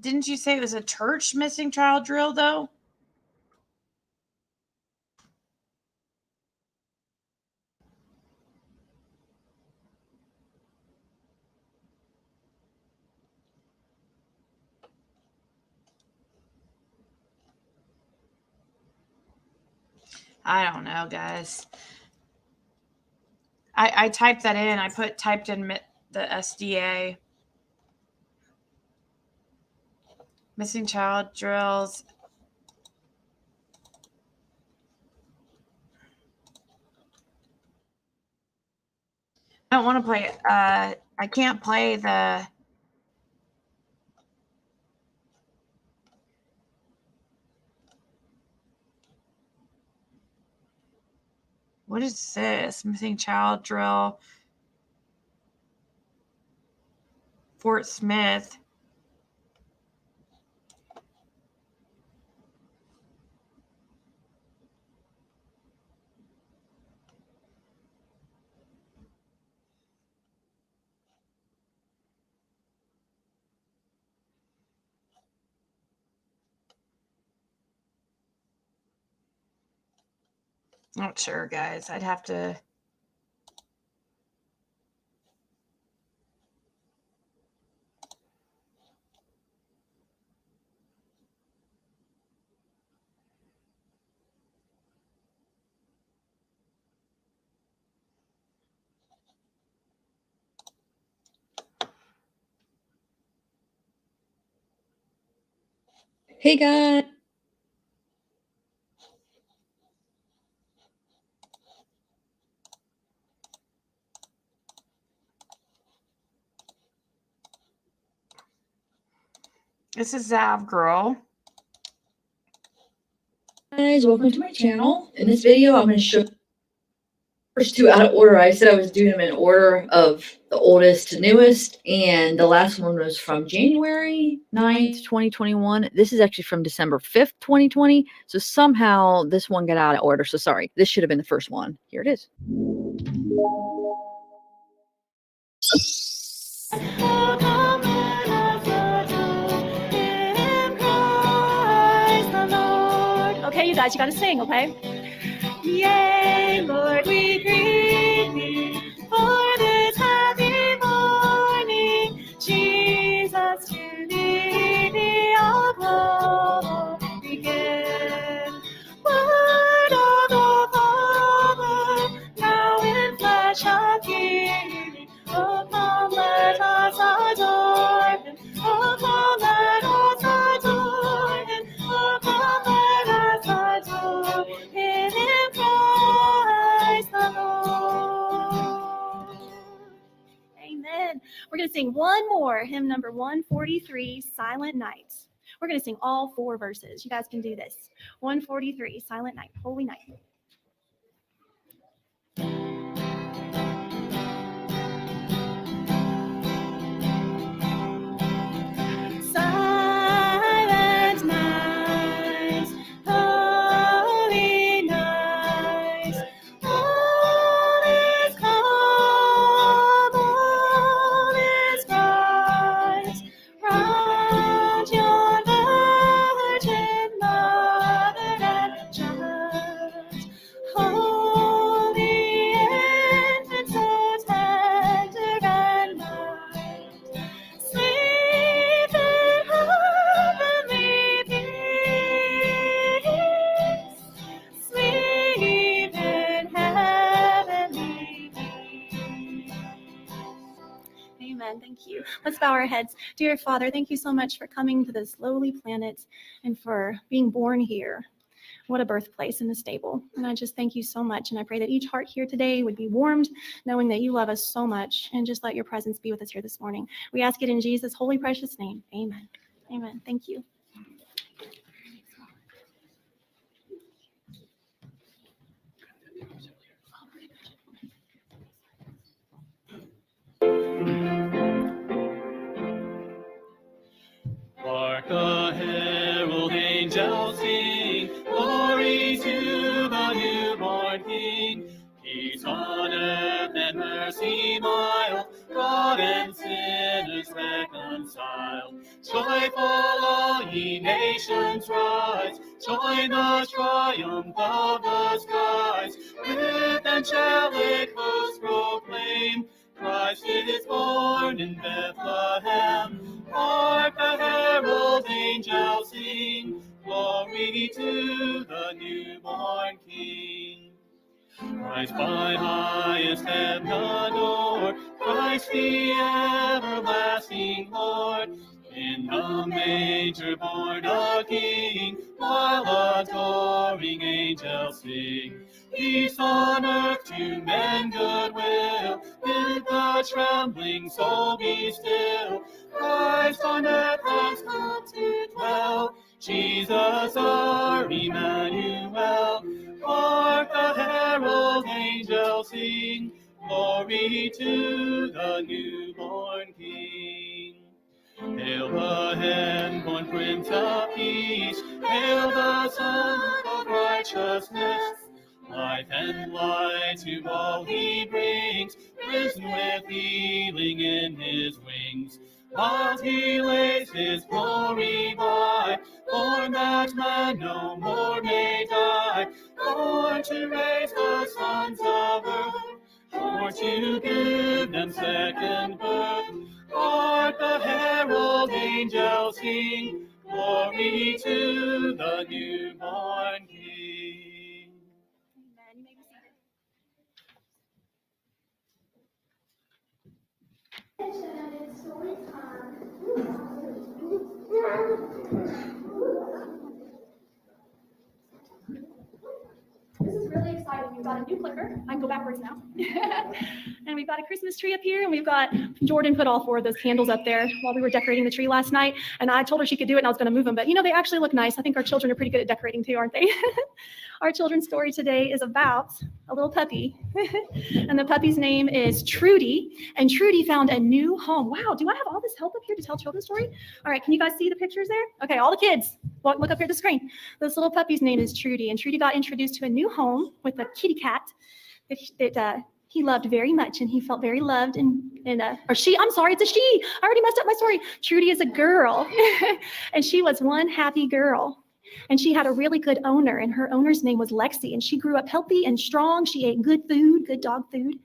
didn't you say it was a church missing child drill though? I don't know, guys. I typed that in. I typed in the SDA. Missing child drills. I don't want to play it. I can't play the. What is this? Missing child drill. Fort Smith. Not sure, guys. I'd have to. Hey guys. This is Zav Girl. Guys, welcome to my channel. In this video, I'm going to show first two out of order. I said I was doing them in order of the oldest to newest, and the last one was from January 9th, 2021. This is actually from December 5th, 2020. So somehow this one got out of order. So sorry, this should have been the first one. Here it is. Okay, you guys, you gotta sing, okay? Yea, Lord, we greet thee for this happy morning. Jesus, to thee be all glory begin. Word of the Father, now in flesh appearing. Oh, come, let us adore him. Oh, come, let us adore him. Oh, come, let us adore him in Christ the Lord. Amen. We're going to sing one more, hymn number 143, Silent Night. We're going to sing all 4 verses. You guys can do this. 143, Silent Night, Holy Night. Silent night, holy night, all is calm, all is bright, round your virgin mother and child, holy infant, so tender and mild. Sleep in heavenly peace. Sleep in heavenly peace. Amen. Thank you. Let's bow our heads. Dear Father, thank you so much for coming to this lowly planet and for being born here. What a birthplace in the stable. And I just thank you so much. And I pray that each heart here today would be warmed, knowing that you love us so much. And just let your presence be with us here this morning. We ask it in Jesus' holy, precious name. Amen. Amen. Thank you. Hark the herald angels sing, glory to the newborn King. Peace on earth and mercy mild, God and sinners reconciled. Joyful all ye nations rise, join the triumph of the skies. With angelic hosts proclaim, Christ is born in Bethlehem. Hark the herald angels sing, glory to the newborn King. Christ by highest heaven adored, Christ the everlasting Lord. In the manger born a King, while adoring angels sing. Peace on earth to men goodwill, bid the trembling soul be still. Christ on earth has come to dwell, Jesus our Emmanuel. Hark the herald angels sing, glory to the newborn King. Hail the hen-born Prince of Peace, hail the Son of Righteousness. Life and light to all he brings, risen with healing in his wings. While he lays his glory by, born that man no more may die. born to raise the sons of earth, or to give them second birth. Hark the herald angels sing, glory to the newborn King. Amen. You may be seated. This is really exciting. We've got a new clicker. I can go backwards now. And we've got a Christmas tree up here, and we've got Jordan put all 4 of those candles up there while we were decorating the tree last night. And I told her she could do it, and I was going to move them. But, you know, they actually look nice. I think our children are pretty good at decorating too, aren't they? Our children's story today is about a little puppy. And the puppy's name is Trudy. And Trudy found a new home. Wow, do I have all this help up here to tell children's story? All right, can you guys see the pictures there? Okay, all the kids, look up here at the screen. This little puppy's name is Trudy. And Trudy got introduced to a new home with a kitty cat that he loved very much, and he felt very loved. Or she, I'm sorry, it's a she. I already messed up my story. Trudy is a girl, and she was one happy girl. And she had a really good owner, and her owner's name was Lexi, and she grew up healthy and strong. She ate good food, good dog food.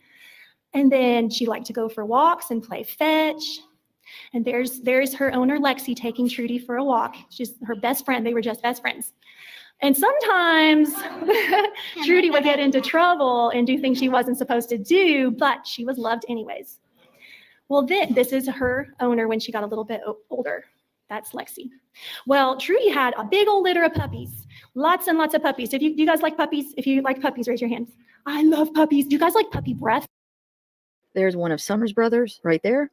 And then she liked to go for walks and play fetch. And there's her owner, Lexi, taking Trudy for a walk. She's her best friend. They were just best friends. And sometimes Trudy would get into trouble and do things she wasn't supposed to do, but she was loved anyways. Well, then this is her owner when she got a little bit older. That's Lexi. Well, Trudy had a big old litter of puppies, lots and lots of puppies. Do you guys like puppies? If you like puppies, raise your hands. I love puppies. Do you guys like puppy breath? There's one of Summer's brothers right there.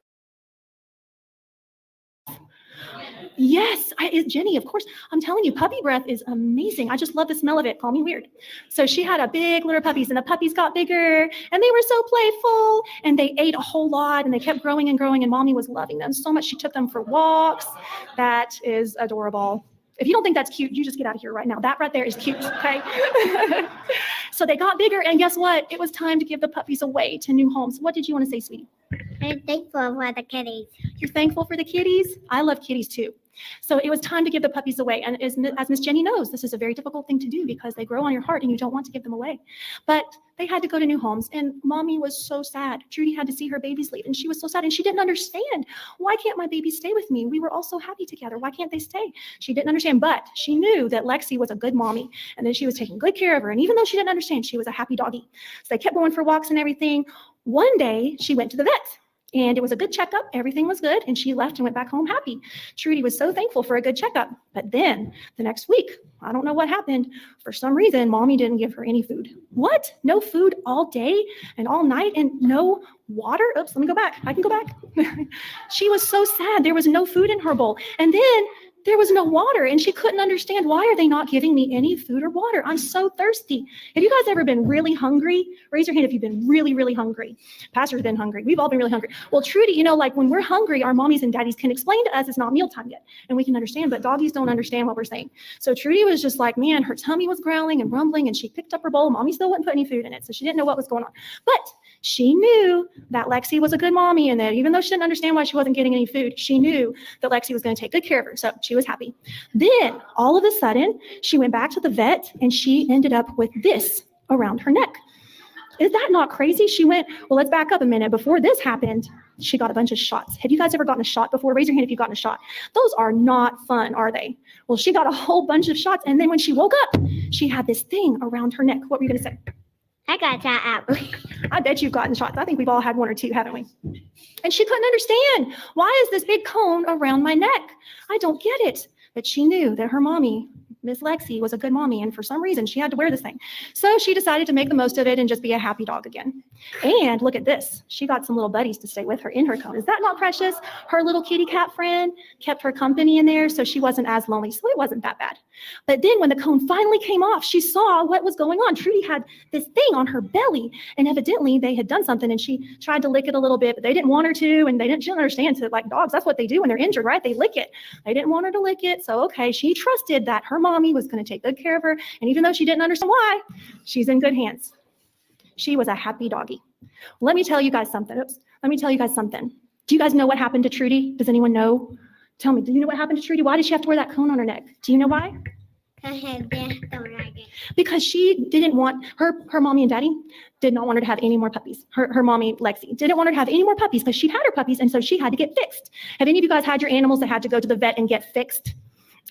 Yes, Jenny, of course. I'm telling you, puppy breath is amazing. I just love the smell of it. Call me weird. So she had a big litter of puppies, and the puppies got bigger, and they were so playful, and they ate a whole lot, and they kept growing and growing, and Mommy was loving them so much. She took them for walks. That is adorable. If you don't think that's cute, you just get out of here right now. That right there is cute, okay? So they got bigger, and guess what? It was time to give the puppies away to new homes. What did you want to say, sweetie? I'm thankful for the kitties. You're thankful for the kitties? I love kitties too. So it was time to give the puppies away. And as Miss Jenny knows, this is a very difficult thing to do because they grow on your heart and you don't want to give them away. But they had to go to new homes, and Mommy was so sad. Trudy had to see her babies leave, and she was so sad, and she didn't understand. Why can't my babies stay with me? We were all so happy together. Why can't they stay? She didn't understand, but she knew that Lexi was a good mommy, and that she was taking good care of her. And even though she didn't understand, she was a happy doggy. So they kept going for walks and everything. One day she went to the vet. And it was a good checkup. Everything was good. And she left and went back home happy. Trudy was so thankful for a good checkup. But then the next week, I don't know what happened. For some reason, Mommy didn't give her any food. What? No food all day and all night and no water? Oops, let me go back. I can go back. She was so sad. There was no food in her bowl. And then there was no water, and she couldn't understand, why are they not giving me any food or water? I'm so thirsty. Have you guys ever been really hungry? Raise your hand if you've been really, really hungry. Pastor's been hungry. We've all been really hungry. Well, Trudy, you know, like when we're hungry, our mommies and daddies can explain to us it's not mealtime yet, and we can understand, but doggies don't understand what we're saying. So Trudy was just like, man, her tummy was growling and rumbling, and she picked up her bowl. Mommy still wouldn't put any food in it, so she didn't know what was going on. But she knew that Lexi was a good mommy, and that even though she didn't understand why she wasn't getting any food, she knew that Lexi was going to take good care of her, so she was happy. Then, all of a sudden, she went back to the vet, and she ended up with this around her neck. Is that not crazy? She went, well, let's back up a minute. Before this happened, she got a bunch of shots. Have you guys ever gotten a shot before? Raise your hand if you've gotten a shot. Those are not fun, are they? Well, she got a whole bunch of shots, and then when she woke up, she had this thing around her neck. What were you going to say? I got shot out. I bet you've gotten shots. I think we've all had one or two, haven't we? And she couldn't understand. Why is this big cone around my neck? I don't get it. But she knew that her mommy, Miss Lexi, was a good mommy, and for some reason she had to wear this thing. So she decided to make the most of it and just be a happy dog again. And look at this. She got some little buddies to stay with her in her cone. Is that not precious? Her little kitty cat friend kept her company in there, so she wasn't as lonely. So it wasn't that bad. But then when the cone finally came off, she saw what was going on. Trudy had this thing on her belly, and evidently they had done something, and she tried to lick it a little bit, but they didn't want her to, and she didn't understand to, like dogs, that's what they do when they're injured, right? They lick it. They didn't want her to lick it, so okay, she trusted that her mommy was going to take good care of her, and even though she didn't understand why, she's in good hands. She was a happy doggy. Let me tell you guys something. Let me tell you guys something. Do you guys know what happened to Trudy? Does anyone know? Tell me, do you know what happened to Trudy? Why did she have to wear that cone on her neck? Do you know why? Don't like it. Because she didn't want her mommy and daddy did not want her to have any more puppies. Her mommy, Lexi, didn't want her to have any more puppies because she'd had her puppies, and so she had to get fixed. Have any of you guys had your animals that had to go to the vet and get fixed?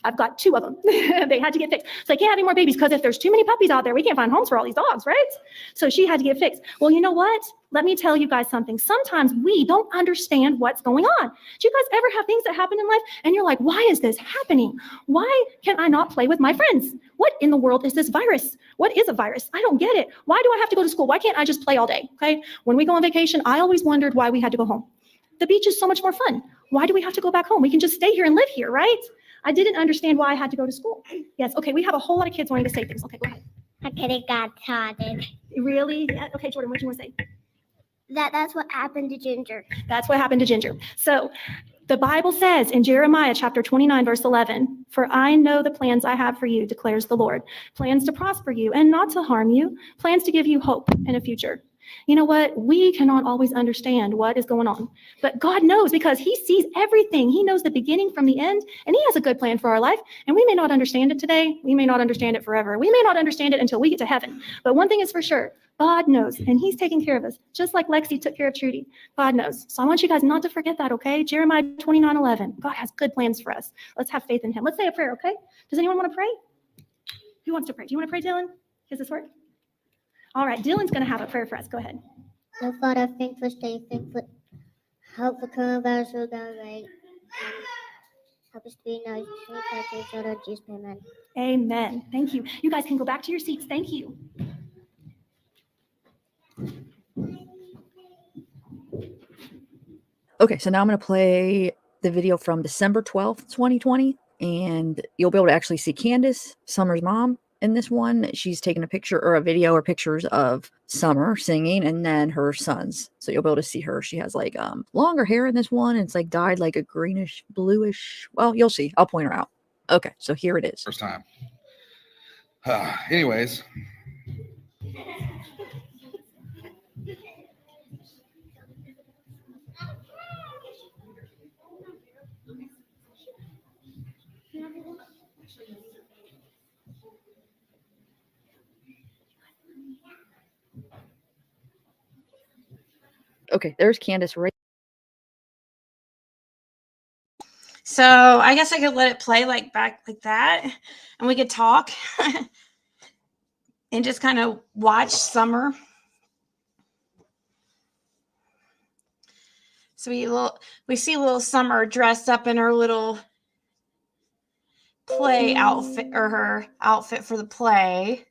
I've got 2 of them. They had to get fixed. So I can't have any more babies because if there's too many puppies out there, we can't find homes for all these dogs, right? So she had to get fixed. Well, you know what? Let me tell you guys something. Sometimes we don't understand what's going on. Do you guys ever have things that happen in life and you're like, why is this happening? Why can I not play with my friends? What in the world is this virus? What is a virus? I don't get it. Why do I have to go to school? Why can't I just play all day? Okay. When we go on vacation, I always wondered why we had to go home. The beach is so much more fun. Why do we have to go back home? We can just stay here and live here, right? I didn't understand why I had to go to school. Yes. Okay. We have a whole lot of kids wanting to say things. Okay. Go ahead. I could have got started. Really? Yeah. Okay, Jordan, what do you want to say? That's what happened to Ginger. That's what happened to Ginger. So the Bible says in Jeremiah chapter 29, verse 11, "For I know the plans I have for you, declares the Lord, plans to prosper you and not to harm you, plans to give you hope and a future." You know what? We cannot always understand what is going on, but God knows because he sees everything. He knows the beginning from the end, and he has a good plan for our life. And we may not understand it today. We may not understand it forever. We may not understand it until we get to heaven. But one thing is for sure, God knows, and he's taking care of us, just like Lexi took care of Trudy. God knows. So I want you guys not to forget that, okay? Jeremiah 29:11. God has good plans for us. Let's have faith in him. Let's say a prayer, okay? Does anyone want to pray? Who wants to pray? Do you want to pray, Dylan? Does this work? All right, Dylan's going to have a prayer for us. Go ahead. So Father, thanks for staying thankful. Help the coronavirus will go away. Help us to be nice to each other. Jesus, amen. Amen. Thank you. You guys can go back to your seats. Thank you. Okay, so now I'm going to play the video from December 12th, 2020, and you'll be able to actually see Candace, Summer's mom, in this one. She's taking a picture or a video or pictures of Summer singing and then her sons. So you'll be able to see her. She has like longer hair in this one. And it's like dyed like a greenish, bluish. Well, you'll see. I'll point her out. Okay, so here it is. First time. Anyways. Okay, there's Candace right. So I guess I could let it play like back like that, and we could talk and just kind of watch Summer. So we see little Summer dressed up in her little play outfit, or her outfit for the play,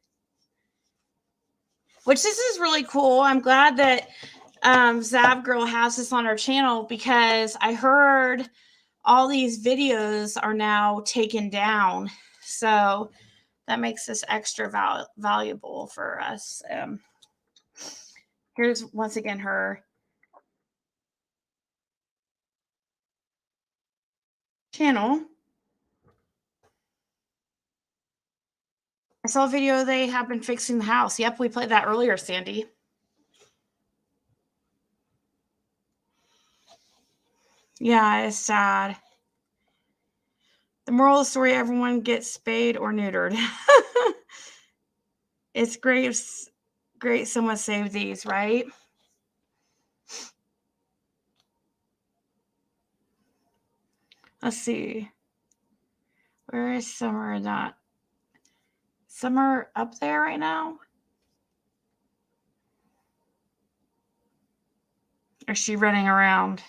which this is really cool. I'm glad that Zav Girl has this on her channel, because I heard all these videos are now taken down. So that makes this extra valuable for us. Here's once again her channel. I saw a video they have been fixing the house. Yep, we played that earlier, Sandy. Yeah, it's sad. The moral of the story, everyone gets spayed or neutered. It's great someone saved these, right? Let's see. Where is Summer not? Summer up there right now? Or is she running around?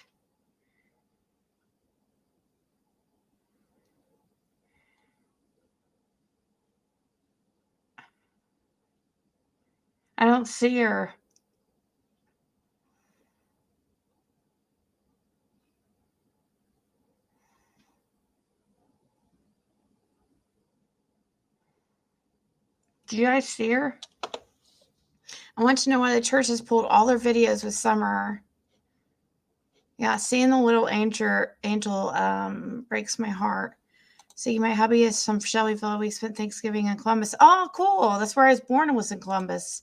I don't see her. Do you guys see her? I want to know why the church has pulled all their videos with Summer. Yeah, seeing the little angel breaks my heart. See, my hubby is from Shelbyville. We spent Thanksgiving in Columbus. Oh, cool. That's where I was born, and was in Columbus.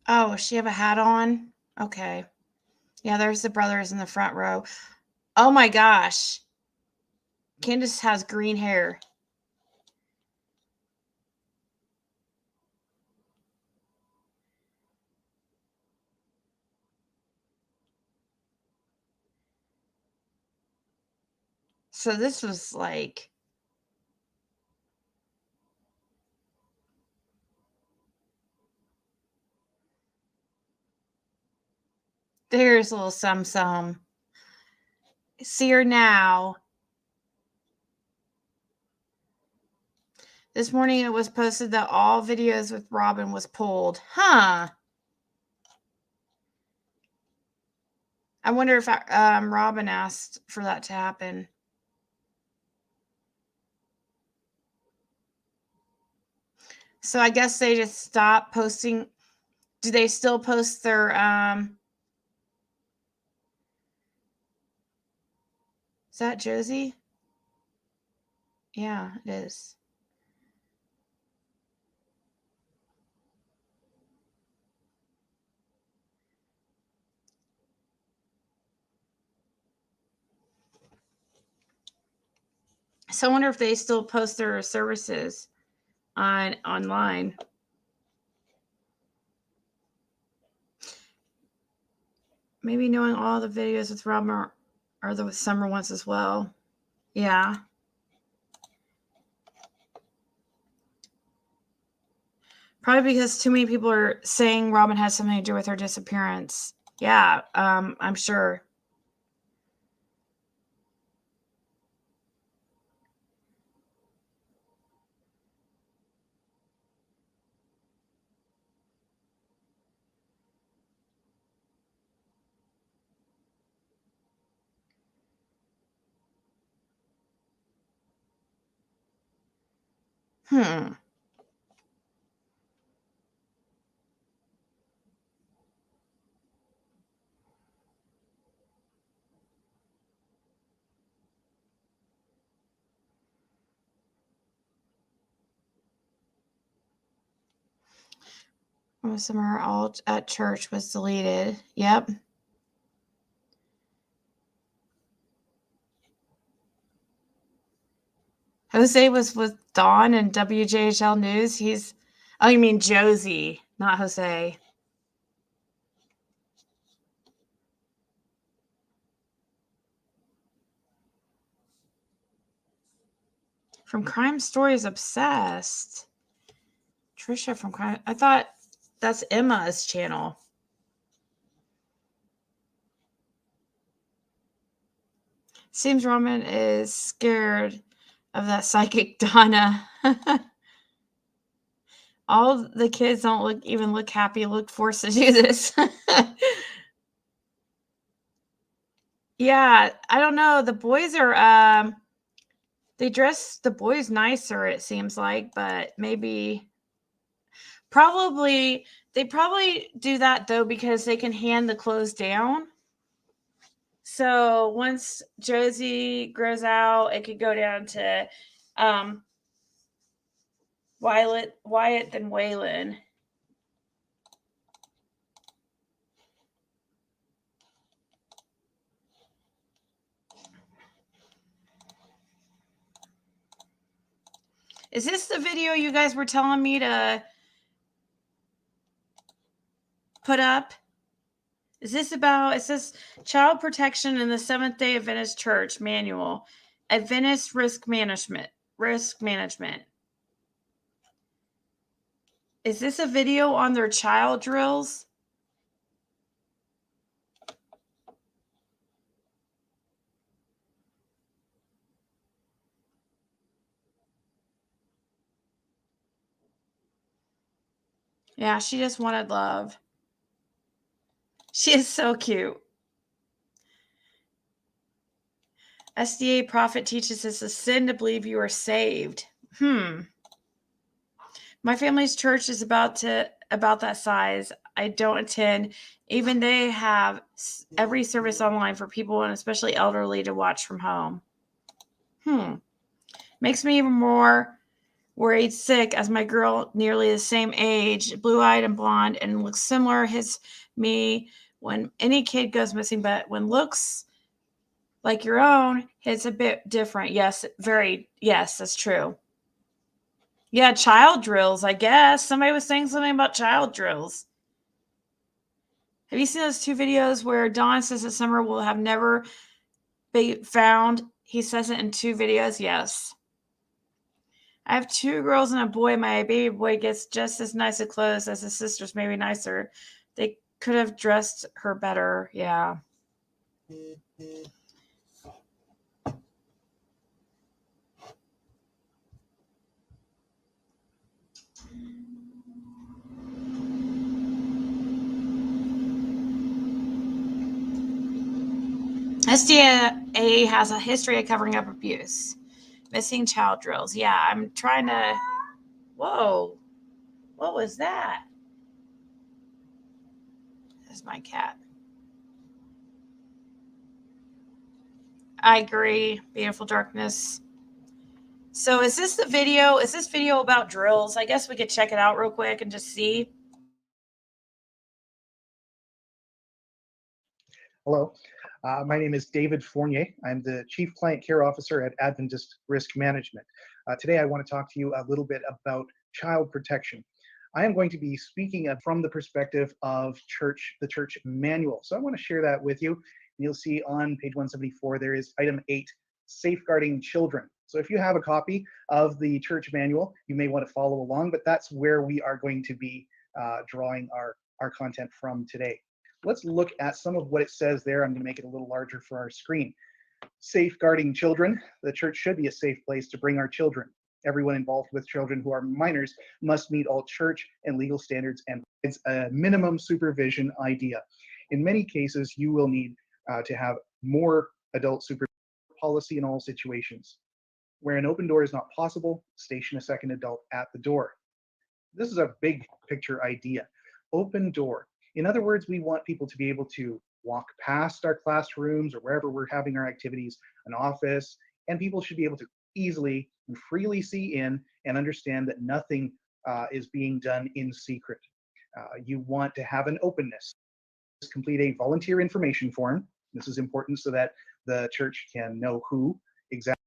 Oh, she have a hat on? Okay. Yeah, there's the brothers in the front row. Oh my gosh. Candace has green hair. So this was like, there's a little some. See her now. This morning it was posted that all videos with Robin was pulled. Huh. I wonder if Robin asked for that to happen. So I guess they just stopped posting. Do they still post their is that Josie? Yeah, it is. So I wonder if they still post their services online. Maybe knowing all the videos with Robin are the summer ones as well. Yeah. Probably because too many people are saying Robin has something to do with her disappearance. Yeah, I'm sure. Hmm. Summer all at church was deleted. Yep. Jose was with Dawn and WJHL News. Oh, you mean Josie, not Jose. From Crime Stories Obsessed. Trisha from Crime. I thought that's Emma's channel. Seems Roman is scared of that psychic Donna. All the kids don't look happy, look forced to do this. Yeah, I don't know. The boys are they dress the boys nicer, it seems like, but maybe they probably do that though because they can hand the clothes down. So once Josie grows out, it could go down to Wyatt then Waylon. Is this the video you guys were telling me to put up? Is this about, it says Child Protection in the Seventh-day Adventist Church Manual, Adventist Risk Management. Is this a video on their child drills? Yeah, she just wanted love. She is so cute. SDA prophet teaches it's a sin to believe you are saved. My family's church is about that size. I don't attend. Even they have every service online for people and especially elderly to watch from home. Makes me even more Worried sick as my girl, nearly the same age, blue-eyed and blonde, and looks similar, hits me when any kid goes missing, but when looks like your own, it's a bit different. Yes, yes, that's true. Yeah, child drills, I guess. Somebody was saying something about child drills. Have you seen those 2 videos where Don says that Summer will have never been found? He says it in 2 videos. Yes. I have 2 girls and a boy. My baby boy gets just as nice of clothes as his sisters, maybe nicer. They could have dressed her better. Yeah. SDA has a history of covering up abuse. Missing child drills. Yeah, I'm trying to... Whoa. What was that? That's my cat. I agree. Beautiful darkness. So is this the video? Is this video about drills? I guess we could check it out real quick and just see. Hello, my name is David Fournier. I'm the Chief Client Care Officer at Adventist Risk Management. Today I want to talk to you a little bit about child protection. I am going to be speaking from the perspective of the church manual. So I want to share that with you. You'll see on page 174, there is item 8, safeguarding children. So if you have a copy of the church manual, you may want to follow along, but that's where we are going to be drawing our content from today. Let's look at some of what it says there. I'm going to make it a little larger for our screen. Safeguarding children. The church should be a safe place to bring our children. Everyone involved with children who are minors must meet all church and legal standards, and it's a minimum supervision idea. In many cases, you will need to have more adult supervision policy in all situations. Where an open door is not possible, station a second adult at the door. This is a big picture idea. Open door. In other words, we want people to be able to walk past our classrooms or wherever we're having our activities, an office, and people should be able to easily and freely see in and understand that nothing is being done in secret. You want to have an openness. Complete a volunteer information form. This is important so that the church can know who exactly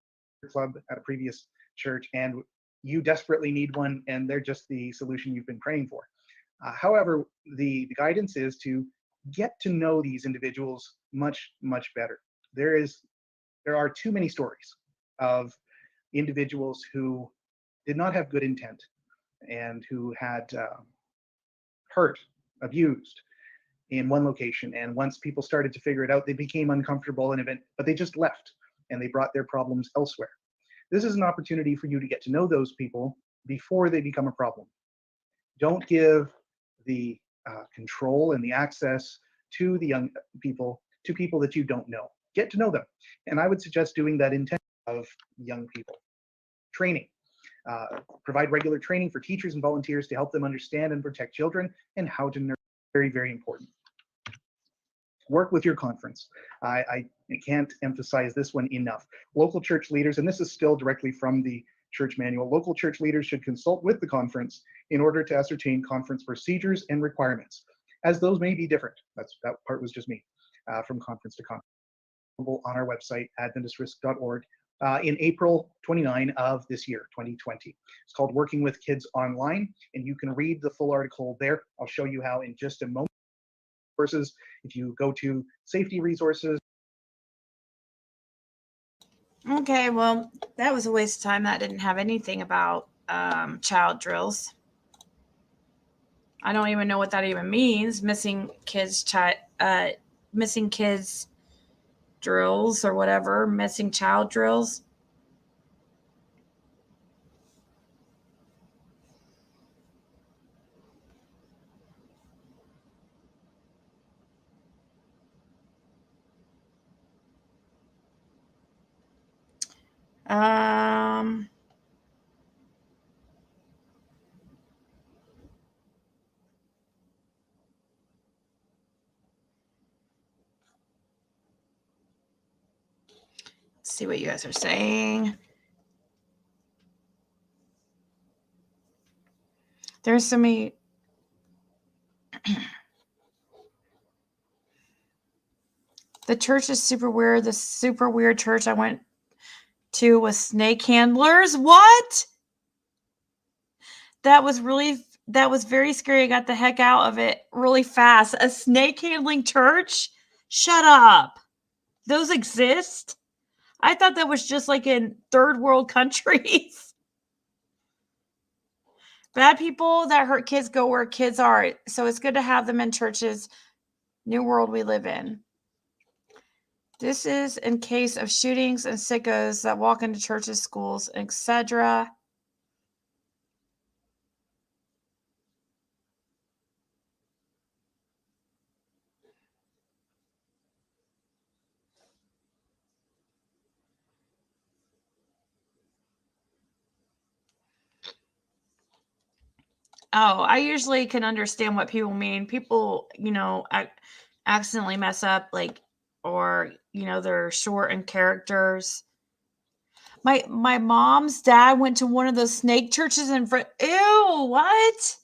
club at a previous church, and you desperately need one, and they're just the solution you've been praying for. However, the guidance is to get to know these individuals much, much better. There are too many stories of individuals who did not have good intent and who had hurt, abused in one location. And once people started to figure it out, they became uncomfortable but they just left and they brought their problems elsewhere. This is an opportunity for you to get to know those people before they become a problem. Don't give the control and the access to the young people, to people that you don't know. Get to know them. And I would suggest doing that in terms of young people. Training. Provide regular training for teachers and volunteers to help them understand and protect children and how to nurture. Very, very important. Work with your conference. I can't emphasize this one enough. Local church leaders, and this is still directly from the church manual, local church leaders should consult with the conference in order to ascertain conference procedures and requirements, as those may be different. That part was just me, from conference to conference. On our website, adventistrisk.org, in April 29 of this year, 2020. It's called Working with Kids Online, and you can read the full article there. I'll show you how in just a moment. If you go to safety resources. Okay, well, that was a waste of time. That didn't have anything about child drills. I don't even know what that even means. Missing kids drills or whatever. Missing child drills. Let's see what you guys are saying. There's so many. The church is super weird. The super weird church I went to was snake handlers. What? That was very scary. I got the heck out of it really fast. A snake handling church? Shut up. Those exist? I thought that was just like in third world countries. Bad people that hurt kids go where kids are. So it's good to have them in churches. New world we live in. This is in case of shootings and sickos that walk into churches, schools, etc. Oh, I usually can understand what people mean. People, accidentally mess up, like, or, they're short in characters. My mom's dad went to one of those snake churches in front. Ew, what?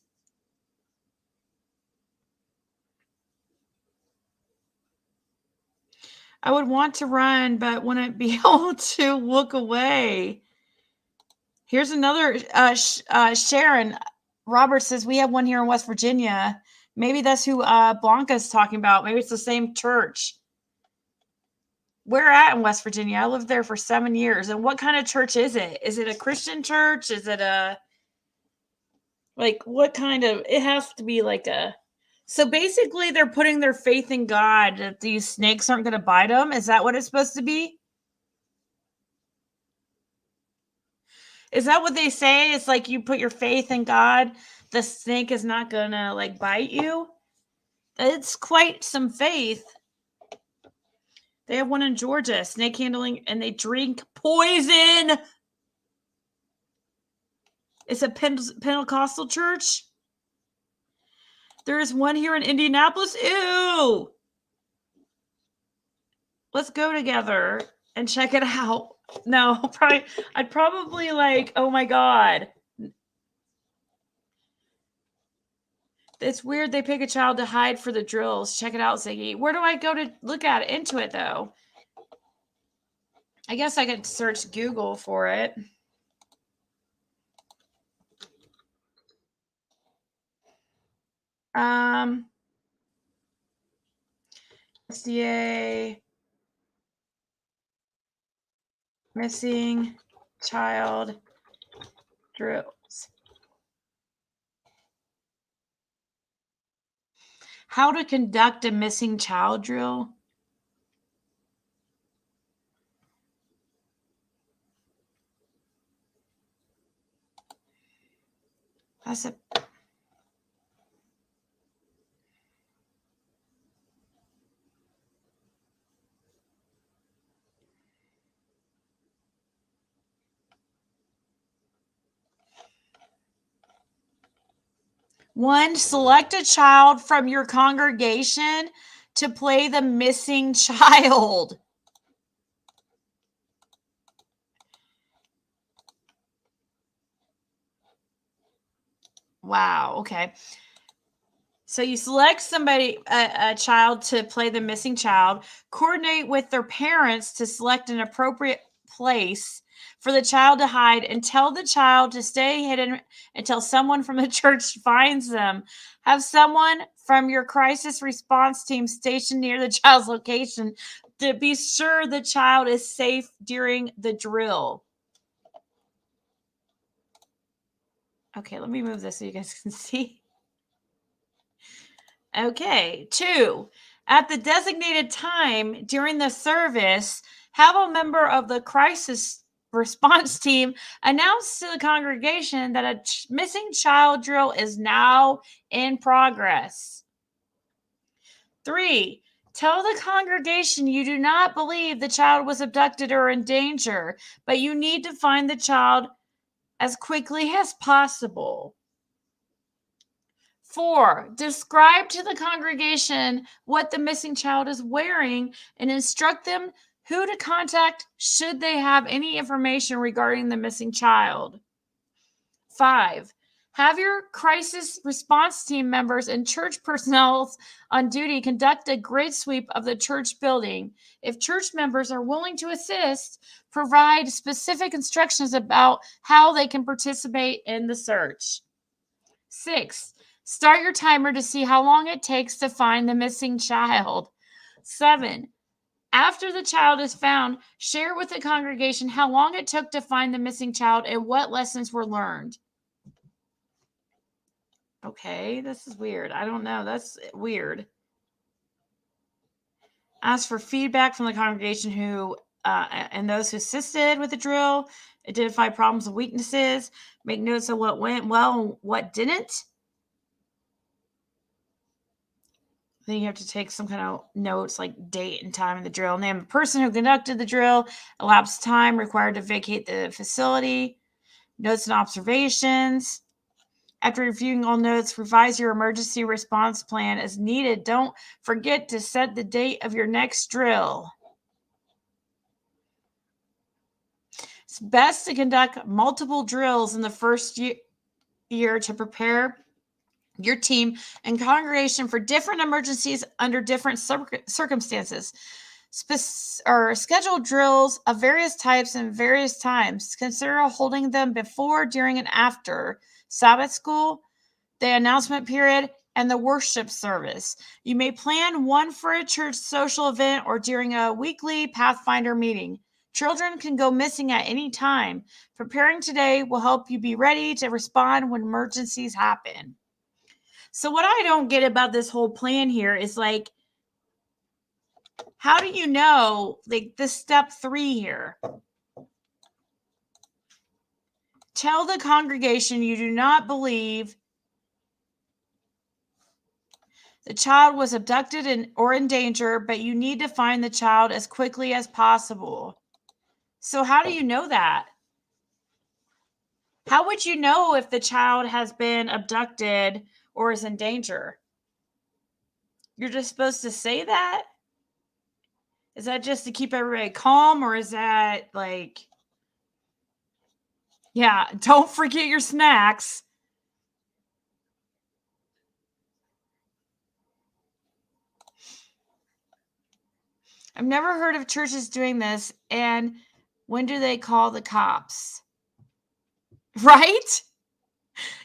I would want to run, but wouldn't be able to look away. Here's another, Sharon Roberts says, we have one here in West Virginia. Maybe that's who Blanca's talking about. Maybe it's the same church. Where at in West Virginia? I lived there for 7 years. And what kind of church is it? Is it a Christian church? Is it what kind of, it has to be like a, so basically they're putting their faith in God that these snakes aren't going to bite them. Is that what it's supposed to be? Is that what they say? It's like you put your faith in God, the snake is not going to bite you. It's quite some faith. They have one in Georgia, snake handling, and they drink poison. It's a Pentecostal church. There is one here in Indianapolis. Ew. Let's go together and check it out. No, I'd probably oh my God. It's weird they pick a child to hide for the drills. Check it out, Ziggy. Where do I go to look at it, into it, though? I guess I could search Google for it. SDA missing child drills. How to conduct a missing child drill. That's a one, select a child from your congregation to play the missing child. Wow, okay. So you select somebody, a child to play the missing child, coordinate with their parents to select an appropriate place for the child to hide, and tell the child to stay hidden until someone from the church finds them. Have someone from your crisis response team stationed near the child's location to be sure the child is safe during the drill. Okay, let me move this so you guys can see. Okay, 2, at the designated time during the service, have a member of the crisis response team announce to the congregation that a missing child drill is now in progress. 3, tell the congregation you do not believe the child was abducted or in danger, but you need to find the child as quickly as possible. 4, describe to the congregation what the missing child is wearing and instruct them who to contact should they have any information regarding the missing child. 5, Have your crisis response team members and church personnel on duty conduct a grid sweep of the church building. If church members are willing to assist, provide specific instructions about how they can participate in the search. 6. Start your timer to see how long it takes to find the missing child. 7. After the child is found, share with the congregation how long it took to find the missing child and what lessons were learned. Okay, this is weird. I don't know. That's weird. Ask for feedback from the congregation who and those who assisted with the drill. Identify problems and weaknesses. Make notes of what went well and what didn't. Then you have to take some kind of notes like date and time of the drill. Name the person who conducted the drill. Elapsed time required to vacate the facility. Notes and observations. After reviewing all notes, revise your emergency response plan as needed. Don't forget to set the date of your next drill. It's best to conduct multiple drills in the first year to prepare your team and congregation for different emergencies under different circumstances. Schedule drills of various types and various times. Consider holding them before, during, and after Sabbath school, the announcement period, and the worship service. You may plan one for a church social event or during a weekly Pathfinder meeting. Children can go missing at any time. Preparing today will help you be ready to respond when emergencies happen. So what I don't get about this whole plan here is like, how do you know, like, this step 3 here? Tell the congregation you do not believe the child was abducted or in danger, but you need to find the child as quickly as possible. So how do you know that? How would you know if the child has been abducted or is in danger? You're just supposed to say that? Is that just to keep everybody calm, or is that like, yeah, don't forget your snacks? I've never heard of churches doing this. And when do they call the cops? Right?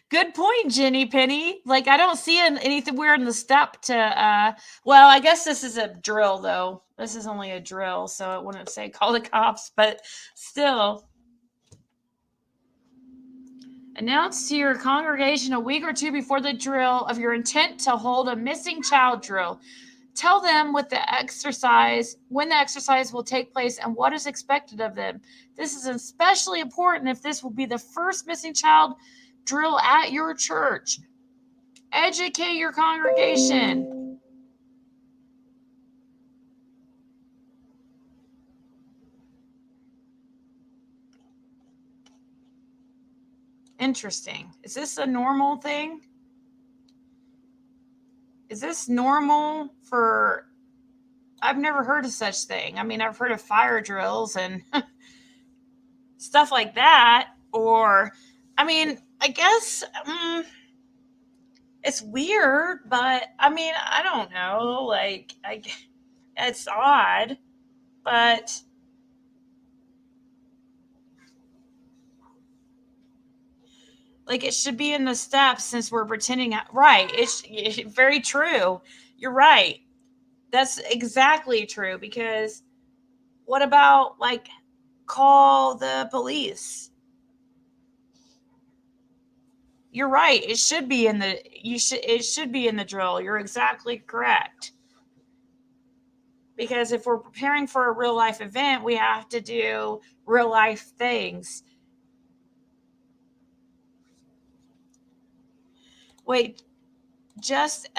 Good point, Jenny Penny. Like, I don't see anything weird in the step to, well, I guess this is a drill, though. This is only a drill, so it wouldn't say call the cops, but still. Announce to your congregation a week or 2 before the drill of your intent to hold a missing child drill. Tell them when the exercise will take place and what is expected of them. This is especially important if this will be the first missing child drill at your church. Educate your congregation. Interesting. Is this a normal thing? Is this normal for... I've never heard of such thing. I mean, I've heard of fire drills and stuff like that. Or, I mean, I guess it's weird, but I mean, I don't know. Like, it's odd, but like, it should be in the steps since we're pretending. Right. It's very true. You're right. That's exactly true, because what about, like, call the police? You're right. It should be in the it should be in the drill. You're exactly correct. Because if we're preparing for a real life event, we have to do real life things. Wait, just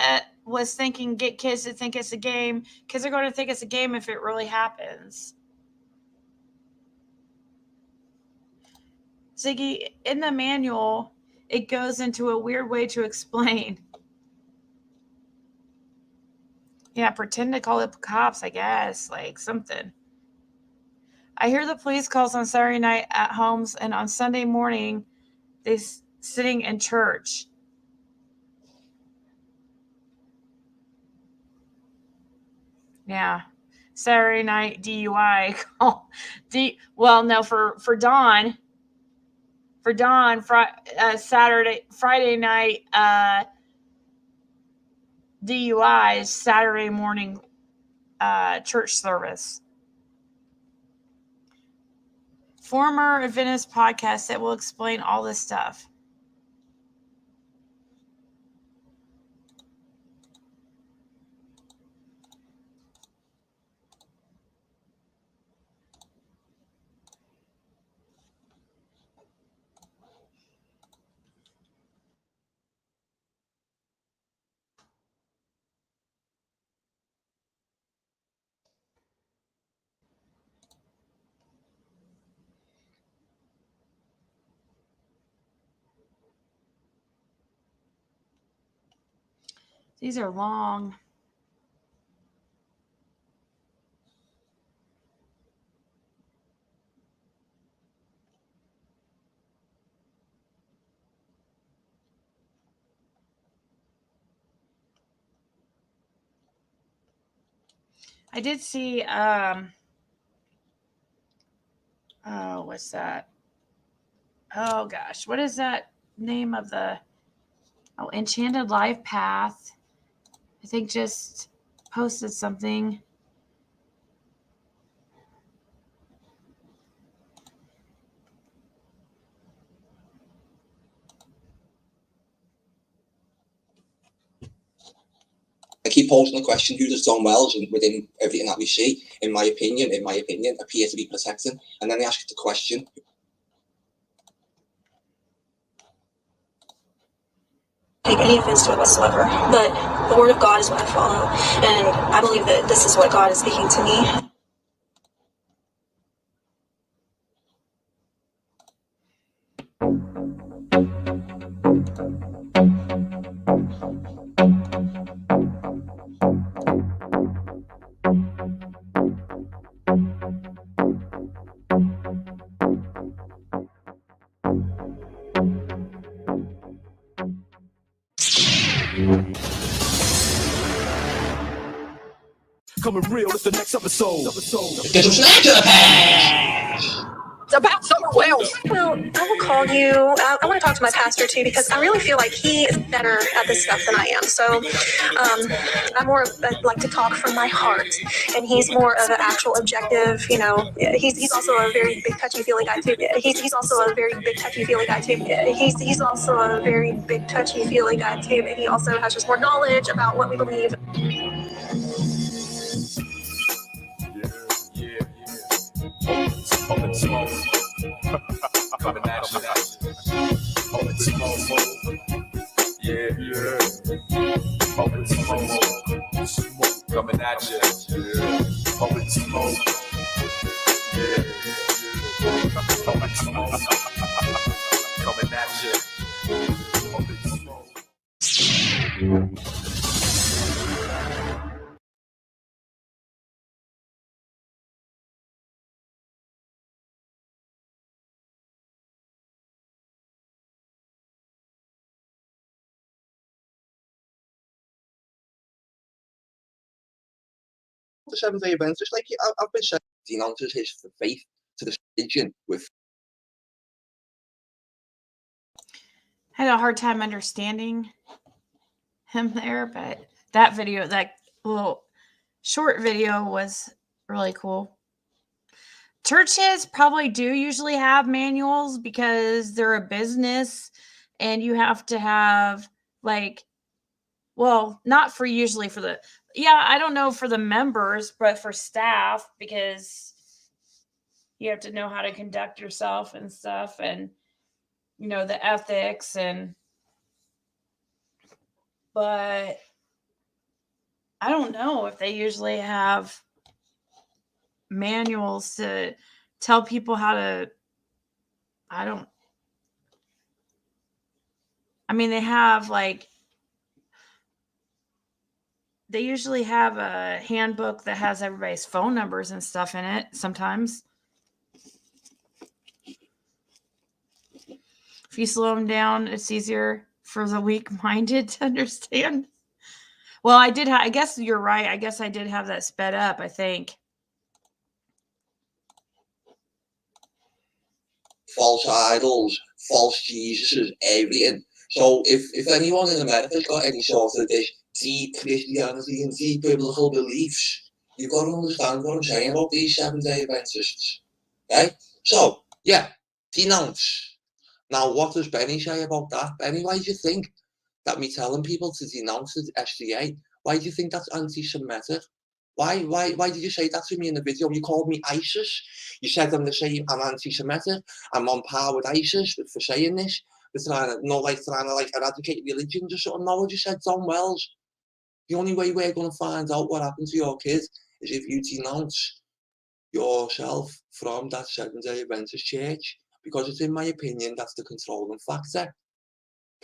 was thinking get kids to think it's a game. Kids are going to think it's a game if it really happens. Ziggy, in the manual, it goes into a weird way to explain. Yeah, pretend to call the cops, I guess, like something. I hear the police calls on Saturday night at homes, and on Sunday morning, sitting in church. Yeah. Saturday night DUI. Well, no, for Dawn, Friday night DUI is Saturday morning church service. Former Adventist podcast that will explain all this stuff. These are long. I did see oh, what's that? Oh gosh, what is that name of the Enchanted Life Path? I think just posted something. I keep posing the question, who does John Wells and within everything that we see, in my opinion, appear to be protecting? And then they ask the question. Take any offense to it whatsoever, but the word of God is what I follow, and I believe that this is what God is speaking to me. Coming real, it's the next episode. Get some snacks in the pack! It's about Summer Wells. Well, I will call you. I want to talk to my pastor too because I really feel like he is better at this stuff than I am. So I'm more of like to talk from my heart, and he's more of an actual objective. You know, he's also a very big touchy feely guy too. He's also a very big touchy feely guy too. He's also a very big touchy feely guy too. And he also has just more knowledge about what we believe. Up in smoke. Coming at you. Up in smoke. Yeah. Up in smoke. Smoke coming at you. Yeah. Up in smoke. Yeah. Up in smoke. Coming at you. Up in smoke. The Seventh-day Adventist, like I've been saying, denounces his faith to the religion with. I had a hard time understanding him there, but that video, that little short video was really cool. Churches probably do usually have manuals because they're a business and you have to have like, well, not for usually for the, I don't know for the members, but for staff, because you have to know how to conduct yourself and stuff, and you know, the ethics, and but I don't know if they usually have manuals to tell people how to, they have like, they usually have a handbook that has everybody's phone numbers and stuff in it sometimes. If If you slow them down, it's easier for the weak-minded to understand. Well, I did. I guess you're right. I guess I did have that sped up, I think. False idols, false Jesuses, everything. So if anyone in America's got any sort of this deep Christianity and deep biblical beliefs, you've got to understand what I'm saying about these Seventh-day Adventists. Okay? So, yeah, denounce. Now, what does Benny say about that? Benny, why do you think that me telling people to denounce the SDA, why do you think that's anti-Semitic? Why did you say that to me in the video? You called me ISIS. You said I'm the same. I'm anti-Semitic. I'm on par with ISIS for saying this. We're trying to eradicate religions or something. No, I just said Tom Wells. The only way we're going to find out what happened to your kid is if you denounce yourself from that Seventh-day Adventist church, because it's, in my opinion, that's the controlling factor.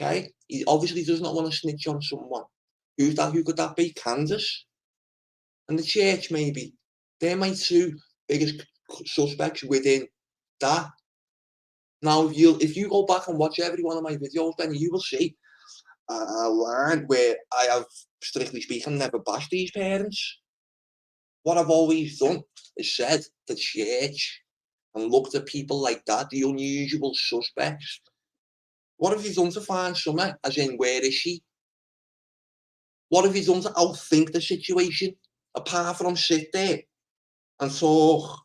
Okay? He obviously does not want to snitch on someone. Who's that? Who could that be? Candace? And the church, maybe. They're my two biggest suspects within that. Now, if you go back and watch every one of my videos, then you will see a line where I have, strictly speaking, never bashed these parents. What I've always done is said the church and looked at people like that, the unusual suspects. What have you done to find Summer? As in, where is she? What have you done to outthink the situation? Apart from sit there and talk.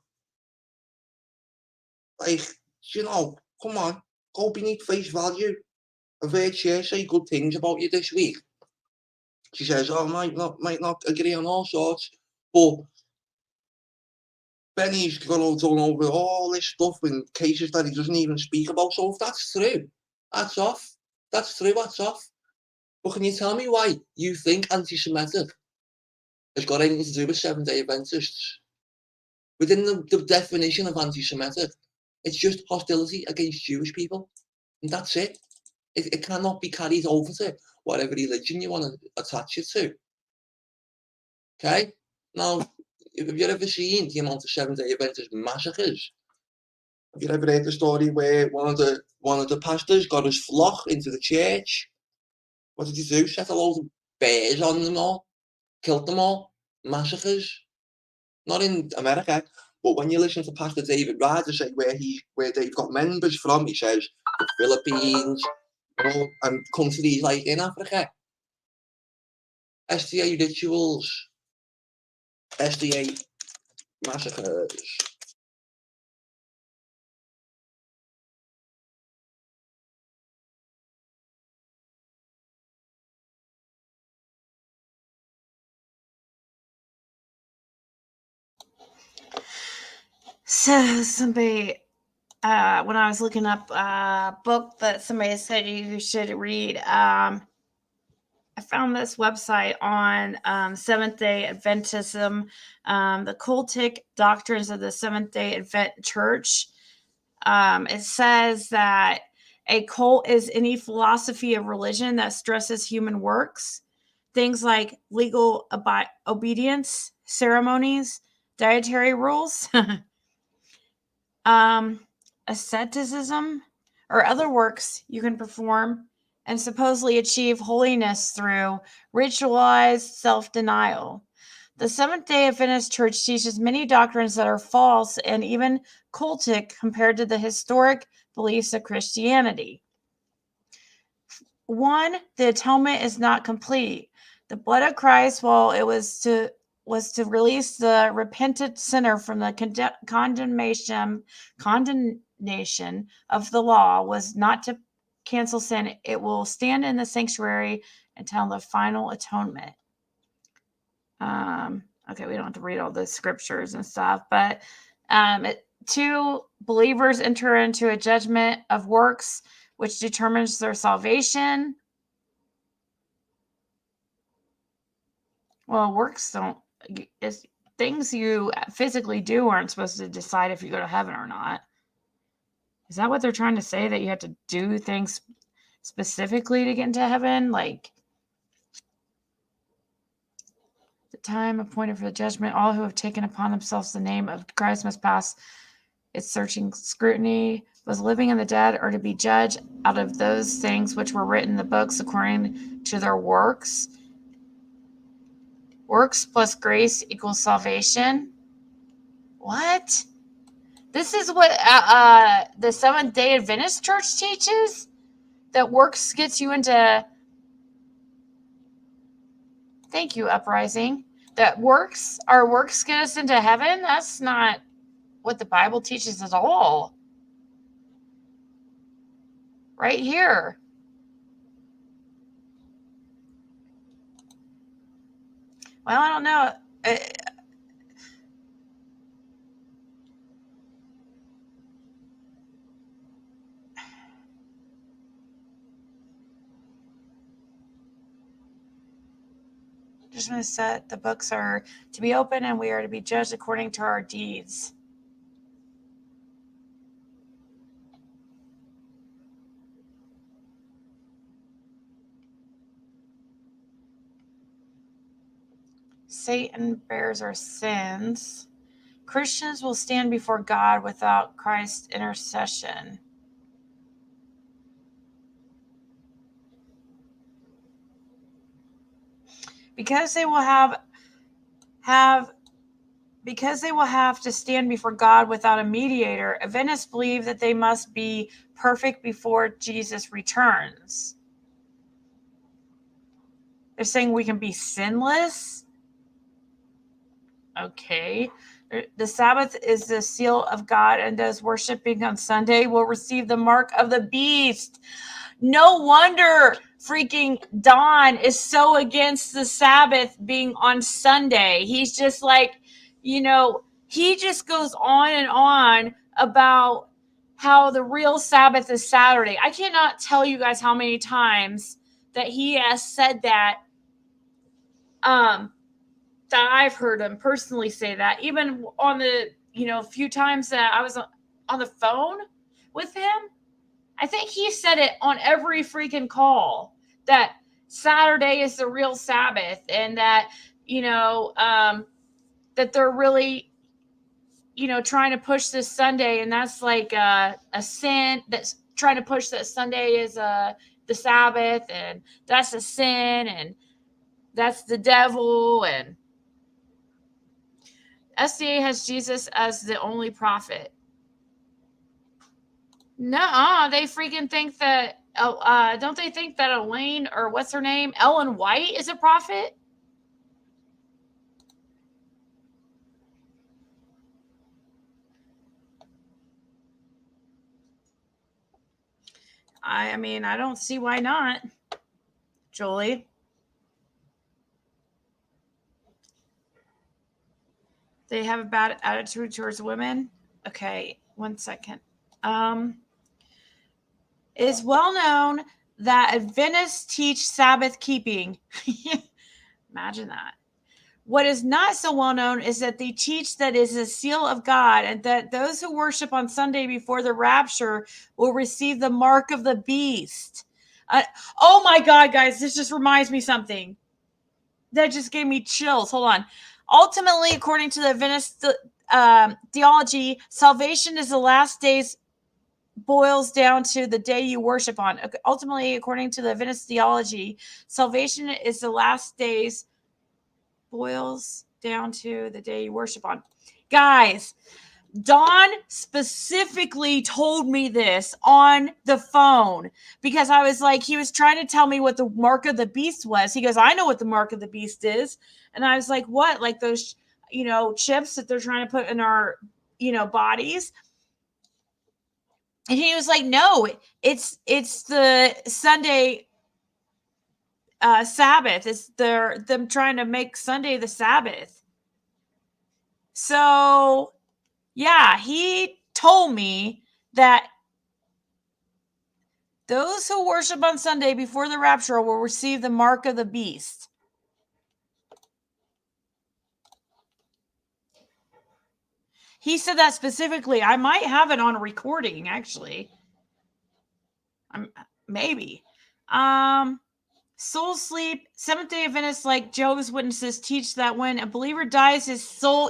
Like, you know, come on, go beneath face value. I've heard Cher say good things about you this week. She says, oh, might not agree on all sorts, but Benny's done over all this stuff in cases that he doesn't even speak about. So if that's true, that's off. That's true, that's off. But can you tell me why you think anti-Semitic has got anything to do with Seventh-day Adventists? Within the definition of anti-Semitic, it's just hostility against Jewish people. And that's it. It cannot be carried over to whatever religion you want to attach it to. Okay? Now, have you ever seen the amount of Seventh-day Adventist massacres? Have you ever heard the story where one of the pastors got his flock into the church? What did he do? Set a load of bears on them all, killed them all, massacres. Not in America, but when you listen to Pastor David Ryder say where they've got members from, he says the Philippines, you know, and countries like in Africa. SDA rituals, SDA massacres. So somebody, when I was looking up a book that somebody said you should read, I found this website on Seventh-day Adventism, the cultic doctrines of the Seventh-day Advent Church. It says that a cult is any philosophy of religion that stresses human works, things like legal obedience, ceremonies, dietary rules, asceticism, or other works you can perform and supposedly achieve holiness through ritualized self-denial. The Seventh-day Adventist Church teaches many doctrines that are false and even cultic compared to the historic beliefs of Christianity. 1, the atonement is not complete. The blood of Christ, while it was to release the repentant sinner from the condemnation of the law, was not to cancel sin. It will stand in the sanctuary until the final atonement. Okay, we don't have to read all the scriptures and stuff, but 2, believers enter into a judgment of works, which determines their salvation. Well, works don't, it's things you physically do aren't supposed to decide if you go to heaven or not. Is that what they're trying to say? That you have to do things specifically to get into heaven? Like, the time appointed for the judgment, all who have taken upon themselves the name of Christ must pass its searching scrutiny. was living and the dead are to be judged out of those things which were written in the books according to their works. Works plus grace equals salvation. What? This is what the Seventh-day Adventist Church teaches? That works gets you into... Thank you, Uprising. That our works get us into heaven? That's not what the Bible teaches at all. Right here. Well, I don't know. Judgment is set. The books are to be open, and we are to be judged according to our deeds. Satan bears our sins. Christians will stand before God without Christ's intercession. Because they will have to stand before God without a mediator, Adventists believe that they must be perfect before Jesus returns. They're saying we can be sinless. Okay. The Sabbath is the seal of God, and those worshiping on Sunday will receive the mark of the beast. No wonder freaking Don is so against the Sabbath being on Sunday. He's just like, he just goes on and on about how the real Sabbath is Saturday. I cannot tell you guys how many times that he has said that, that I've heard him personally say that, even on the, few times that I was on the phone with him. I think he said it on every freaking call that Saturday is the real Sabbath, and that, that they're really, trying to push this Sunday, and that's like a sin. That's trying to push that Sunday is the Sabbath, and that's a sin, and that's the devil. And SDA has Jesus as the only prophet. No, they freaking think that, don't they think that Elaine, or what's her name, Ellen White, is a prophet? I mean, I don't see why not, Julie. They have a bad attitude towards women. Okay, 1 second. It is well known that Adventists teach Sabbath keeping. Imagine that. What is not so well known is that they teach that it is a seal of God, and that those who worship on Sunday before the rapture will receive the mark of the beast. Oh my God, guys, this just reminds me something. That just gave me chills. Hold on. Ultimately, according to the Adventist theology, salvation is the last days boils down to the day you worship on. Ultimately, according to the Adventist theology, salvation is the last days boils down to the day you worship on. Guys, Don specifically told me this on the phone because I was like, he was trying to tell me what the mark of the beast was. He goes, I know what the mark of the beast is. And I was like, what? Like those, chips that they're trying to put in our, bodies. And he was like, no, it's the Sunday Sabbath. It's them trying to make Sunday the Sabbath. So yeah, he told me that those who worship on Sunday before the rapture will receive the mark of the beast. He said that specifically. I might have it on a recording, actually. Maybe. Soul sleep. Seventh-day Adventists, like Jehovah's Witnesses, teach that when a believer dies, his soul,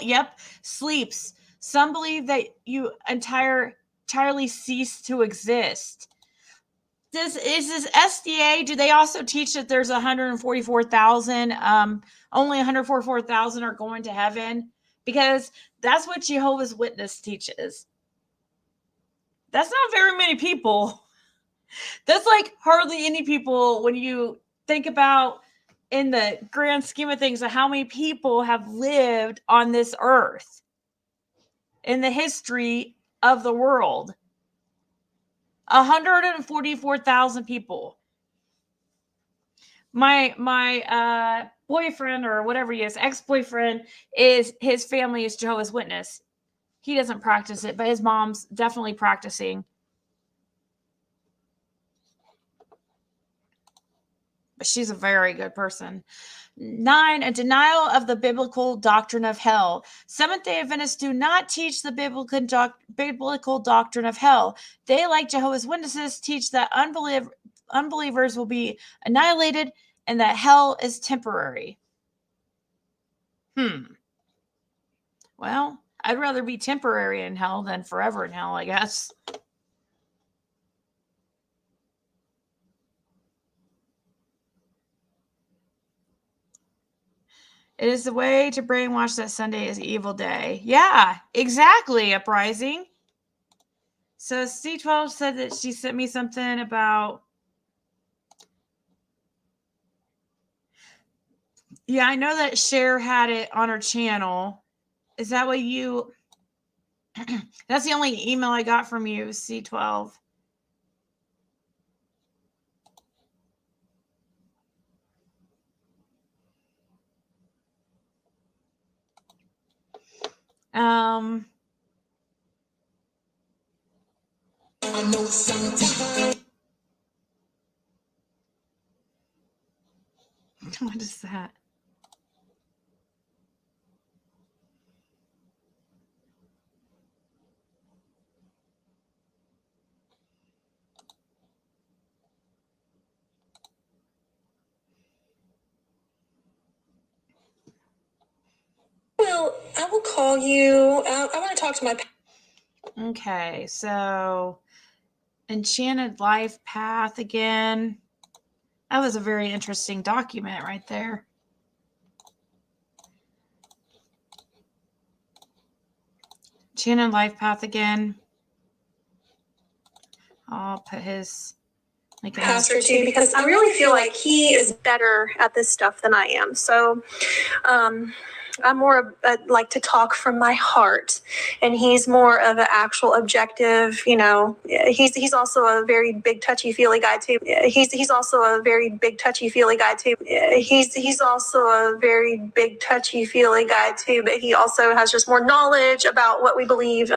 sleeps. Some believe that entirely cease to exist. Is this SDA, do they also teach that there's 144,000, only 144,000 are going to heaven? Because that's what Jehovah's Witness teaches. That's not very many people. That's like hardly any people when you think about in the grand scheme of things of how many people have lived on this earth in the history of the world. 144,000 people. My boyfriend or whatever he is, ex-boyfriend, his family is Jehovah's Witness. He doesn't practice it, but his mom's definitely practicing. But she's a very good person. 9, a denial of the biblical doctrine of hell. Seventh-day Adventists do not teach the biblical doctrine of hell. They, like Jehovah's Witnesses, teach that unbelievers will be annihilated and that hell is temporary. Well, I'd rather be temporary in hell than forever in hell, I guess. It is the way to brainwash that Sunday is evil day. Yeah, exactly, Uprising. So C12 said that she sent me something about... Yeah, I know that Cher had it on her channel. Is that what you... That's the only email I got from you, C12. What is that? Well, I will call you. I want to talk to my. Okay, so Enchanted Life Path again. That was a very interesting document right there. Enchanted Life Path again. I'll put his Pastor too, because I really feel like he is better at this stuff than I am. So, I'm more like to talk from my heart, and he's more of an actual objective. You know, he's also a very big touchy feely guy too. He's also a very big touchy feely guy too. He's also a very big touchy feely guy too. But he also has just more knowledge about what we believe.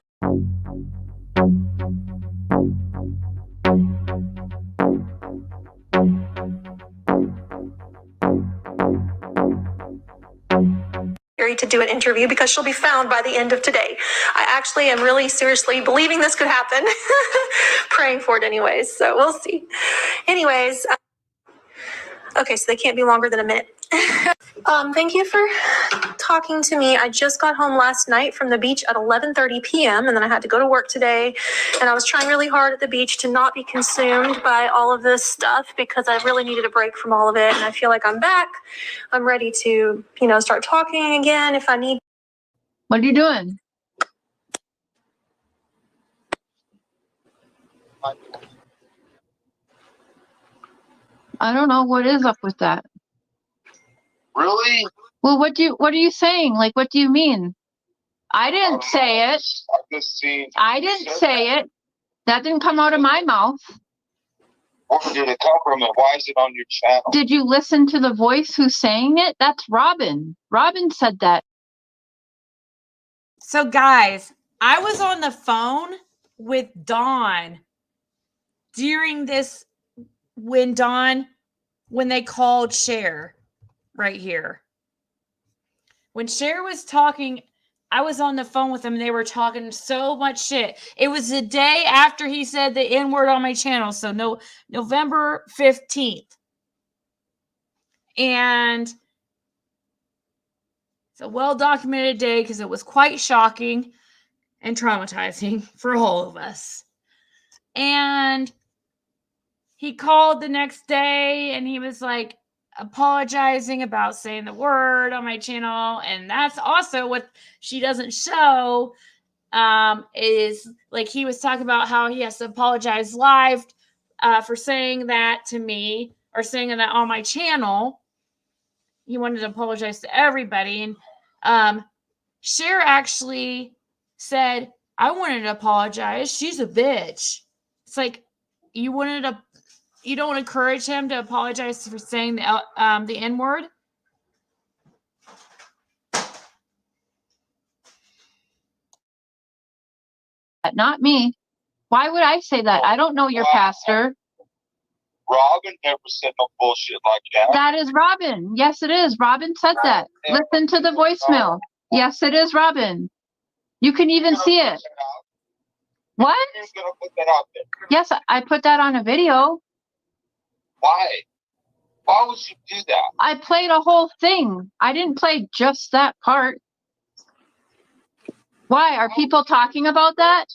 To do an interview because she'll be found by the end of today. I actually am really seriously believing this could happen. Praying for it anyways, so we'll see. Anyways, okay, so they can't be longer than a minute. Thank you for talking to me. I just got home last night from the beach at 11:30 p.m. and then I had to go to work today, and I was trying really hard at the beach to not be consumed by all of this stuff because I really needed a break from all of it, and I feel like I'm back. I'm ready to, start talking again if I need. What are you doing? I don't know what is up with that. Really? Well, what are you saying? Like, what do you mean? I didn't say it. I didn't say it. That didn't come out of my mouth. Where did it come from and why is it on your channel? Did you listen to the voice who's saying it? That's Robin. Robin said that. So guys, I was on the phone with Dawn during this when they called Cher right here. When Cher was talking, I was on the phone with them and they were talking so much shit. It was the day after he said the N-word on my channel. So November 15th. And it's a well-documented day because it was quite shocking. and traumatizing for all of us. And he called the next day and he was like apologizing about saying the word on my channel. And that's also what she doesn't show, is like he was talking about how he has to apologize live for saying that to me, or saying that on my channel. He wanted to apologize to everybody. And Cher actually said, I wanted to apologize. She's a bitch. It's like, you don't encourage him to apologize for saying the N-word. Not me. Why would I say that? I don't know your pastor. Robin never said no bullshit like that. That is Robin. Yes, it is. Robin said that. Listen to the voicemail. Yes, it is Robin. You can even see it. What? Who's gonna put that out there? Yes, I put that on a video. Why? Why would you do that? I played a whole thing. I didn't play just that part. Why? Are people talking about that?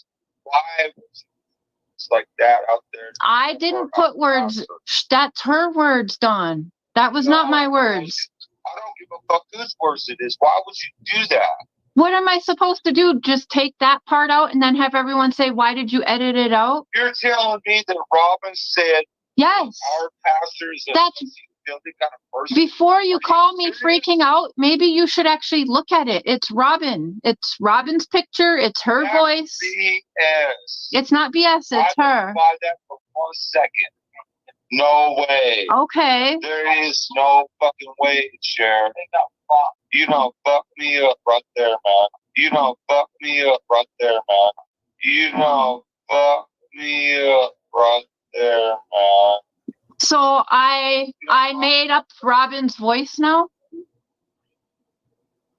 Why was it's like that out there? I didn't put words. That's her words, Dawn. That was not my words. I don't give a fuck whose words it is. Why would you do that? What am I supposed to do? Just take that part out and then have everyone say, why did you edit it out? You're telling me that Robin said yes. Our pastors That's filthy kind of person. Before you call me freaking out, maybe you should actually look at it. It's Robin. It's Robin's picture. It's her That's voice. BS. It's not BS. It's I her. don't buy that for 1 second. No way. Okay. There is no fucking way, Cher. You don't fuck me up right there, man. You don't fuck me up right there, man. You don't fuck me up right there, man. So I made up Robin's voice now?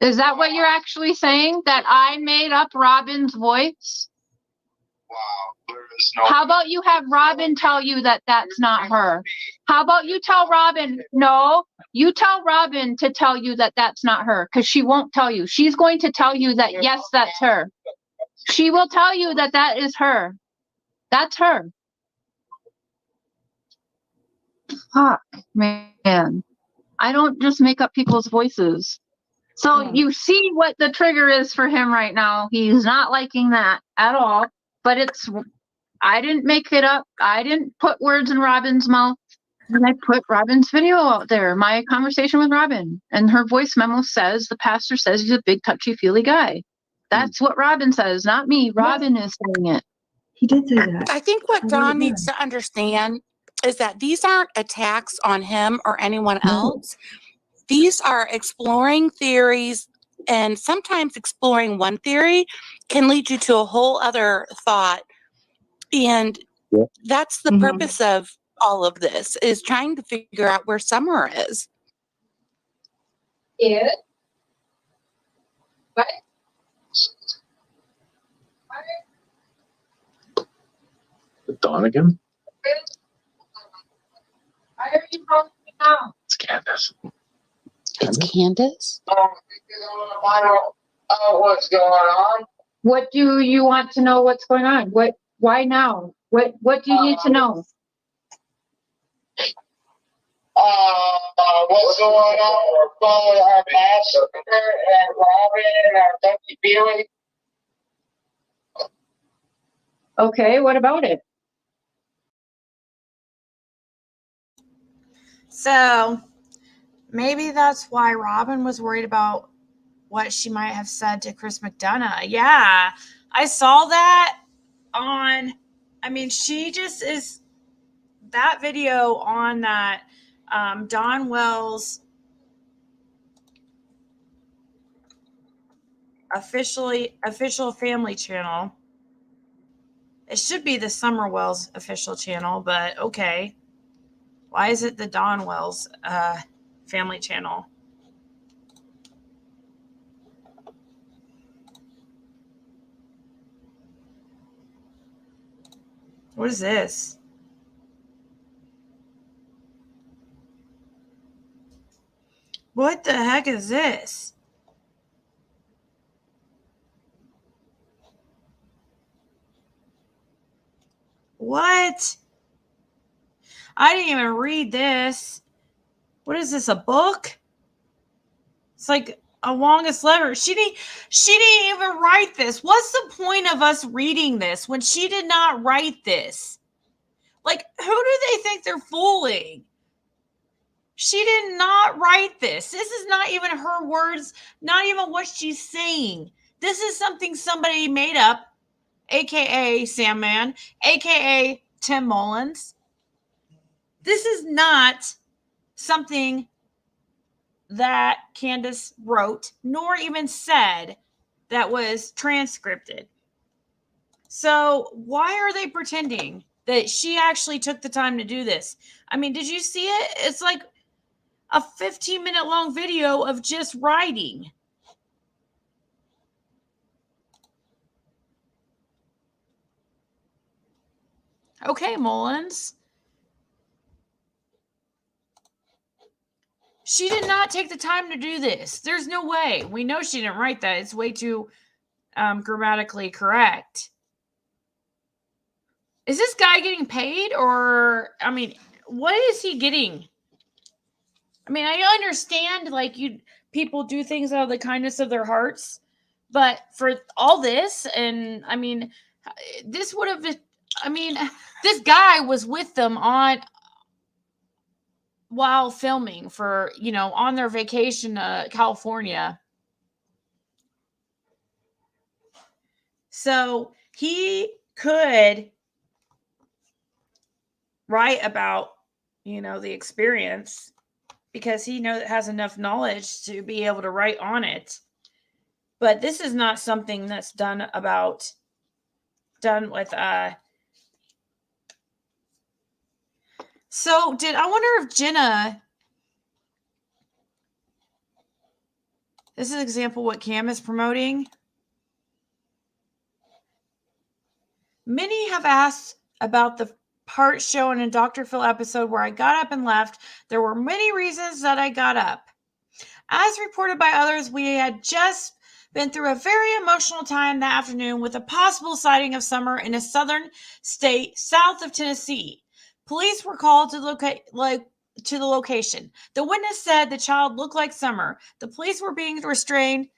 Is that what you're actually saying? That I made up Robin's voice? Wow. There is no. How about you have Robin tell you that that's not her? How about you tell Robin, no, you tell Robin to tell you that that's not her, because she won't tell you. She's going to tell you that, yes, that's her. She will tell you that that is her. That's her. Fuck, man. I don't just make up people's voices. So you see what the trigger is for him right now. He's not liking that at all. But I didn't make it up. I didn't put words in Robin's mouth. And I put Robin's video out there, my conversation with Robin. And her voice memo says, the pastor says he's a big, touchy-feely guy. That's what Robin says, not me. Robin is saying it. He did say that. I think what Dawn needs to understand is that these aren't attacks on him or anyone else. These are exploring theories, and sometimes exploring one theory can lead you to a whole other thought. And that's the purpose of all of this, is trying to figure out where Summer is. Yeah. What? Dawn again? Why are you calling me now? It's Candace. It's Candace? What's going on? What do you want to know? What's going on? Why now? What do you need to know? What's going on? We're calling our pastor and Robin and our Ducky Billy. Okay, what about it? So maybe that's why Robin was worried about what she might have said to Chris McDonough. Yeah, I saw that on, I mean, she just is, that video on that Don Wells official family channel. It should be the Summer Wells official channel, but okay. Why is it the Don Wells family channel? What is this? What the heck is this? what? I didn't even read this. What is this, a book? It's like a longest letter. She didn't even write this. What's the point of us reading this when she did not write this? Like, who do they think they're fooling? She did not write this. This is not even her words, not even what she's saying. This is something somebody made up, aka Sandman, aka Tim Mullins. This is not something that Candace wrote, nor even said that was transcripted. So why are they pretending that she actually took the time to do this? I mean, did you see it? It's like a 15-minute long video of just writing. Okay, Mullins. She did not take the time to do this. There's no way. We know she didn't write that. It's way too grammatically correct. Is this guy getting paid, or, I mean, what is he getting? I mean, I understand, like, people do things out of the kindness of their hearts, but for all this, and I mean, this would have been, I mean, this guy was with them while filming for, on their vacation to California. So he could write about, the experience, because he has enough knowledge to be able to write on it. But this is not something that's done with so I wonder if Jenna, this is an example what Cam is promoting. Many have asked about the part shown in Dr. Phil episode where I got up and left. There were many reasons that I got up. As reported by others, we had just been through a very emotional time that afternoon with a possible sighting of Summer in a southern state south of Tennessee. Police were called to the location. The witness said the child looked like Summer. The police were being restrained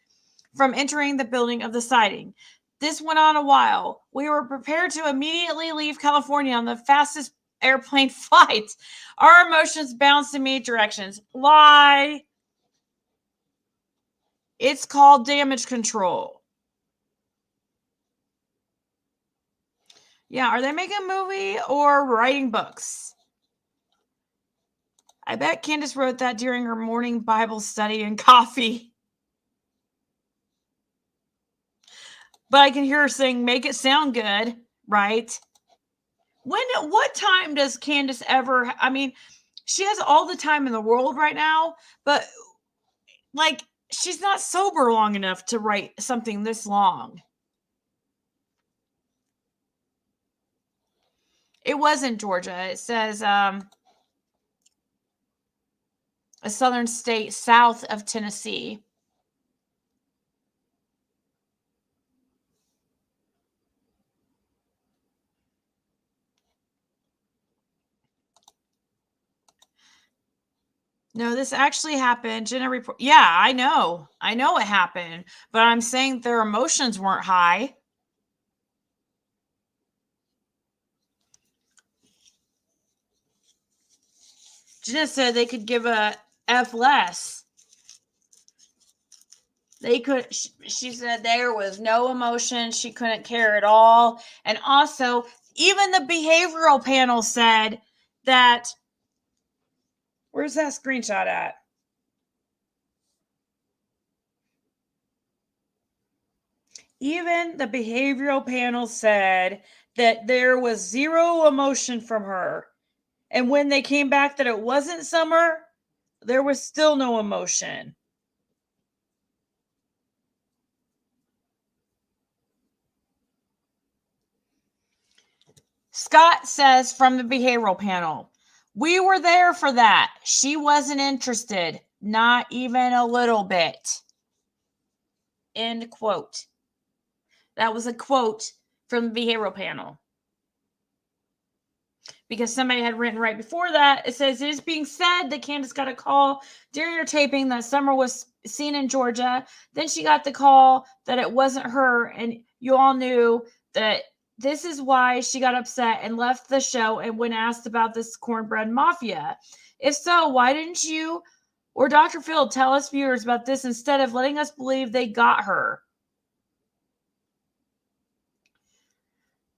from entering the building of the sighting. This went on a while. We were prepared to immediately leave California on the fastest airplane flight. Our emotions bounced in many directions. Lie. It's called damage control. Yeah, are they making a movie or writing books? I bet Candace wrote that during her morning Bible study and coffee. But I can hear her saying, make it sound good, right? What time does Candace ever, I mean, she has all the time in the world right now, but like, she's not sober long enough to write something this long. It was in Georgia. It says a southern state south of Tennessee. No, this actually happened. Jenna report. Yeah, I know it happened, but I'm saying their emotions weren't high. Jenna said they could give a F less. They could, she said there was no emotion. She couldn't care at all. And also, even the behavioral panel said that, where's that screenshot at? Even the behavioral panel said that there was zero emotion from her. And when they came back that it wasn't Summer, there was still no emotion. Scott says from the behavioral panel, we were there for that. She wasn't interested, not even a little bit. End quote. That was a quote from the behavioral panel. because somebody had written right before that. It says, it is being said that Candace got a call during her taping that Summer was seen in Georgia. Then she got the call that it wasn't her, and you all knew that this is why she got upset and left the show and when asked about this cornbread mafia. If so, why didn't you or Dr. Phil tell us viewers about this instead of letting us believe they got her?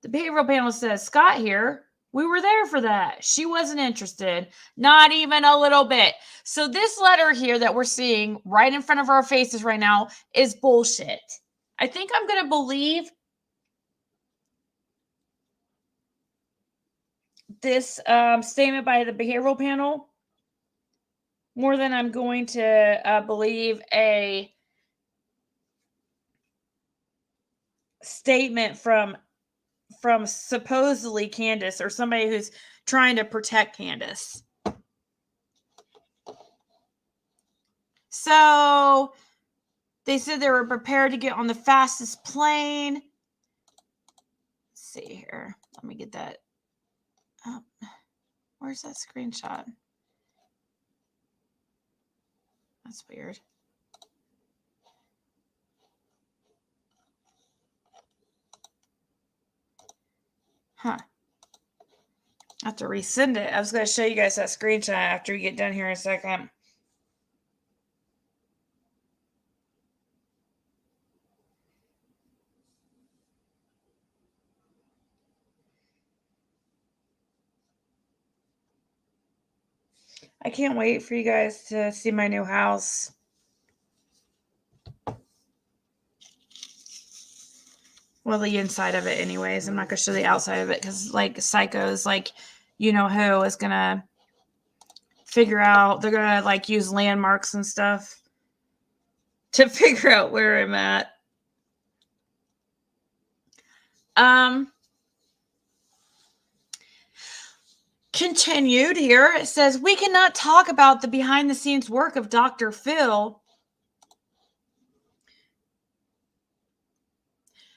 The behavioral panel says, Scott here. We were there for that. She wasn't interested. Not even a little bit. So this letter here that we're seeing right in front of our faces right now is bullshit. I think I'm going to believe this statement by the behavioral panel more than I'm going to believe a statement from supposedly Candace or somebody who's trying to protect Candace. So they said they were prepared to get on the fastest plane. Let's see here. Let me get that up. Where's that screenshot? That's weird. Huh. I have to resend it. I was going to show you guys that screenshot after we get done here in a second. I can't wait for you guys to see my new house. Well, the inside of it anyways. I'm not going to show the outside of it because, like, psychos, like, you know who is going to figure out. They're going to, like, use landmarks and stuff to figure out where I'm at. Continued here. It says, we cannot talk about the behind-the-scenes work of Dr. Phil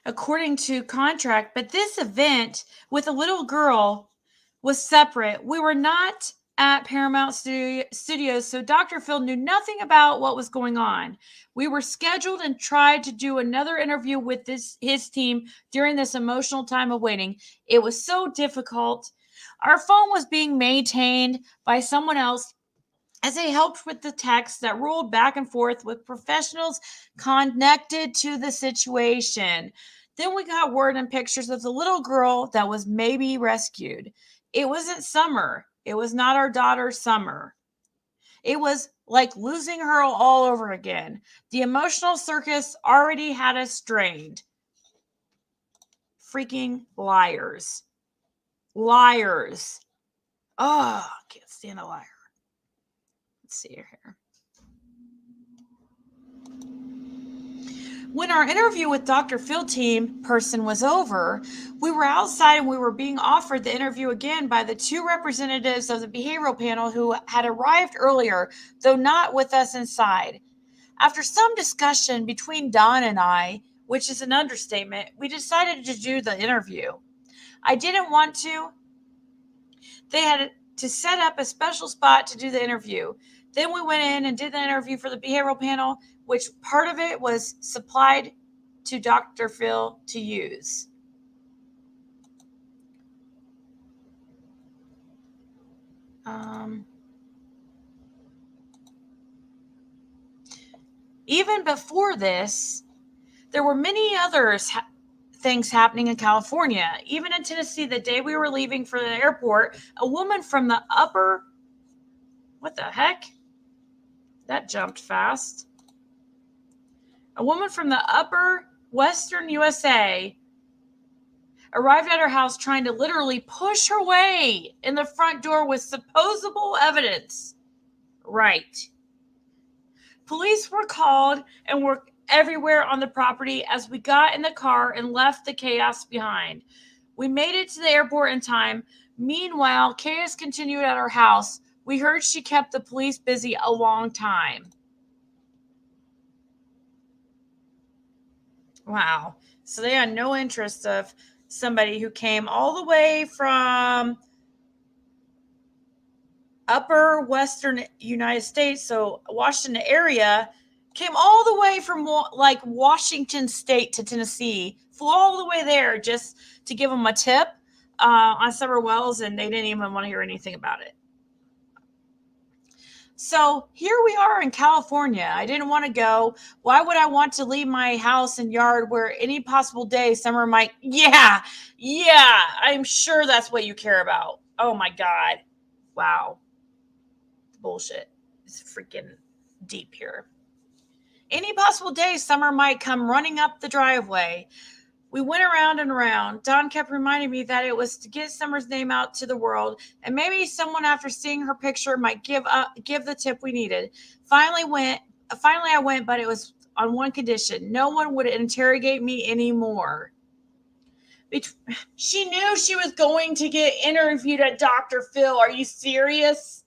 according to contract, but this event with a little girl was separate. We were not at Paramount Studios, so Dr. Phil knew nothing about what was going on. We were scheduled and tried to do another interview with his team during this emotional time of waiting. It was so difficult. Our phone was being maintained by someone else as they helped with the text that rolled back and forth with professionals connected to the situation. Then we got word and pictures of the little girl that was maybe rescued. It wasn't Summer. It was not our daughter, Summer. It was like losing her all over again. The emotional circus already had us strained. Freaking liars. Liars. Oh, can't stand a liar. Let's see here. When our interview with Dr. Phil team person was over, we were outside and we were being offered the interview again by the two representatives of the behavioral panel who had arrived earlier, though not with us inside. After some discussion between Don and I, which is an understatement, we decided to do the interview. I didn't want to. They had to set up a special spot to do the interview. Then we went in and did the interview for the behavioral panel, which part of it was supplied to Dr. Phil to use. Even before this, there were many others things happening in California. Even in Tennessee, the day we were leaving for the airport, a woman from the upper... What the heck? That jumped fast. A woman from the upper western USA arrived at her house trying to literally push her way in the front door with supposable evidence. Right. Police were called and were everywhere on the property as we got in the car and left the chaos behind. We made it to the airport in time. Meanwhile, chaos continued at our house. We heard she kept the police busy a long time. Wow. So they had no interest of somebody who came all the way from upper western United States, so Washington area, came all the way from like Washington State to Tennessee, flew all the way there just to give them a tip on summer wells, and they didn't even want to hear anything about it. So here we are in California. I didn't want to go. Why would I want to leave my house and yard where any possible day summer might? Yeah, I'm sure that's what you care about. Oh my God. Wow. Bullshit. It's freaking deep here. Any possible day summer might come running up the driveway. We went around and around. Dawn kept reminding me that it was to get Summer's name out to the world, and maybe someone after seeing her picture might give the tip we needed. Finally I went, but it was on one condition. No one would interrogate me anymore. She knew she was going to get interviewed at Dr. Phil. Are you serious?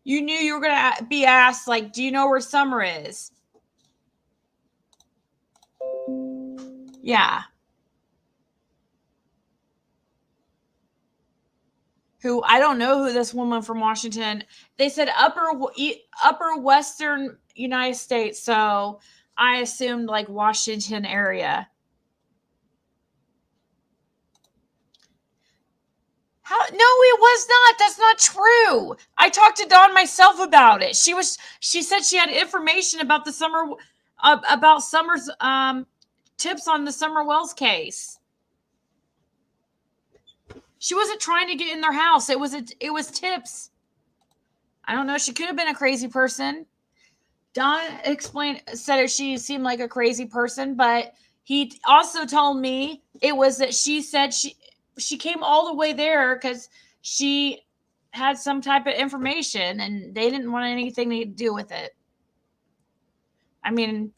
You knew you were going to be asked, like, do you know where Summer is? Yeah. Who, I don't know who this woman from Washington, they said upper western United States, so I assumed like Washington area. How? No, it was not. That's not true. I talked to Dawn myself about it. She said she had information about the about Summer's tips on the Summer Wells case. She wasn't trying to get in their house. It was tips. I don't know. She could have been a crazy person. Dawn said she seemed like a crazy person, but he also told me it was that she said she came all the way there because she had some type of information and they didn't want anything to do with it. I mean,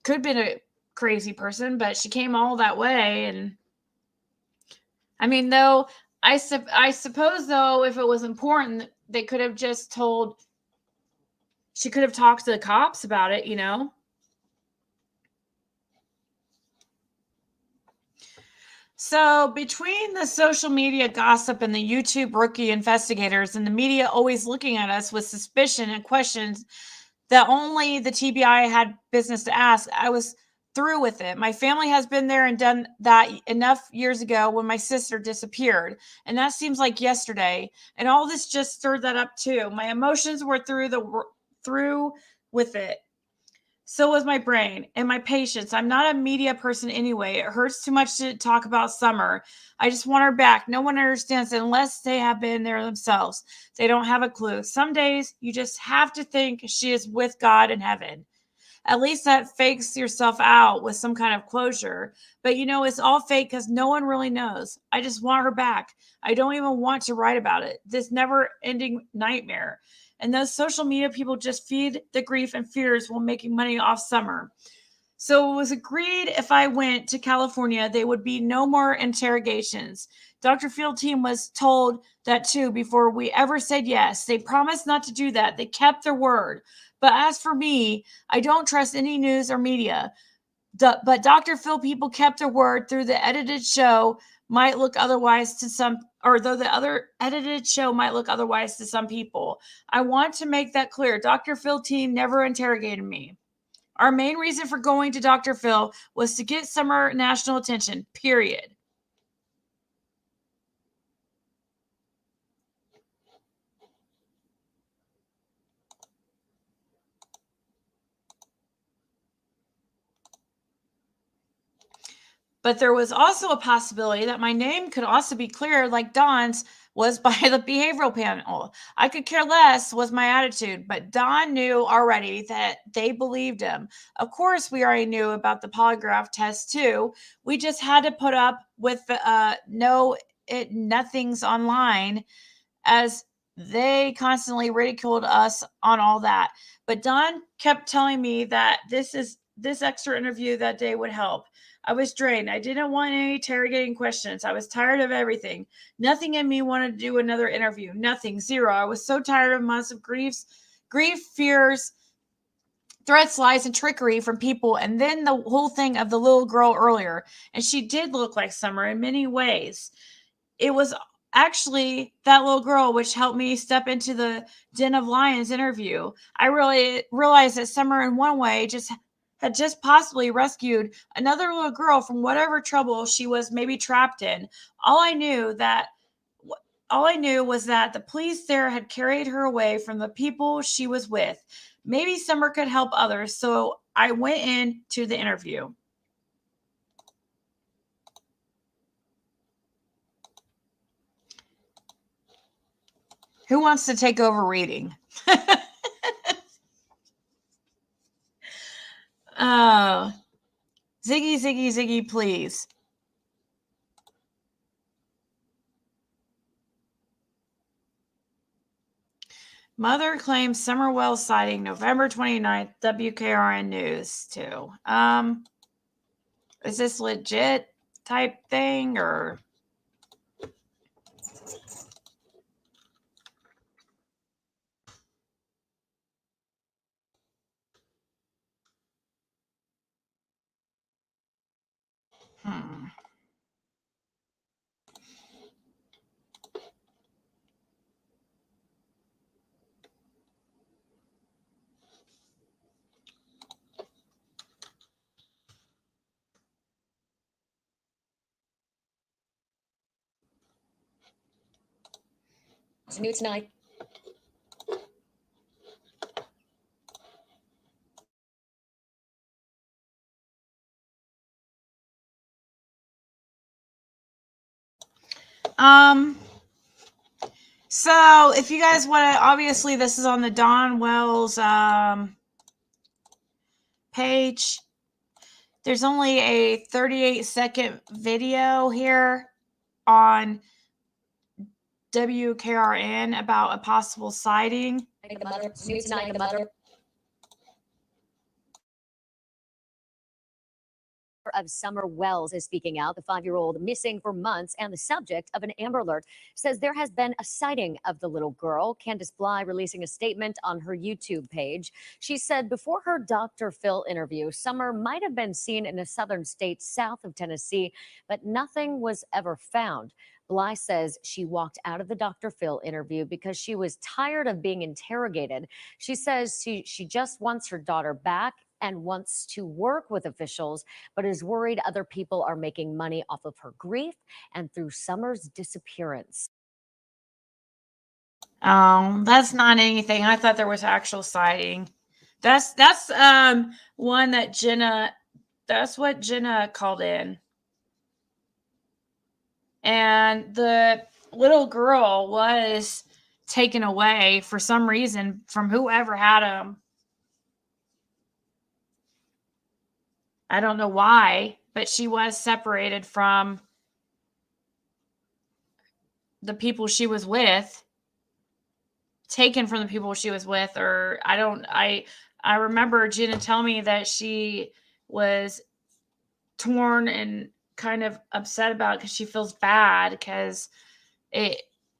could have been a crazy person, but she came all that way. And I mean, though, I suppose, though, if it was important, they could have just she could have talked to the cops about it, you know? So between the social media gossip and the YouTube rookie investigators and the media always looking at us with suspicion and questions that only the TBI had business to ask, I was through with it. My family has been there and done that enough years ago when my sister disappeared. And that seems like yesterday. And all this just stirred that up too. My emotions were through with it. So was my brain and my patience. I'm not a media person anyway. It hurts too much to talk about Summer. I just want her back. No one understands it unless they have been there themselves. They don't have a clue. Some days you just have to think she is with God in heaven. At least that fakes yourself out with some kind of closure. But you know, it's all fake because no one really knows. I just want her back. I don't even want to write about it. This never-ending nightmare. And those social media people just feed the grief and fears while making money off Summer. So it was agreed if I went to California, there would be no more interrogations. Dr. Field team was told that too before we ever said yes. They promised not to do that. They kept their word. But as for me, I don't trust any news or media. But Dr. Phil people kept their word through the edited show might look otherwise to some, or though the other edited show might look otherwise to some people. I want to make that clear. Dr. Phil team never interrogated me. Our main reason for going to Dr. Phil was to get Summer national attention, period. But there was also a possibility that my name could also be cleared like Dawn's was by the behavioral panel. I could care less was my attitude, but Dawn knew already that they believed him. Of course, we already knew about the polygraph test too. We just had to put up with the nothings online as they constantly ridiculed us on all that. But Dawn kept telling me that this extra interview that day would help. I was drained. I didn't want any interrogating questions. I was tired of everything. Nothing in me wanted to do another interview. Nothing. Zero. I was so tired of months of grief, fears, threats, lies, and trickery from people. And then the whole thing of the little girl earlier. And she did look like Summer in many ways. It was actually that little girl, which helped me step into the Den of Lions interview. I really realized that Summer, in one way, had just possibly rescued another little girl from whatever trouble she was maybe trapped in. All I knew was that the police there had carried her away from the people she was with. Maybe Summer could help others, so I went in to the interview. Who wants to take over reading? Oh, Ziggy, Ziggy, Ziggy, please. Mother claims Summer Wells sighting November 29th, WKRN News too. Is this legit type thing or? It's new tonight. So if you guys want to, obviously this is on the Don Wells page. There's only a 38-second video here on WKRN about a possible sighting. The mother, it's new tonight. The mother of Summer Wells is speaking out. The 5-year-old missing for months and the subject of an Amber Alert says there has been a sighting of the little girl. Candace Bly releasing a statement on her YouTube page. She said before her Dr. Phil interview, Summer might have been seen in a southern state south of Tennessee, but nothing was ever found. Bly says she walked out of the Dr. Phil interview because she was tired of being interrogated. She says she just wants her daughter back and wants to work with officials, but is worried other people are making money off of her grief and through Summer's disappearance. Oh, that's not anything. I thought there was actual sighting. That's one that Jenna, that's what Jenna called in. And the little girl was taken away for some reason from whoever had him. I don't know why, but she was separated from the people she was with, taken from the people she was with, or I remember Jenna telling me that she was torn and kind of upset about it because she feels bad because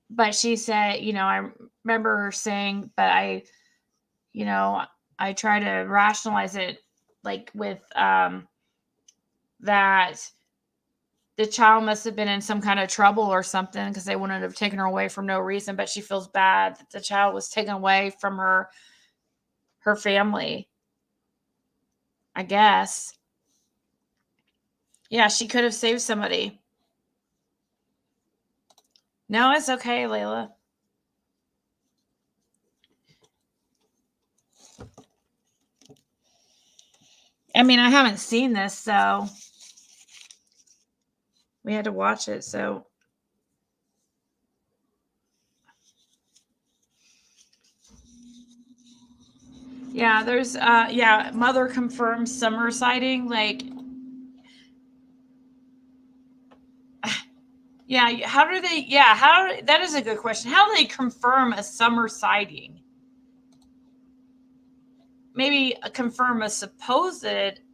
but she said, I remember her saying, but I try to rationalize it like with that the child must have been in some kind of trouble or something because they wouldn't have taken her away for no reason, but she feels bad that the child was taken away from her family, I guess. Yeah, she could have saved somebody. No, it's okay, Layla. I mean, I haven't seen this, so we had to watch it, so. Yeah, there's mother confirms Summer sighting, like that is a good question. How do they confirm a Summer sighting? Maybe confirm a supposed,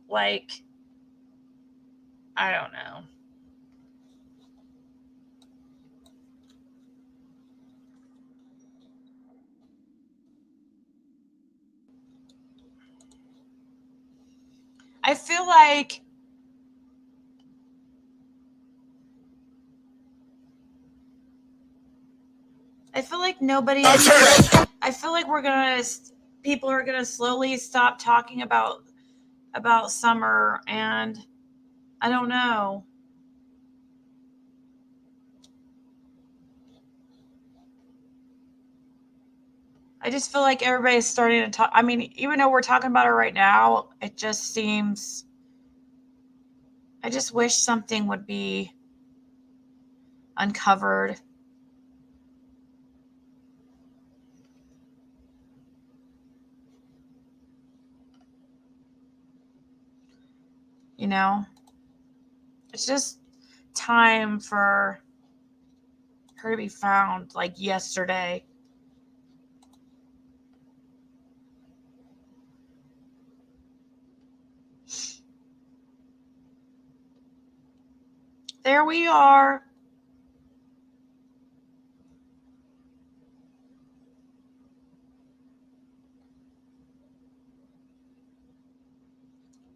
like, I don't know. I feel like I feel like nobody. I feel like people are gonna slowly stop talking about summer, and I don't know. I just feel like everybody's starting to talk. I mean, even though we're talking about it right now, it just seems. I just wish something would be uncovered. You know, it's just time for her to be found like yesterday. There we are.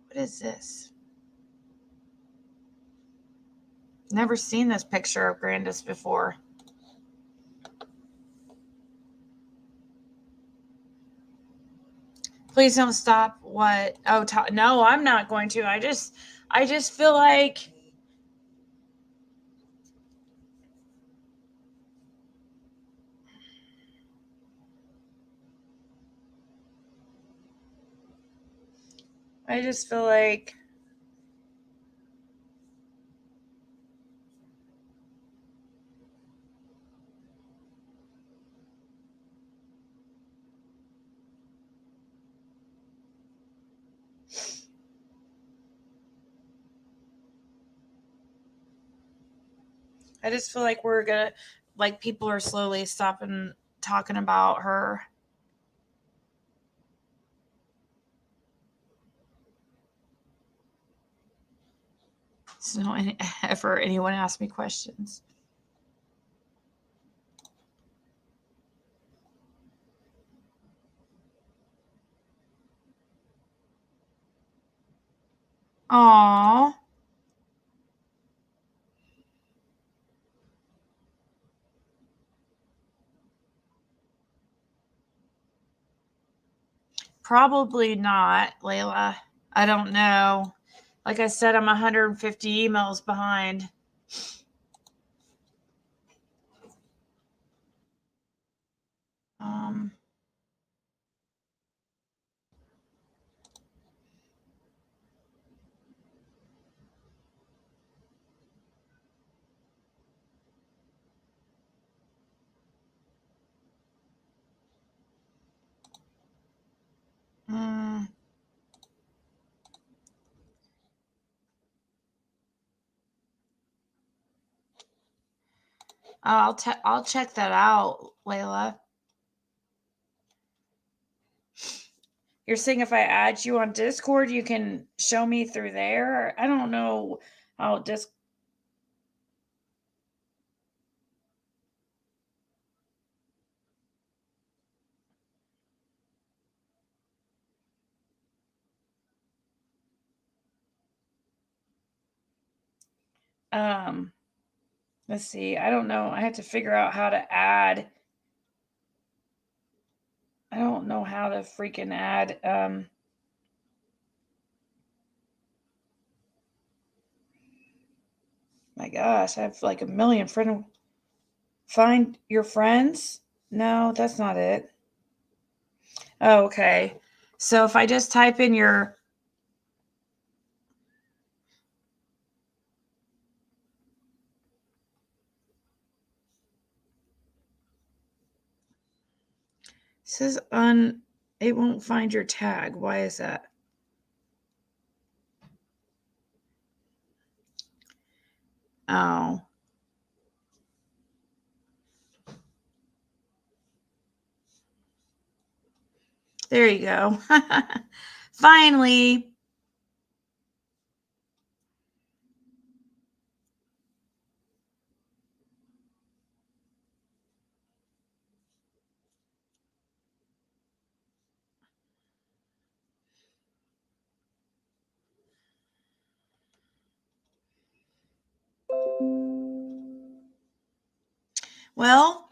What is this? Never seen this picture of Grandis before. Please don't stop. What? Oh, no, I'm not going to. I just feel like we're gonna, like, people are slowly stopping talking about her. So don't ever anyone ask me questions. Aww. Probably not, Layla. I don't know. Like I said, I'm 150 emails behind. Um, mm, I'll check that out, Layla. You're saying if I add you on Discord, you can show me through there? I don't know how let's see. I don't know. I have to figure out how to add. I don't know how to freaking add my gosh, I have like a million friends. Find your friends? No, that's not it. Oh, okay. So if I just type in your says it won't find your tag. Why is that? Oh. There you go. Finally. Well,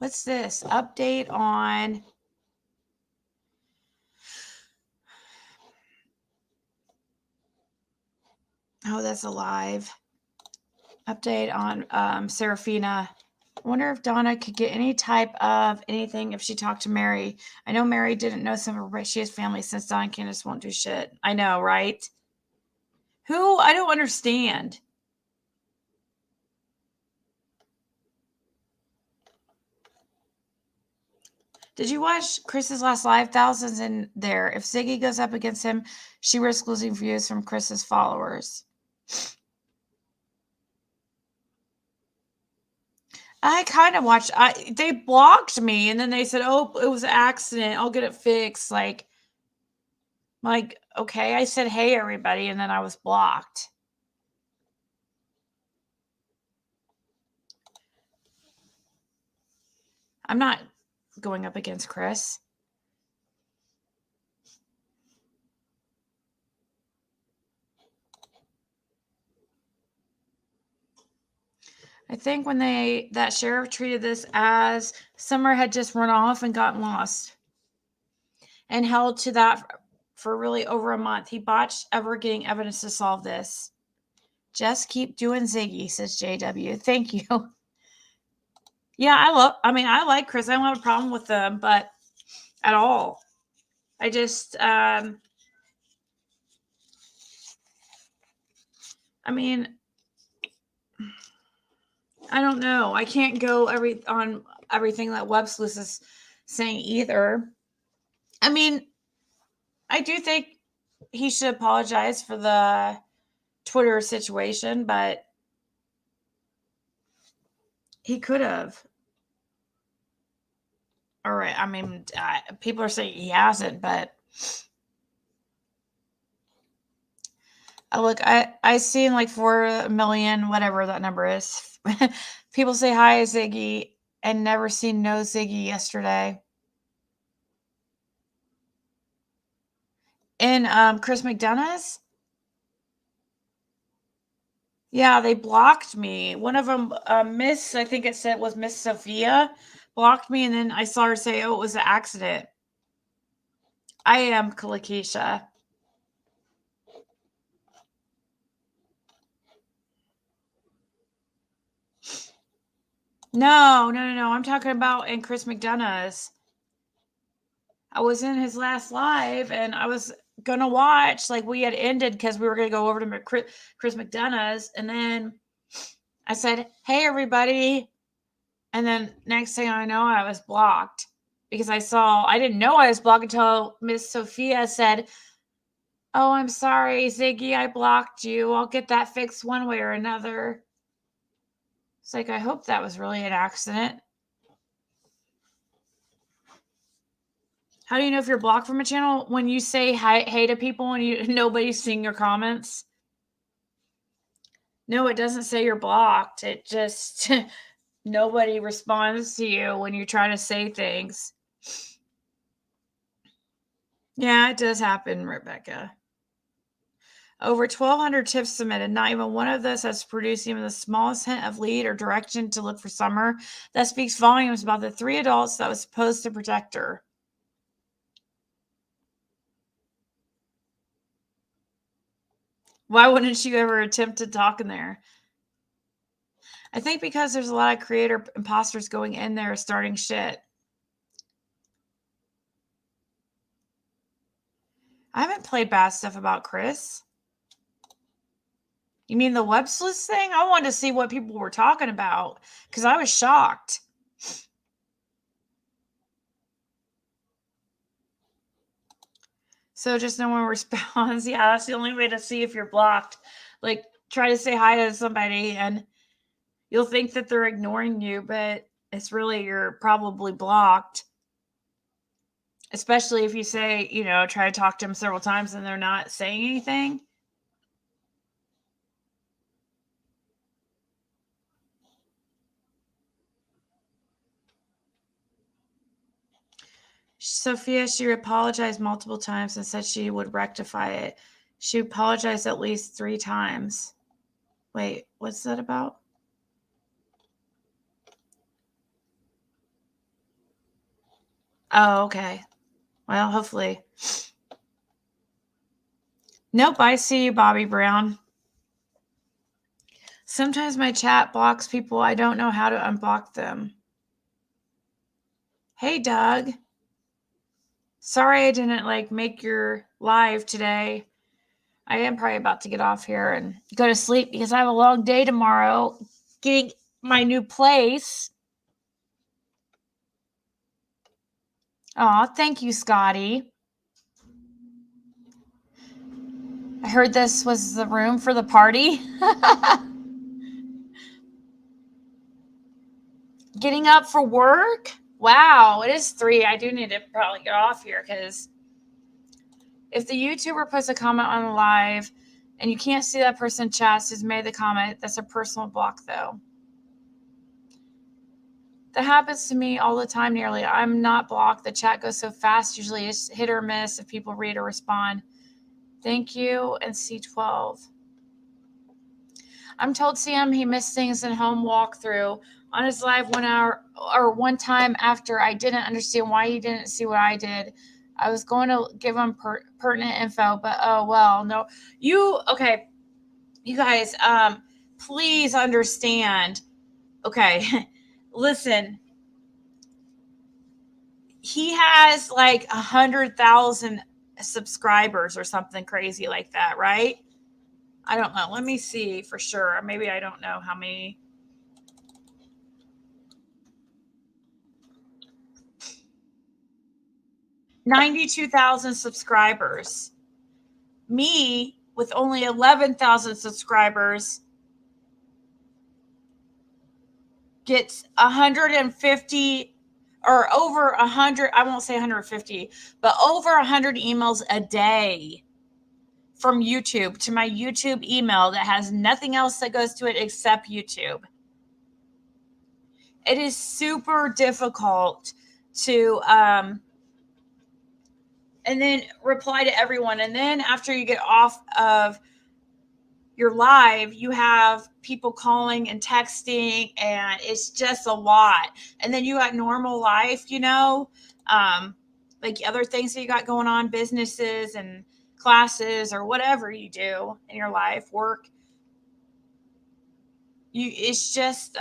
What's this? Update on. Oh, that's a live. Update on Serafina. I wonder if Donna could get any type of anything if she talked to Mary. I know Mary didn't know some of her, she has family since Donna and Candace won't do shit. I know, right? Who? I don't understand. Did you watch Chris's last live? Thousands in there. If Ziggy goes up against him, she risks losing views from Chris's followers. I kind of watched. They blocked me, and then they said, "Oh, it was an accident. I'll get it fixed." Like, okay. I said, "Hey, everybody," and then I was blocked. I'm not going up against Chris. I think when that sheriff treated this as Summer had just run off and gotten lost and held to that for really over a month. He botched ever getting evidence to solve this. Just keep doing Ziggy, says JW. Thank you. Yeah, I like Chris. I don't have a problem with them, but at all. I just, I don't know. I can't go on everything that WebSleuths is saying either. I do think he should apologize for the Twitter situation, but he could have. All right. People are saying he hasn't, but I seen like 4 million, whatever that number is. People say hi, Ziggy, and never seen no Ziggy yesterday. And Chris McDonough's? Yeah, they blocked me. One of them, I think it said was Miss Sophia, blocked me, and then I saw her say, "Oh, it was an accident." I am Kalakisha. No. I'm talking about in Chris McDonough's. I was in his last live, and I was gonna watch. Like, we had ended because we were gonna go over to Chris McDonough's, and then I said, "Hey, everybody," and then next thing I know, I was blocked because I didn't know I was blocked until Miss Sophia said, "Oh, I'm sorry, Ziggy, I blocked you. I'll get that fixed one way or another." It's like, I hope that was really an accident. How do you know if you're blocked from a channel? When you say hey to people and nobody's seeing your comments? No, it doesn't say you're blocked. It just nobody responds to you when you try to say things. Yeah, it does happen, Rebecca. Over 1,200 tips submitted. Not even one of those has produced even the smallest hint of lead or direction to look for Summer. That speaks volumes about the 3 adults that was supposed to protect her. Why wouldn't you ever attempt to talk in there? I think because there's a lot of creator imposters going in there starting shit. I haven't played bad stuff about Chris. You mean the WebSleuths thing? I wanted to see what people were talking about because I was shocked. So just no one responds. Yeah, that's the only way to see if you're blocked. Like, try to say hi to somebody and you'll think that they're ignoring you, but it's really you're probably blocked. Especially if you say, try to talk to them several times and they're not saying anything. Sophia, she apologized multiple times and said she would rectify it. She apologized at least 3 times. Wait, what's that about? Oh, okay. Well, hopefully. Nope, I see you, Bobby Brown. Sometimes my chat blocks people. I don't know how to unblock them. Hey, Doug. Sorry I didn't make your live today. I am probably about to get off here and go to sleep because I have a long day tomorrow getting my new place. Aw, thank you, Scotty. I heard this was the room for the party. Getting up for work? Wow, it is 3. I do need to probably get off here because if the YouTuber puts a comment on the live and you can't see that person chats who's made the comment, that's a personal block though. That happens to me all the time nearly. I'm not blocked. The chat goes so fast. Usually it's hit or miss if people read or respond. Thank you. And C12. I'm told CM he missed things in home walkthrough on his live 1 hour or one time after I didn't understand why he didn't see what I did. I was going to give him pertinent info, but oh well, no. Okay. You guys, please understand. Okay. Listen. He has 100,000 subscribers or something crazy like that, right? I don't know. Let me see for sure. Maybe I don't know how many. $92,000 subscribers. Me with only 11,000 subscribers gets 150 or over 100. I won't say 150, but over 100 emails a day from YouTube to my YouTube email that has nothing else that goes to it except YouTube. It is super difficult to and then reply to everyone. And then after you get off of your live, you have people calling and texting, and it's just a lot. And then you got normal life, like other things that you got going on, businesses and classes or whatever you do in your life, work. It's just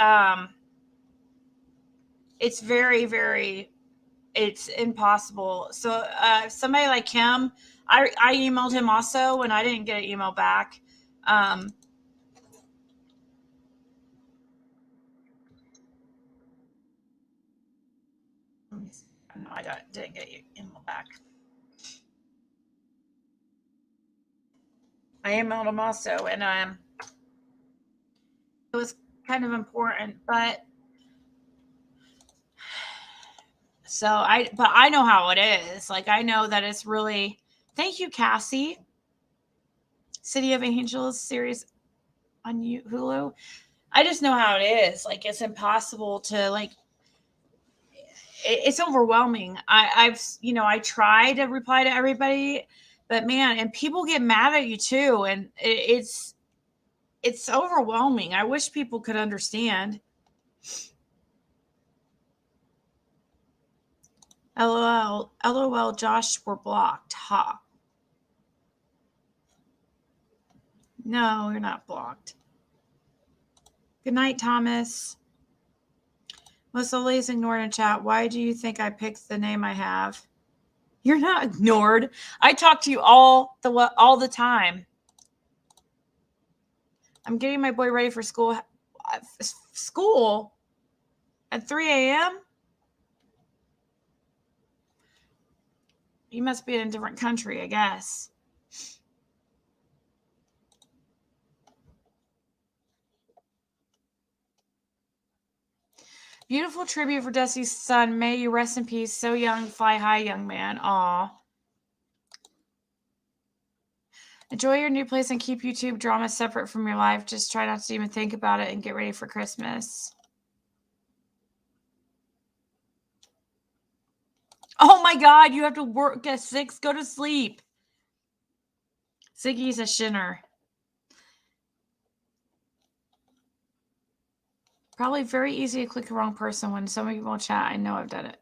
it's very, very, it's impossible. So somebody like him, I emailed him also and I didn't get an email back. No, I didn't get your email back. I emailed him also, and it was kind of important, but I know how it is. I know that it's really. Thank you, Cassie. City of Angels series on Hulu. I just know how it is. It's impossible to it's overwhelming. I try to reply to everybody, but man, and people get mad at you too, and it's overwhelming. I wish people could understand. LOL, Josh, we're blocked. Ha. No, you're not blocked. Good night, Thomas. Most always ignored in chat. Why do you think I picked the name I have? You're not ignored. I talk to you all the time. I'm getting my boy ready for school. School at 3 a.m.? You must be in a different country, I guess. Beautiful tribute for Dusty's son. May you rest in peace. So young, fly high, young man. Aw. Enjoy your new place and keep YouTube drama separate from your life. Just try not to even think about it and get ready for Christmas. Oh my God, you have to work at 6. Go to sleep. Ziggy's a shinner. Probably very easy to click the wrong person when so many people chat. I know I've done it.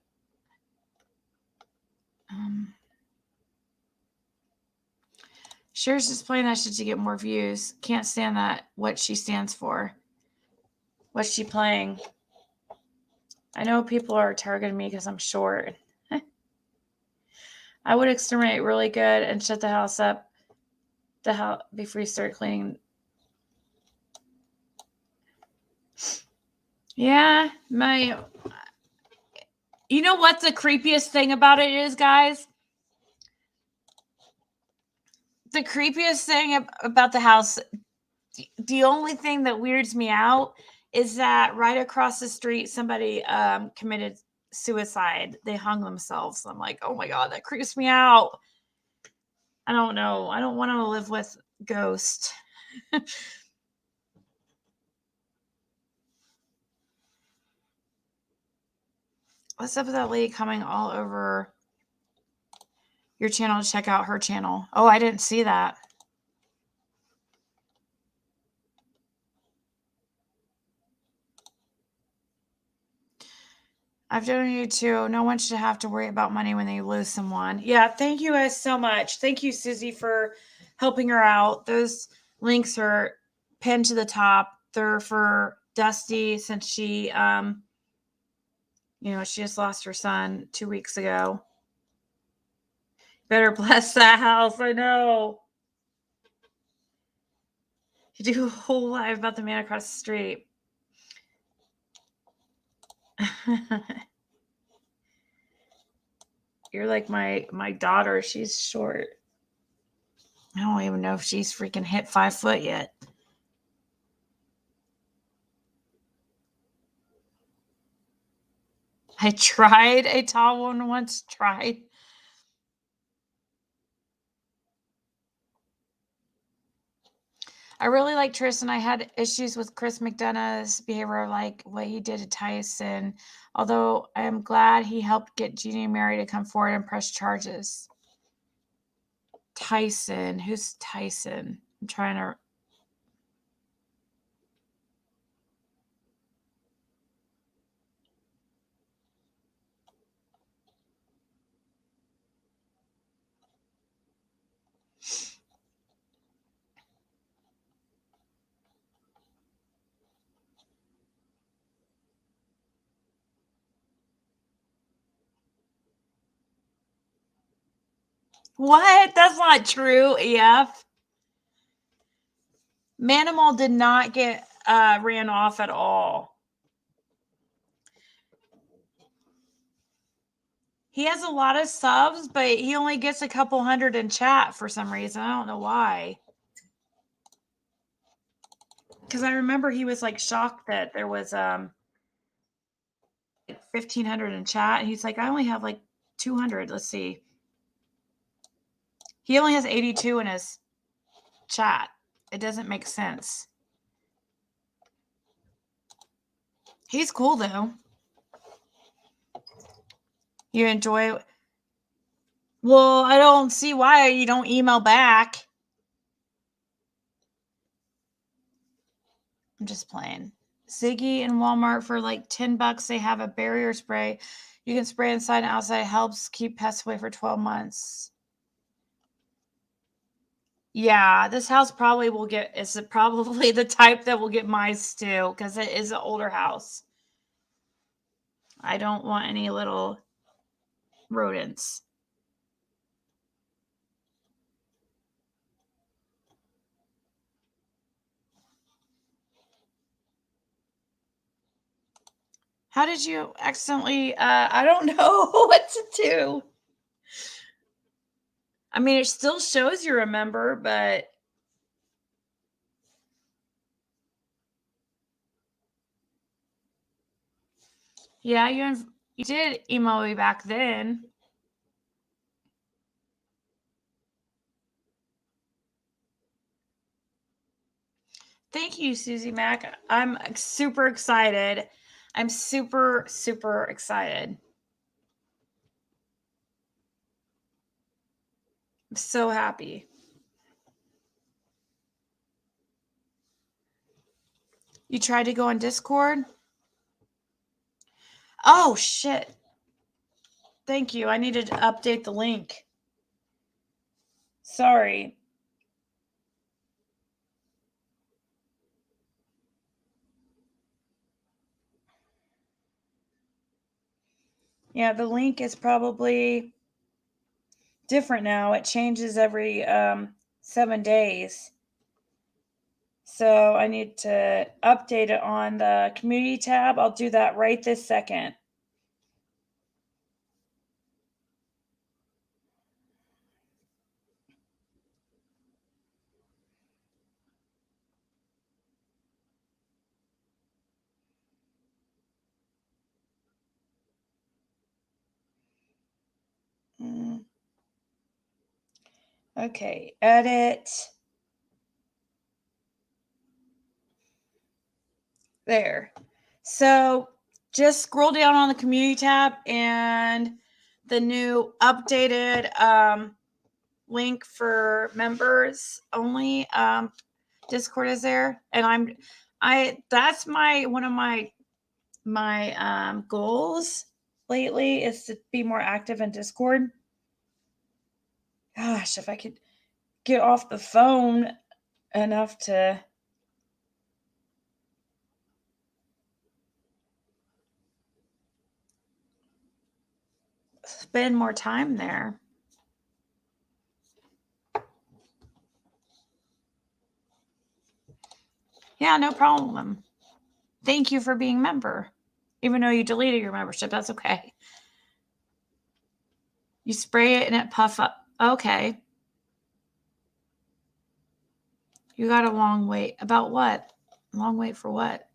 Shares displaying that shit to get more views. Can't stand that. What she stands for. What's she playing? I know people are targeting me because I'm short. I would exterminate really good and shut the house up. The house before you start cleaning. Yeah, you know what the creepiest thing about it is, guys? The creepiest thing about the house, the only thing that weirds me out is that right across the street, somebody committed suicide. They hung themselves. I'm like, oh my God, that creeps me out. I don't know. I don't want to live with ghosts. What's up with that lady coming all over your channel to check out her channel? Oh, I didn't see that. I've donated too. No one should have to worry about money when they lose someone. Yeah, thank you guys so much. Thank you, Susie, for helping her out. Those links are pinned to the top. They're for Dusty since she, she just lost her son 2 weeks ago. Better bless that house. I know. You do a whole live about the man across the street. You're like my daughter. She's short. I don't even know if she's freaking hit 5 foot yet. I tried. A tall one once tried. I really like Tristan. I had issues with Chris McDonough's behavior, like what he did to Tyson. Although I am glad he helped get Jeannie and Mary to come forward and press charges. Tyson. Who's Tyson? I'm trying to... What? That's not true, EF. Manimal did not get ran off at all. He has a lot of subs, but he only gets a couple hundred in chat for some reason. I don't know why. Because I remember he was like shocked that there was 1,500 in chat. And he's like, I only have like 200. Let's see. He only has 82 in his chat. It doesn't make sense. He's cool though. You enjoy it? Well, I don't see why you don't email back. I'm just playing. Ziggy and Walmart for like $10. They have a barrier spray. You can spray inside and outside. It helps keep pests away for 12 months. Yeah, this house probably will get, is probably the type that will get mice too, because it is an older house. I don't want any little rodents. How did you accidentally, I don't know what to do. I mean, it still shows you're a member, but yeah, you did email me back then. Thank you, Susie Mac. I'm super excited. I'm super, super excited. I'm so happy. You tried to go on Discord? Oh, shit. Thank you. I needed to update the link. Sorry. Yeah, the link is probably different now. It changes every 7 days. So I need to update it on the community tab. I'll do that right this second. Okay, edit. There. So just scroll down on the community tab and the new updated link for members only Discord is there. And that's one of my goals lately is to be more active in Discord. Gosh, if I could get off the phone enough to spend more time there. Yeah, no problem. Thank you for being a member. Even though you deleted your membership, that's okay. You spray it and it puff up. Okay. You got a long wait. About what? Long wait for what?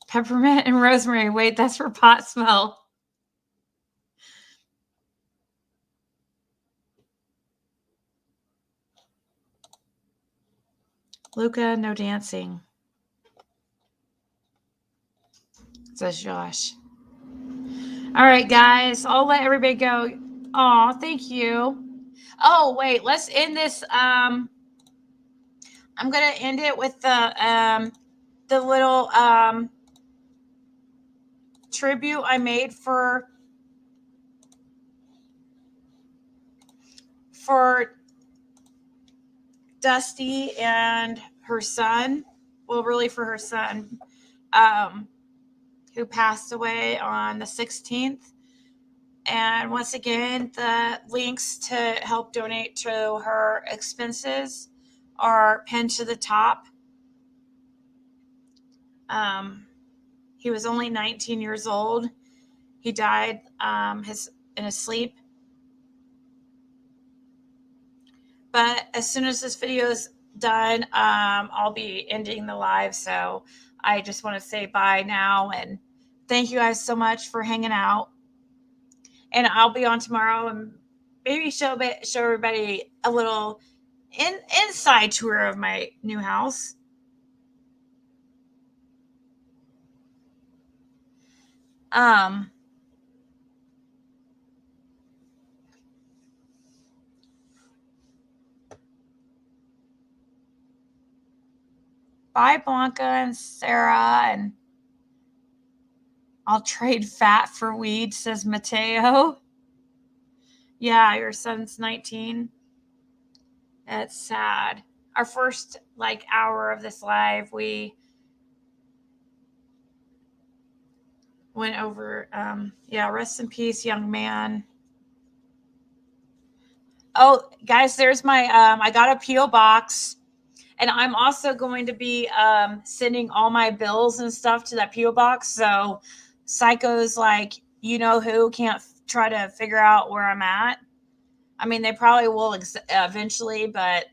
Peppermint and rosemary. Wait, that's for pot smell. Luca, no dancing. Says Josh. All right, guys. I'll let everybody go. Oh, thank you. Oh, wait. Let's end this. I'm gonna end it with the little tribute I made for Dusty and her son. Well, really for her son, who passed away on the 16th. And once again, the links to help donate to her expenses are pinned to the top. He was only 19 years old. He died in his sleep. But as soon as this video is done, I'll be ending the live. So I just want to say bye now. And thank you guys so much for hanging out. And I'll be on tomorrow and maybe show everybody a little inside tour of my new house. Bye, Blanca and Sarah. And I'll trade fat for weed, says Mateo. Yeah, your son's 19. That's sad. Our first hour of this live, we went over, rest in peace, young man. Oh, guys, there's my, I got a P.O. box, and I'm also going to be sending all my bills and stuff to that P.O. box. So psychos who can't try to figure out where I'm at. I mean, they probably will eventually, but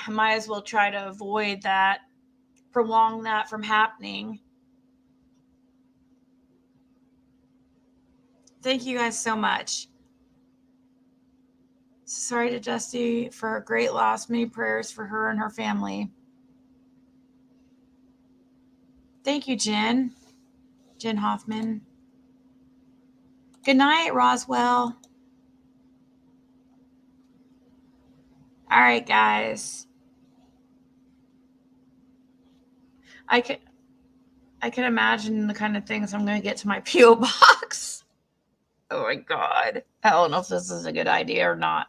might as well try to avoid that, prolong that from happening. Thank you guys so much. Sorry to Dusty for her great loss. Many prayers for her and her family. Thank you, Jen Hoffman. Good night, Roswell. All right, guys. I can imagine the kind of things I'm going to get to my P.O. box. Oh my God. I don't know if this is a good idea or not.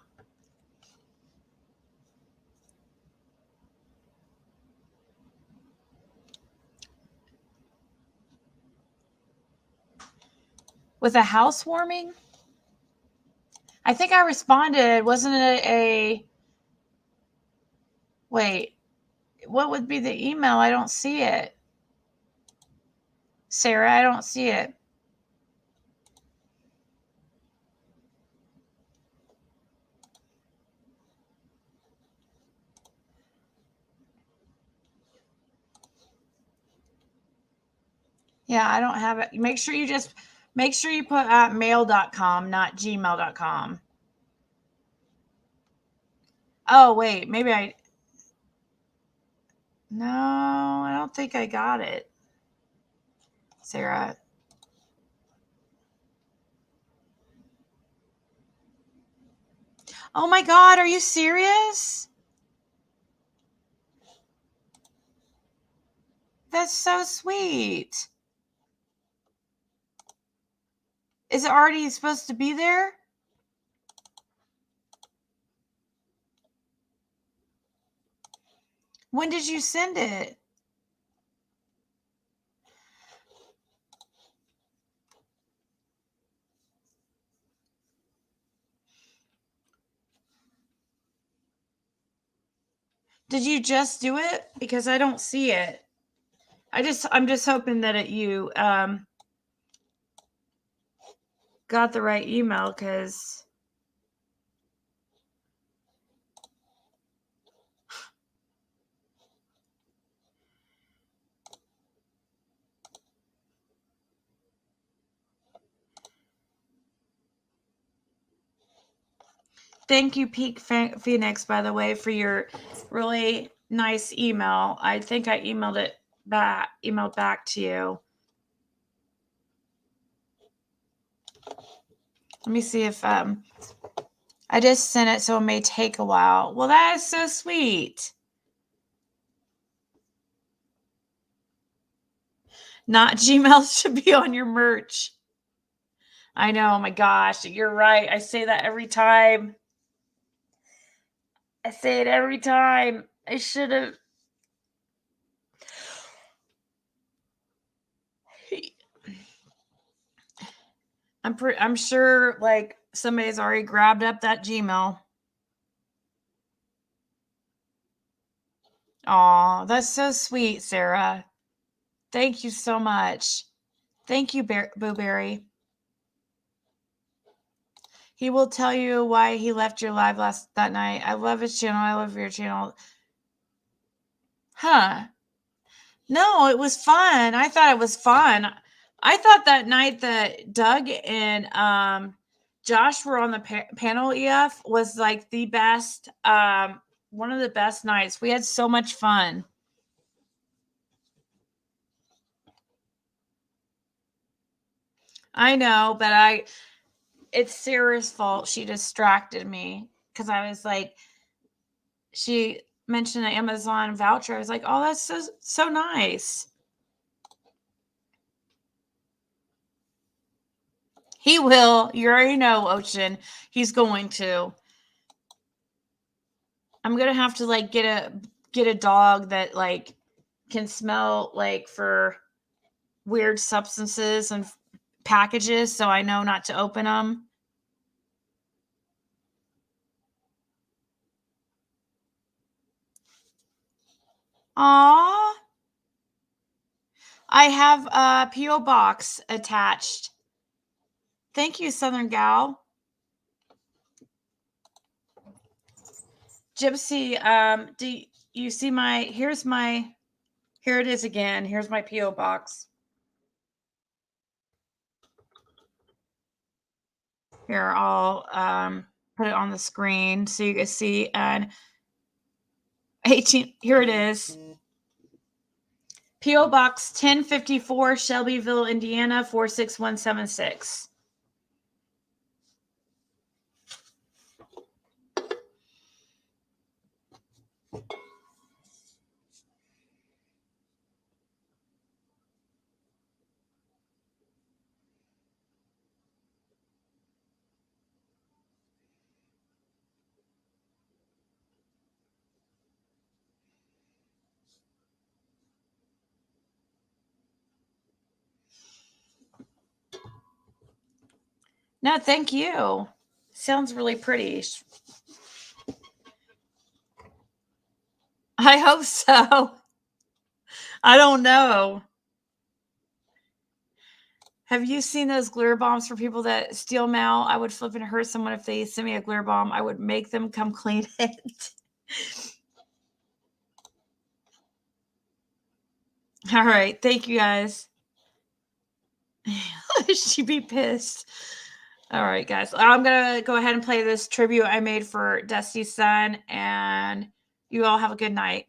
With a housewarming? I think I responded. Wasn't it a... Wait. What would be the email? I don't see it. Sarah, I don't see it. Yeah, I don't have it. Make sure you put mail.com, not gmail.com. Oh, wait, maybe no, I don't think I got it. Sarah. Oh my God, are you serious? That's so sweet. Is it already supposed to be there? When did you send it? Did you just do it? Because I don't see it. I'm just hoping that you got the right email, because thank you, Peak Phoenix, by the way, for your really nice email. I think I emailed back to you. Let me see if I just sent it, so it may take a while. Well, that is so sweet. Not Gmail should be on your merch. I know, oh my gosh, you're right. I say that every time. I say it every time. I should have. I'm sure like somebody's already grabbed up that Gmail. Aw, that's so sweet, Sarah. Thank you so much. Thank you, Booberry. He will tell you why he left your live that night. I love his channel. I love your channel. Huh. No, it was fun. I thought it was fun. I thought that night that Doug and Josh were on the panel EF was like the best, one of the best nights. We had so much fun. I know, but it's Sarah's fault. She distracted me because I was like, she mentioned an Amazon voucher. I was like, oh, that's so nice. He will. You already know, Ocean. He's going to. I'm gonna have to like get a dog that like can smell like for weird substances and packages, so I know not to open them. Aww. I have a P.O. box attached. Thank you, Southern Gal. Gypsy, do you see here it is again. Here's my P.O. box. Here, I'll put it on the screen so you can see. And 18, here it is. P.O. Box 1054, Shelbyville, Indiana, 46176. No, thank you. Sounds really pretty. I hope so. I don't know. Have you seen those glitter bombs for people that steal mail? I would flip and hurt someone if they sent me a glitter bomb. I would make them come clean it. All right. Thank you, guys. She'd be pissed. All right, guys. I'm going to go ahead and play this tribute I made for Dusty's son, and you all have a good night.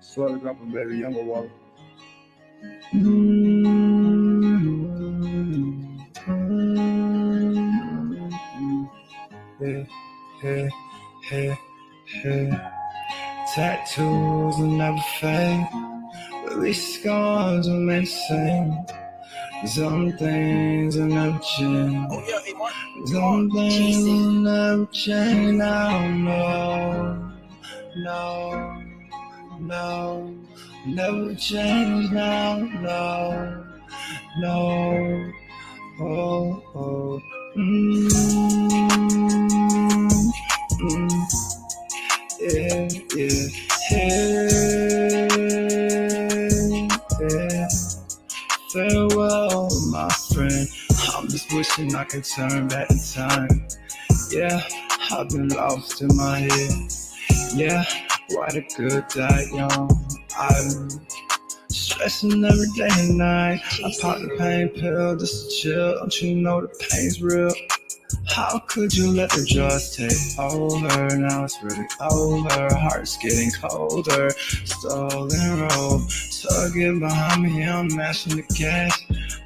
Slowly dropping, baby, younger water. Hey, hey, hey, hey. Tattoos will never fade, but these scars will remain the same. Some things will never change. Some things will never change. Now, no, never change now, no, oh. Yeah. Farewell, my friend. I'm just wishing I could turn back in time. Yeah, I've been lost in my head. Yeah, why the good die young? I'm stressing every day and night. I pop the pain pill just to chill. Don't you know the pain's real? How could you let the drugs take over? Now it's really over. Heart's getting colder. Stolen road. Tugging behind me, I'm mashing the gas.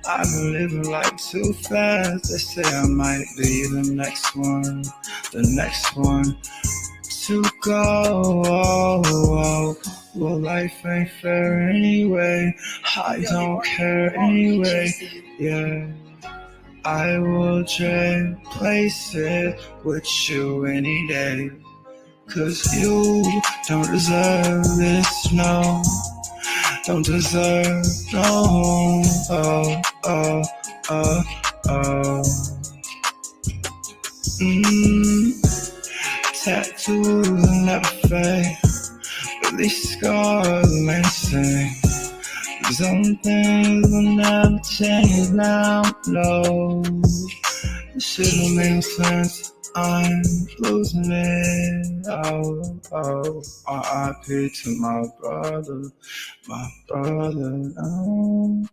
I've been living life too fast. They say I might be the next one to go. Well, life ain't fair anyway. I don't care anyway. Yeah. I will trade places with you any day. 'Cause you don't deserve this, no. Don't deserve, no. Tattoos will never fade, but these scars remain the same. Some things will never change now, no. This shit don't make sense, I'm losing it, oh. R.I.P. to my brother, oh.